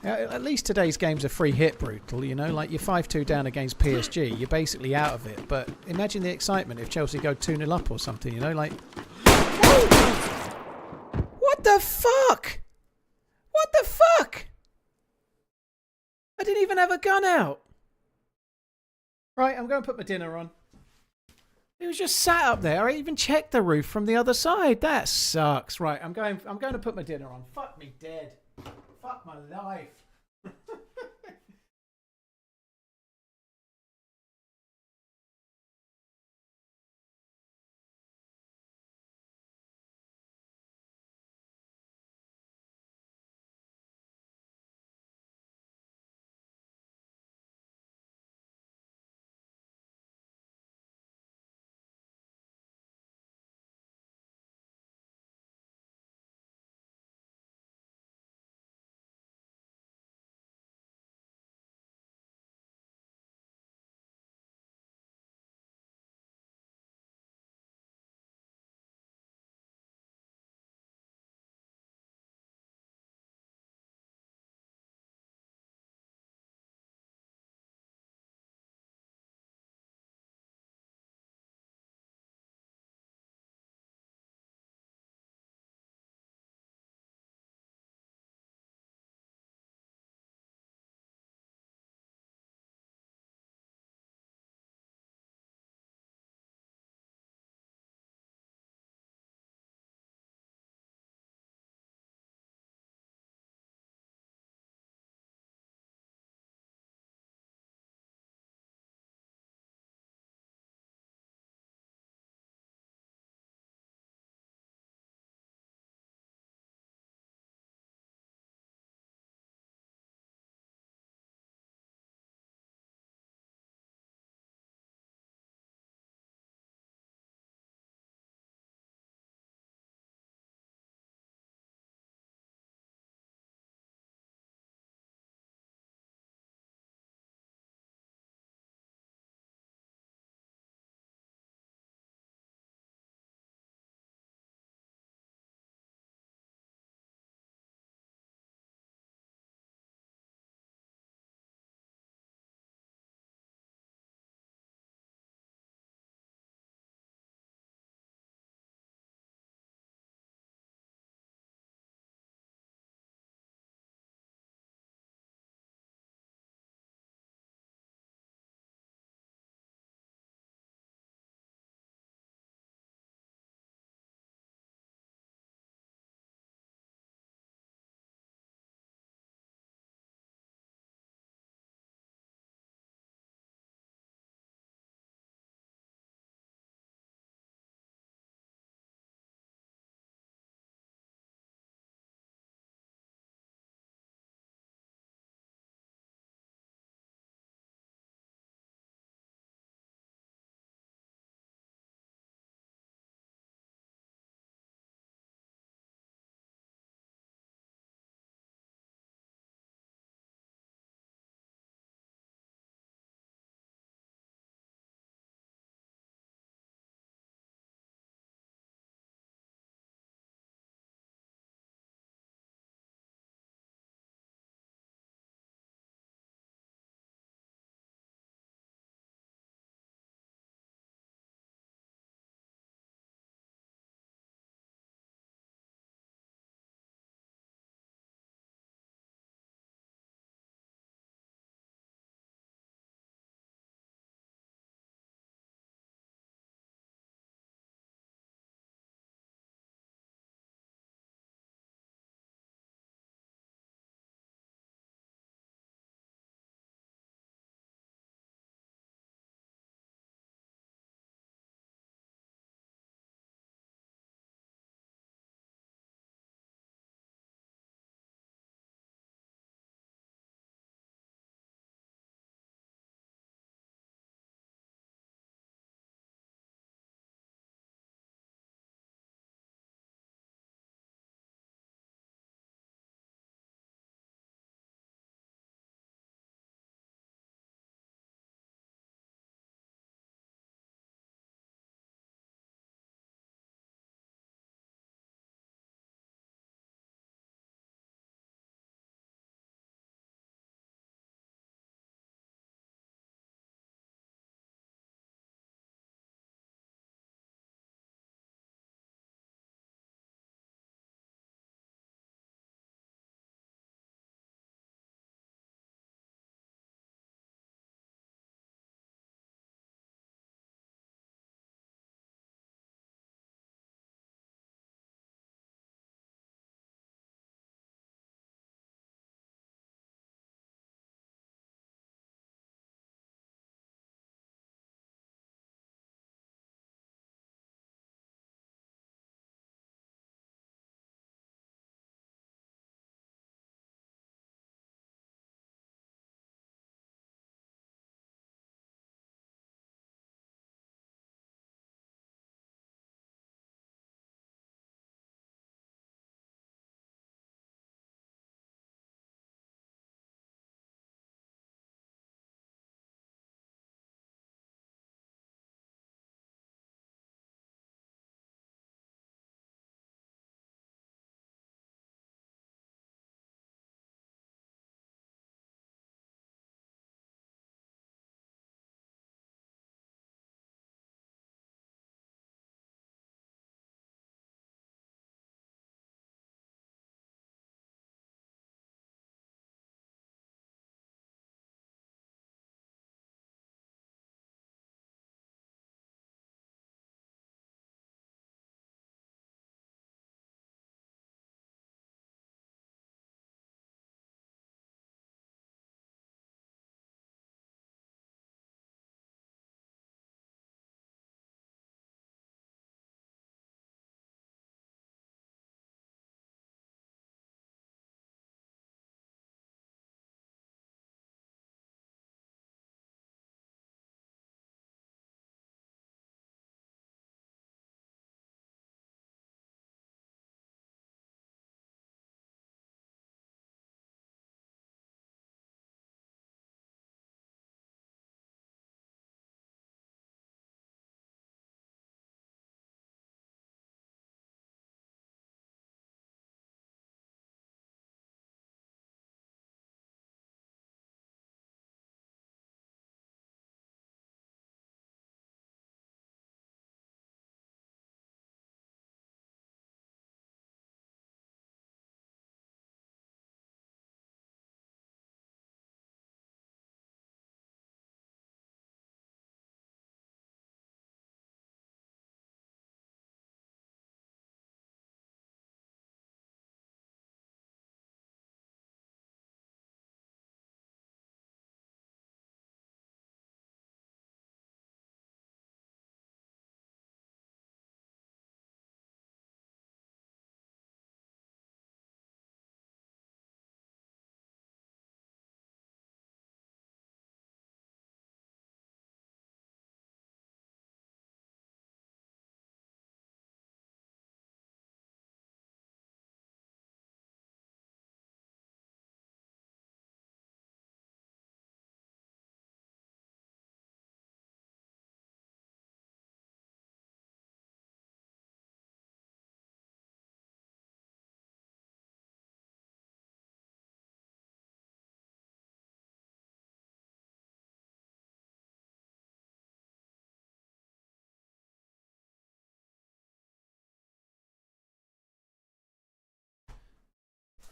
At least today's game's a free hit, Brutal, you know, like you're 5-2 down against PSG, you're basically out of it, but imagine the excitement if Chelsea go 2-0 up or something, you know, like... What the fuck? What the fuck? I didn't even have a gun out. Right, I'm going to put my dinner on. He was just sat up there. I even checked the roof from the other side. That sucks. Right, I'm going to put my dinner on. Fuck me dead. Fuck my life.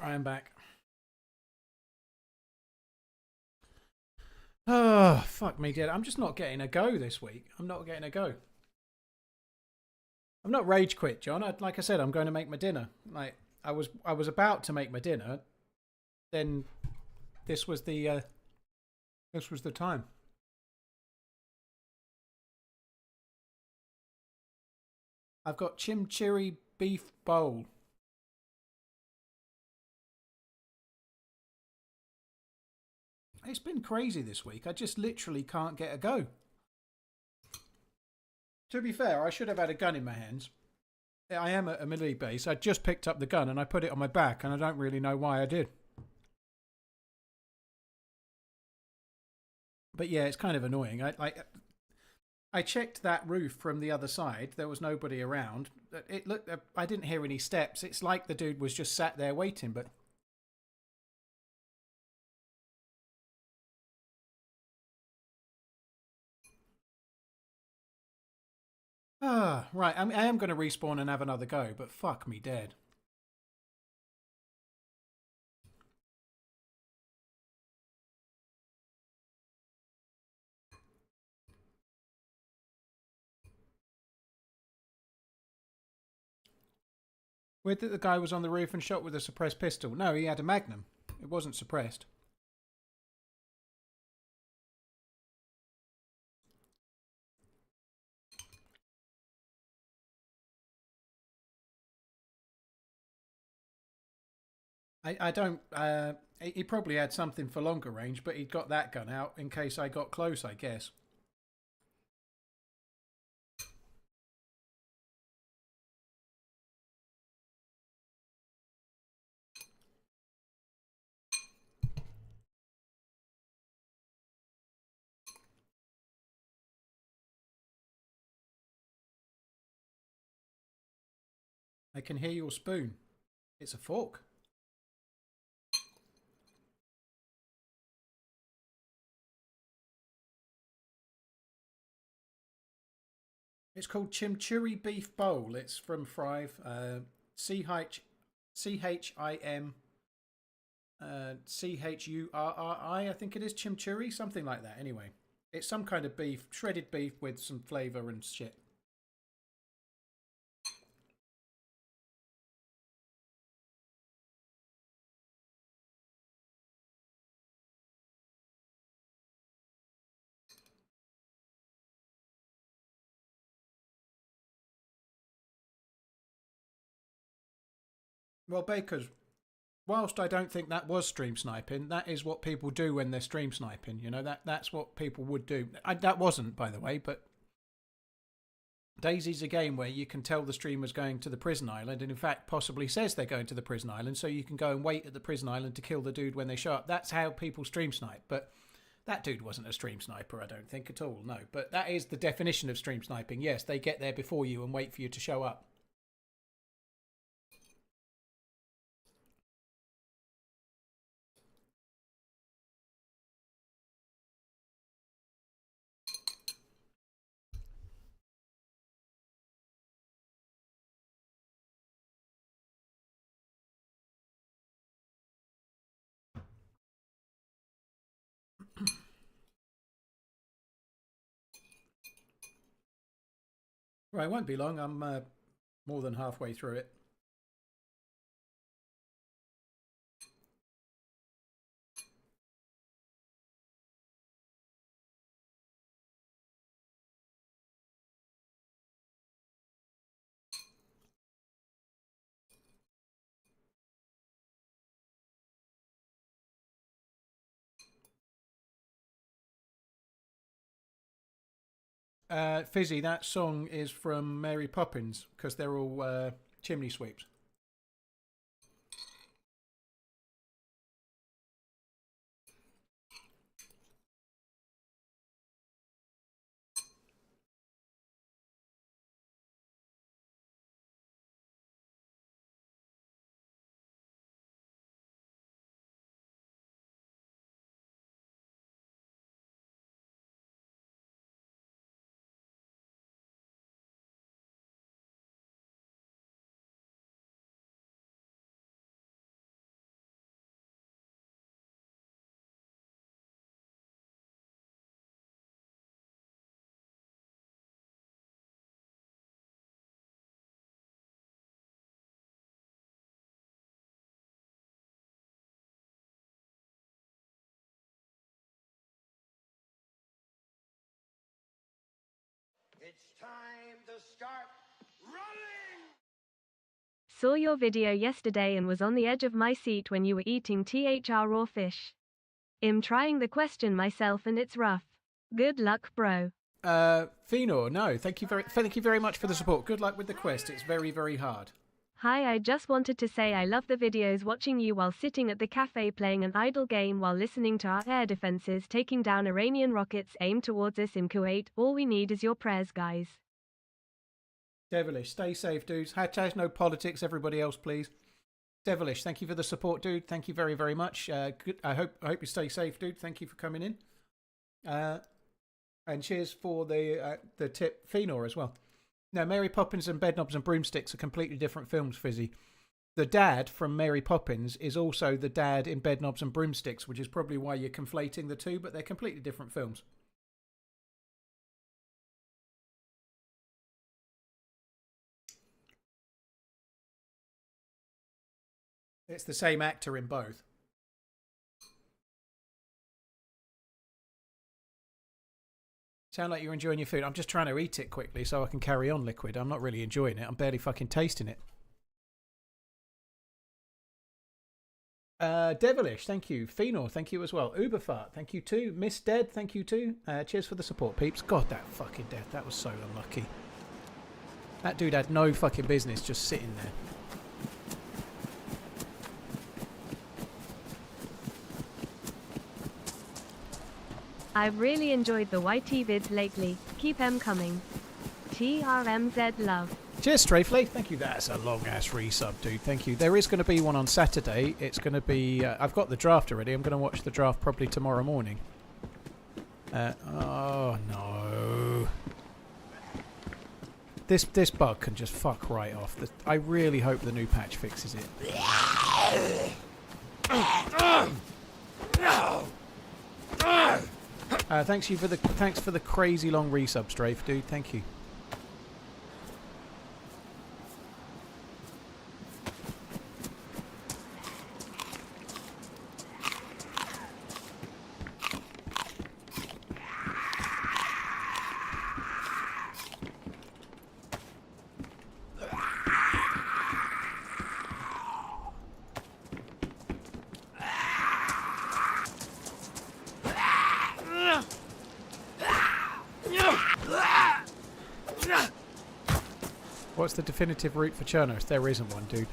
I am back. Oh, fuck me, dude. I'm just not getting a go this week. I'm not getting a go. I'm not rage quit, John. Like I said, I'm going to make my dinner. Like I was about to make my dinner. Then this was the time. I've got chimichurri beef bowl. It's been crazy this week. I just literally can't get a go. To be fair, I should have had a gun in my hands. I am at a melee base. I just picked up the gun and I put it on my back, and I don't really know why I did. But yeah, it's kind of annoying. I checked that roof from the other side. There was nobody around. It looked. I didn't hear any steps. It's like the dude was just sat there waiting. But right. I am going to respawn and have another go. But fuck me dead. Weird that the guy was on the roof and shot with a suppressed pistol. No, he had a Magnum. It wasn't suppressed. I don't. He probably had something for longer range, but he'd got that gun out in case I got close, I guess. I can hear your spoon. It's a fork. It's called Chimichurri Beef Bowl. It's from Thrive. CHIM CHURRI, I think it is. Chimichurri, something like that. Anyway, it's some kind of beef, shredded beef with some flavour and shit. Well, Bakers, whilst I don't think that was stream sniping, that is what people do when they're stream sniping. You know, that's what people would do. That wasn't, by the way, but DayZ's a game where you can tell the streamer's going to the prison island, and in fact possibly says they're going to the prison island, so you can go and wait at the prison island to kill the dude when they show up. That's how people stream snipe. But that dude wasn't a stream sniper, I don't think at all, no. But that is the definition of stream sniping. Yes, they get there before you and wait for you to show up. Right, it won't be long. I'm more than halfway through it. Fizzy, that song is from Mary Poppins because they're all chimney sweeps. It's time to start running! Saw your video yesterday and was on the edge of my seat when you were eating THR raw fish. I'm trying the question myself and it's rough. Good luck, bro. Fenor, no, thank you very much for the support. Good luck with the quest. It's very, very hard. Hi, I just wanted to say I love the videos watching you while sitting at the cafe playing an idle game while listening to our air defenses taking down Iranian rockets aimed towards us in Kuwait. All we need is your prayers, guys. Devilish, stay safe, dudes. Hashtag no politics, everybody else, please. Devilish, thank you for the support, dude. Thank you very, very much. Good. I hope you stay safe, dude. Thank you for coming in. And cheers for the tip, Fenor, as well. Now, Mary Poppins and Bedknobs and Broomsticks are completely different films, Fizzy. The dad from Mary Poppins is also the dad in Bedknobs and Broomsticks, which is probably why you're conflating the two, but they're completely different films. It's the same actor in both. Sound like you're enjoying your food. I'm just trying to eat it quickly so I can carry on, Liquid. I'm not really enjoying it. I'm barely fucking tasting it. Devilish, thank you. Fenor, thank you as well. Uberfart, thank you too. Miss Dead, thank you too. Cheers for the support, peeps. God, that fucking death. That was so unlucky. That dude had no fucking business just sitting there. I've really enjoyed the YT vids lately. Keep them coming. TRMZ love. Cheers, Strafely. Thank you. That's a long-ass resub, dude. Thank you. There is going to be one on Saturday. It's going to be... I've got the draft already. I'm going to watch the draft probably tomorrow morning. Oh, no. This bug can just fuck right off. I really hope the new patch fixes it. Thanks for the crazy long resub, Strafe, dude. Thank you. What's the definitive route for Chernarus? There isn't one, dude.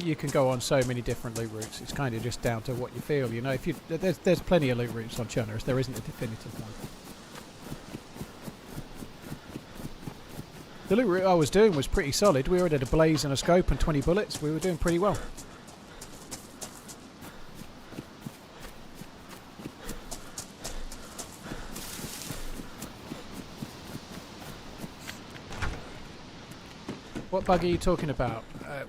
You can go on so many different loot routes. It's kind of just down to what you feel, you know. If you there's plenty of loot routes on Chernarus. There isn't a definitive one. The loot route I was doing was pretty solid. We already had a blaze and a scope and 20 bullets. We were doing pretty well. What bug are you talking about? Did I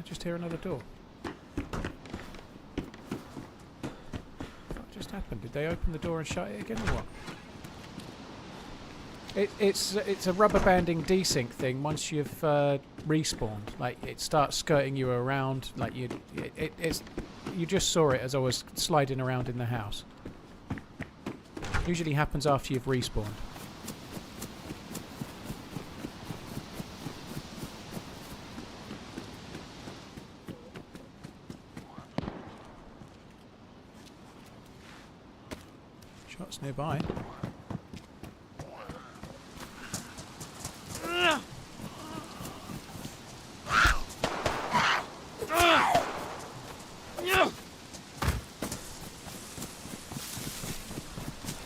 just hear another door? What just happened? Did they open the door and shut it again or what? It's a rubber banding desync thing. Once you've respawned, like it starts skirting you around. Like you just saw it as I was sliding around in the house. Usually happens after you've respawned. Shots nearby.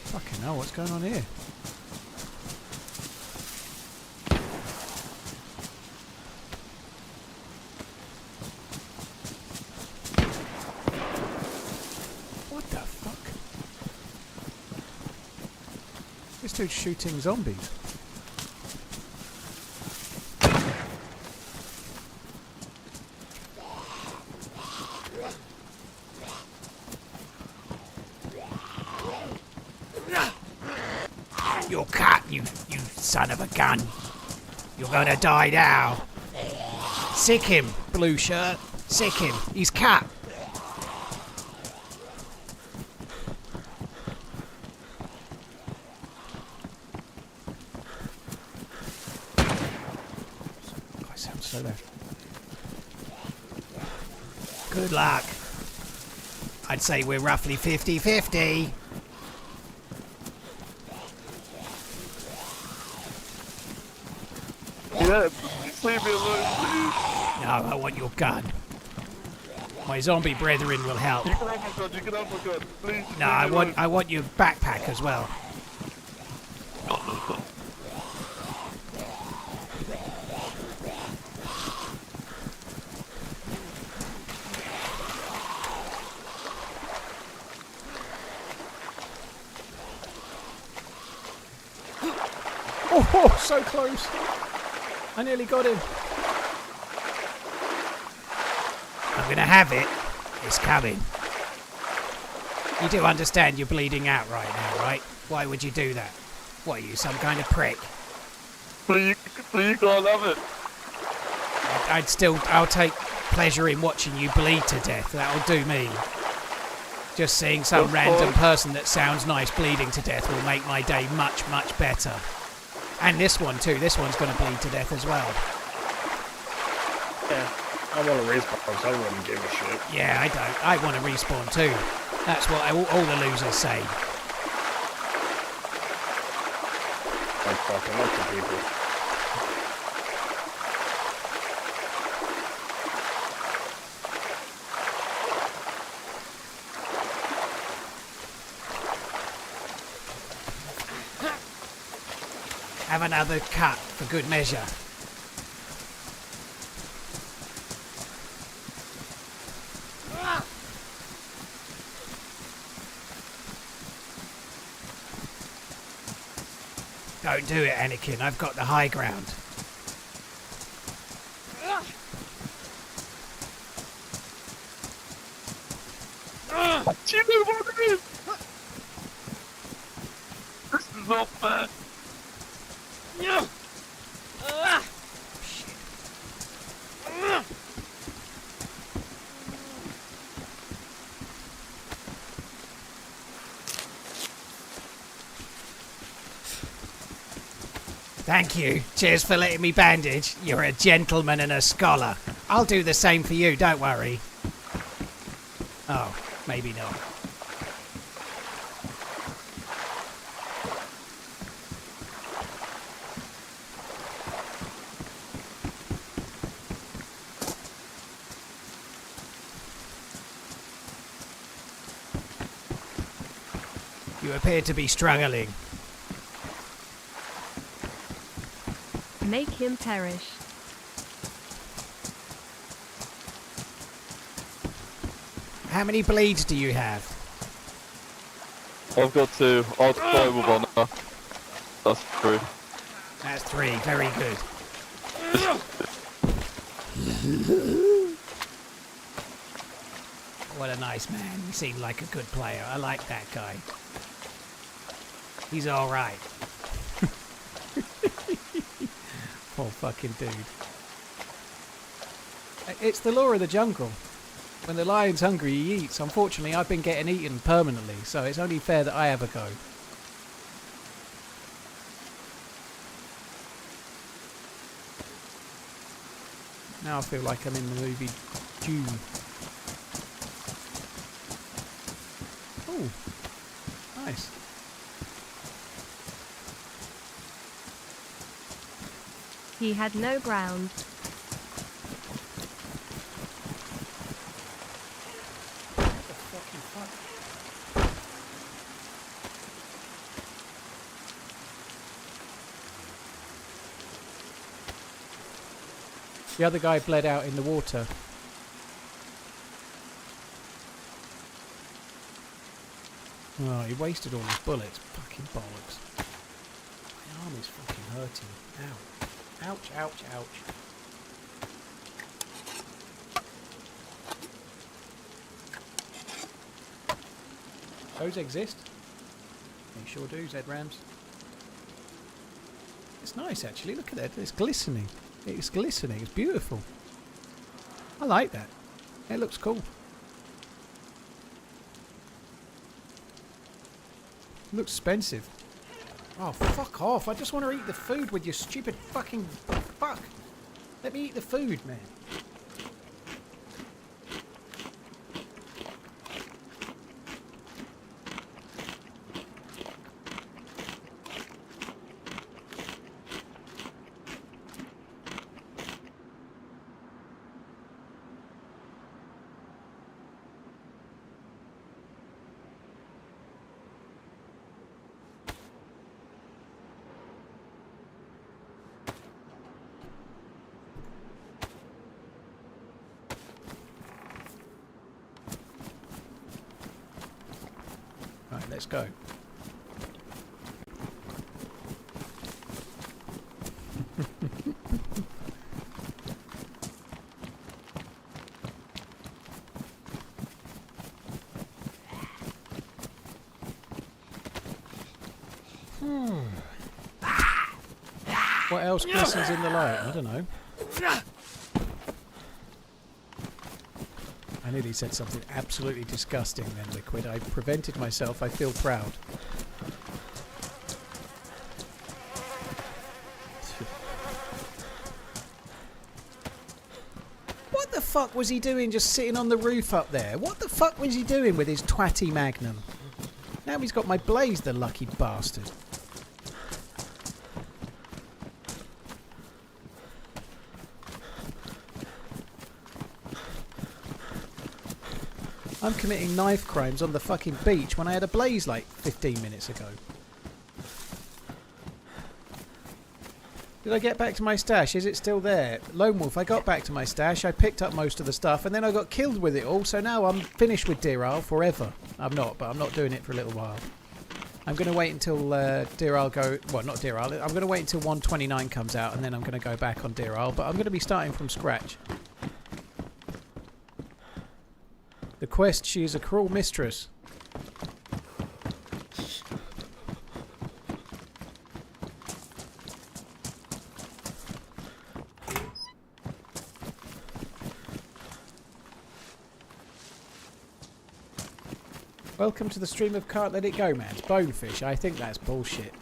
Fucking hell, what's going on here? What the fuck? This dude's shooting zombies. You're cut, you son of a gun. You're gonna die now. Sick him, blue shirt. Sick him. He's cut. it sounds so loud. Good luck. I'd say we're roughly 50-50. Yeah, please leave me alone, please. No, I want your gun. My zombie brethren will help. You can have my gun, you can have my gun. Please. No, I want your backpack as well. Oh, so close. I nearly got him. I'm gonna have it. It's coming. You do understand you're bleeding out right now, right? Why would you do that? What, are you some kind of prick? Please can't have it. I'll take pleasure in watching you bleed to death. That'll do me. Just seeing some random person that sounds nice bleeding to death will make my day much, much better. And this one too. This one's going to bleed to death as well. Yeah, I want to respawn, so I wouldn't give a shit. Yeah, I don't. I want to respawn too. That's what all the losers say. I'm fucking up to people. Have another cut for good measure. Don't do it, Anakin. I've got the high ground. Do you know what it is? This is not fair. Thank you. Cheers for letting me bandage. You're a gentleman and a scholar. I'll do the same for you, don't worry. Oh, maybe not. You appear to be struggling. Make him perish. How many bleeds do you have? I've got 2. I'll try with one now. That's 3. That's 3. Very good. What a nice man. He seemed like a good player. I like that guy. He's alright. Poor fucking dude. It's the law of the jungle. When the lion's hungry, he eats. Unfortunately, I've been getting eaten permanently, so it's only fair that I have a go. Now I feel like I'm in the movie Dune. Oh, nice. He had no ground. The other guy bled out in the water. Oh, he wasted all his bullets. Fucking bollocks. My arm is fucking hurting. Ow. Ouch, ouch, ouch. Those exist? They sure do, Z-Rams. It's nice actually, look at that. It's glistening. It's glistening, it's beautiful. I like that. It looks cool. It looks expensive. Oh, fuck off. I just want to eat the food with your stupid fucking fuck. Let me eat the food, man. Right, let's go. What else glistens in the light? I don't know. I nearly said something absolutely disgusting then, Liquid. I prevented myself. I feel proud. What the fuck was he doing just sitting on the roof up there? What the fuck was he doing with his twatty magnum? Now he's got my blaze, the lucky bastard. I'm committing knife crimes on the fucking beach when I had a blaze like 15 minutes ago. Did I get back to my stash? Is it still there? Lone Wolf, I got back to my stash. I picked up most of the stuff and then I got killed with it all. So now I'm finished with Deerisle forever. I'm not, but I'm not doing it for a little while. I'm going to wait until Deerisle go... Well, not Deerisle. I'm going to wait until 129 comes out and then I'm going to go back on Deerisle. But I'm going to be starting from scratch. The quest, she is a cruel mistress. Welcome to the stream of Can't Let It Go, man. It's Bonefish. I think that's bullshit.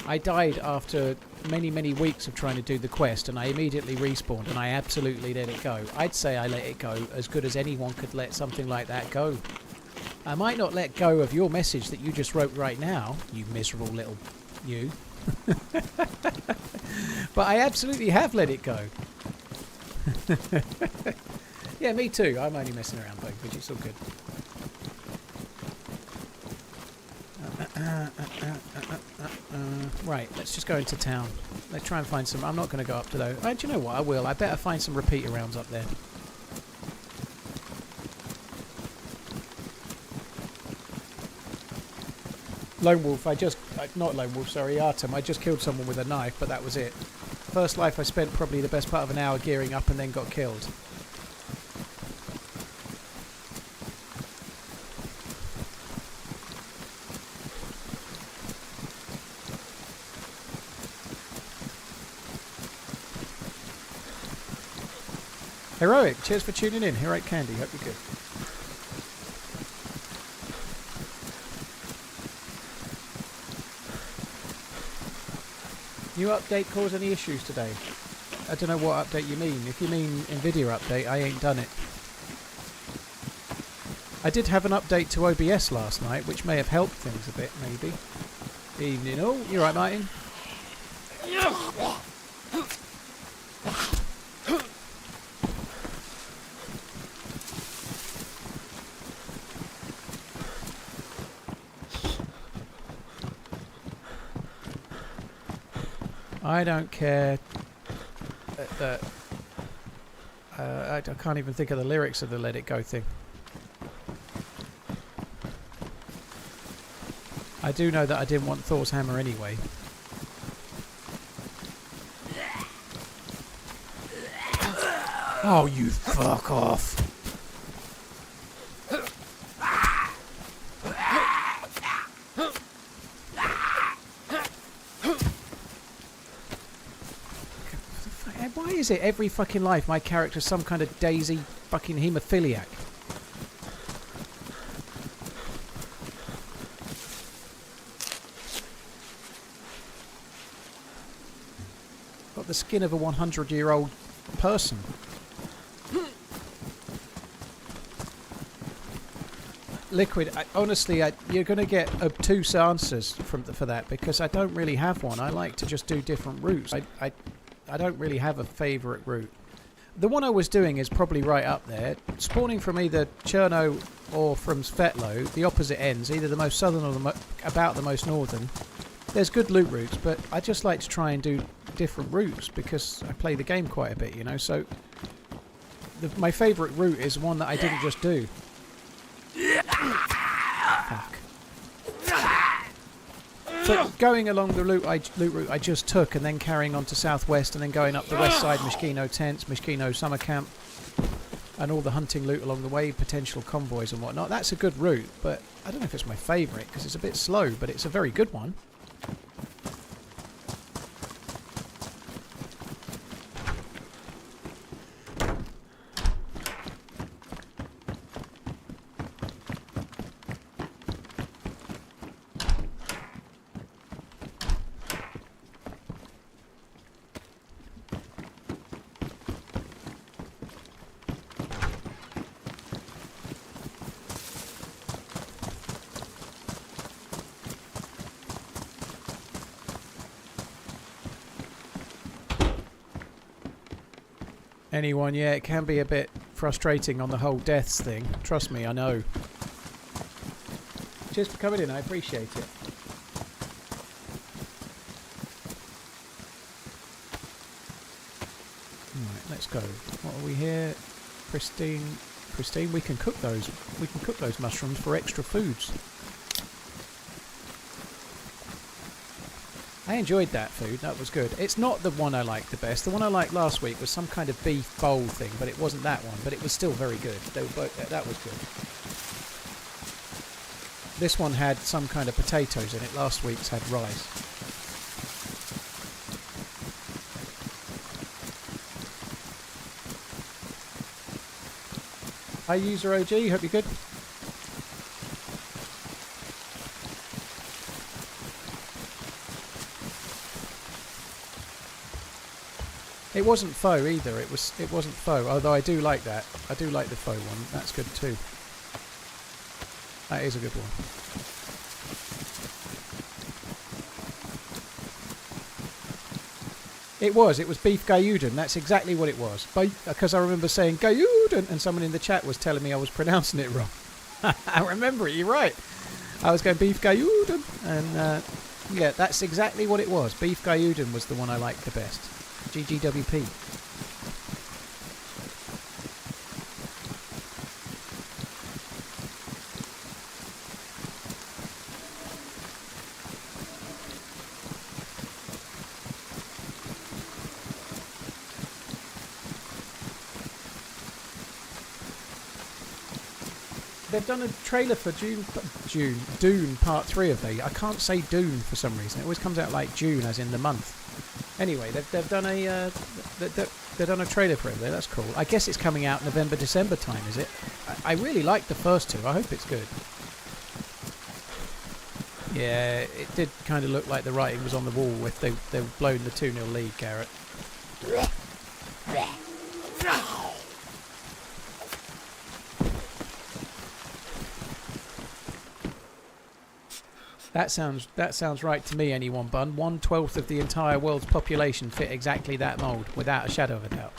I died after many, many weeks of trying to do the quest and I immediately respawned and I absolutely let it go. I'd say I let it go as good as anyone could let something like that go. I might not let go of your message that you just wrote right now, you miserable little you. But I absolutely have let it go. Yeah, me too. I'm only messing around, Bonefish. It's all good. Right, let's just go into town. Let's try and find some... I'm not going to go up to those. Do you know what? I will. I better find some repeater rounds up there. Lone Wolf, not Lone Wolf, sorry, Artem. I just killed someone with a knife, but that was it. First life I spent probably the best part of an hour gearing up and then got killed. Heroic, cheers for tuning in. Heroic Candy, hope you're good. New update cause any issues today? I don't know what update you mean. If you mean Nvidia update, I ain't done it. I did have an update to OBS last night, which may have helped things a bit, maybe. Evening all. You right, Martin? I don't care that I can't even think of the lyrics of the Let It Go thing. I do know that I didn't want Thor's hammer anyway. Oh, you fuck off. Why is it every fucking life my character's some kind of DayZ fucking haemophiliac? Got the skin of a 100-year-old person. Liquid, honestly, you're going to get obtuse answers for that because I don't really have one. I like to just do different routes. I don't really have a favourite route. The one I was doing is probably right up there. Spawning from either Cherno or from Svetlo, the opposite ends, either the most southern or about the most northern. There's good loot routes, but I just like to try and do different routes because I play the game quite a bit, you know. So my favourite route is one that I didn't just do. Fuck. But going along the loot route I just took and then carrying on to southwest and then going up the west side, Mishkino tents, Mishkino summer camp, and all the hunting loot along the way, potential convoys and whatnot. That's a good route, but I don't know if it's my favourite because it's a bit slow, but it's a very good one. Anyone, yeah, it can be a bit frustrating on the whole deaths thing. Trust me, I know. Cheers for coming in, I appreciate it. Alright, let's go. What are we here? Pristine. Pristine, we can cook those. We can cook those mushrooms for extra foods. I enjoyed that food, that was good. It's not the one I liked the best. The one I liked last week was some kind of beef bowl thing, but it wasn't that one. But it was still very good. They were both, that was good. This one had some kind of potatoes in it. Last week's had rice. Hi user OG, hope you're good. It wasn't faux either. It wasn't faux. Although I do like that. I do like the faux one. That's good too. That is a good one. It was beef Gayuden. That's exactly what it was. Because I remember saying Gayuden, and someone in the chat was telling me I was pronouncing it wrong. I remember it. You're right. I was going beef Gayuden, and yeah, that's exactly what it was. Beef Gayuden was the one I liked the best. GGWP. They've done a trailer for Dune Part 3 of they. I can't say Dune for some reason. It always comes out like June, as in the month. Anyway, they've done a they've done a trailer for it there. That's cool. I guess it's coming out November, December time, is it? I really liked the first two. I hope it's good. Yeah, it did kind of look like the writing was on the wall if they were blowing the 2-0 lead, Garrett. That sounds right to me, anyone, Bun. 1/12 of the entire world's population fit exactly that mould, without a shadow of a doubt.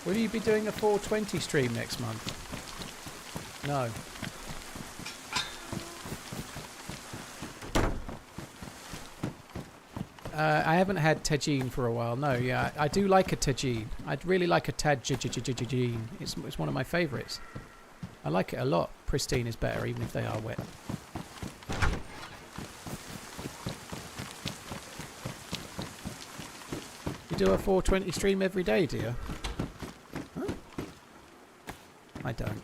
Will you be doing a 420 stream next month? No. I haven't had tagine for a while. No, yeah, I do like a tagine. I'd really like a tagine. It's one of my favourites. I like it a lot. Pristine is better, even if they are wet. You do a 420 stream every day, do you? Huh? I don't.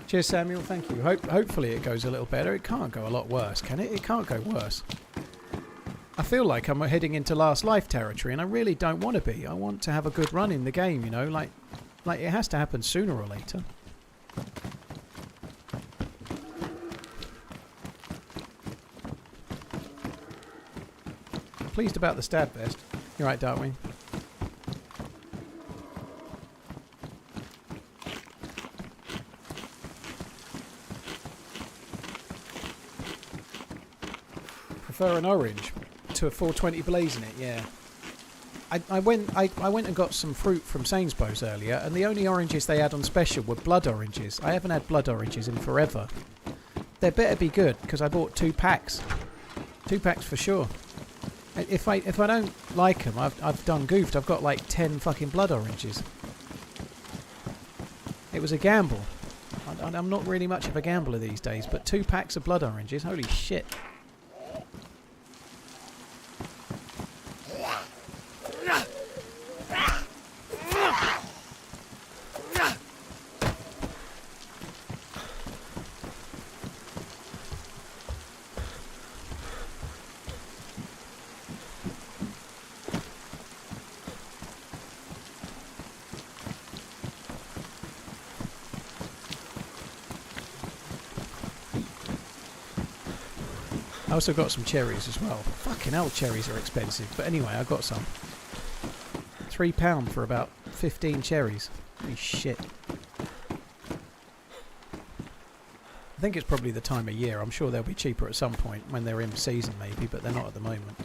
Cheers, Samuel. Thank you. Hopefully it goes a little better. It can't go a lot worse, can it? It can't go worse. I feel like I'm heading into last life territory, and I really don't want to be. I want to have a good run in the game, you know, like it has to happen sooner or later. Pleased about the stab vest. You're right, Darkwing. Prefer an orange to a 420 blaze in it, yeah. I went and got some fruit from Sainsbury's earlier, and the only oranges they had on special were blood oranges. I haven't had blood oranges in forever. They better be good, because I bought 2 packs. 2 packs for sure. If I don't like them, I've done goofed. I've got like 10 fucking blood oranges. It was a gamble. I'm not really much of a gambler these days, but 2 packs of blood oranges, holy shit. I also got some cherries as well. Fucking hell, cherries are expensive. But anyway, I got some. £3 for about 15 cherries. Holy shit. I think it's probably the time of year. I'm sure they'll be cheaper at some point when they're in season maybe, but they're not at the moment.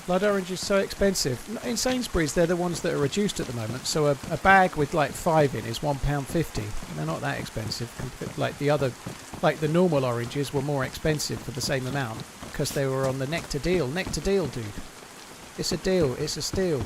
Blood orange is so expensive. In Sainsbury's, they're the ones that are reduced at the moment. So a bag with like 5 in is £1.50. They're not that expensive. Like the other, like the normal oranges were more expensive for the same amount because they were on the Nectar deal. Nectar deal, dude. It's a deal. It's a steal.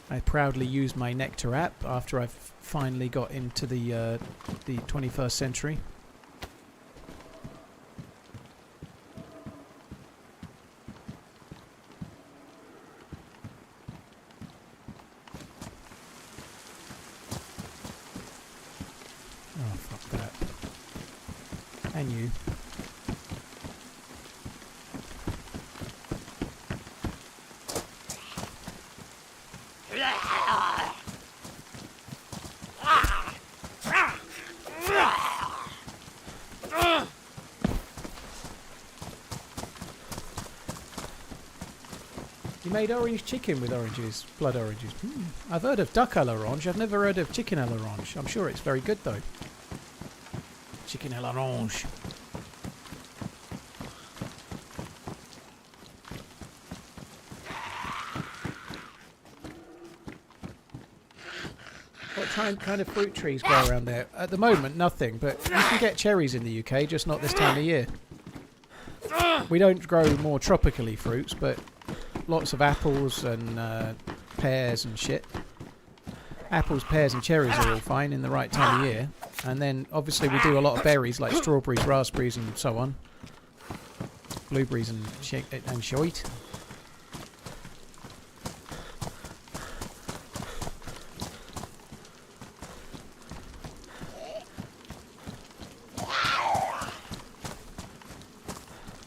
I proudly use my Nectar app after I've finally got into the 21st century. Oh, fuck that. And you. You made orange chicken with oranges, blood oranges. I've heard of duck à l'orange. I've never heard of chicken à l'orange. I'm sure it's very good though. Chicken à l'orange. What kind of fruit trees grow around there? At the moment, nothing, but you can get cherries in the UK, just not this time of year. We don't grow more tropically fruits, but lots of apples and pears and shit. Apples, pears and cherries are all fine in the right time of year. And then obviously we do a lot of berries like strawberries, raspberries and so on. Blueberries and shite.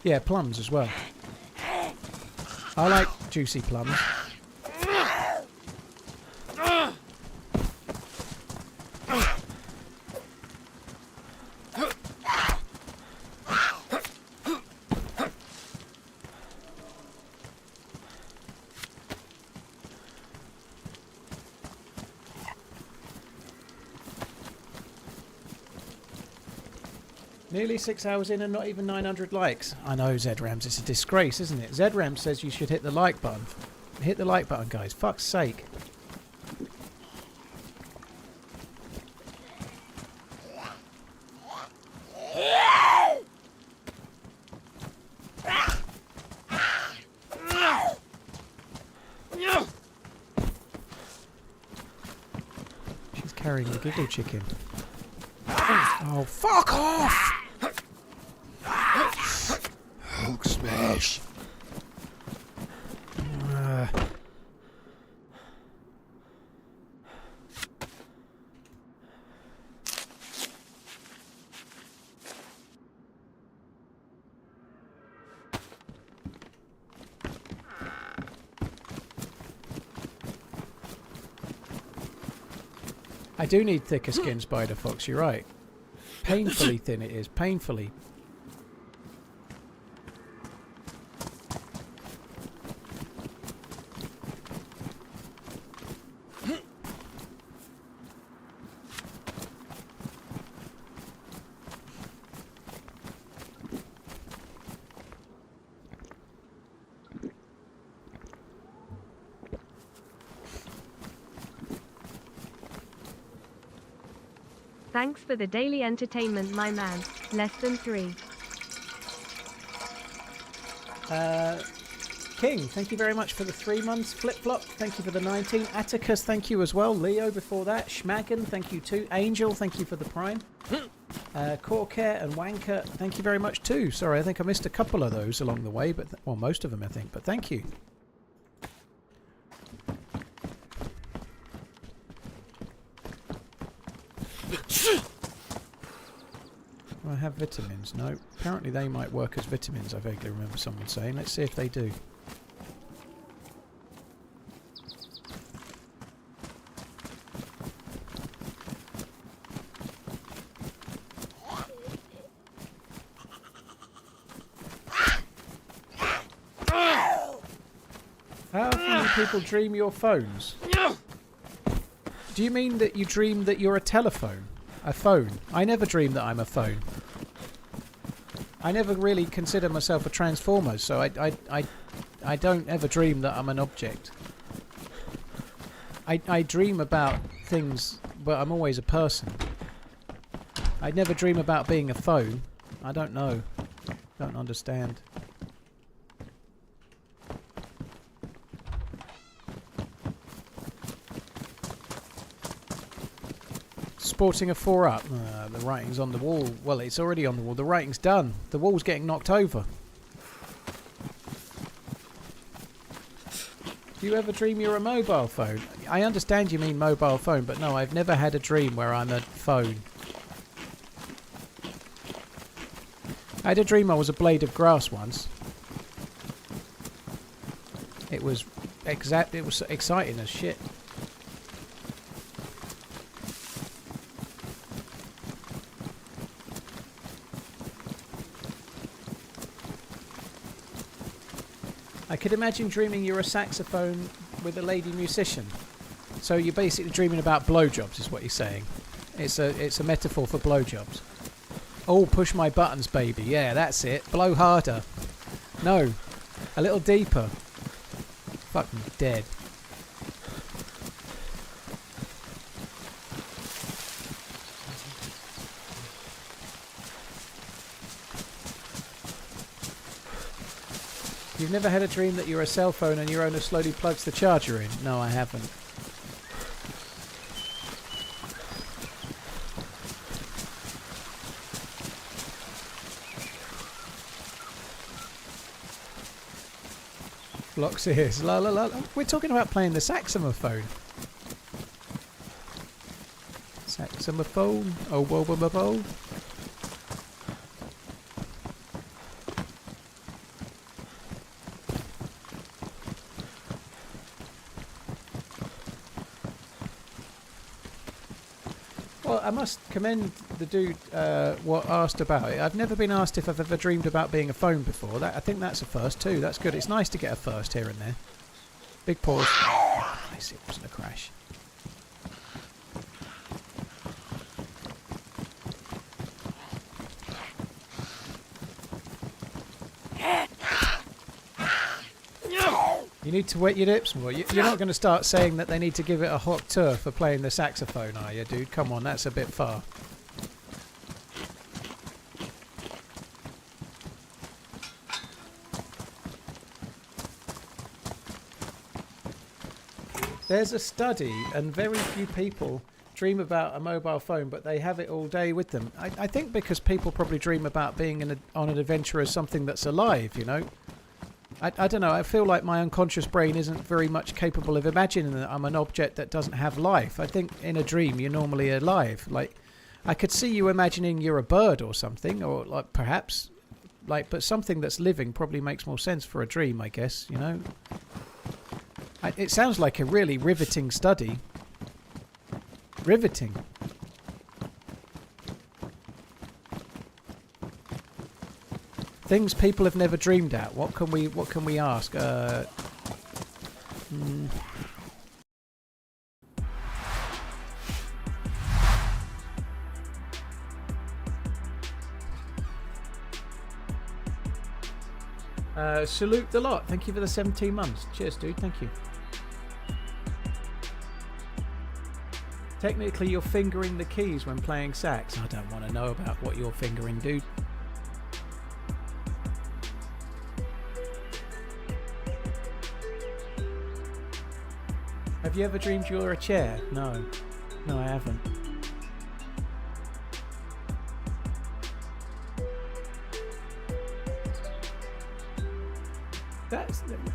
Yeah, plums as well. I like juicy plums. Nearly 6 hours in and not even 900 likes. I know, ZRAMS, it's a disgrace, isn't it? ZRAMS says you should hit the like button. Hit the like button, guys. Fuck's sake. carrying the giggle chicken. Oh, fuck off! Hulk smash. I do need thicker skin, Spider Fox, you're right. Painfully thin it is, painfully. Thanks for the daily entertainment, my man. Less than 3. King, thank you very much for the 3 months. Flip-Flop, thank you for the 19. Atticus, thank you as well. Leo before that. Schmagan, thank you too. Angel, thank you for the Prime. Corcare and Wanker, thank you very much too. Sorry, I think I missed a couple of those along the way, but well, most of them I think, but thank you. Do I have vitamins? No. Apparently they might work as vitamins, I vaguely remember someone saying. Let's see if they do. How often do people dream your phones? Do you mean that you dream that you're a telephone? A phone? I never dream that I'm a phone. I never really consider myself a transformer, so I don't ever dream that I'm an object. I dream about things, but I'm always a person. I never dream about being a phone. I don't know. Don't understand. Sporting a 4-up. The writing's on the wall. Well, it's already on the wall. The writing's done. The wall's getting knocked over. Do you ever dream you're a mobile phone? I understand you mean mobile phone, but no, I've never had a dream where I'm a phone. I had a dream I was a blade of grass once. It was exciting as shit. I could imagine dreaming you're a saxophone with a lady musician. So you're basically dreaming about blowjobs, is what you're saying. It's a metaphor for blowjobs. Oh, push my buttons, baby. Yeah, that's it. Blow harder. No, a little deeper. Fucking dead. You've never had a dream that you're a cell phone and your owner slowly plugs the charger in? No, I haven't. Blocks ears. La la la. We're talking about playing the saxophone. Saxophone. Oh, whoa, whoa, whoa, whoa. Well, I must commend the dude what asked about it. I've never been asked if I've ever dreamed about being a phone before. I think that's a first too. That's good. It's nice to get a first here and there. Big pause. Nice, it wasn't a crash. You need to wet your lips more. You're not going to start saying that they need to give it a hot tour for playing the saxophone, are you, dude? Come on, that's a bit far. There's a study, and very few people dream about a mobile phone, but they have it all day with them. I think because people probably dream about being on an adventure as something that's alive, you know. I don't know, I feel like my unconscious brain isn't very much capable of imagining that I'm an object that doesn't have life. I think in a dream you're normally alive. Like, I could see you imagining you're a bird or something, or like perhaps, like, but something that's living probably makes more sense for a dream, I guess, you know. It sounds like a really riveting study. Riveting. Things people have never dreamed at. What can we ask? Salute the lot. Thank you for the 17 months. Cheers, dude. Thank you. Technically, you're fingering the keys when playing sax. I don't want to know about what you're fingering, dude. Have you ever dreamed you're a chair? No. No, I haven't.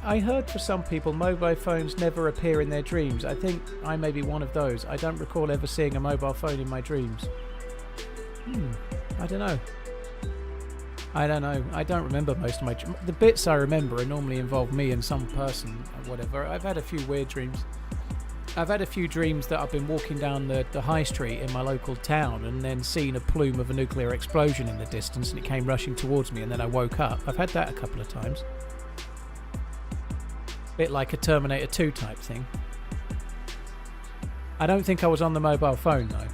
I heard for some people mobile phones never appear in their dreams. I think I may be one of those. I don't recall ever seeing a mobile phone in my dreams. I don't know. I don't know. I don't remember most of my... The bits I remember normally involve me and some person or whatever. I've had a few weird dreams. I've had a few dreams that I've been walking down the high street in my local town and then seen a plume of a nuclear explosion in the distance and it came rushing towards me and then I woke up. I've had that a couple of times. Bit like a Terminator 2 type thing. I don't think I was on the mobile phone though.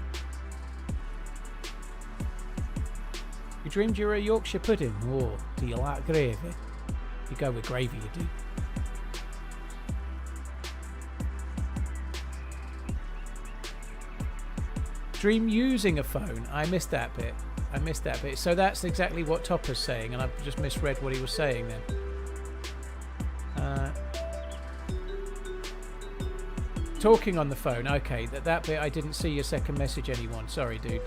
You dreamed you were a Yorkshire pudding? Oh, do you like gravy? You go with gravy, you do. Dream using a phone. I missed that bit. So that's exactly what Topper's saying, and I've just misread what he was saying then. Talking on the phone. Okay, that bit I didn't see your second message, anyone. Sorry, dude.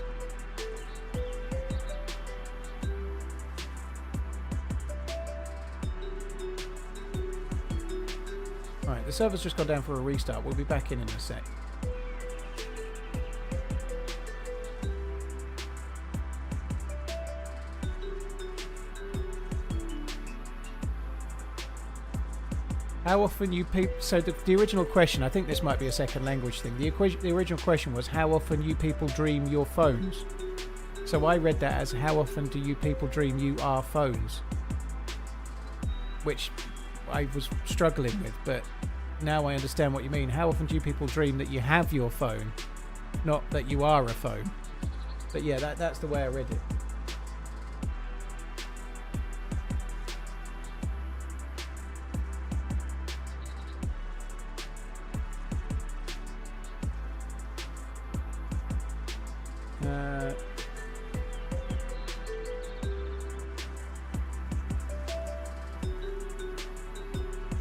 Right, the server's just gone down for a restart. We'll be back in a sec. How often you people... So the original question, I think this might be a second language thing. The original question was how often you people dream your phones. So I read that as how often do you people dream you are phones? Which I was struggling with, but now I understand what you mean. How often do you people dream that you have your phone, not that you are a phone? But yeah, that's the way I read it.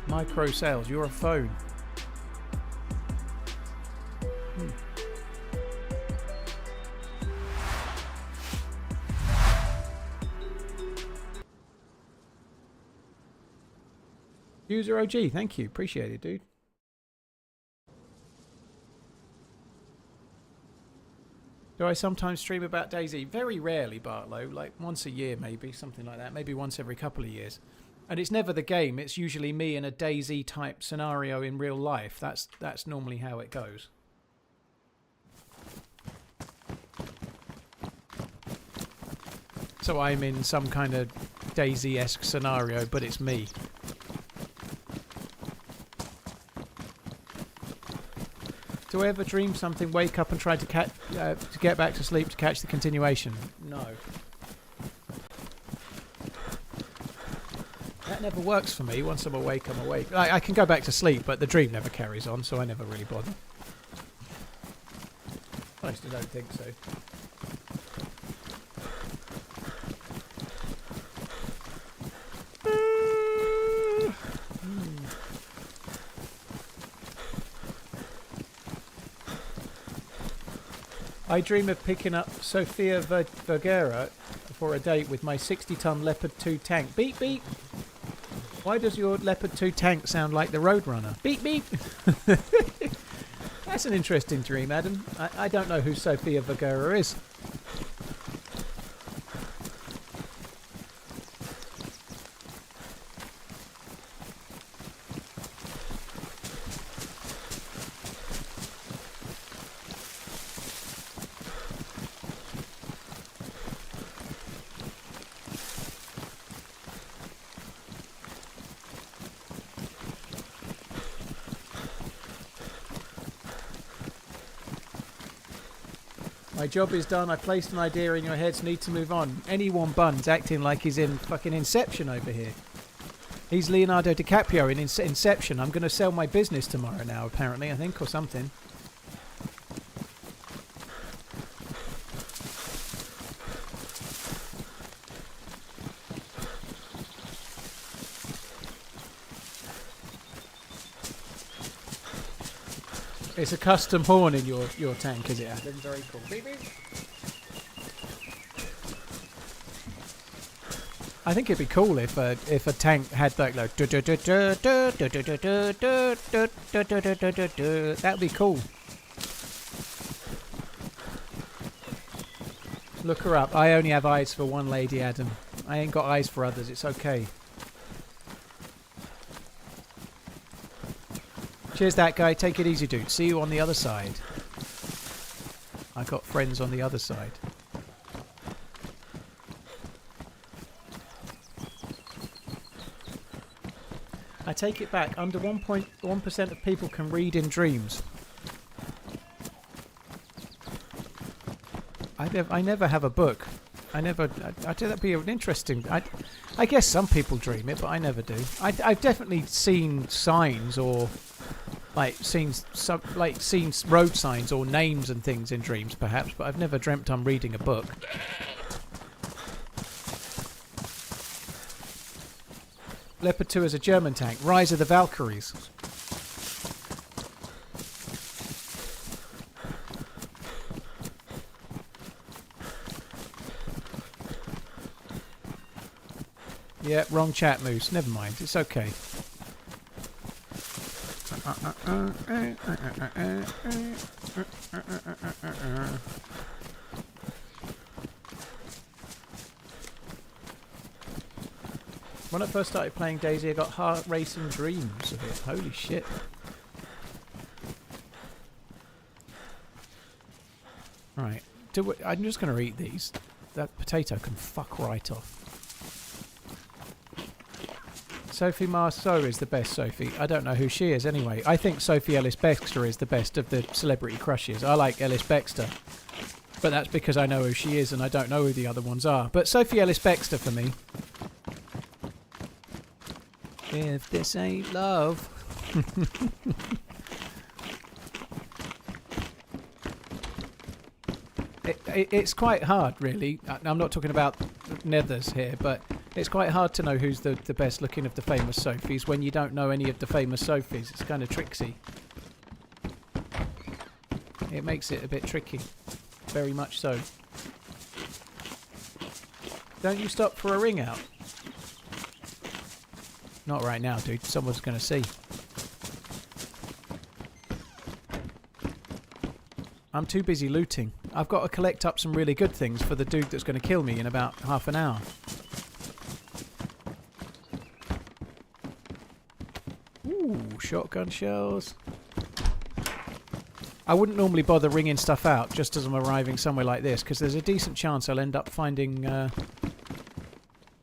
Micro sales, you're a phone. User OG, thank you. Appreciate it, dude. Do I sometimes stream about DayZ? Very rarely, Bartlow. Like once a year, maybe. Something like that. Maybe once every couple of years. And it's never the game. It's usually me in a DayZ type scenario in real life. That's normally how it goes. So I'm in some kind of DayZ-esque scenario, but it's me. Do I ever dream something, wake up and try to get back to sleep to catch the continuation? No. That never works for me. Once I'm awake, I'm awake. I can go back to sleep, but the dream never carries on, so I never really bother. I actually don't think so. I dream of picking up Sofia Vergara for a date with my 60-ton Leopard 2 tank. Beep, beep. Why does your Leopard 2 tank sound like the Roadrunner? Beep, beep. That's an interesting dream, Adam. I don't know who Sofia Vergara is. My job is done. I placed an idea in your heads. Need to move on. Anyone buns acting like he's in fucking Inception over here. He's Leonardo DiCaprio in Inception. I'm going to sell my business tomorrow now, apparently, I think, or something. It's a custom horn in your tank, is it, Adam? Very cool. Beep, beep. I think it'd be cool if a tank had like that'd be cool. Look her up. I only have eyes for one lady, Adam. I ain't got eyes for others. It's okay. Cheers, that guy. Take it easy, dude. See you on the other side. I got friends on the other side. I take it back. Under 1.1% of people can read in dreams. I never have a book. I think that'd be an interesting. I guess some people dream it, but I never do. I've definitely seen signs or seen road signs or names and things in dreams, perhaps. But I've never dreamt I'm reading a book. Leopard 2 is a German tank. Rise of the Valkyries. Yeah, wrong chat, Moose. Never mind. It's okay. When I first started playing DayZ, I got heart racing dreams of it. Holy shit. Right. I'm just going to eat these. That potato can fuck right off. Sophie Marceau is the best Sophie. I don't know who she is anyway. I think Sophie Ellis-Bextor is the best of the celebrity crushes. I like Ellis-Bextor. But that's because I know who she is and I don't know who the other ones are. But Sophie Ellis-Bextor for me. If this ain't love. It's quite hard, really. I'm not talking about nethers here, but it's quite hard to know who's the best looking of the famous Sophies when you don't know any of the famous Sophies. It's kind of tricksy. It makes it a bit tricky. Very much so. Don't you stop for a ring out? Not right now, dude. Someone's going to see. I'm too busy looting. I've got to collect up some really good things for the dude that's going to kill me in about half an hour. Ooh, shotgun shells. I wouldn't normally bother ringing stuff out just as I'm arriving somewhere like this, because there's a decent chance I'll end up finding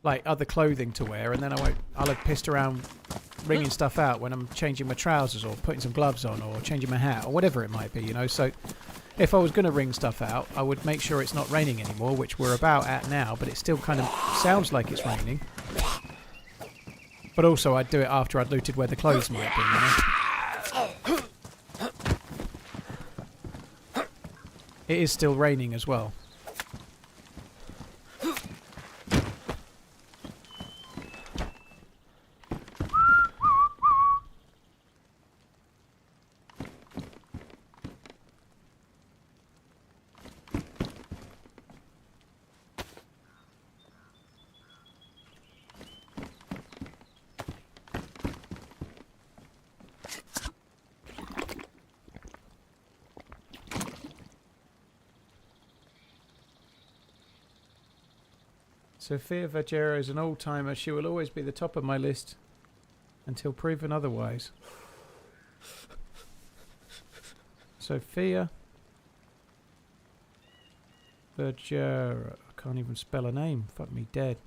like other clothing to wear, and then I'll have pissed around ringing stuff out when I'm changing my trousers or putting some gloves on or changing my hat or whatever it might be, you know. So if I was going to ring stuff out, I would make sure it's not raining anymore, which we're about at now, but it still kind of sounds like it's raining. But also I'd do it after I'd looted where the clothes might be, you know. It is still raining as well. Sophia Vajero is an all-timer. She will always be the top of my list until proven otherwise. Sophia Vajero. I can't even spell her name. Fuck me dead.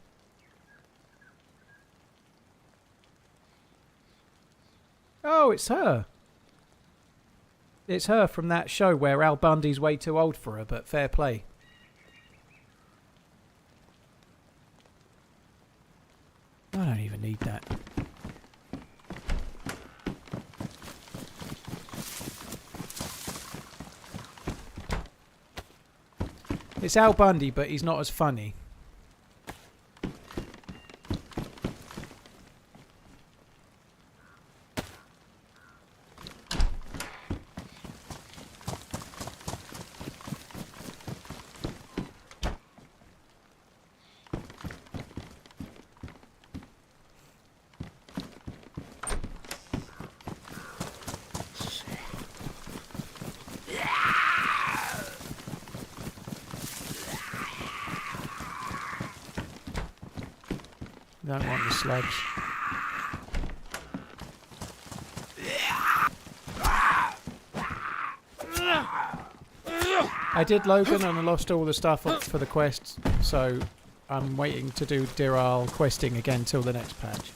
Oh, it's her. It's her from that show where Al Bundy's way too old for her, but fair play. I don't even need that. It's Al Bundy, but he's not as funny. Don't want the slugs. I did Logan and I lost all the stuff for the quests, so I'm waiting to do Deerisle questing again till the next patch.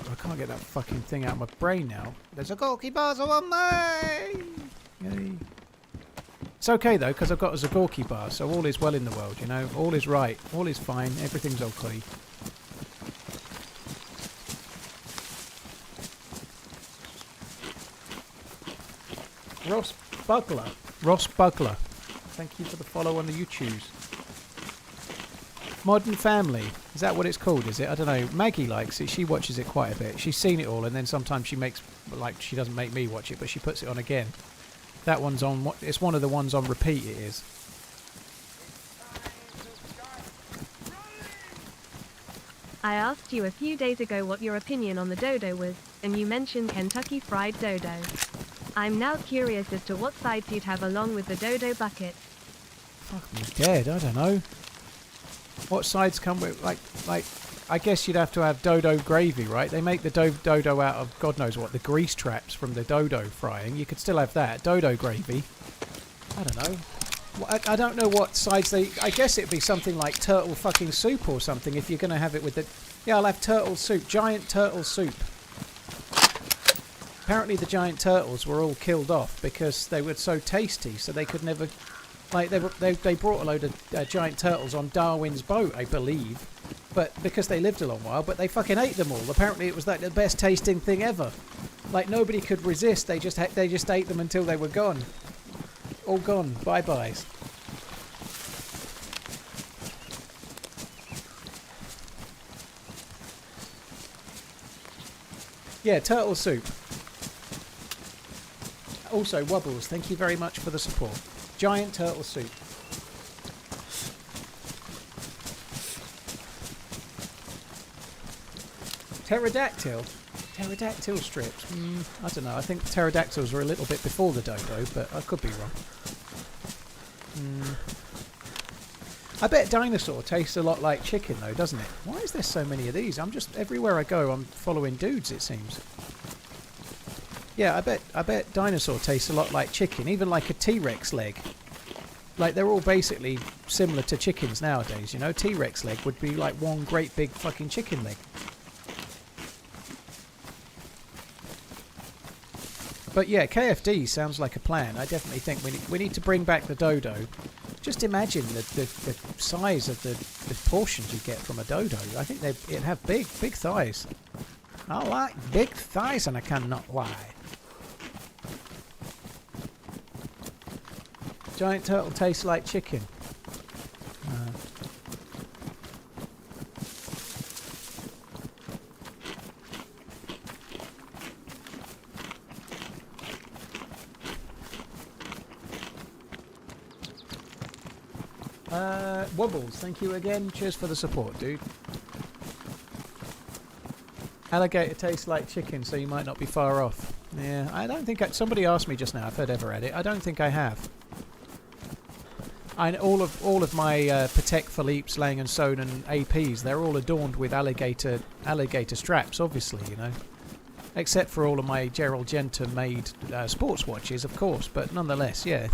I can't get that fucking thing out of my brain now. There's a Gorky Basel on me! Yay. It's okay though, because I've got a Zagorki bar, so all is well in the world, you know? All is right, all is fine, everything's okay. Ross Bugler. Thank you for the follow on the YouTubes. Modern Family. Is that what it's called, is it? I don't know. Maggie likes it. She watches it quite a bit. She's seen it all, and then sometimes she makes, like, she doesn't make me watch it, but she puts it on again. That one's on, it's one of the ones on repeat, it is. I asked you a few days ago what your opinion on the dodo was, and you mentioned Kentucky Fried Dodo. I'm now curious as to what sides you'd have along with the dodo bucket. Fuck me dead, I don't know. What sides come with, like, I guess you'd have to have dodo gravy, right? They make the dodo out of God knows what, the grease traps from the dodo frying. You could still have that. Dodo gravy. I don't know. I don't know what sides they... I guess it'd be something like turtle fucking soup or something if you're going to have it with the... Yeah, I'll have turtle soup. Giant turtle soup. Apparently the giant turtles were all killed off because they were so tasty, so they could never... Like, they brought a load of giant turtles on Darwin's boat, I believe. But because they lived a long while, but they fucking ate them all. Apparently it was like the best tasting thing ever. Like, nobody could resist. They just ate them until they were gone. All gone. Bye-byes. Yeah, turtle soup. Also, Wubbles, thank you very much for the support. Giant turtle soup. Pterodactyl? Pterodactyl strips? I don't know. I think pterodactyls were a little bit before the dodo, but I could be wrong. I bet dinosaur tastes a lot like chicken, though, doesn't it? Why is there so many of these? I'm just... Everywhere I go, I'm following dudes, it seems. Yeah, I bet dinosaur tastes a lot like chicken, even like a T-Rex leg. Like, they're all basically similar to chickens nowadays, you know? T-Rex leg would be like one great big fucking chicken leg. But yeah, KFD sounds like a plan. I definitely think we need to bring back the dodo. Just imagine the size of the portions you get from a dodo. I think it'd have big thighs. I like big thighs and I cannot lie. Giant turtle tastes like chicken. Wobbles, thank you again. Cheers for the support, dude. Alligator tastes like chicken, so you might not be far off. Yeah, I don't think... somebody asked me just now if I'd ever had it. I don't think I have. All of my Patek Philippe's, Lang & Son and APs, they're all adorned with alligator straps, obviously, you know. Except for all of my Gerald Genta made sports watches, of course, but nonetheless, yeah.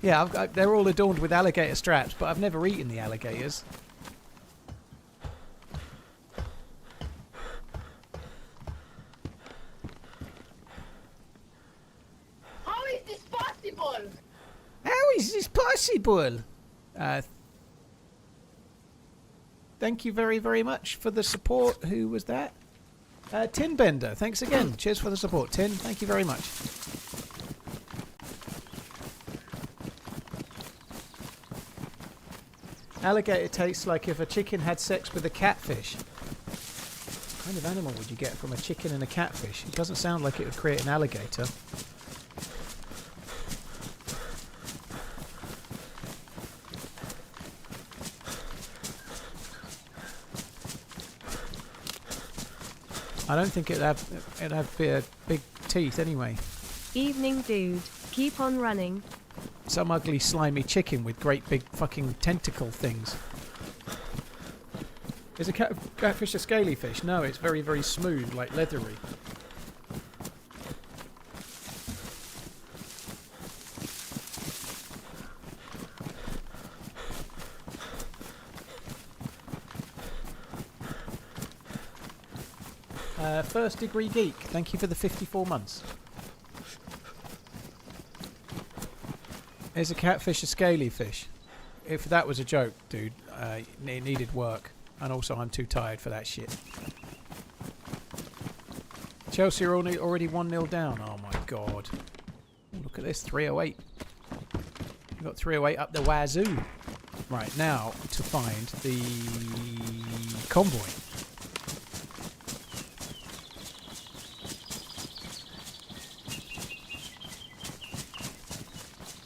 Yeah, they're all adorned with alligator straps, but I've never eaten the alligators. How is this possible? How is this possible? Thank you very, very much for the support. Who was that? Tin Bender. Thanks again. Cheers for the support, Tin. Thank you very much. Alligator tastes like if a chicken had sex with a catfish. What kind of animal would you get from a chicken and a catfish? It doesn't sound like it would create an alligator. I don't think it'd have big teeth anyway. Evening, dude. Keep on running. Some ugly slimy chicken with great big fucking tentacle things. Is a catfish a scaly fish? No, it's very, very smooth, like leathery. First Degree Geek, thank you for the 54 months. Is a catfish a scaly fish? If that was a joke, dude, it needed work. And also I'm too tired for that shit. Chelsea are already 1-0 down. Oh my god. Look at this, 308. We've got 308 up the wazoo. Right, now to find the convoy.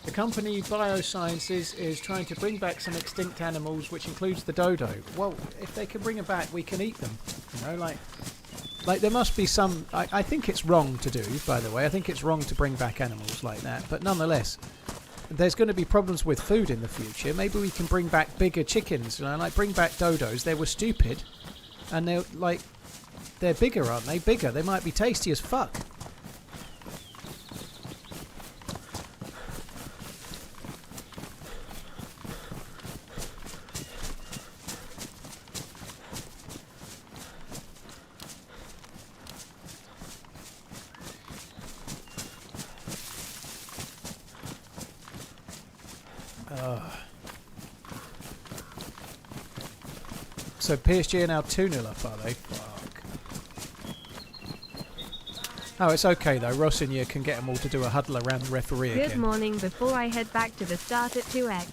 The company Biosciences is trying to bring back some extinct animals, which includes the dodo. Well, if they can bring them back, we can eat them. You know, like there must be some... I think it's wrong to do, by the way. I think it's wrong to bring back animals like that. But nonetheless, there's going to be problems with food in the future. Maybe we can bring back bigger chickens. You know, like bring back dodos. They were stupid. And they're bigger, aren't they? Bigger. They might be tasty as fuck. So PSG are now 2-0 up, are they? Fuck. Oh, it's okay though. Rossignol can get them all to do a huddle around the referee again. Good morning. Before I head back to the start at 2x.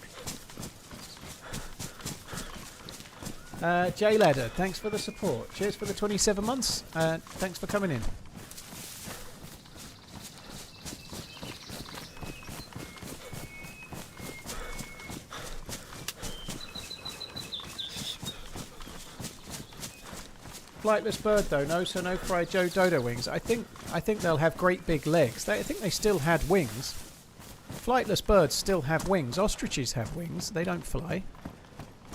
J Ladder, thanks for the support. Cheers for the 27 months. Thanks for coming in. Flightless bird though, no fried Joe Dodo wings. I think they'll have great big legs. I think they still had wings. Flightless birds still have wings. Ostriches have wings. They don't fly.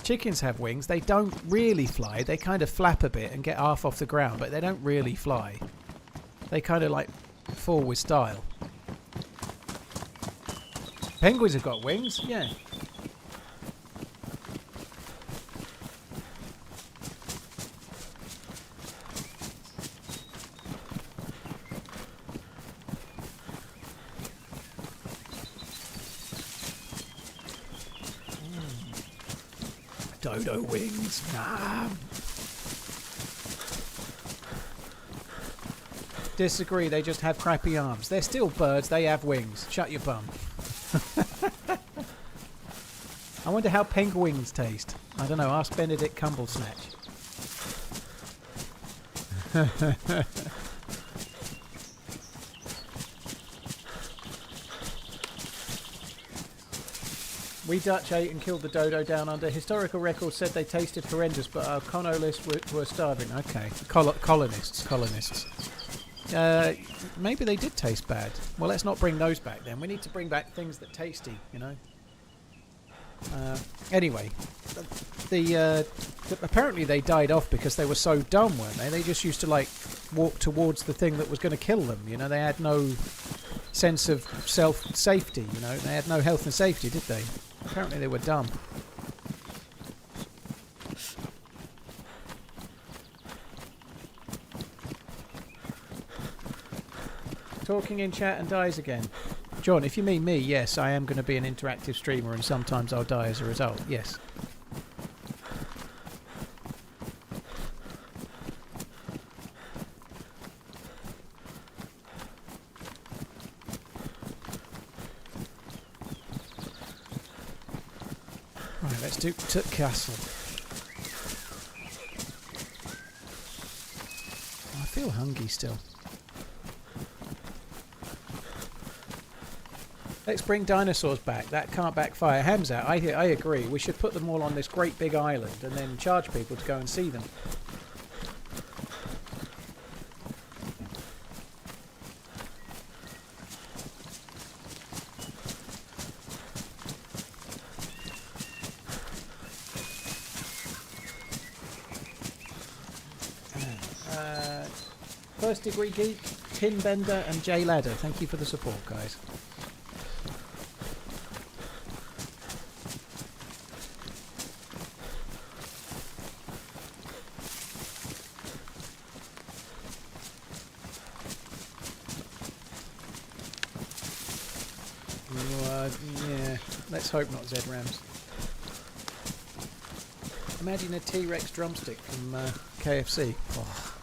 Chickens have wings. They don't really fly. They kind of flap a bit and get half off the ground, but they don't really fly. They kind of like fall with style. Penguins have got wings, yeah. Dodo wings. Nah. Disagree, they just have crappy arms. They're still birds, they have wings. Shut your bum. I wonder how penguins taste. I don't know, ask Benedict Cumblesnatch. We Dutch ate and killed the dodo down under. Historical records said they tasted horrendous, but our colonists were starving. Okay. Colonists. Maybe they did taste bad. Well, let's not bring those back then. We need to bring back things that tasty, you know. Anyway, apparently they died off because they were so dumb, weren't they? They just used to like walk towards the thing that was going to kill them. You know, they had no sense of self-safety. You know, they had no health and safety, did they? Apparently they were dumb. Talking in chat and dies again. John, if you mean me, yes, I am going to be an interactive streamer and sometimes I'll die as a result, yes. Right, let's do Castle. I feel hungry still. Let's bring dinosaurs back. That can't backfire. Hamza, I agree. We should put them all on this great big island and then charge people to go and see them. First Degree Geek, Tin Bender and Jay Ladder. Thank you for the support, guys. Yeah, let's hope not Z-Rams. Imagine a T-Rex drumstick from KFC. Oh.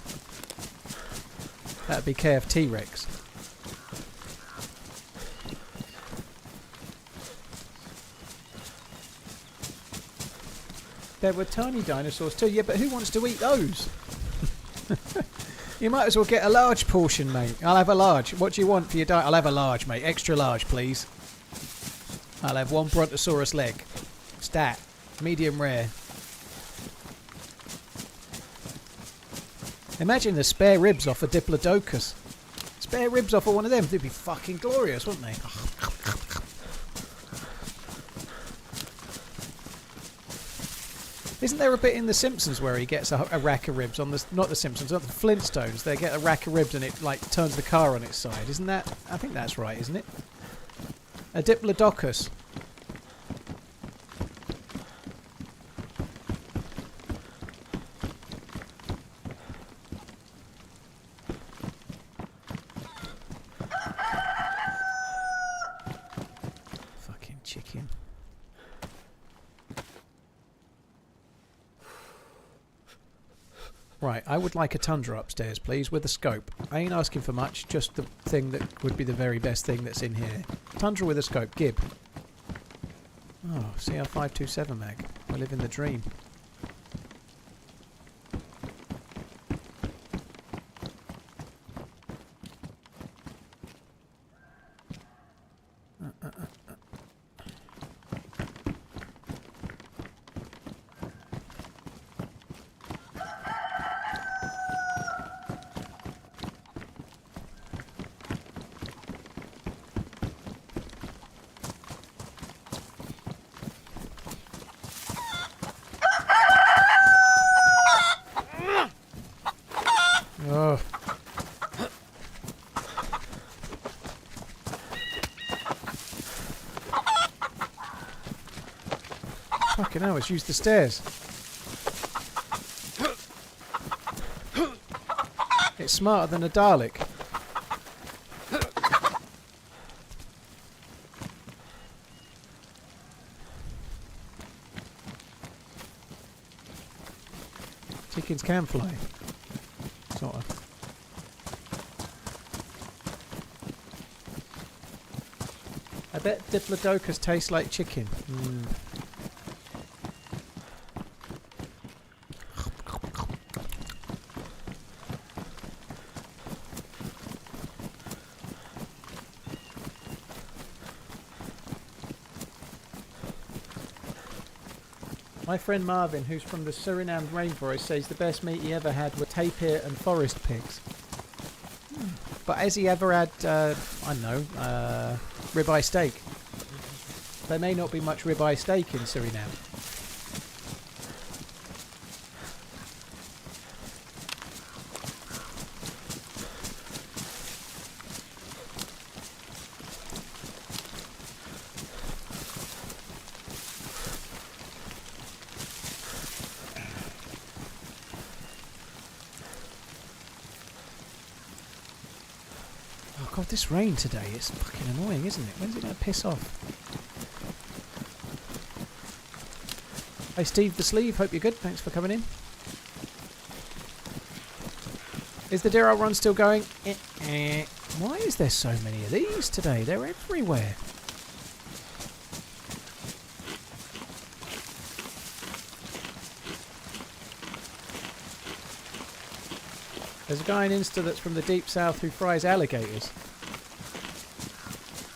That'd be KFT Rex. There were tiny dinosaurs too. Yeah, but who wants to eat those? You might as well get a large portion, mate. I'll have a large. What do you want for your diet? I'll have a large, mate. Extra large, please. I'll have one Brontosaurus leg. Stat. Medium rare. Imagine the spare ribs off a Diplodocus. Spare ribs off of one of them. They'd be fucking glorious, wouldn't they? Isn't there a bit in The Simpsons where he gets a rack of ribs on the... Not The Simpsons, not the Flintstones. They get a rack of ribs and it, like, turns the car on its side. Isn't that... I think that's right, isn't it? A Diplodocus. Fucking chicken. Right, I would like a Tundra upstairs, please, with a scope. I ain't asking for much, just the thing that would be the very best thing that's in here. Tundra with a scope, Gib. Oh, CR527 mag. I live in the dream. Oh. Fucking hell, let's use the stairs. It's smarter than a Dalek. Chickens can fly. Sort of. I bet Diplodocus tastes like chicken. Mm. My friend Marvin, who's from the Suriname rainforest, says the best meat he ever had were tapir and forest pigs. But has he ever had, I don't know, ribeye steak? There may not be much ribeye steak in Suriname. Oh god, this rain today, it's fucking annoying, isn't it? When's it going to piss off? Hey Steve the Sleeve, hope you're good, thanks for coming in. Is the Deerisle run still going? Why is there so many of these today? They're everywhere. There's a guy in Insta that's from the deep south who fries alligators.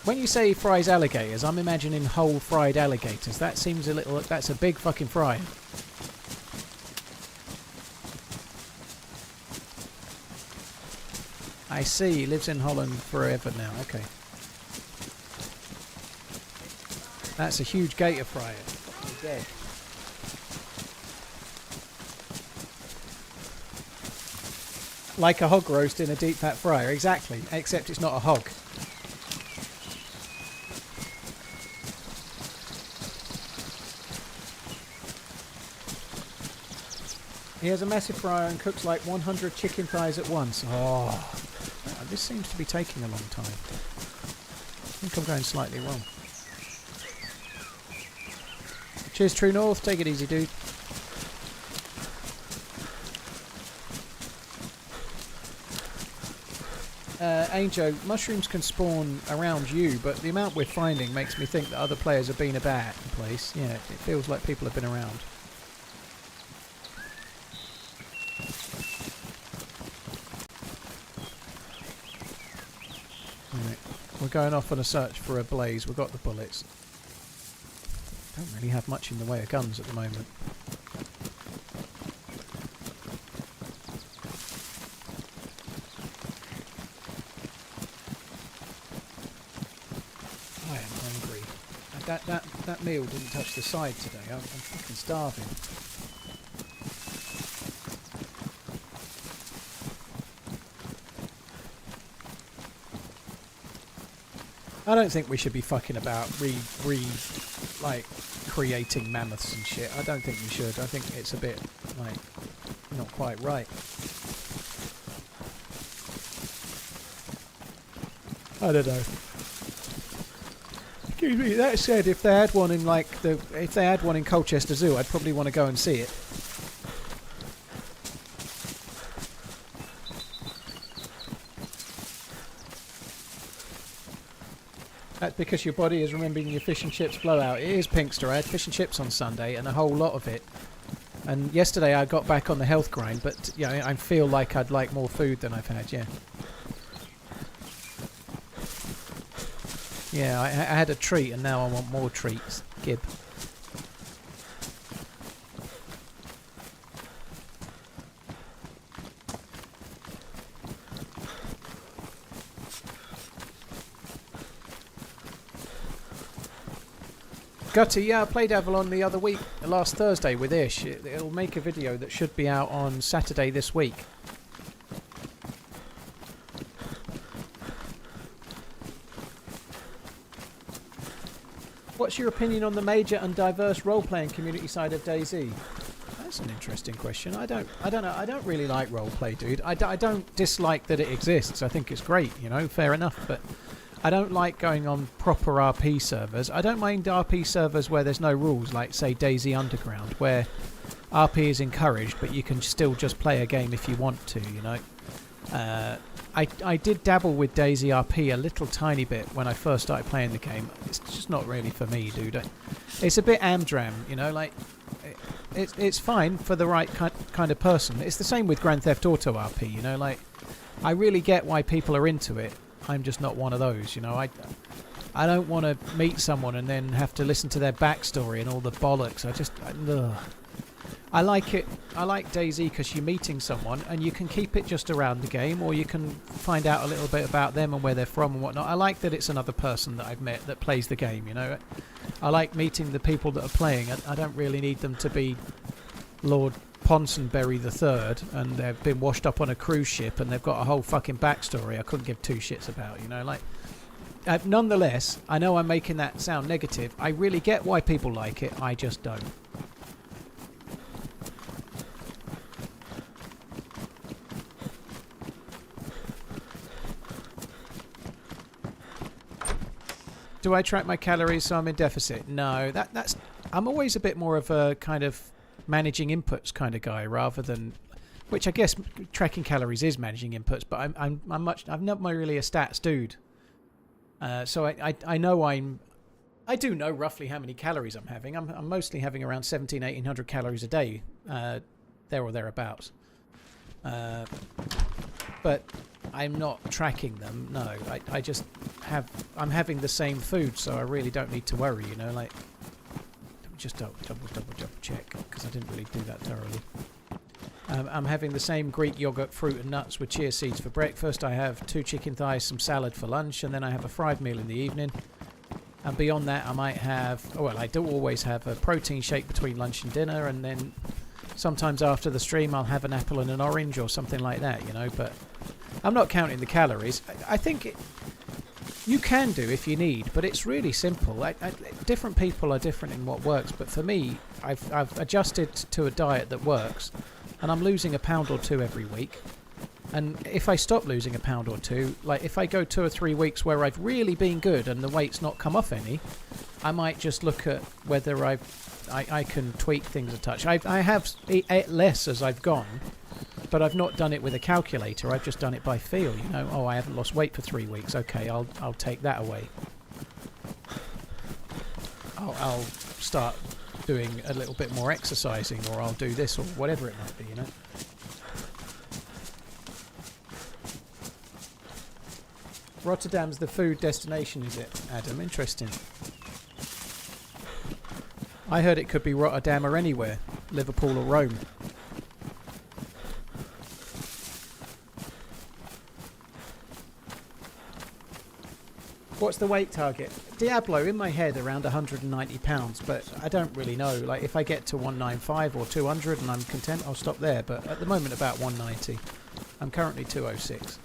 When you say fries alligators, I'm imagining whole fried alligators. That seems a little... That's a big fucking fry. I see. He lives in Holland forever now. Okay. That's a huge gator fryer. He's dead. Like a hog roast in a deep fat fryer, exactly, except it's not a hog. He has a massive fryer and cooks like 100 chicken thighs at once. Oh, this seems to be taking a long time. I think I'm going slightly wrong. Cheers, True North. Take it easy, dude. Angel, mushrooms can spawn around you, but the amount we're finding makes me think that other players have been about the place. Yeah, it feels like people have been around. Right, we're going off on a search for a blaze. We've got the bullets. Don't really have much in the way of guns at the moment. That meal didn't touch the side today. I'm fucking starving. I don't think we should be fucking about like creating mammoths and shit. I don't think we should. I think it's a bit like not quite right. I don't know. Excuse me, that said, if they had one in if they had one in Colchester Zoo, I'd probably want to go and see it. That's because your body is remembering your fish and chips blowout. It is, Pinkster. I had fish and chips on Sunday and a whole lot of it. And yesterday I got back on the health grind, but yeah, I feel like I'd like more food than I've had, yeah. Yeah, I had a treat and now I want more treats. Gib. Gutty, yeah, I played Avalon the other week, last Thursday with Ish. It'll make a video that should be out on Saturday this week. What's your opinion on the major and diverse role-playing community side of DayZ? That's an interesting question. I don't know. I don't really like roleplay, dude. I don't dislike that it exists. I think it's great, you know, fair enough. But I don't like going on proper RP servers. I don't mind RP servers where there's no rules, like say DayZ Underground, where RP is encouraged, but you can still just play a game if you want to, you know. I did dabble with DayZ RP a little tiny bit when I first started playing the game. It's just not really for me, dude. It's a bit Amdram, you know, like it's fine for the right kind of person. It's the same with Grand Theft Auto RP, you know, like I really get why people are into it. I'm just not one of those, you know. I don't want to meet someone and then have to listen to their backstory and all the bollocks. I like it. I like DayZ because you're meeting someone and you can keep it just around the game, or you can find out a little bit about them and where they're from and whatnot. I like that it's another person that I've met that plays the game, you know. I like meeting the people that are playing. I don't really need them to be Lord Ponsonbury III and they've been washed up on a cruise ship and they've got a whole fucking backstory I couldn't give two shits about, you know. Like, nonetheless, I know I'm making that sound negative. I really get why people like it. I just don't. Do I track my calories so I'm in deficit? No, that's. I'm always a bit more of a kind of managing inputs kind of guy rather than, which I guess tracking calories is managing inputs, but I'm not really a stats dude. So I know I do know roughly how many calories I'm having. I'm mostly having around 1800 calories a day, there or thereabouts. But I'm not tracking them. No, I just I'm having the same food, so I really don't need to worry. You know, like just double check because I didn't really do that thoroughly. I'm having the same Greek yogurt, fruit and nuts with chia seeds for breakfast. I have 2 chicken thighs, some salad for lunch, and then I have a fried meal in the evening. And beyond that, I might have, well, I do always have a protein shake between lunch and dinner, and then sometimes after the stream I'll have an apple and an orange or something like that, you know. But I'm not counting the calories. I think you can do if you need, but it's really simple. Different people are different in what works, but for me, I've adjusted to a diet that works. And I'm losing a pound or 2 every week. And if I stop losing a pound or 2, like if I go 2 or 3 weeks where I've really been good and the weight's not come off any, I might just look at whether I can tweak things a touch. I have ate less as I've gone, but I've not done it with a calculator. I've just done it by feel, you know. Oh, I haven't lost weight for 3 weeks. Okay, I'll take that away. I'll start doing a little bit more exercising, or I'll do this or whatever it might be, you know. Rotterdam's the food destination, is it, Adam? Interesting. I heard it could be Rotterdam or anywhere, Liverpool or Rome. What's the weight target? Diablo, in my head, around 190 pounds, but I don't really know. Like, if I get to 195 or 200 and I'm content, I'll stop there. But at the moment, about 190. I'm currently 206.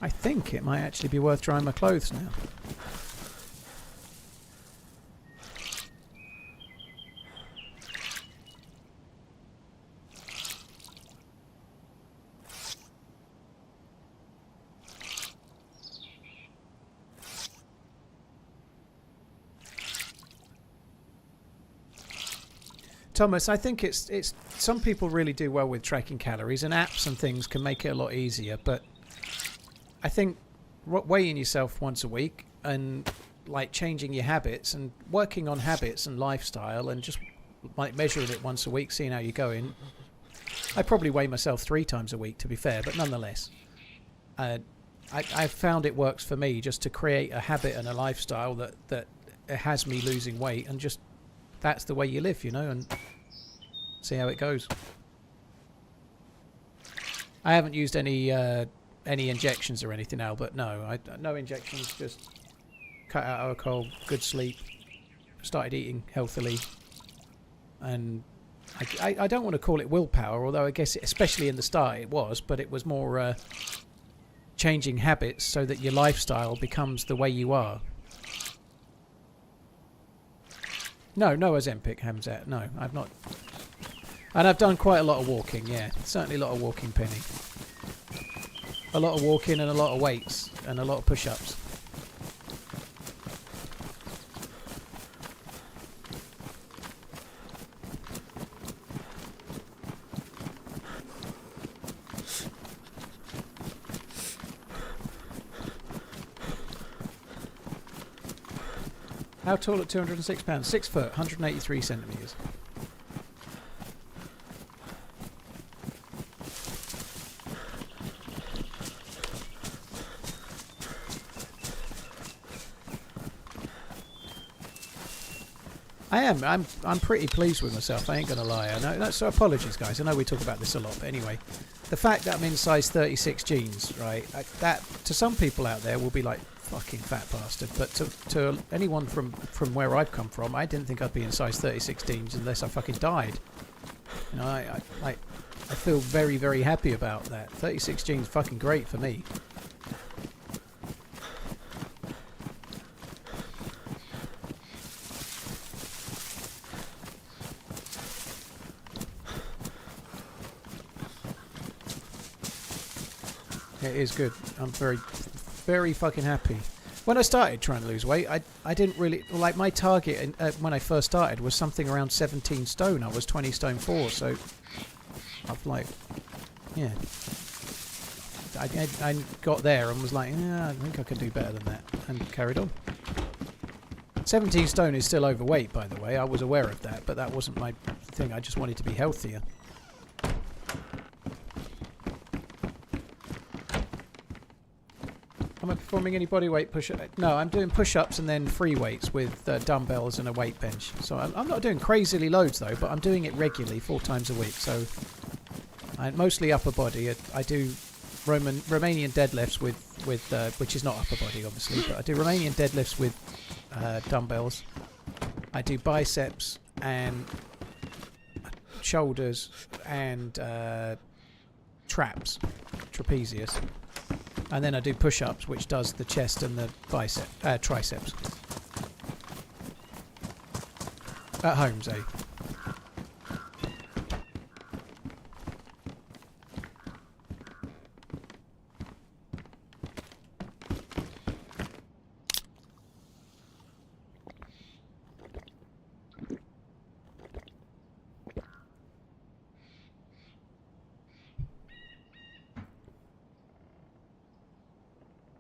I think it might actually be worth drying my clothes now. Thomas, I think it's some people really do well with tracking calories, and apps and things can make it a lot easier, but I think weighing yourself once a week and like changing your habits and working on habits and lifestyle and just like measuring it once a week, seeing how you're going. I probably weigh myself 3 times a week, to be fair, but nonetheless, I've found it works for me just to create a habit and a lifestyle that has me losing weight, and just that's the way you live, you know, and see how it goes. I haven't used any injections or anything, Albert. No, no injections. Just cut out alcohol, good sleep, started eating healthily, and I don't want to call it willpower, although I guess especially in the start it was, but it was more changing habits so that your lifestyle becomes the way you are. No Ozempic, Hamzat. No, I've not. And I've done quite a lot of walking, yeah. Certainly a lot of walking, Penny. A lot of walking and a lot of weights and a lot of push-ups. How tall at 206 pounds? 6 foot, 183 centimetres. I am. I'm pretty pleased with myself. I ain't gonna lie. I know. So apologies, guys. I know we talk about this a lot, but anyway, the fact that I'm in size 36 jeans, right? That to some people out there will be like fucking fat bastard, but to anyone from where I've come from, I didn't think I'd be in size 36 jeans unless I fucking died. You know, I feel very, very happy about that. 36 jeans, fucking great for me. It is good. I'm very, very fucking happy. When I started trying to lose weight, I didn't really... Like, my target when I first started was something around 17 stone. I was 20 stone 4, so... I've like... Yeah. I got there and was like, yeah, I think I can do better than that. And carried on. 17 stone is still overweight, by the way. I was aware of that, but that wasn't my thing. I just wanted to be healthier. Am I performing any body weight push-ups? No, I'm doing push-ups and then free weights with dumbbells and a weight bench. So I'm not doing crazily loads though, but I'm doing it regularly 4 times a week. So mostly upper body. I do Romanian deadlifts with which is not upper body obviously, but I do Romanian deadlifts with dumbbells. I do biceps and shoulders and trapezius. And then I do push-ups, which does the chest and the triceps. At home, Zay.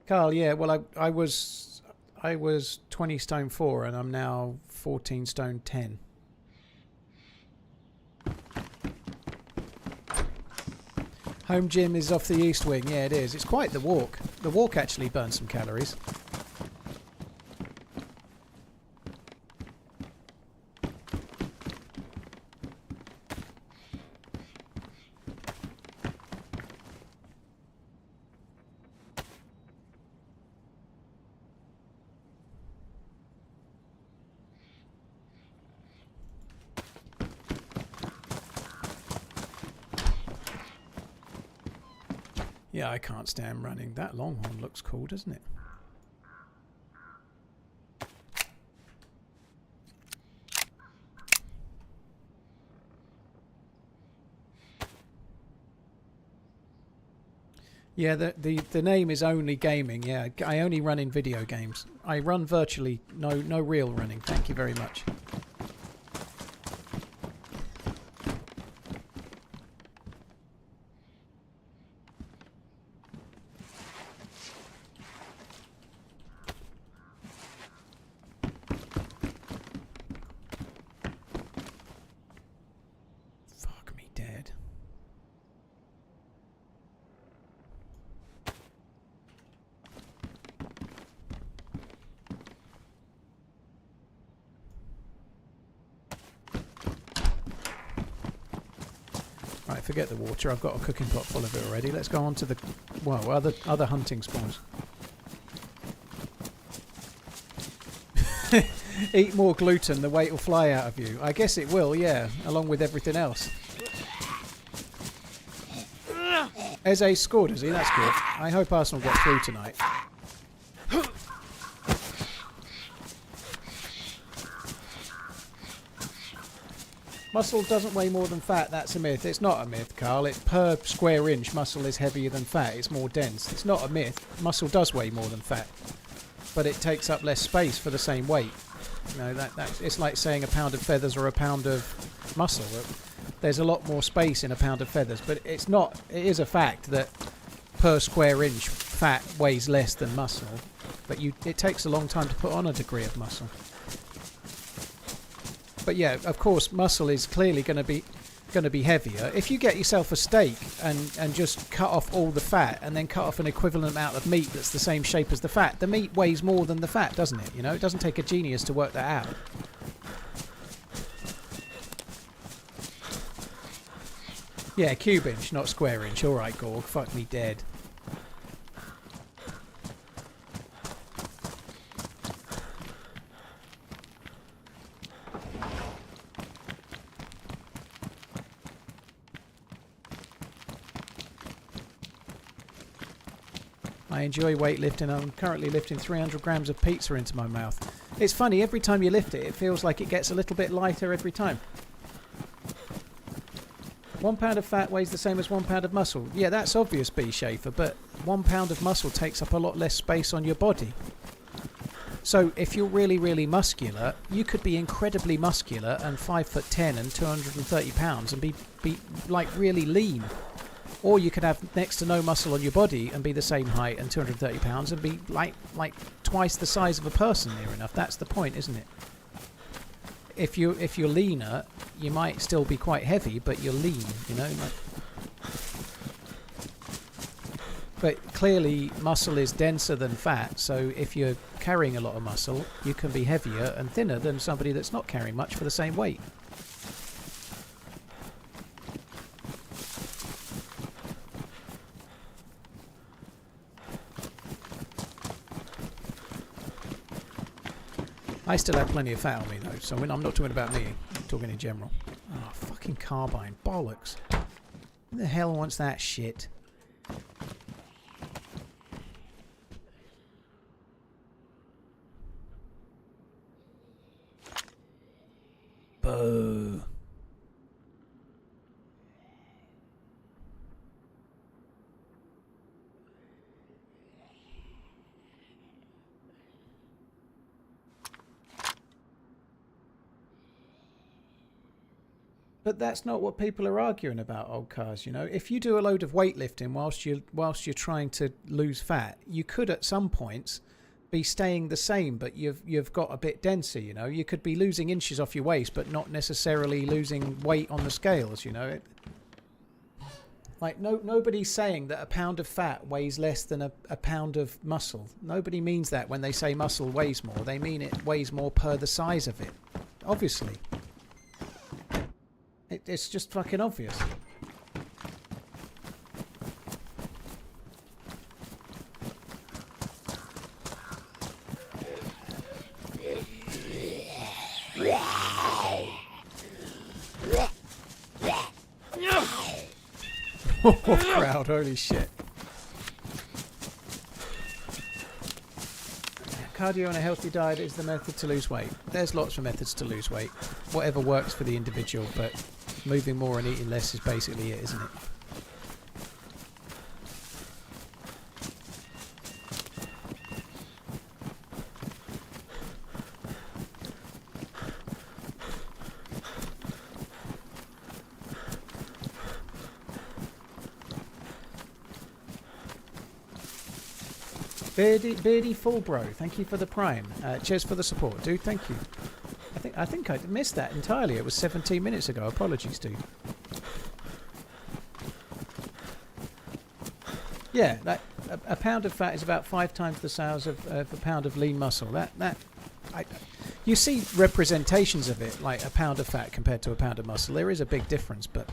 Carl, yeah, well, I was 20 stone 4 and I'm now 14 stone 10. Home gym is off the east wing. Yeah, it is. It's quite the walk. The walk actually burns some calories. Yeah, I can't stand running. That Longhorn looks cool, doesn't it? Yeah, the name is Only Gaming. Yeah, I only run in video games. I run virtually, no real running. Thank you very much. Right, forget the water. I've got a cooking pot full of it already. Let's go on to the, well, other hunting spawns. Eat more gluten, the weight will fly out of you. I guess it will, yeah, along with everything else. Eze scored, is he? That's good. I hope Arsenal get through tonight. Muscle doesn't weigh more than fat, that's a myth. It's not a myth, Carl. It's per square inch, muscle is heavier than fat. It's more dense. It's not a myth. Muscle does weigh more than fat. But it takes up less space for the same weight. You know, it's like saying a pound of feathers or a pound of muscle. There's a lot more space in a pound of feathers. But it's not, it is a fact that per square inch, fat weighs less than muscle. But it takes a long time to put on a degree of muscle. But yeah, of course, muscle is clearly going to be heavier. If you get yourself a steak and just cut off all the fat and then cut off an equivalent amount of meat that's the same shape as the fat, the meat weighs more than the fat, doesn't it? You know, it doesn't take a genius to work that out. Yeah, cube inch, not square inch. All right, Gorg, fuck me dead. I enjoy weightlifting. I'm currently lifting 300 grams of pizza into my mouth. It's funny, every time you lift it, it feels like it gets a little bit lighter every time. 1 pound of fat weighs the same as 1 pound of muscle. Yeah, that's obvious, B. Schaefer, but 1 pound of muscle takes up a lot less space on your body. So if you're really, really muscular, you could be incredibly muscular and 5'10" and 230 pounds and be like really lean. Or you could have next to no muscle on your body and be the same height and 230 pounds and be like twice the size of a person near enough. That's the point, isn't it? If you're leaner, you might still be quite heavy, but you're lean, you know. But clearly, muscle is denser than fat. So if you're carrying a lot of muscle, you can be heavier and thinner than somebody that's not carrying much for the same weight. I still have plenty of fat on me though, so when I'm not talking about me, I'm talking in general. Oh, fucking carbine. Bollocks. Who the hell wants that shit? Boo. But that's not what people are arguing about, old cars, you know. If you do a load of weightlifting whilst you're trying to lose fat, you could at some points be staying the same, but you've got a bit denser, you know. You could be losing inches off your waist, but not necessarily losing weight on the scales, you know. Nobody's saying that a pound of fat weighs less than a pound of muscle. Nobody means that when they say muscle weighs more. They mean it weighs more per the size of it, obviously. It's just fucking obvious. Oh, crowd, holy shit. Cardio and a healthy diet is the method to lose weight. There's lots of methods to lose weight. Whatever works for the individual, but moving more and eating less is basically it, isn't it? Beardy Fullbro, thank you for the prime. Cheers for the support, dude. Thank you. I think I missed that entirely. It was 17 minutes ago. Apologies, dude. Yeah, a pound of fat is about 5 times the size of a pound of lean muscle. You see representations of it, like a pound of fat compared to a pound of muscle. There is a big difference, but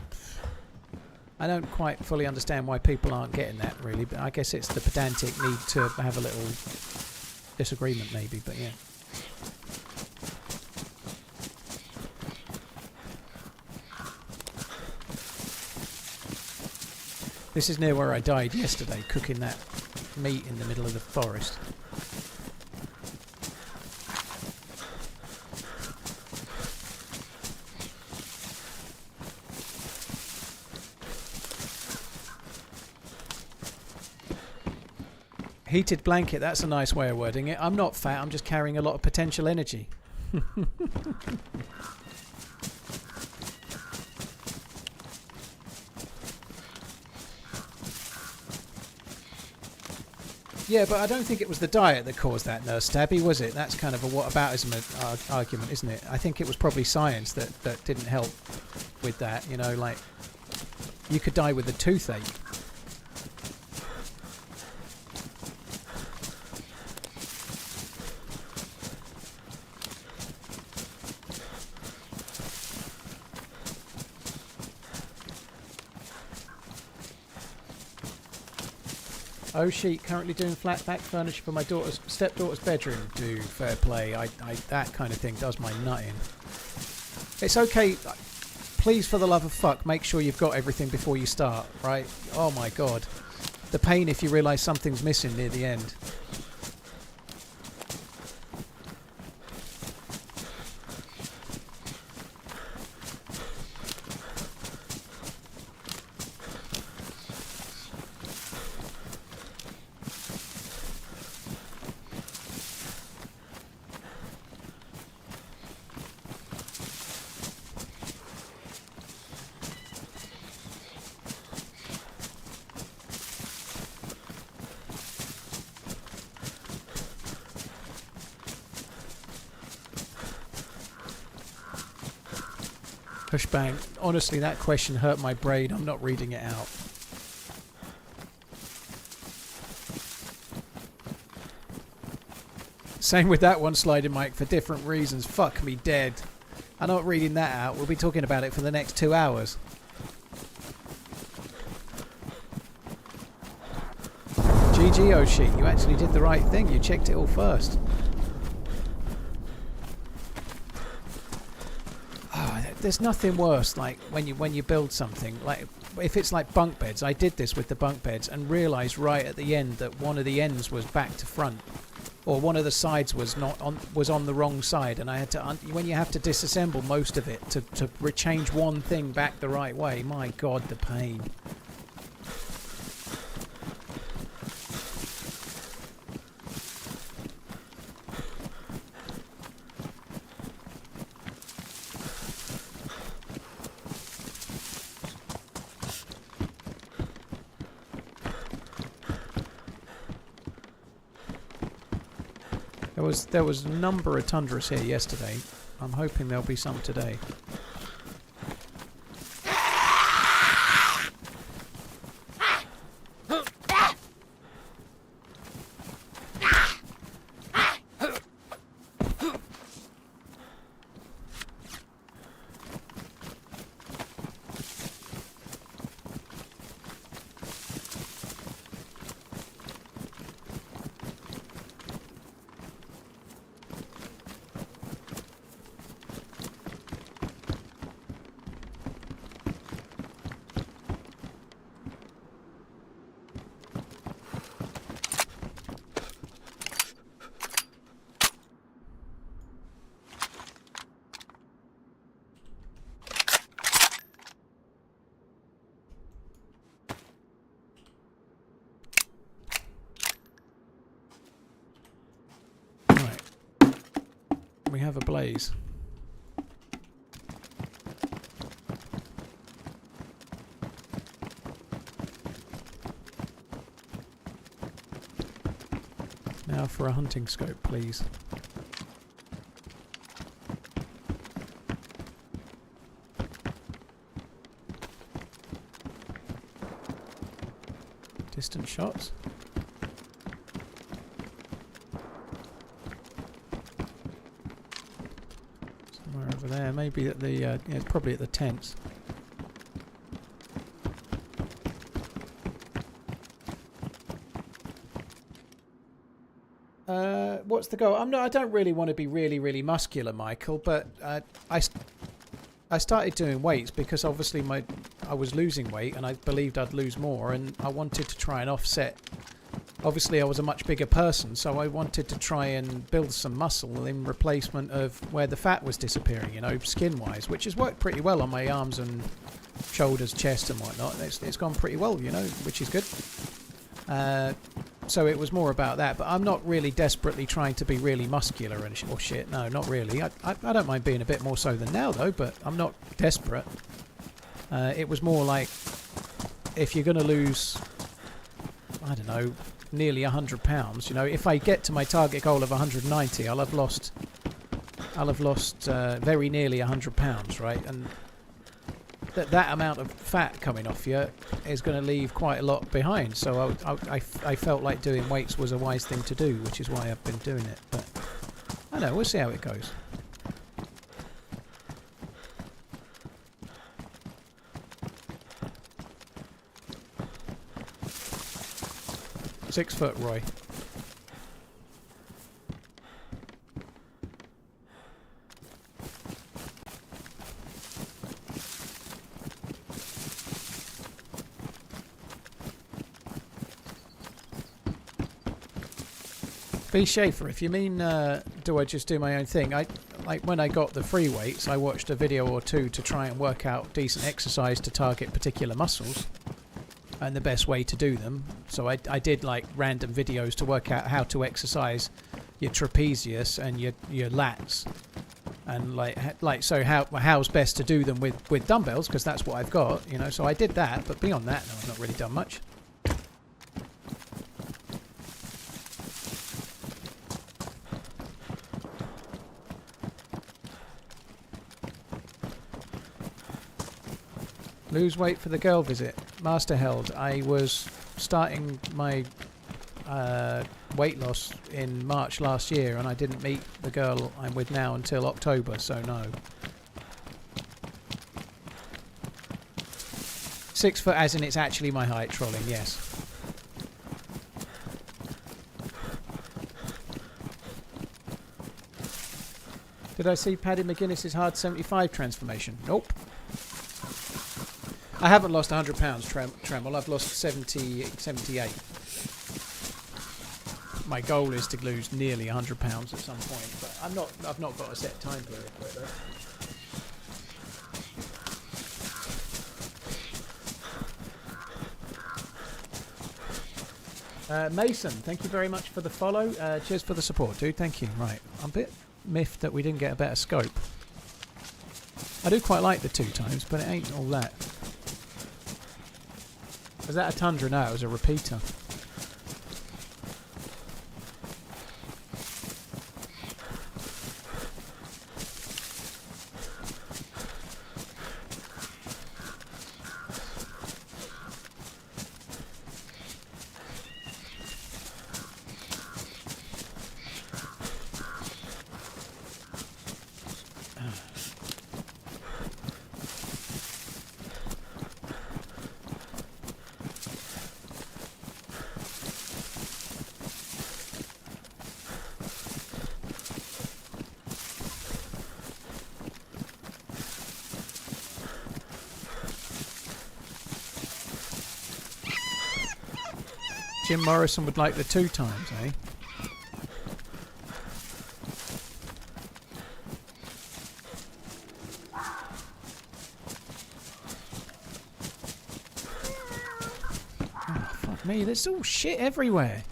I don't quite fully understand why people aren't getting that, really. But I guess it's the pedantic need to have a little disagreement, maybe. But yeah. This is near where I died yesterday, cooking that meat in the middle of the forest. Heated blanket, that's a nice way of wording it. I'm not fat, I'm just carrying a lot of potential energy. Yeah, but I don't think it was the diet that caused that, Nurse Stabby, was it? That's kind of a whataboutism argument, isn't it? I think it was probably science that didn't help with that. You know, like, you could die with a toothache. Oh, sheet currently doing flat back furniture for my stepdaughter's bedroom. Do fair play. I that kind of thing does my nutting. It's okay. Please, for the love of fuck, make sure you've got everything before you start. Right? Oh my god, the pain if you realise something's missing near the end. Pushbang. Honestly, that question hurt my brain. I'm not reading it out. Same with that one, sliding mic, for different reasons. Fuck me dead. I'm not reading that out. We'll be talking about it for the next 2 hours. GG, Oshi. You actually did the right thing. You checked it all first. There's nothing worse, like when you build something, like if it's like bunk beds. I did this with the bunk beds and realised right at the end that one of the ends was back to front, or one of the sides was on the wrong side, and I had to when you have to disassemble most of it to change one thing back the right way. My god, the pain. There was a number of tundras here yesterday. I'm hoping there'll be some today. We have a blaze. Now for a hunting scope, please. Distant shots. Over there, maybe at the yeah, it's probably at the tents. What's the goal? I don't really want to be really muscular, Michael, but I started doing weights because obviously I was losing weight and I believed I'd lose more, and I wanted to try and offset. Obviously I was a much bigger person, so I wanted to try and build some muscle in replacement of where the fat was disappearing, you know, skin-wise, which has worked pretty well on my arms and shoulders, chest and whatnot. It's gone pretty well, you know, which is good. So it was more about that, but I'm not really desperately trying to be really muscular and or shit. No, not really. I don't mind being a bit more so than now, though, but I'm not desperate. It was more like, if you're going to lose, I don't know, nearly 100 pounds. You know, if I get to my target goal of 190, I'll have lost very nearly 100 pounds, right? And that amount of fat coming off you is going to leave quite a lot behind. So I felt like doing weights was a wise thing to do, which is why I've been doing it. But I don't know, we'll see how it goes. Six foot, Roy. B. Schaefer, if you mean do I just do my own thing, like when I got the free weights, I watched a video or two to try and work out decent exercise to target particular muscles and the best way to do them. So I did like random videos to work out how to exercise your trapezius and your lats, and like so how's best to do them with dumbbells, because that's what I've got, you know. So I did that, but beyond that, no, I've not really done much. Lose weight for the girl visit. Master held. I was starting my weight loss in March last year, and I didn't meet the girl I'm with now until October, so no. 6 foot as in it's actually my height, trolling, yes. Did I see Paddy McGuinness's hard 75 transformation? Nope. I haven't lost 100 pounds, Tremble. I've lost 78. My goal is to lose nearly 100 pounds at some point, but I've not got a set time period for it though. Mason, thank you very much for the follow. Cheers for the support, dude. Thank you. Right, I'm a bit miffed that we didn't get a better scope. I do quite like the 2 times, but it ain't all that. Was that a Tundra? No, it was a repeater. Jim Morrison would like the 2 times, eh? Oh, fuck me, there's all shit everywhere.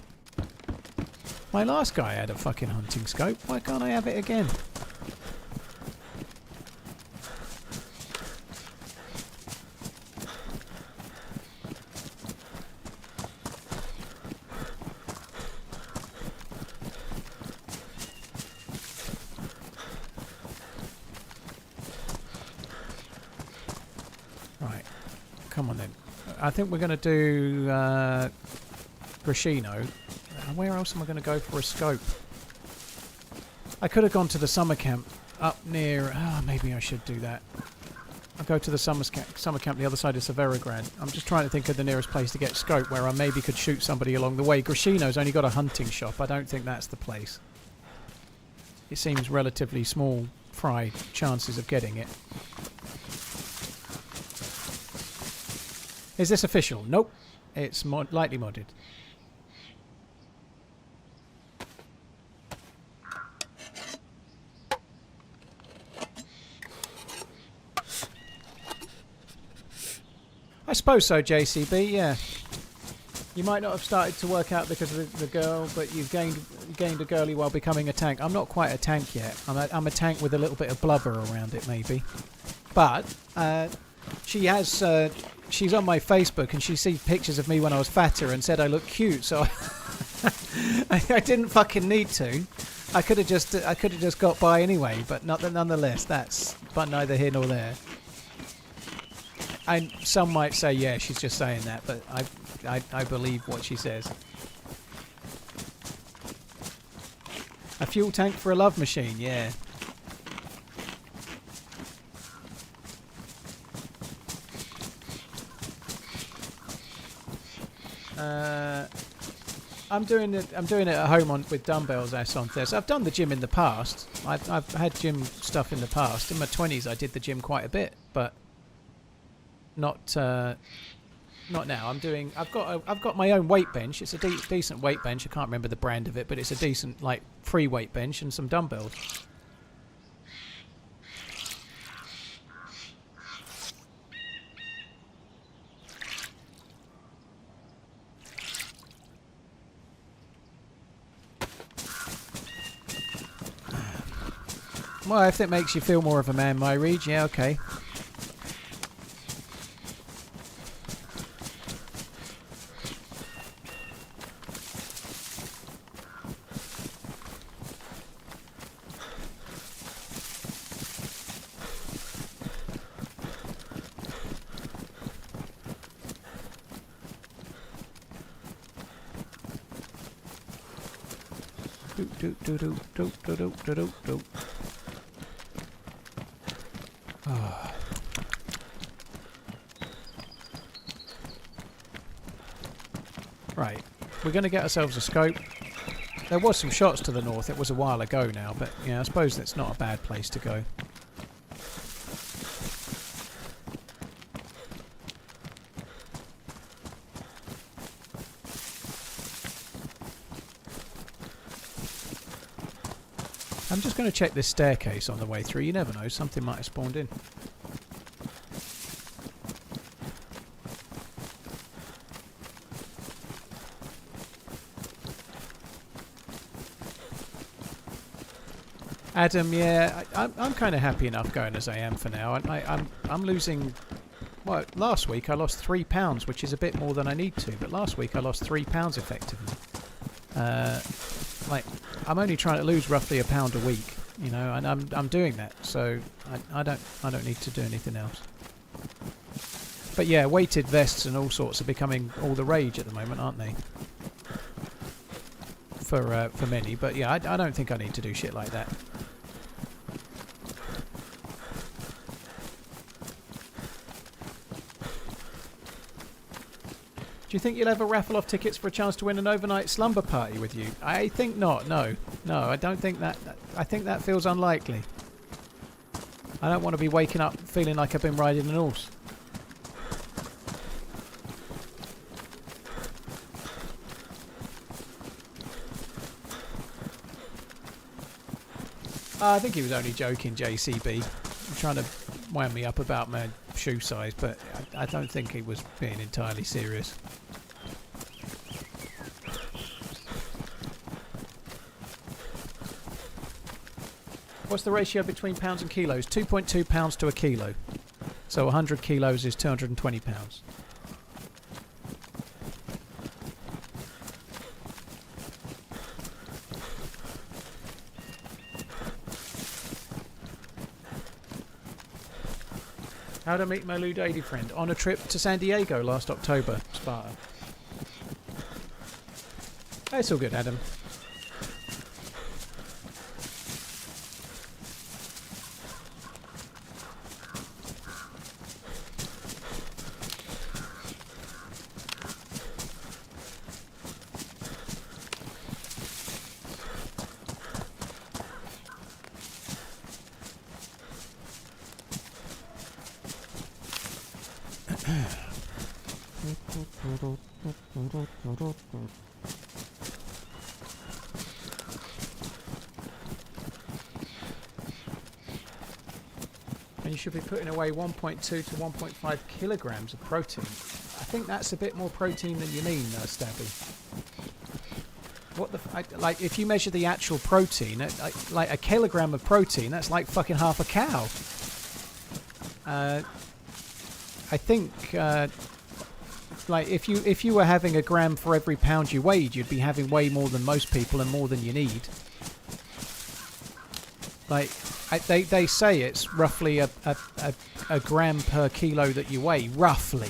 My last guy had a fucking hunting scope. Why can't I have it again? I think we're going to do Grishino. Where else am I going to go for a scope? I could have gone to the summer camp up near... maybe I should do that. I'll go to the summer camp the other side of Severograd. I'm just trying to think of the nearest place to get scope where I maybe could shoot somebody along the way. Grishino's only got a hunting shop. I don't think that's the place. It seems relatively small fry chances of getting it. Is this official? Nope. It's lightly modded. I suppose so, JCB, yeah. You might not have started to work out because of the girl, but you've gained a girlie while becoming a tank. I'm not quite a tank yet. I'm a tank with a little bit of blubber around it, maybe. But... she has. She's on my Facebook and she sees pictures of me when I was fatter and said I look cute. So I didn't fucking need to. I could have just got by anyway. But nonetheless, that's but neither here nor there. And some might say, yeah, she's just saying that, but I believe what she says. A fuel tank for a love machine, yeah. I'm doing it at home with dumbbells as on Thursday. I've done the gym in the past. I've had gym stuff in the past. In my 20s, I did the gym quite a bit, but not now. I've got my own weight bench. It's a decent weight bench. I can't remember the brand of it, but it's a decent like free weight bench and some dumbbells. Well, if it makes you feel more of a man, my Reed, yeah, okay. Do. Right, we're going to get ourselves a scope. There was some shots to the north. It was a while ago now, but yeah, I suppose that's not a bad place to go. I'm just going to check this staircase on the way through. You never know, something might have spawned in. Adam, yeah, I'm kind of happy enough going as I am for now. I'm losing. Well, last week I lost £3, which is a bit more than I need to. But last week I lost £3 effectively. Like I'm only trying to lose roughly £1 a week, you know, and I'm doing that. So I don't need to do anything else. But yeah, weighted vests and all sorts are becoming all the rage at the moment, aren't they? For many, but yeah, I don't think I need to do shit like that. Do you think you'll ever raffle off tickets for a chance to win an overnight slumber party with you? I think not. No, I don't think that. I think that feels unlikely. I don't want to be waking up feeling like I've been riding an horse. I think he was only joking, JCB. Trying to wind me up about my shoe size, but I don't think he was being entirely serious. What's the ratio between pounds and kilos? 2.2 pounds to a kilo. So 100 kilos is 220 pounds. How to meet my Lou Daly friend? On a trip to San Diego last October, Sparta. It's all good, Adam. And you should be putting away 1.2 to 1.5 kilograms of protein. I think that's a bit more protein than you mean, Stabby. What the like? If you measure the actual protein, like a kilogram of protein, that's like fucking half a cow. I think like if you were having a gram for every pound you weighed, you'd be having way more than most people and more than you need. Like they say it's roughly a gram per kilo that you weigh, roughly.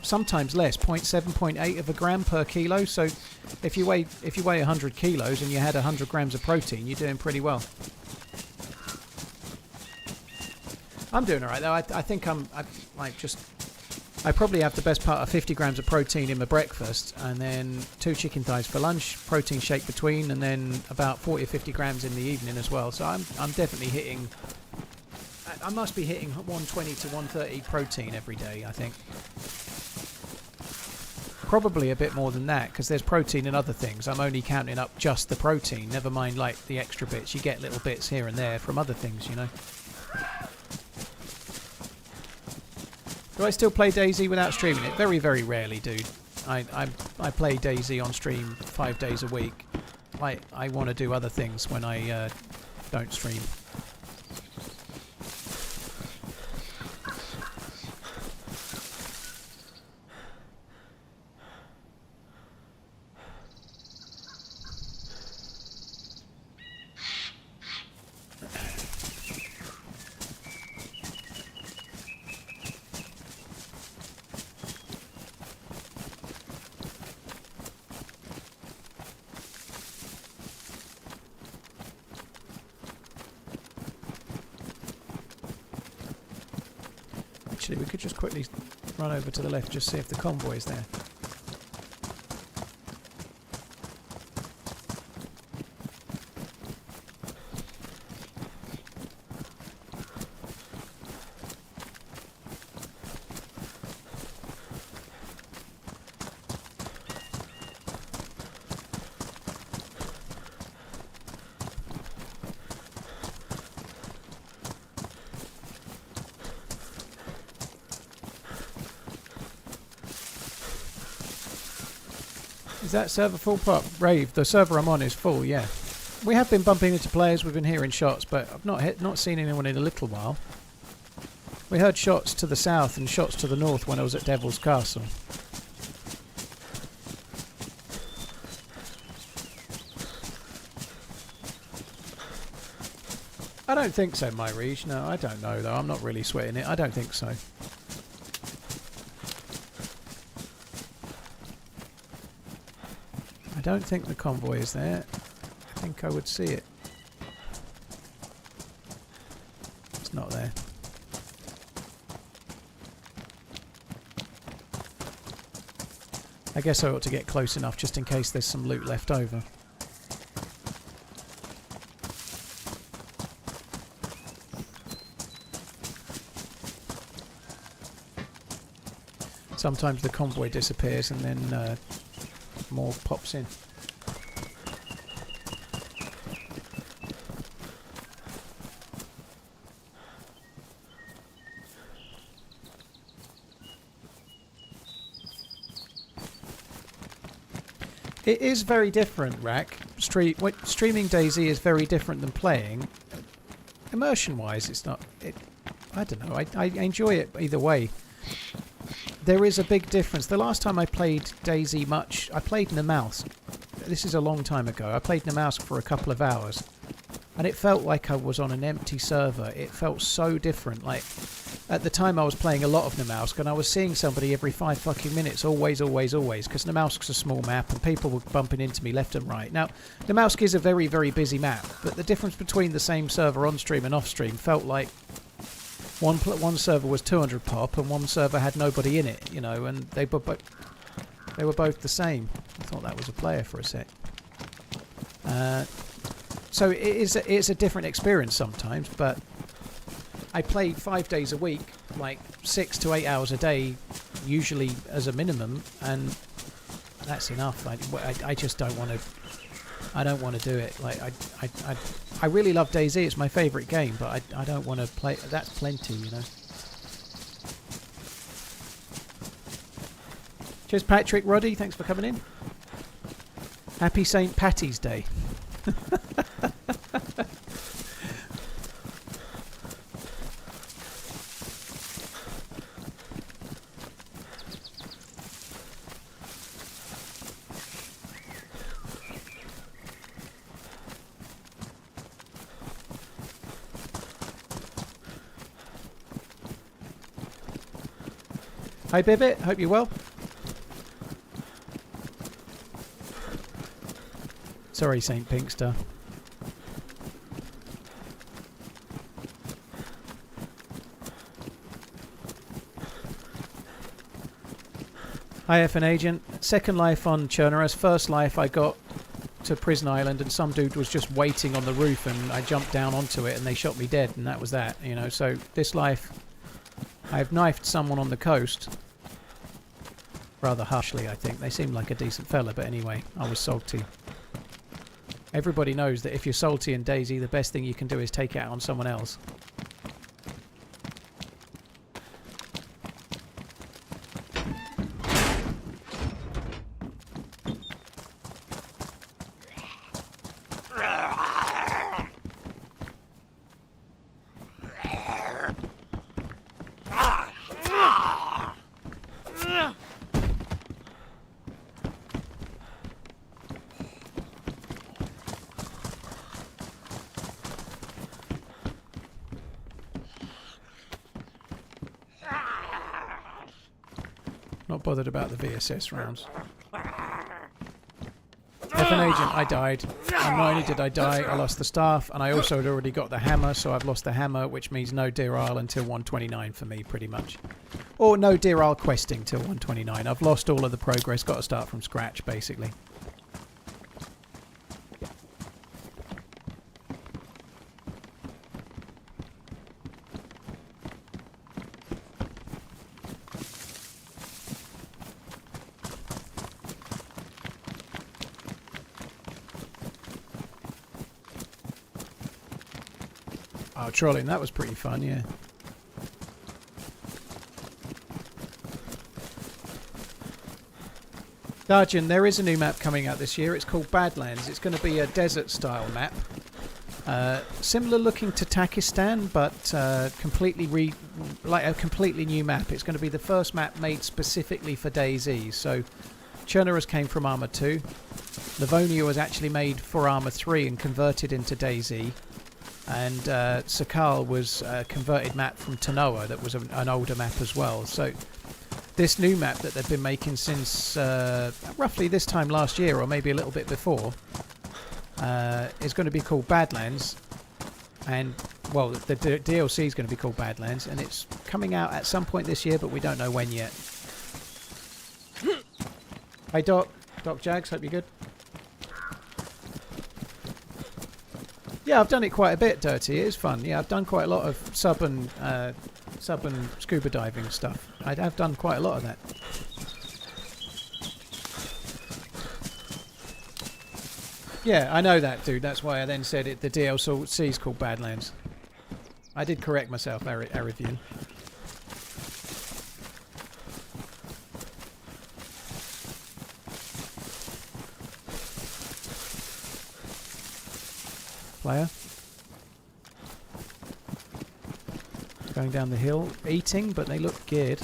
Sometimes less, 0.7, 0.8 of a gram per kilo. So if you weigh 100 kilos and you had 100 grams of protein, you're doing pretty well. I'm doing all right though. I think I probably have the best part of 50 grams of protein in my breakfast, and then 2 chicken thighs for lunch, protein shake between, and then about 40 or 50 grams in the evening as well. So I'm definitely hitting. I must be hitting 120 to 130 protein every day, I think. Probably a bit more than that, because there's protein in other things. I'm only counting up just the protein, never mind like the extra bits. You get little bits here and there from other things, you know. Do I still play DayZ without streaming it? Very, very rarely, dude. I play DayZ on stream 5 days a week. I want to do other things when I don't stream. Actually, we could just quickly run over to the left, just see if the convoy is there. Is that server full pop? Rave, the server I'm on is full, yeah. We have been bumping into players, we've been hearing shots, but I've not seen anyone in a little while. We heard shots to the south and shots to the north when I was at Devil's Castle. I don't think so, my Rege. No, I don't know though. I'm not really sweating it. I don't think so. I don't think the convoy is there. I think I would see it. It's not there. I guess I ought to get close enough just in case there's some loot left over. Sometimes the convoy disappears and then more pops in. It is very different, Rack. Streaming DayZ is very different than playing. Immersion-wise, it's not... I don't know. I enjoy it either way. There is a big difference. The last time I played DayZ much, I played Namalsk. This is a long time ago. I played Namalsk for a couple of hours. And it felt like I was on an empty server. It felt so different. Like, at the time I was playing a lot of Namalsk and I was seeing somebody every 5 fucking minutes. Always, always, always. Because Namalsk's a small map and people were bumping into me left and right. Now, Namalsk is a very, very busy map. But the difference between the same server on stream and off stream felt like one server was 200 pop and one server had nobody in it, you know, and they were both the same. I thought that was a player for a sec. So it's a different experience sometimes, but I played 5 days a week, like 6 to 8 hours a day, usually as a minimum, and that's enough. I just don't want to. I don't want to do it. Like I really love DayZ. It's my favourite game, but I don't want to play. That's plenty, you know. Cheers, Patrick, Roddy. Thanks for coming in. Happy St. Patty's Day. Hi Bibbit, hope you're well. Sorry, St. Pinkster. Hi F an agent. Second life on Chernarus. First life I got to Prison Island and some dude was just waiting on the roof and I jumped down onto it and they shot me dead and that was that, you know. So this life I've knifed someone on the coast. Rather harshly, I think. They seemed like a decent fella, but anyway, I was salty. Everybody knows that if you're salty in DayZ, the best thing you can do is take it out on someone else. Not bothered about the VSS rounds. F an agent, I died. And not only did I die, I lost the staff, and I also had already got the hammer, so I've lost the hammer, which means no Deerisle until 129 for me, pretty much. Or no Deerisle questing till 129. I've lost all of the progress, got to start from scratch, basically. Oh, trolling, that was pretty fun, yeah. Darjan, there is a new map coming out this year. It's called Badlands. It's going to be a desert-style map. Similar looking to Takistan, but like a completely new map. It's going to be the first map made specifically for DayZ. So, Chernarus came from Arma 2. Livonia was actually made for Arma 3 and converted into DayZ. And Sakal was a converted map from Tanoa that was an older map as well. So this new map that they've been making since roughly this time last year or maybe a little bit before is going to be called Badlands. And, well, the DLC is going to be called Badlands. And it's coming out at some point this year, but we don't know when yet. Hey, Doc. Doc Jags, hope you're good. Yeah, I've done it quite a bit, Dirty. It is fun. Yeah, I've done quite a lot of sub and scuba diving stuff. I have done quite a lot of that. Yeah, I know that, dude. That's why I then said it. The DLC is called Badlands. I did correct myself, Arivian. Player. Going down the hill, eating, but they look geared.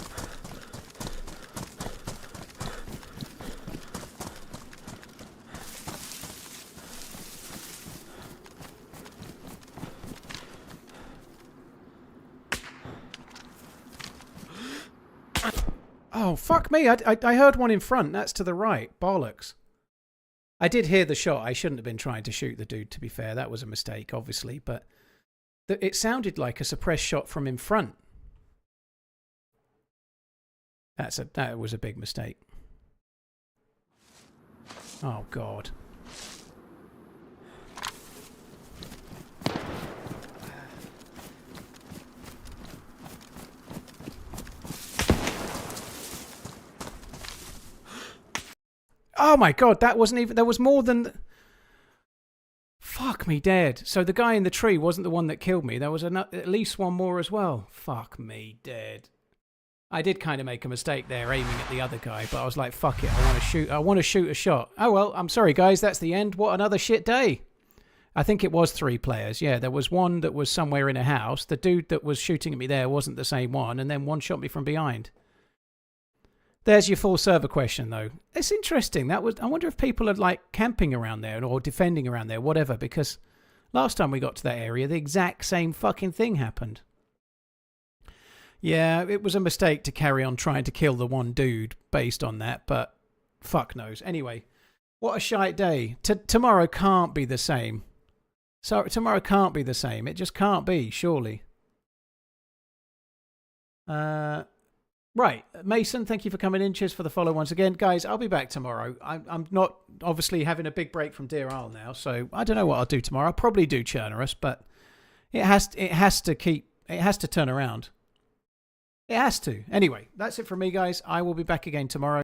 Oh, fuck me. I heard one in front. That's to the right. Bollocks. I did hear the shot. I shouldn't have been trying to shoot the dude, to be fair. That was a mistake, obviously. But it sounded like a suppressed shot from in front. That was a big mistake. Oh, God. Oh my God, that wasn't even... There was more than... Fuck me dead. So the guy in the tree wasn't the one that killed me. There was at least one more as well. Fuck me dead. I did kind of make a mistake there aiming at the other guy, but I was like, fuck it, I want to shoot a shot. Oh well, I'm sorry guys, that's the end. What another shit day. I think it was 3 players. Yeah, there was one that was somewhere in a house. The dude that was shooting at me there wasn't the same one, and then one shot me from behind. There's your full server question, though. It's interesting. I wonder if people are like camping around there or defending around there, whatever, because last time we got to that area, the exact same fucking thing happened. Yeah, it was a mistake to carry on trying to kill the one dude based on that, but fuck knows. Anyway, what a shite day. Tomorrow can't be the same. So tomorrow can't be the same. It just can't be, surely. Right, Mason, thank you for coming in. Cheers for the follow once again. Guys, I'll be back tomorrow. I'm not obviously having a big break from Deerisle now, so I don't know what I'll do tomorrow. I'll probably do Chernarus, but it has to turn around. It has to. Anyway, that's it from me, guys. I will be back again tomorrow.